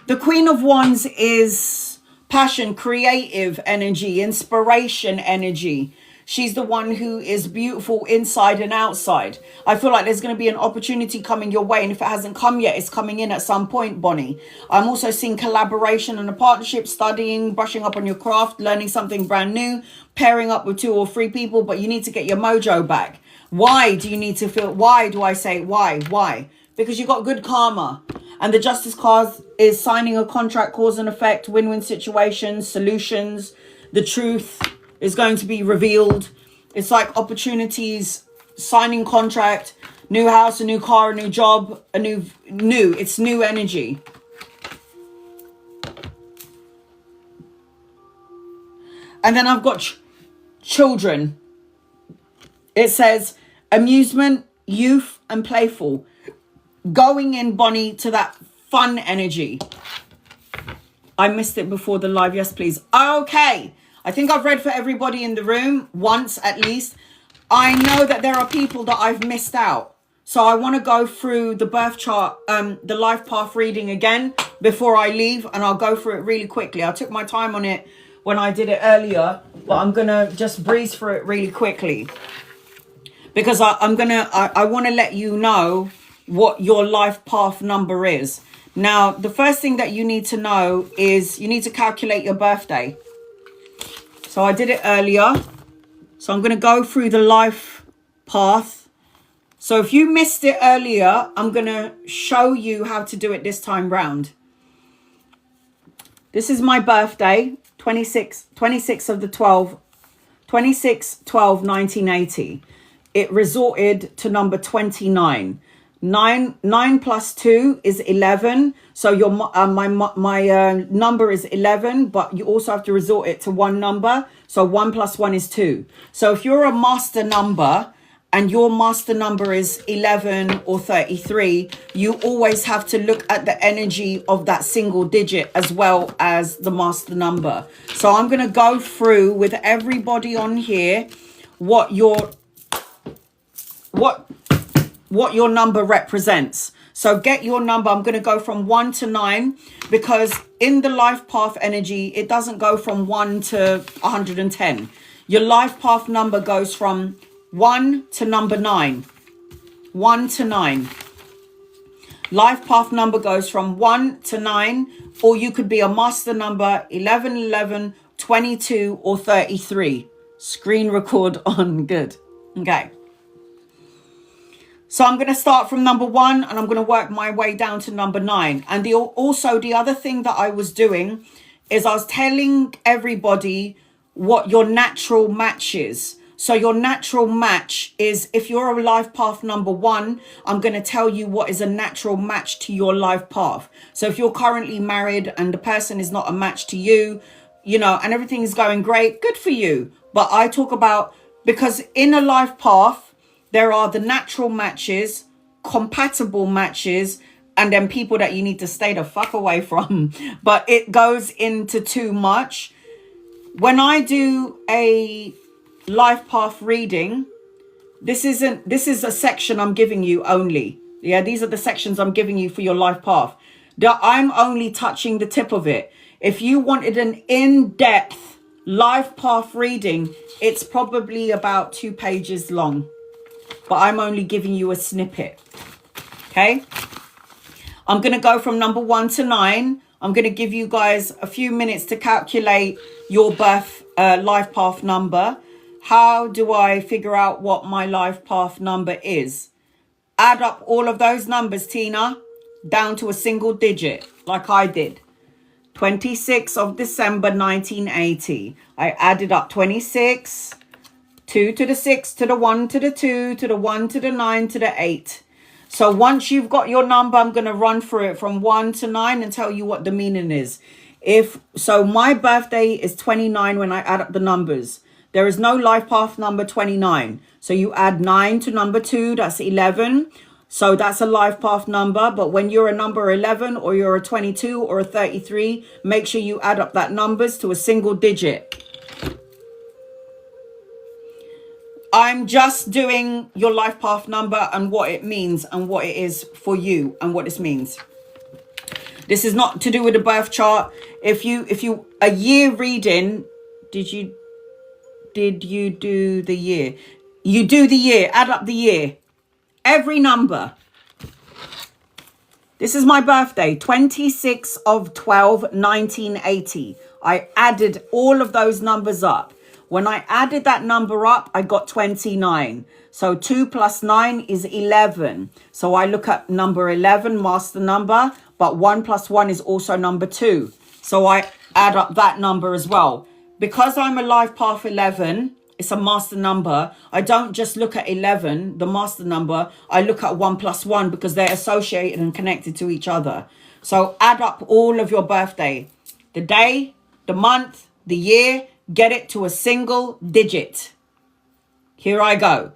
The Queen of Wands is passion, creative energy, inspiration energy. She's the one who is beautiful inside and outside. I feel like there's going to be an opportunity coming your way. And if it hasn't come yet, it's coming in at some point, Bonnie. I'm also seeing collaboration and a partnership, studying, brushing up on your craft, learning something brand new, pairing up with 2 or 3 people. But you need to get your mojo back. Why do you need to feel? Why do I say why? Why? Because you got good karma. And the Justice card is signing a contract, cause and effect, win-win situations, solutions, the truth is going to be revealed. It's like opportunities, signing contract, new house, a new car, a new job, it's new energy. And then I've got children. It says amusement, youth, and playful. Going in, Bonnie, to that fun energy. I missed it before the live. Yes, please. Okay. I think I've read for everybody in the room once at least. I know that there are people that I've missed out. So I want to go through the birth chart, the life path reading again before I leave. And I'll go through it really quickly. I took my time on it when I did it earlier. But I'm going to just breeze through it really quickly. Because I want to let you know what your life path number is. Now, the first thing that you need to know is you need to calculate your birthday. So I did it earlier. So I'm going to go through the life path. So if you missed it earlier, I'm going to show you how to do it this time round. This is my birthday, 26 of the 12, 26/12/1980. It resorted to number 29. 9 plus 2 is 11. So your my number is 11, but you also have to resort it to one number. So 1 plus 1 is 2. So if you're a master number and your master number is 11 or 33, you always have to look at the energy of that single digit as well as the master number. So I'm going to go through with everybody on here what your number represents. So get your number. I'm going to go from 1 to 9 because in the life path energy, it doesn't go from 1 to 110. Your life path number goes from 1 to number 9. 1 to 9. Life path number goes from 1 to 9, or you could be a master number 11, 11, 22, or 33. Screen record on. Good. Okay. So I'm going to start from number 1 and I'm going to work my way down to number 9. And also the other thing that I was doing is I was telling everybody what your natural match is. So your natural match is, if you're a life path number 1, I'm going to tell you what is a natural match to your life path. So if you're currently married and the person is not a match to you, you know, and everything is going great, good for you. But I talk about, because in a life path, there are the natural matches, compatible matches, and then people that you need to stay the fuck away from. But it goes into too much. When I do a life path reading, this is a section I'm giving you only. Yeah, these are the sections I'm giving you for your life path. That I'm only touching the tip of it. If you wanted an in-depth life path reading, it's probably about 2 pages long. But I'm only giving you a snippet. Okay? I'm going to go from number 1 to 9. I'm going to give you guys a few minutes to calculate your birth life path number. How do I figure out what my life path number is? Add up all of those numbers, Tina, down to a single digit, like I did. 26th of December, 1980. I added up 26, 2 to the 6, to the 1, to the 2, to the 1, to the 9, to the 8. So once you've got your number, I'm going to run through it from 1 to 9 and tell you what the meaning is. So my birthday is 29 when I add up the numbers. There is no life path number 29. So you add 9 to number 2, that's 11. So that's a life path number. But when you're a number 11 or you're a 22 or a 33, make sure you add up that numbers to a single digit. I'm just doing your life path number and what it means and what it is for you and what this means. This is not to do with the birth chart. If you a year reading, did you do the year? You do the year, add up the year. Every number. This is my birthday, 26th of 12, 1980. I added all of those numbers up. When I added that number up, I got 29. So 2 plus 9 is 11. So I look at number 11, master number, but 1 plus 1 is also number 2. So I add up that number as well. Because I'm a life path 11, it's a master number. I don't just look at 11, the master number. I look at 1 plus 1 because they're associated and connected to each other. So add up all of your birthday. The day, the month, the year, get it to a single digit. Here I go.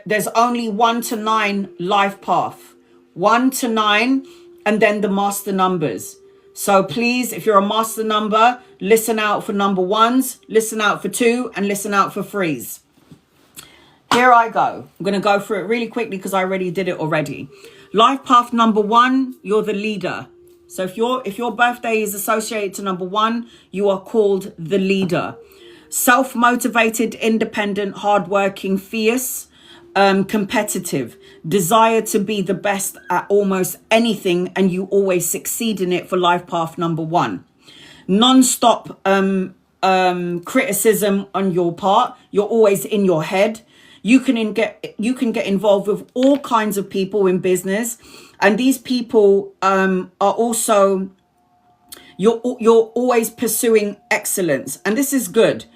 There's only 1 to 9 life path. 1 to 9 and then the master numbers. So please, if you're a master number, listen out for number 1s, listen out for 2, and listen out for 3s. Here I go. I'm going to go through it really quickly because I already did it already. Life path number 1, you're the leader. So if your birthday is associated to number 1, you are called the leader. Self-motivated, independent, hardworking, fierce, competitive, desire to be the best at almost anything, and you always succeed in it for life path number 1. Non-stop criticism on your part. You're always in your head. You can get involved with all kinds of people in business, and these people are also, you're always pursuing excellence, and this is good.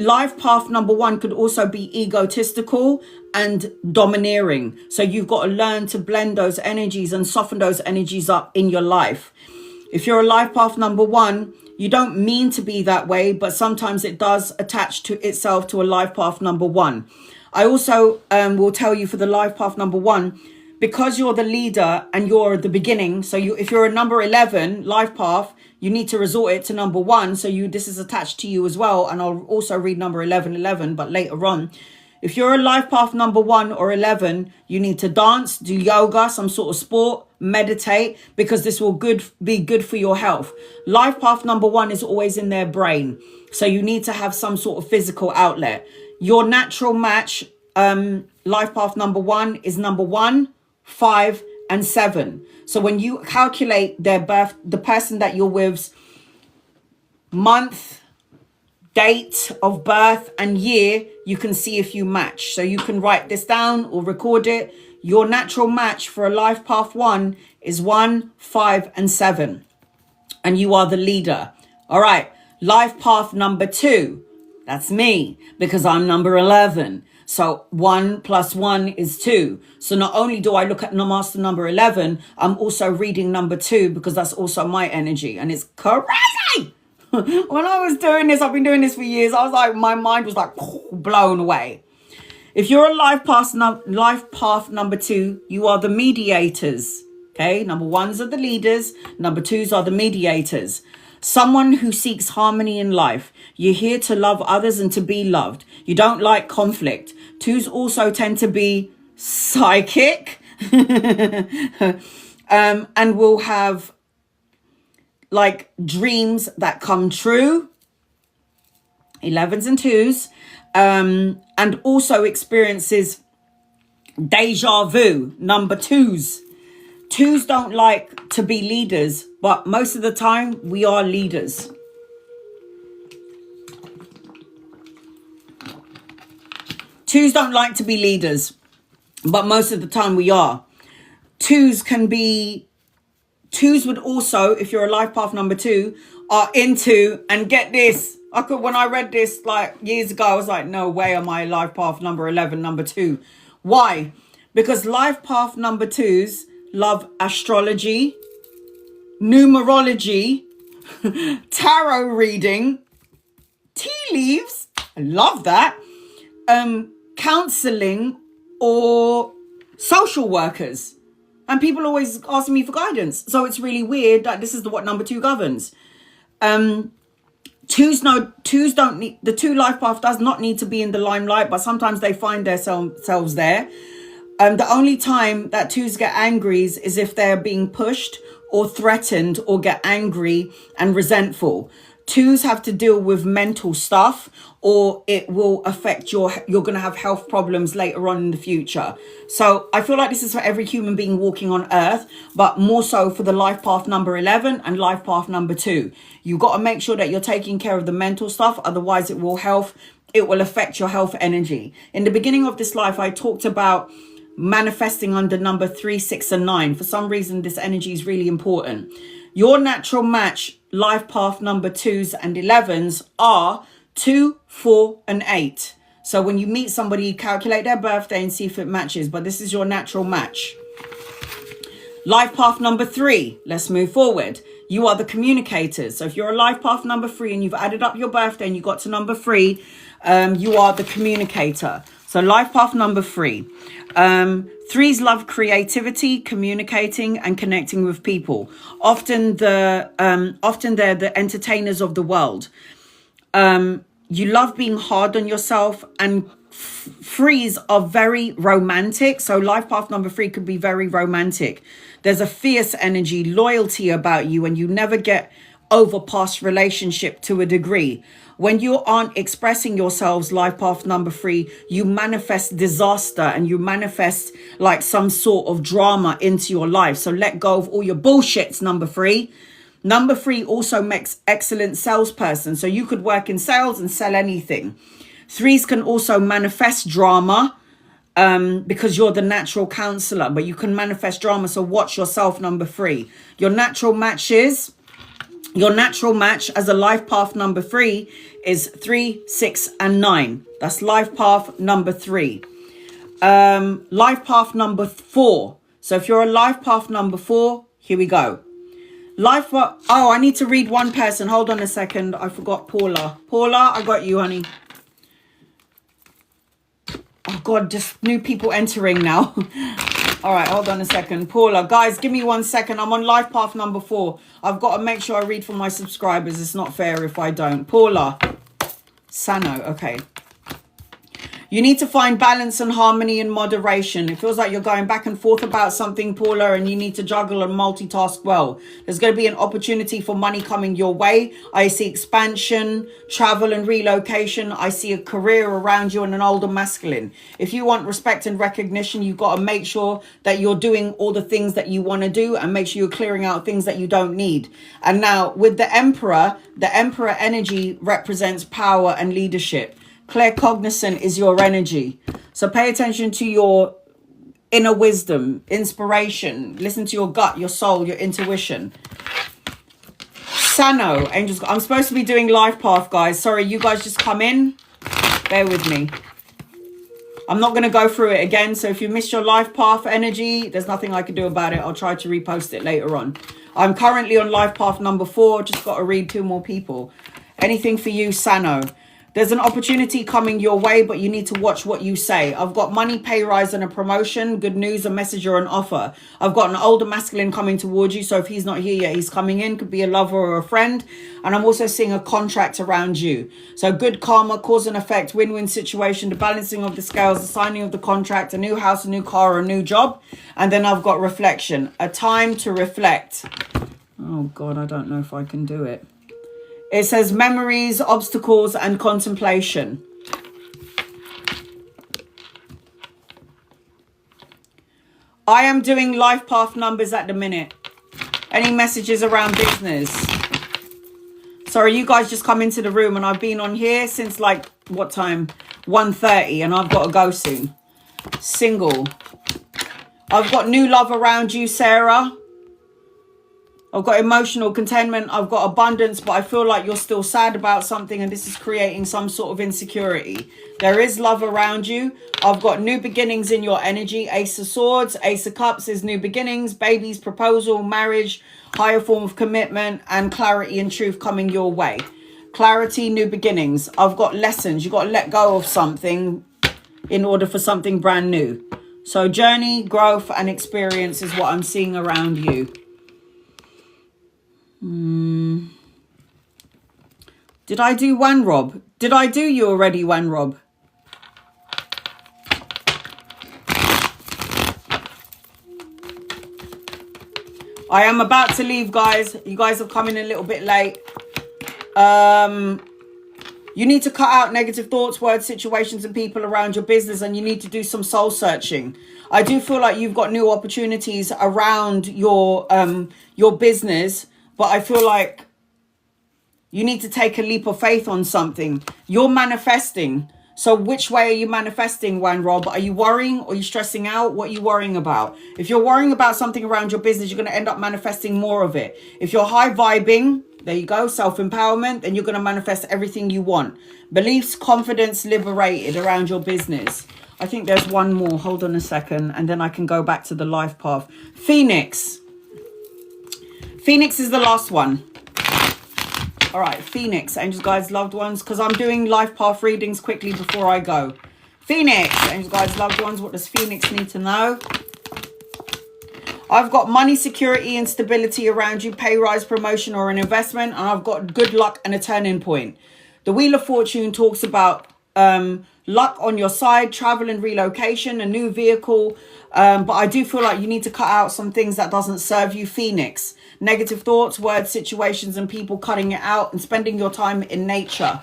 Life path number 1 could also be egotistical and domineering. So you've got to learn to blend those energies and soften those energies up in your life. If you're a life path number 1, you don't mean to be that way, but sometimes it does attach to itself to a life path number 1. I also will tell you for the life path number 1, because you're the leader and you're the beginning. So if you're a number 11 life path, you need to resort it to number 1. So this is attached to you as well. And I'll also read number 1111, but later on. If you're a life path number 1 or 11, you need to dance, do yoga, some sort of sport, meditate, because this will be good for your health. Life path number 1 is always in their brain. So you need to have some sort of physical outlet. Your natural match, life path number 1 is number 1, 5, and 7. So when you calculate their birth, the person that you're with's month, date of birth and year, you can see if you match. So you can write this down or record it. Your natural match for a life path 1 is 1, 5, and 7. And you are the leader. All right. Life path number 2. That's me, because I'm number 11. So 1 plus 1 is 2. So not only do I look at master number 11, I'm also reading number 2, because that's also my energy. And it's crazy. When I was doing this, I've been doing this for years. I was like, my mind was like blown away. If you're a life path number 2, you are the mediators. Okay, number 1s are the leaders. Number 2s are the mediators. Someone who seeks harmony in life. You're here to love others and to be loved. You don't like conflict. 2s also tend to be psychic and will have like dreams that come true. 11s and 2s, and also experiences deja vu. Number 2s. 2s don't like to be leaders, but most of the time we are leaders. Twos don't like to be leaders, but most of the time we are. Twos would also, if you're a life path number 2, are into, and get this, when I read this like years ago, I was like, no way am I life path number 11, number 2. Why? Because life path number 2s love astrology, numerology, tarot reading, tea leaves, I love that, counseling, or social workers. And people always ask me for guidance. So it's really weird that this is what number 2 governs. Twos don't need, the 2 life path does not need to be in the limelight, but sometimes they find themselves there. The only time that 2s get angry is if they're being pushed or threatened or get angry and resentful. 2s have to deal with mental stuff, or it will affect you're going to have health problems later on in the future. So I feel like this is for every human being walking on earth, but more so for the life path number 11 and life path number 2. You've got to make sure that you're taking care of the mental stuff. Otherwise it will affect your health energy. In the beginning of this life, I talked about manifesting under number 3, 6, and 9. For some reason, this energy is really important. Your natural match, life path number 2s and 11s, are 2, 4, and 8. So when you meet somebody, you calculate their birthday and see if it matches. But this is your natural match. Life path number 3. Let's move forward. You are the communicators. So if you're a life path number 3 and you've added up your birthday and you got to number 3, you are the communicator. So life path number 3. 3s love creativity, communicating, and connecting with people. Often they're the entertainers of the world. You love being hard on yourself, and 3s are very romantic. So life path number 3 could be very romantic. There's a fierce energy, loyalty about you, and you never get over past relationship to a degree. When you aren't expressing yourselves, life path number 3, you manifest disaster and you manifest like some sort of drama into your life. So let go of all your bullshits, number 3. Number 3 also makes excellent salesperson. So you could work in sales and sell anything. 3s can also manifest drama because you're the natural counselor, but you can manifest drama. So watch yourself, number 3. Your natural match as a life path number 3 is 3, 6, and 9. That's life path number 3. Life path number 4. So if you're a life path number 4, here we go. I need to read one person. Hold on a second. I forgot Paula. Paula, I got you, honey. Oh God, just new people entering now. All right, hold on a second. Paula, guys, give me 1 second. I'm on life path number 4. I've got to make sure I read for my subscribers. It's not fair if I don't. Paula, Sano, okay. You need to find balance and harmony and moderation. It feels like you're going back and forth about something, Paula, and you need to juggle and multitask well. There's going to be an opportunity for money coming your way. I see expansion, travel and relocation. I see a career around you and an older masculine. If you want respect and recognition, you've got to make sure that you're doing all the things that you want to do and make sure you're clearing out things that you don't need. And now with the Emperor energy represents power and leadership. Claircognizant is your energy. So pay attention to your inner wisdom, inspiration. Listen to your gut, your soul, your intuition. Sano, angels. I'm supposed to be doing life path, guys. Sorry, you guys just come in. Bear with me. I'm not going to go through it again. So if you missed your life path energy, there's nothing I can do about it. I'll try to repost it later on. I'm currently on life path number 4. Just got to read 2 more people. Anything for you, Sano? There's an opportunity coming your way, but you need to watch what you say. I've got money, pay rise and a promotion, good news, a message or an offer. I've got an older masculine coming towards you. So if he's not here yet, he's coming in. Could be a lover or a friend. And I'm also seeing a contract around you. So good karma, cause and effect, win-win situation, the balancing of the scales, the signing of the contract, a new house, a new car, or a new job. And then I've got reflection, a time to reflect. Oh God, I don't know if I can do it. It says memories, obstacles, and contemplation. I am doing life path numbers at the minute. Any messages around business? Sorry, you guys just come into the room and I've been on here since like, what time? 1:30 and I've got to go soon. Single. I've got new love around you, Sarah. I've got emotional contentment. I've got abundance, but I feel like you're still sad about something and this is creating some sort of insecurity. There is love around you. I've got new beginnings in your energy. Ace of Swords, Ace of Cups is new beginnings, babies, proposal, marriage, higher form of commitment, and clarity and truth coming your way. Clarity, new beginnings. I've got lessons. You've got to let go of something in order for something brand new. So journey, growth, and experience is what I'm seeing around you. Did I do one, Rob? Did I do you already, one, Rob? I am about to leave, guys. You guys have come in a little bit late. You need to cut out negative thoughts, words, situations, and people around your business, and you need to do some soul searching. I do feel like you've got new opportunities around your business, but I feel like you need to take a leap of faith on something. You're manifesting. So which way are you manifesting, Juan Rob? Are you worrying or are you stressing out? What are you worrying about? If you're worrying about something around your business, you're going to end up manifesting more of it. If you're high vibing, there you go, self-empowerment, then you're going to manifest everything you want. Beliefs, confidence, liberated around your business. I think there's one more. Hold on a second. And then I can go back to the life path. Phoenix. Phoenix is the last one. All right, Phoenix, angels, guides, loved ones, because I'm doing life path readings quickly before I go. Phoenix, angels, guides, loved ones, what does Phoenix need to know? I've got money, security, and stability around you, pay rise, promotion, or an investment, and I've got good luck and a turning point. The Wheel of Fortune talks about luck on your side, travel and relocation, a new vehicle, but I do feel like you need to cut out some things that doesn't serve you, Phoenix. Negative thoughts, words, situations, and people, cutting it out and spending your time in nature.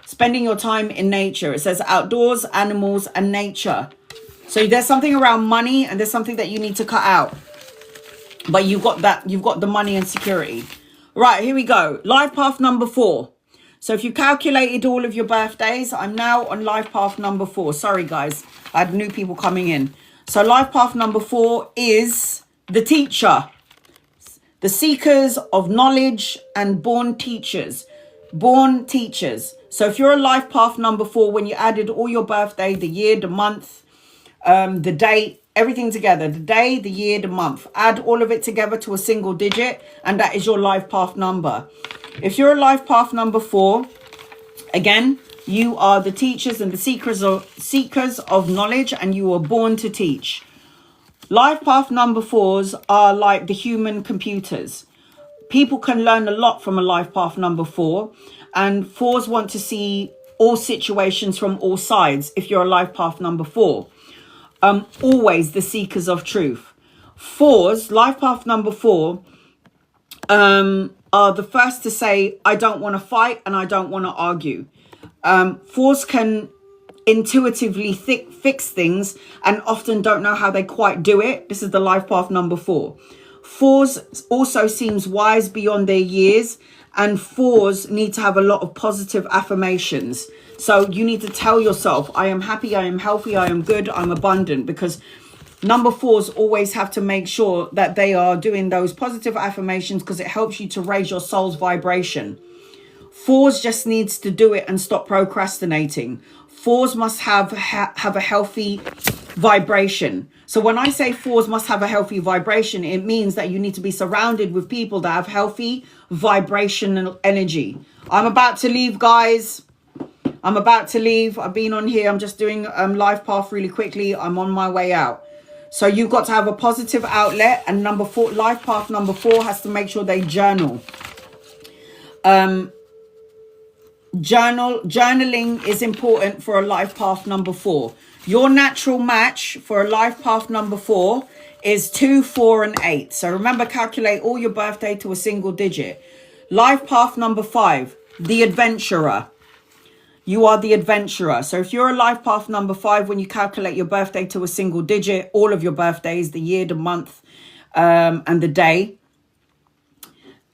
Spending your time in nature. It says outdoors, animals, and nature. So there's something around money and there's something that you need to cut out. But you've got that. You've got the money and security. Right, here we go. Life path number 4. So if you calculated all of your birthdays, I'm now on life path number 4. Sorry, guys. I had new people coming in. So life path number 4 is the teacher. The seekers of knowledge and born teachers. Born teachers. So if you're a life path number 4, when you added all your birthday, the year, the month, the date, everything together, the day, the year, the month, add all of it together to a single digit, and that is your life path number. If you're a life path number 4, again, You are the teachers and the seekers of knowledge, and you were born to teach. Life path number 4s are like the human computers. People can learn a lot from a life path number 4, and 4s want to see all situations from all sides. If you're a life path number 4, always the seekers of truth. 4s, life path number 4, are the first to say, I don't want to fight and I don't want to argue. 4s can intuitively fix things and often don't know how they quite do it. This is the life path number 4. 4s also seems wise beyond their years, and 4s need to have a lot of positive affirmations. So you need to tell yourself, I am happy, I am healthy, I am good, I'm abundant, because number 4s always have to make sure that they are doing those positive affirmations, because it helps you to raise your soul's vibration. 4s just needs to do it and stop procrastinating. 4s must have a healthy vibration. So when I say 4s must have a healthy vibration, it means that you need to be surrounded with people that have healthy vibrational energy. I'm about to leave, guys. I'm about to leave. I've been on here. I'm just doing life path really quickly. I'm on my way out. So you've got to have a positive outlet. And number 4, life path number 4 has to make sure they journal. Journaling is important for a life path number 4. Your natural match for a life path number 4 is 2, 4, and 8. So remember, calculate all your birthday to a single digit. Life path number 5, the adventurer. You are the adventurer. So if you're a life path number 5, when you calculate your birthday to a single digit, all of your birthdays, the year, the month, and the day.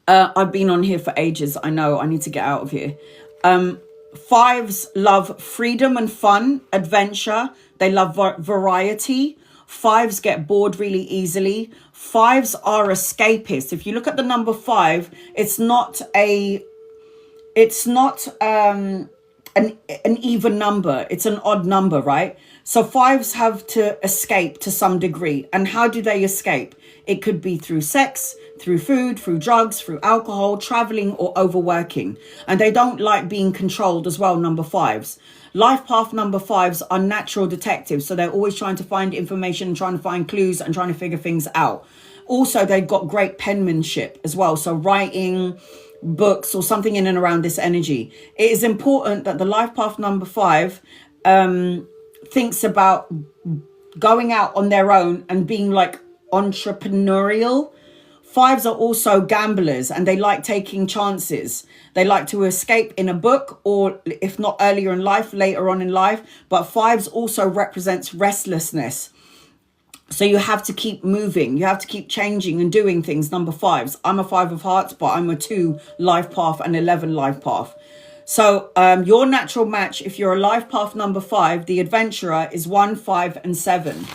I've been on here for ages. I know I need to get out of here. 5s love freedom and fun, adventure. They love variety. 5s get bored really easily. 5s are escapists. If you look at the number 5, it's not an even number. It's an odd number, right? So 5s have to escape to some degree. And how do they escape? It could be through sex, through food, through drugs, through alcohol, traveling, or overworking. And they don't like being controlled as well, number 5s. Life path number 5s are natural detectives. So they're always trying to find information, trying to find clues, and trying to figure things out. Also, they've got great penmanship as well. So writing books or something in and around this energy. It is important that the life path number 5 thinks about going out on their own and being like entrepreneurial. 5s are also gamblers, and they like taking chances. They like to escape in a book, or if not earlier in life, later on in life. But 5s also represents restlessness. So you have to keep moving. You have to keep changing and doing things, number 5s. I'm a 5 of hearts, but I'm a 2 life path and 11 life path. So your natural match, if you're a life path number 5, the adventurer, is 1, 5, and 7.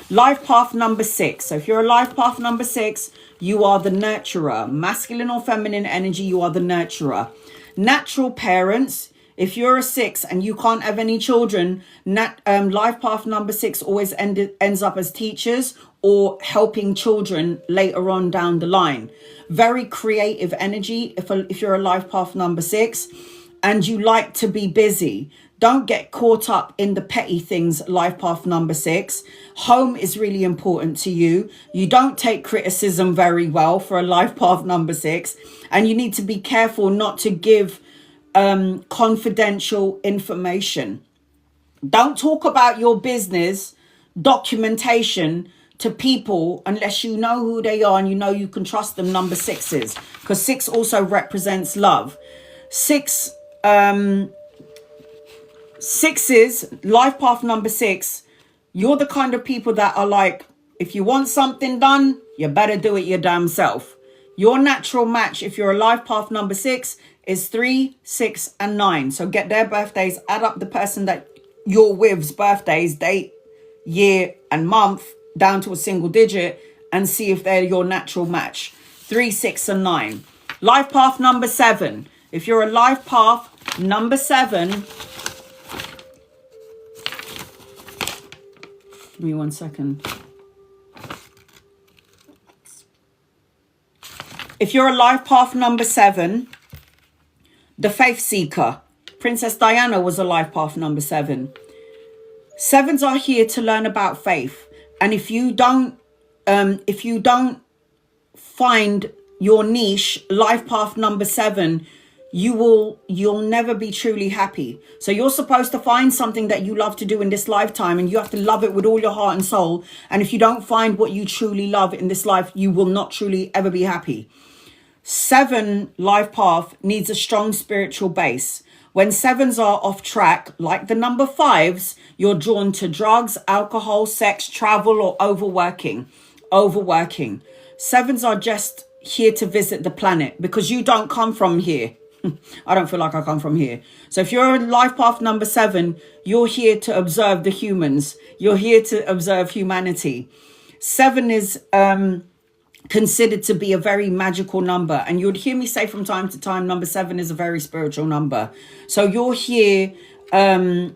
Life path number 6. So if you're a life path number 6, you are the nurturer. Masculine or feminine energy, you are the nurturer. Natural parents. If you're a 6 and you can't have any children, life path number 6 always ends up as teachers or helping children later on down the line. Very creative energy if you're a life path number 6, and you like to be busy. Don't get caught up in the petty things, life path number 6. Home is really important to you. You don't take criticism very well for a life path number 6. And you need to be careful not to give confidential information. Don't talk about your business documentation to people unless you know who they are and you know you can trust them, number 6s. Because 6 also represents love. 6s, life path number 6, you're the kind of people that are like, if you want something done, you better do it your damn self. Your natural match, if you're a life path number 6, is 3, 6, and 9. So get their birthdays, add up the person that you're with's birthdays, date, year, and month down to a single digit, and see if they're your natural match. 3, 6, and 9. Life path number 7. If you're a life path number 7, give me 1 second. If you're a life path number 7, the faith seeker. Princess Diana was a life path number 7. 7s are here to learn about faith. And if you don't find your niche, life path number 7, you'll never be truly happy. So you're supposed to find something that you love to do in this lifetime, and you have to love it with all your heart and soul. And if you don't find what you truly love in this life, you will not truly ever be happy. 7 life path needs a strong spiritual base. When 7s are off track, like the number 5s, you're drawn to drugs, alcohol, sex, travel, or overworking. 7s are just here to visit the planet, because you don't come from here. I don't feel like I come from here. So if you're a life path number 7, you're here to observe the humans. You're here to observe humanity. 7 is considered to be a very magical number, and you'd hear me say from time to time, number 7 is a very spiritual number. So you're here to,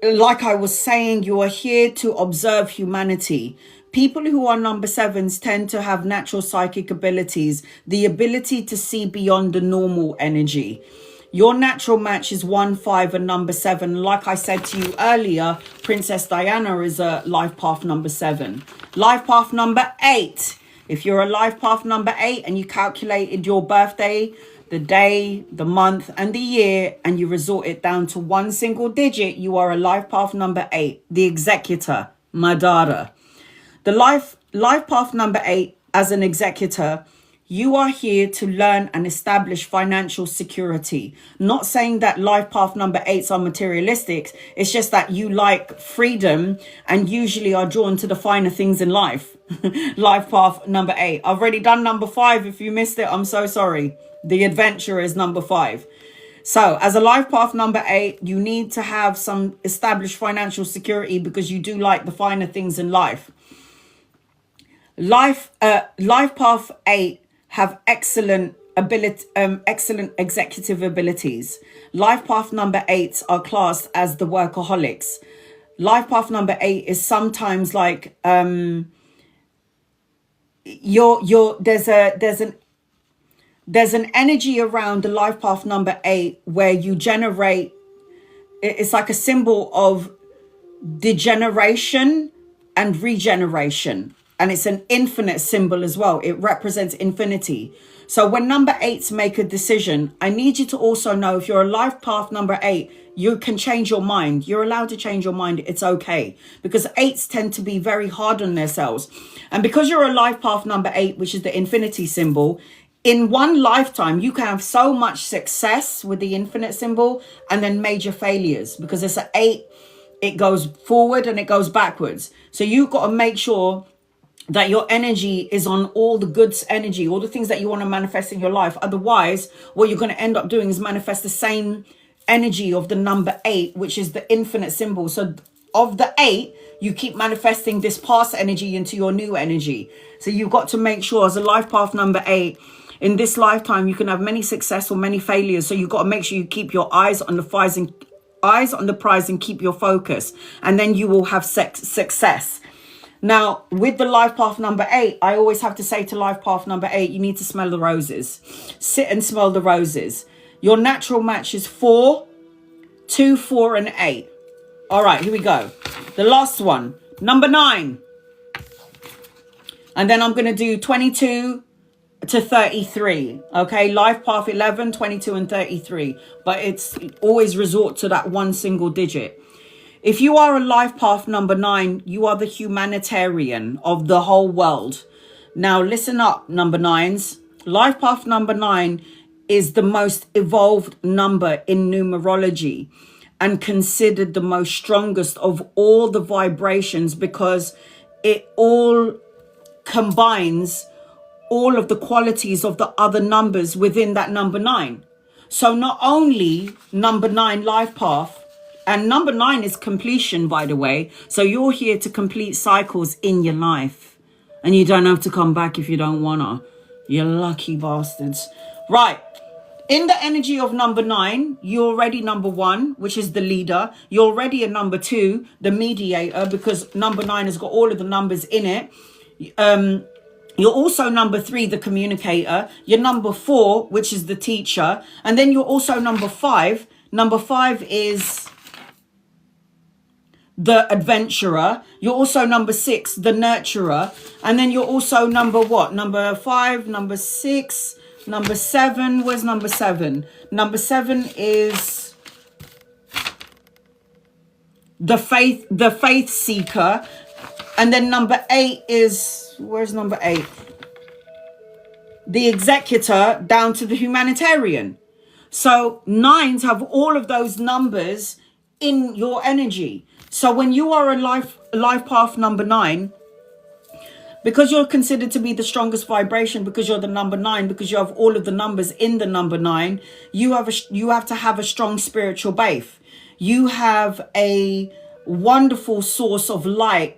like I was saying, you are here to observe humanity. People who are number 7s tend to have natural psychic abilities, the ability to see beyond the normal energy. Your natural match is 1, 5, and number 7. Like I said to you earlier, Princess Diana is a life path number 7. Life path number 8. If you're a life path number 8 and you calculated your birthday, the day, the month, and the year, and you resort it down to one single digit, you are a life path number 8, the executor, Madara. The life path number 8, as an executor, you are here to learn and establish financial security. Not saying that life path number 8s are materialistic. It's just that you like freedom and usually are drawn to the finer things in life. Life path number 8. I've already done number 5. If you missed it, I'm so sorry. The adventure is number 5. So as a life path number 8, you need to have some established financial security because you do like the finer things in life. Life path 8 have excellent executive abilities. Life path number 8s are classed as the workaholics. Life path number 8 is sometimes like there's an energy around the life path number 8 where you generate, it's like a symbol of degeneration and regeneration. And it's an infinite symbol as well. It represents infinity. So when number 8s make a decision, I need you to also know, if you're a life path number 8, you can change your mind. You're allowed to change your mind. It's okay. Because 8s tend to be very hard on themselves. And because you're a life path number 8, which is the infinity symbol, in one lifetime, you can have so much success with the infinite symbol and then major failures. Because it's an 8, it goes forward and it goes backwards. So you've got to make sure that your energy is on all the goods energy, all the things that you want to manifest in your life. Otherwise, what you're going to end up doing is manifest the same energy of the number 8, which is the infinite symbol. So of the 8, you keep manifesting this past energy into your new energy. So you've got to make sure, as a life path number 8, in this lifetime, you can have many success or many failures. So you've got to make sure you keep your eyes on the prize and keep your focus. And then you will have success. Now, with the life path number 8, I always have to say to life path number 8, you need to smell the roses. Sit and smell the roses. Your natural match is 4, 2, 4, and 8. All right, here we go. The last one, number 9. And then I'm going to do 22 to 33. Okay, life path 11, 22, and 33. But it's always resort to that one single digit. If you are a life path number 9, you are the humanitarian of the whole world. Now, listen up, number 9s. Life path number 9 is the most evolved number in numerology and considered the most strongest of all the vibrations, because it all combines all of the qualities of the other numbers within that number 9. So not only number 9 life path, and number 9 is completion, by the way. So you're here to complete cycles in your life. And you don't have to come back if you don't want to. You lucky bastards. Right. In the energy of number 9, you're already number 1, which is the leader. You're already a number 2, the mediator, because number 9 has got all of the numbers in it. You're also number 3, the communicator. You're number 4, which is the teacher. And then you're also number 5. Number 5 is the adventurer. You're also number 6, the nurturer. And then you're also number what? Number 5, number 6, number 7. Where's number 7? Number 7 is the faith seeker. And then number 8 is, where's number 8? The executor, down to the humanitarian. So 9s have all of those numbers in your energy. So when you are a life path number 9, because you're considered to be the strongest vibration, because you're the number 9, because you have all of the numbers in the number 9, you have to have a strong spiritual base. You have a wonderful source of light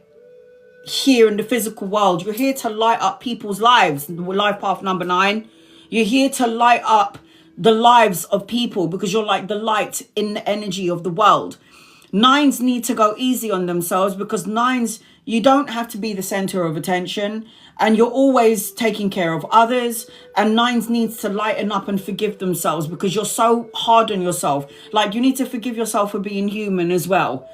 here in the physical world. You're here to light up people's lives. Life path number 9. You're here to light up the lives of people because you're like the light in the energy of the world. 9s need to go easy on themselves because 9s, you don't have to be the center of attention and you're always taking care of others. And 9s needs to lighten up and forgive themselves because you're so hard on yourself. Like you need to forgive yourself for being human as well.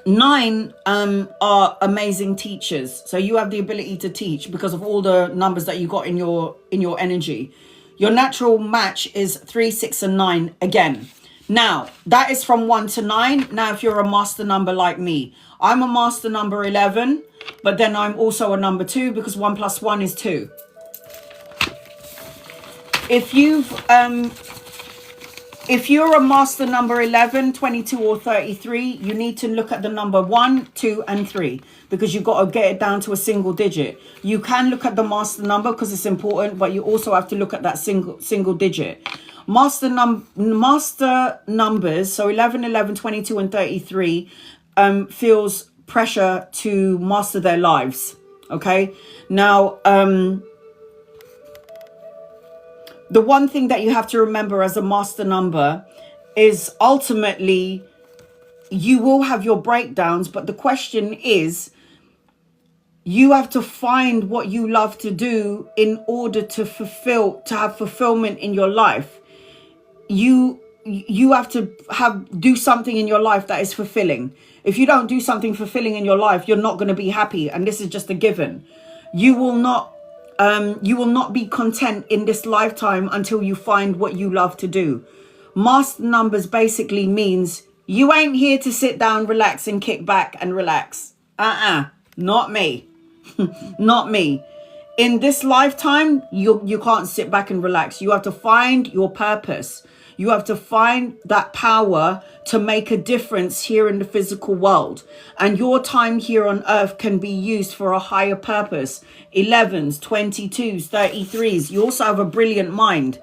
9 are amazing teachers. So you have the ability to teach because of all the numbers that you got in your energy. Your natural match is 3, 6, and 9 again. Now, that is from 1 to 9. Now, if you're a master number like me, I'm a master number 11, but then I'm also a number 2 because 1 plus 1 is 2. If you're a master number 11, 22, or 33, you need to look at the number 1, 2, and 3 because you've got to get it down to a single digit. You can look at the master number because it's important, but you also have to look at that single digit. Master numbers, so 11, 11, 22, and 33, feels pressure to master their lives. Okay? Now, the one thing that you have to remember as a master number is ultimately you will have your breakdowns, but the question is you have to find what you love to do in order to have fulfillment in your life. You have to do something in your life that is fulfilling. If you don't do something fulfilling in your life, you're not going to be happy, and this is just a given. You will not be content in this lifetime until you find what you love to do. Master numbers basically means you ain't here to sit down, relax, and kick back and relax. Not me. Not me. In this lifetime, you can't sit back and relax. You have to find your purpose. You have to find that power to make a difference here in the physical world. And your time here on earth can be used for a higher purpose. 11s, 22s, 33s. You also have a brilliant mind.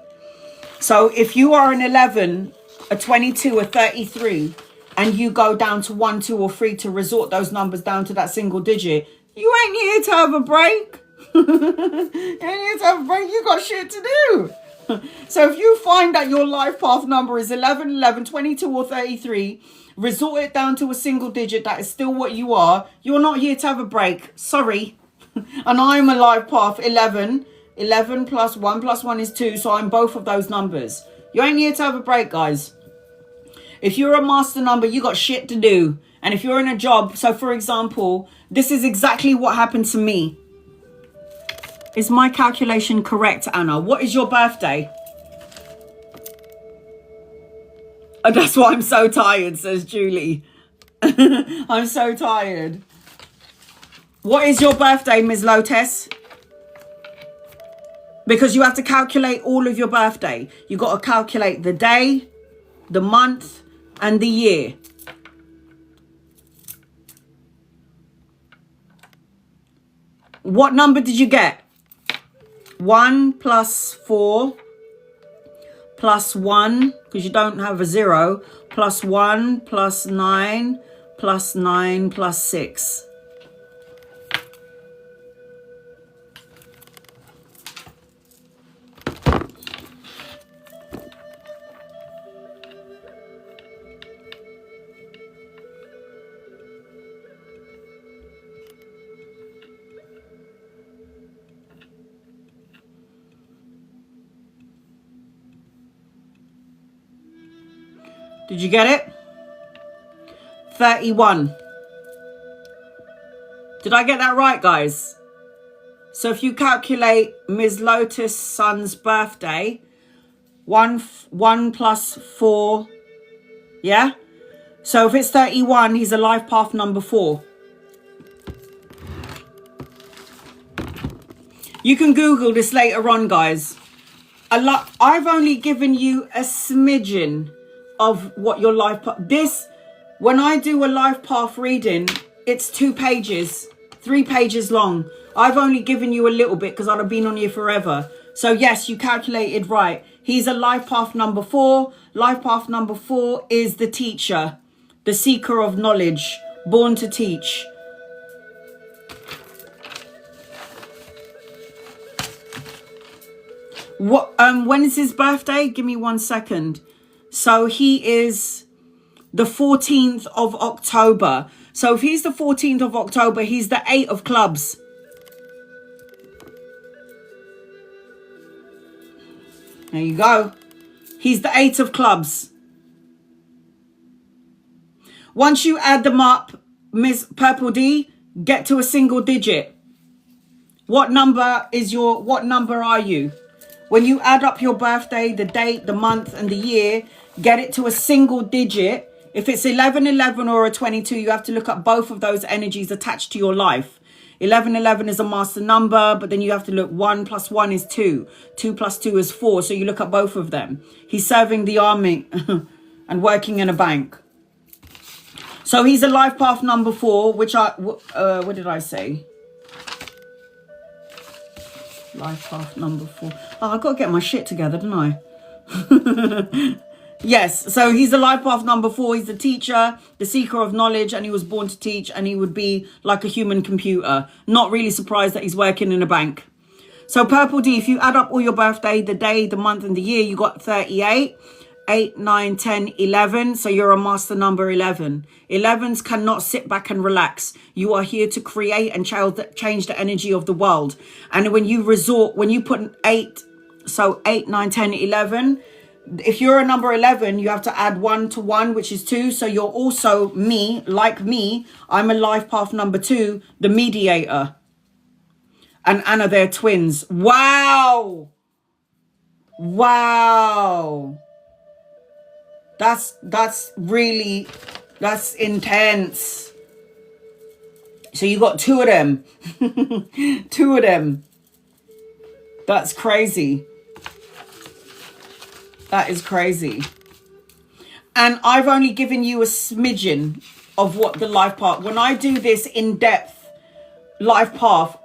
So if you are an 11, a 22, a 33, and you go down to 1, 2, or 3 to resort those numbers down to that single digit, you ain't here to have a break. You ain't here to have a break. You got shit to do. So if you find that your life path number is 11, 11, 22, or 33, resort it down to a single digit that is still what you are. You're not here to have a break. Sorry. And I'm a life path 11. 11 plus 1 plus 1 is 2. So I'm both of those numbers. You ain't here to have a break, guys. If you're a master number, you got shit to do. And if you're in a job, so for example, this is exactly what happened to me. Is my calculation correct, Anna? What is your birthday? Oh, that's why I'm so tired, says Julie. I'm so tired. What is your birthday, Ms. Lotes? Because you have to calculate all of your birthday. You got to calculate the day, the month, and the year. What number did you get? 1 plus 4 plus 1, because you don't have a 0, plus 1 plus 9 plus 9 plus 6. Did you get it? 31. Did I get that right, guys? So if you calculate Ms. Lotus' son's birthday, 1 plus 4, yeah? So if it's 31, he's a life path number 4. You can Google this later on, guys. I've only given you a smidgen of what your life path... When I do a life path reading, it's 2 pages, 3 pages long. I've only given you a little bit because I'd have been on here forever. So yes, you calculated right. He's a life path number 4. Life path number 4 is the teacher, the seeker of knowledge, born to teach. When is his birthday? Give me 1 second. So he is the 14th of October. So if he's the 14th of October, he's the 8 of clubs. There you go. He's the 8 of clubs. Once you add them up, Miss Purple D, get to a single digit. What number are you? When you add up your birthday, the date, the month, and the year, get it to a single digit. If it's 1111 or a 22, you have to look at both of those energies attached to your life. 1111 is a master number, but then you have to look 1 plus 1 is 2. 2 plus 2 is 4. So you look at both of them. He's serving the army and working in a bank. So he's a life path number 4, which what did I say? Life path number 4. Oh, I've got to get my shit together, don't I? Yes, so he's a life path number 4. He's the teacher, the seeker of knowledge, and he was born to teach, and he would be like a human computer. Not really surprised that he's working in a bank. So Purple D, if you add up all your birthday, the day, the month, and the year, you got 38. 8, 9, 10, 11. So you're a master number 11. 11s cannot sit back and relax. You are here to create and change the energy of the world. And when you put an 8, so 8, 9, 10, 11, if you're a number 11, you have to add 1 to 1, which is 2. So you're also me, like me. I'm a life path number 2, the mediator. And Anna, they're twins. Wow. Wow. That's intense. So you got 2 of them. 2 of them. That's crazy. That is crazy. And I've only given you a smidgen of what the life path. When I do this in-depth life path,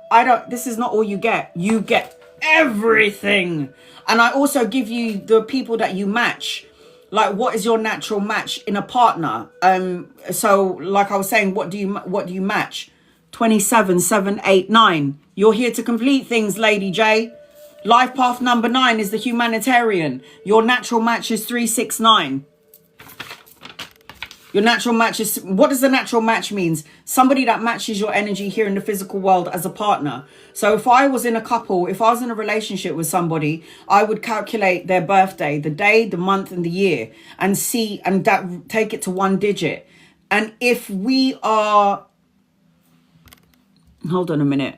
this is not all you get. You get everything. And I also give you the people that you match. Like, what is your natural match in a partner? So like I was saying, what do you match? 27, 7, 8, 9. You're here to complete things, Lady J. Life path number 9 is the humanitarian. Your natural match is 3, 6, 9. Your natural match is... What does the natural match means? Somebody that matches your energy here in the physical world as a partner. So if I was in a couple, if I was in a relationship with somebody, I would calculate their birthday, the day, the month, and the year, and see, and that take it to 1 digit. And if we are... Hold on a minute.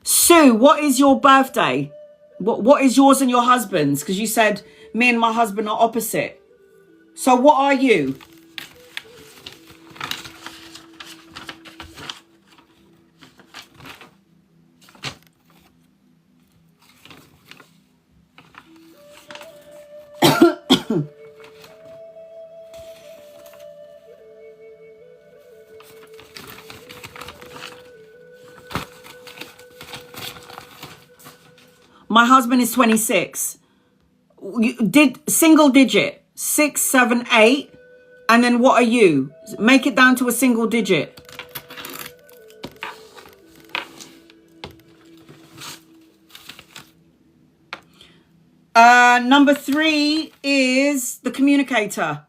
Sue, what is your birthday? What is yours and your husband's? Because you said me and my husband are opposite. So what are you? My husband is 26. You did single digit. 6, 7, 8. And then what are you? Make it down to a single digit. Number 3 is the communicator.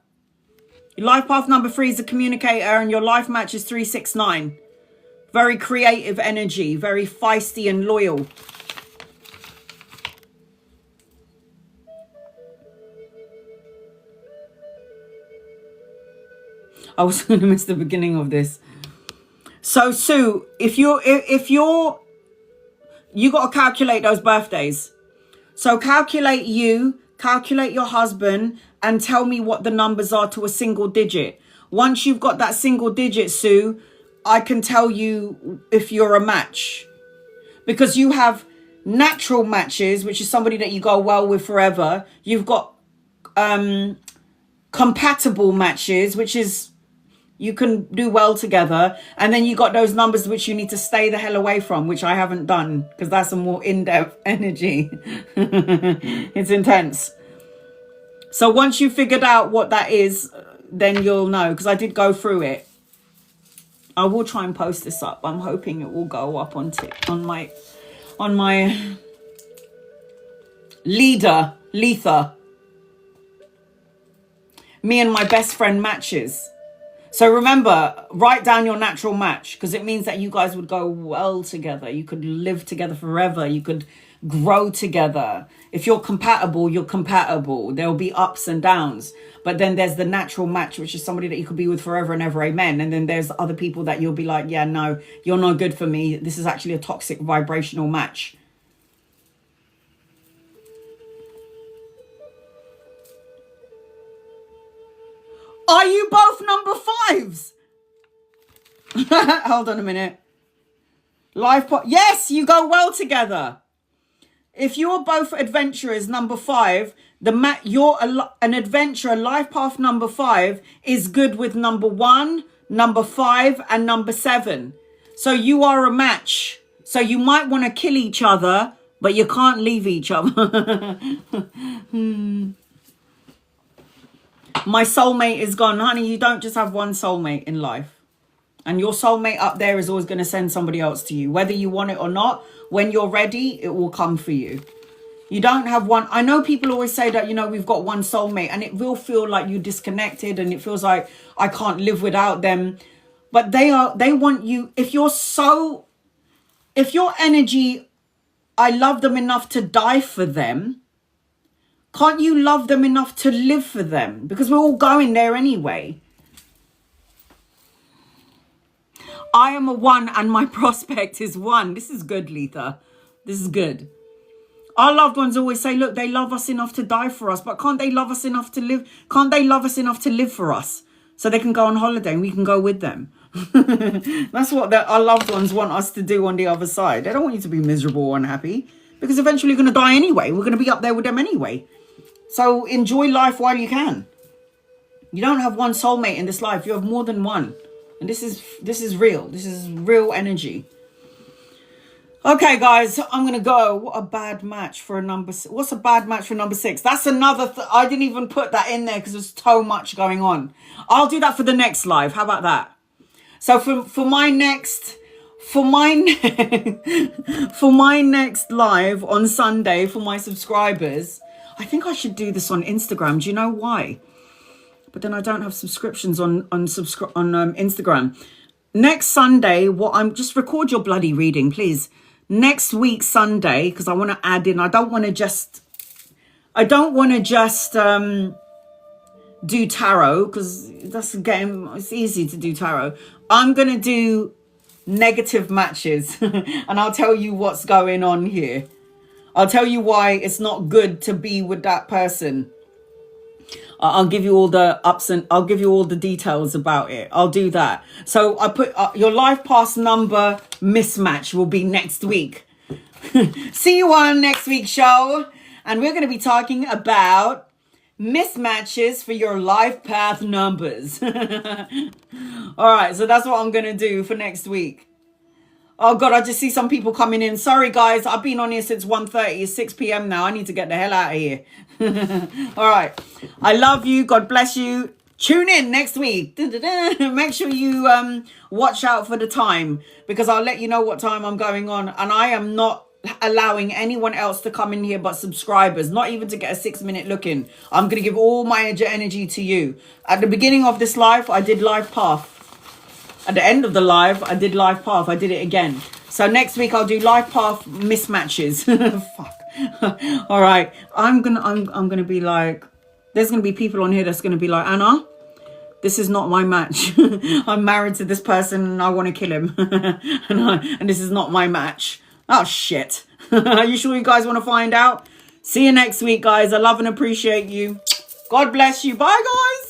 Your life path number 3 is the communicator, and your life match is 3, 6, 9. Very creative energy, very feisty and loyal. I was going to miss the beginning of this. So Sue, if you got to calculate those birthdays. So calculate your husband, and tell me what the numbers are to a single digit. Once you've got that single digit, Sue, I can tell you if you're a match. Because you have natural matches, which is somebody that you go well with forever. You've got compatible matches, which is you can do well together. And then you got those numbers which you need to stay the hell away from, which I haven't done because that's a more in-depth energy. It's intense. So once you figured out what that is, then you'll know, because I did go through it. I will try and post this up. I'm hoping it will go up on my Letha. Me and my best friend matches. So remember, write down your natural match, because it means that you guys would go well together. You could live together forever. You could grow together. If you're compatible, you're compatible. There'll be ups and downs. But then there's the natural match, which is somebody that you could be with forever and ever, amen. And then there's other people that you'll be like, yeah, no, you're not good for me. This is actually a toxic vibrational match. Are you both number 5s? Hold on a minute. Yes, you go well together. If you're both adventurers, number 5, you're an adventurer. Life path number 5 is good with number 1, number 5, and number 7. So you are a match. So you might want to kill each other, but you can't leave each other. My soulmate is gone. Honey, you don't just have one soulmate in life. And your soulmate up there is always going to send somebody else to you. Whether you want it or not, when you're ready, it will come for you. You don't have one. I know people always say that, we've got one soulmate, and it will feel like you're disconnected and it feels like I can't live without them. But they want you. If your energy, I love them enough to die for them. Can't you love them enough to live for them? Because we're all going there anyway. I am a 1 and my prospect is 1. This is good, Letha. This is good. Our loved ones always say, look, they love us enough to die for us, but can't they love us enough to live? Can't they love us enough to live for us so they can go on holiday and we can go with them? That's what our loved ones want us to do on the other side. They don't want you to be miserable or unhappy, because eventually you're going to die anyway. We're going to be up there with them anyway. So enjoy life while you can. You don't have one soulmate in this life. You have more than one. And this is real. This is real energy. Okay, guys, I'm going to go. What a bad match for a number 6. What's a bad match for number 6? That's another... I didn't even put that in there because there's so much going on. I'll do that for the next live. How about that? So for my next... For my next live on Sunday for my subscribers... I think I should do this on Instagram. Do you know why? But then I don't have subscriptions on Instagram. Next Sunday, just record your bloody reading, please. Next week Sunday, because I want to add in. I don't want to just do tarot, because it's easy to do tarot. I'm gonna do negative matches, and I'll tell you what's going on here. I'll tell you why it's not good to be with that person. I'll give you all the ups and I'll give you all the details about it. I'll do that. So I put your life path number mismatch will be next week. See you on next week's show. And we're going to be talking about mismatches for your life path numbers. All right. So that's what I'm going to do for next week. Oh, God, I just see some people coming in. Sorry, guys. I've been on here since 1:30. It's 6 p.m. now. I need to get the hell out of here. All right. I love you. God bless you. Tune in next week. Make sure you watch out for the time, because I'll let you know what time I'm going on. And I am not allowing anyone else to come in here but subscribers, not even to get a 6-minute look in. I'm going to give all my energy to you. At the beginning of this live, I did live path. At the end of the live, I did live path. I did it again. So next week I'll do live path mismatches. Fuck. All right. I'm gonna be like, there's gonna be people on here that's gonna be like, Anna, this is not my match. I'm married to this person and I want to kill him. and this is not my match. Oh, shit. Are you sure you guys want to find out? See you next week, guys. I love and appreciate you. God bless you. Bye, guys.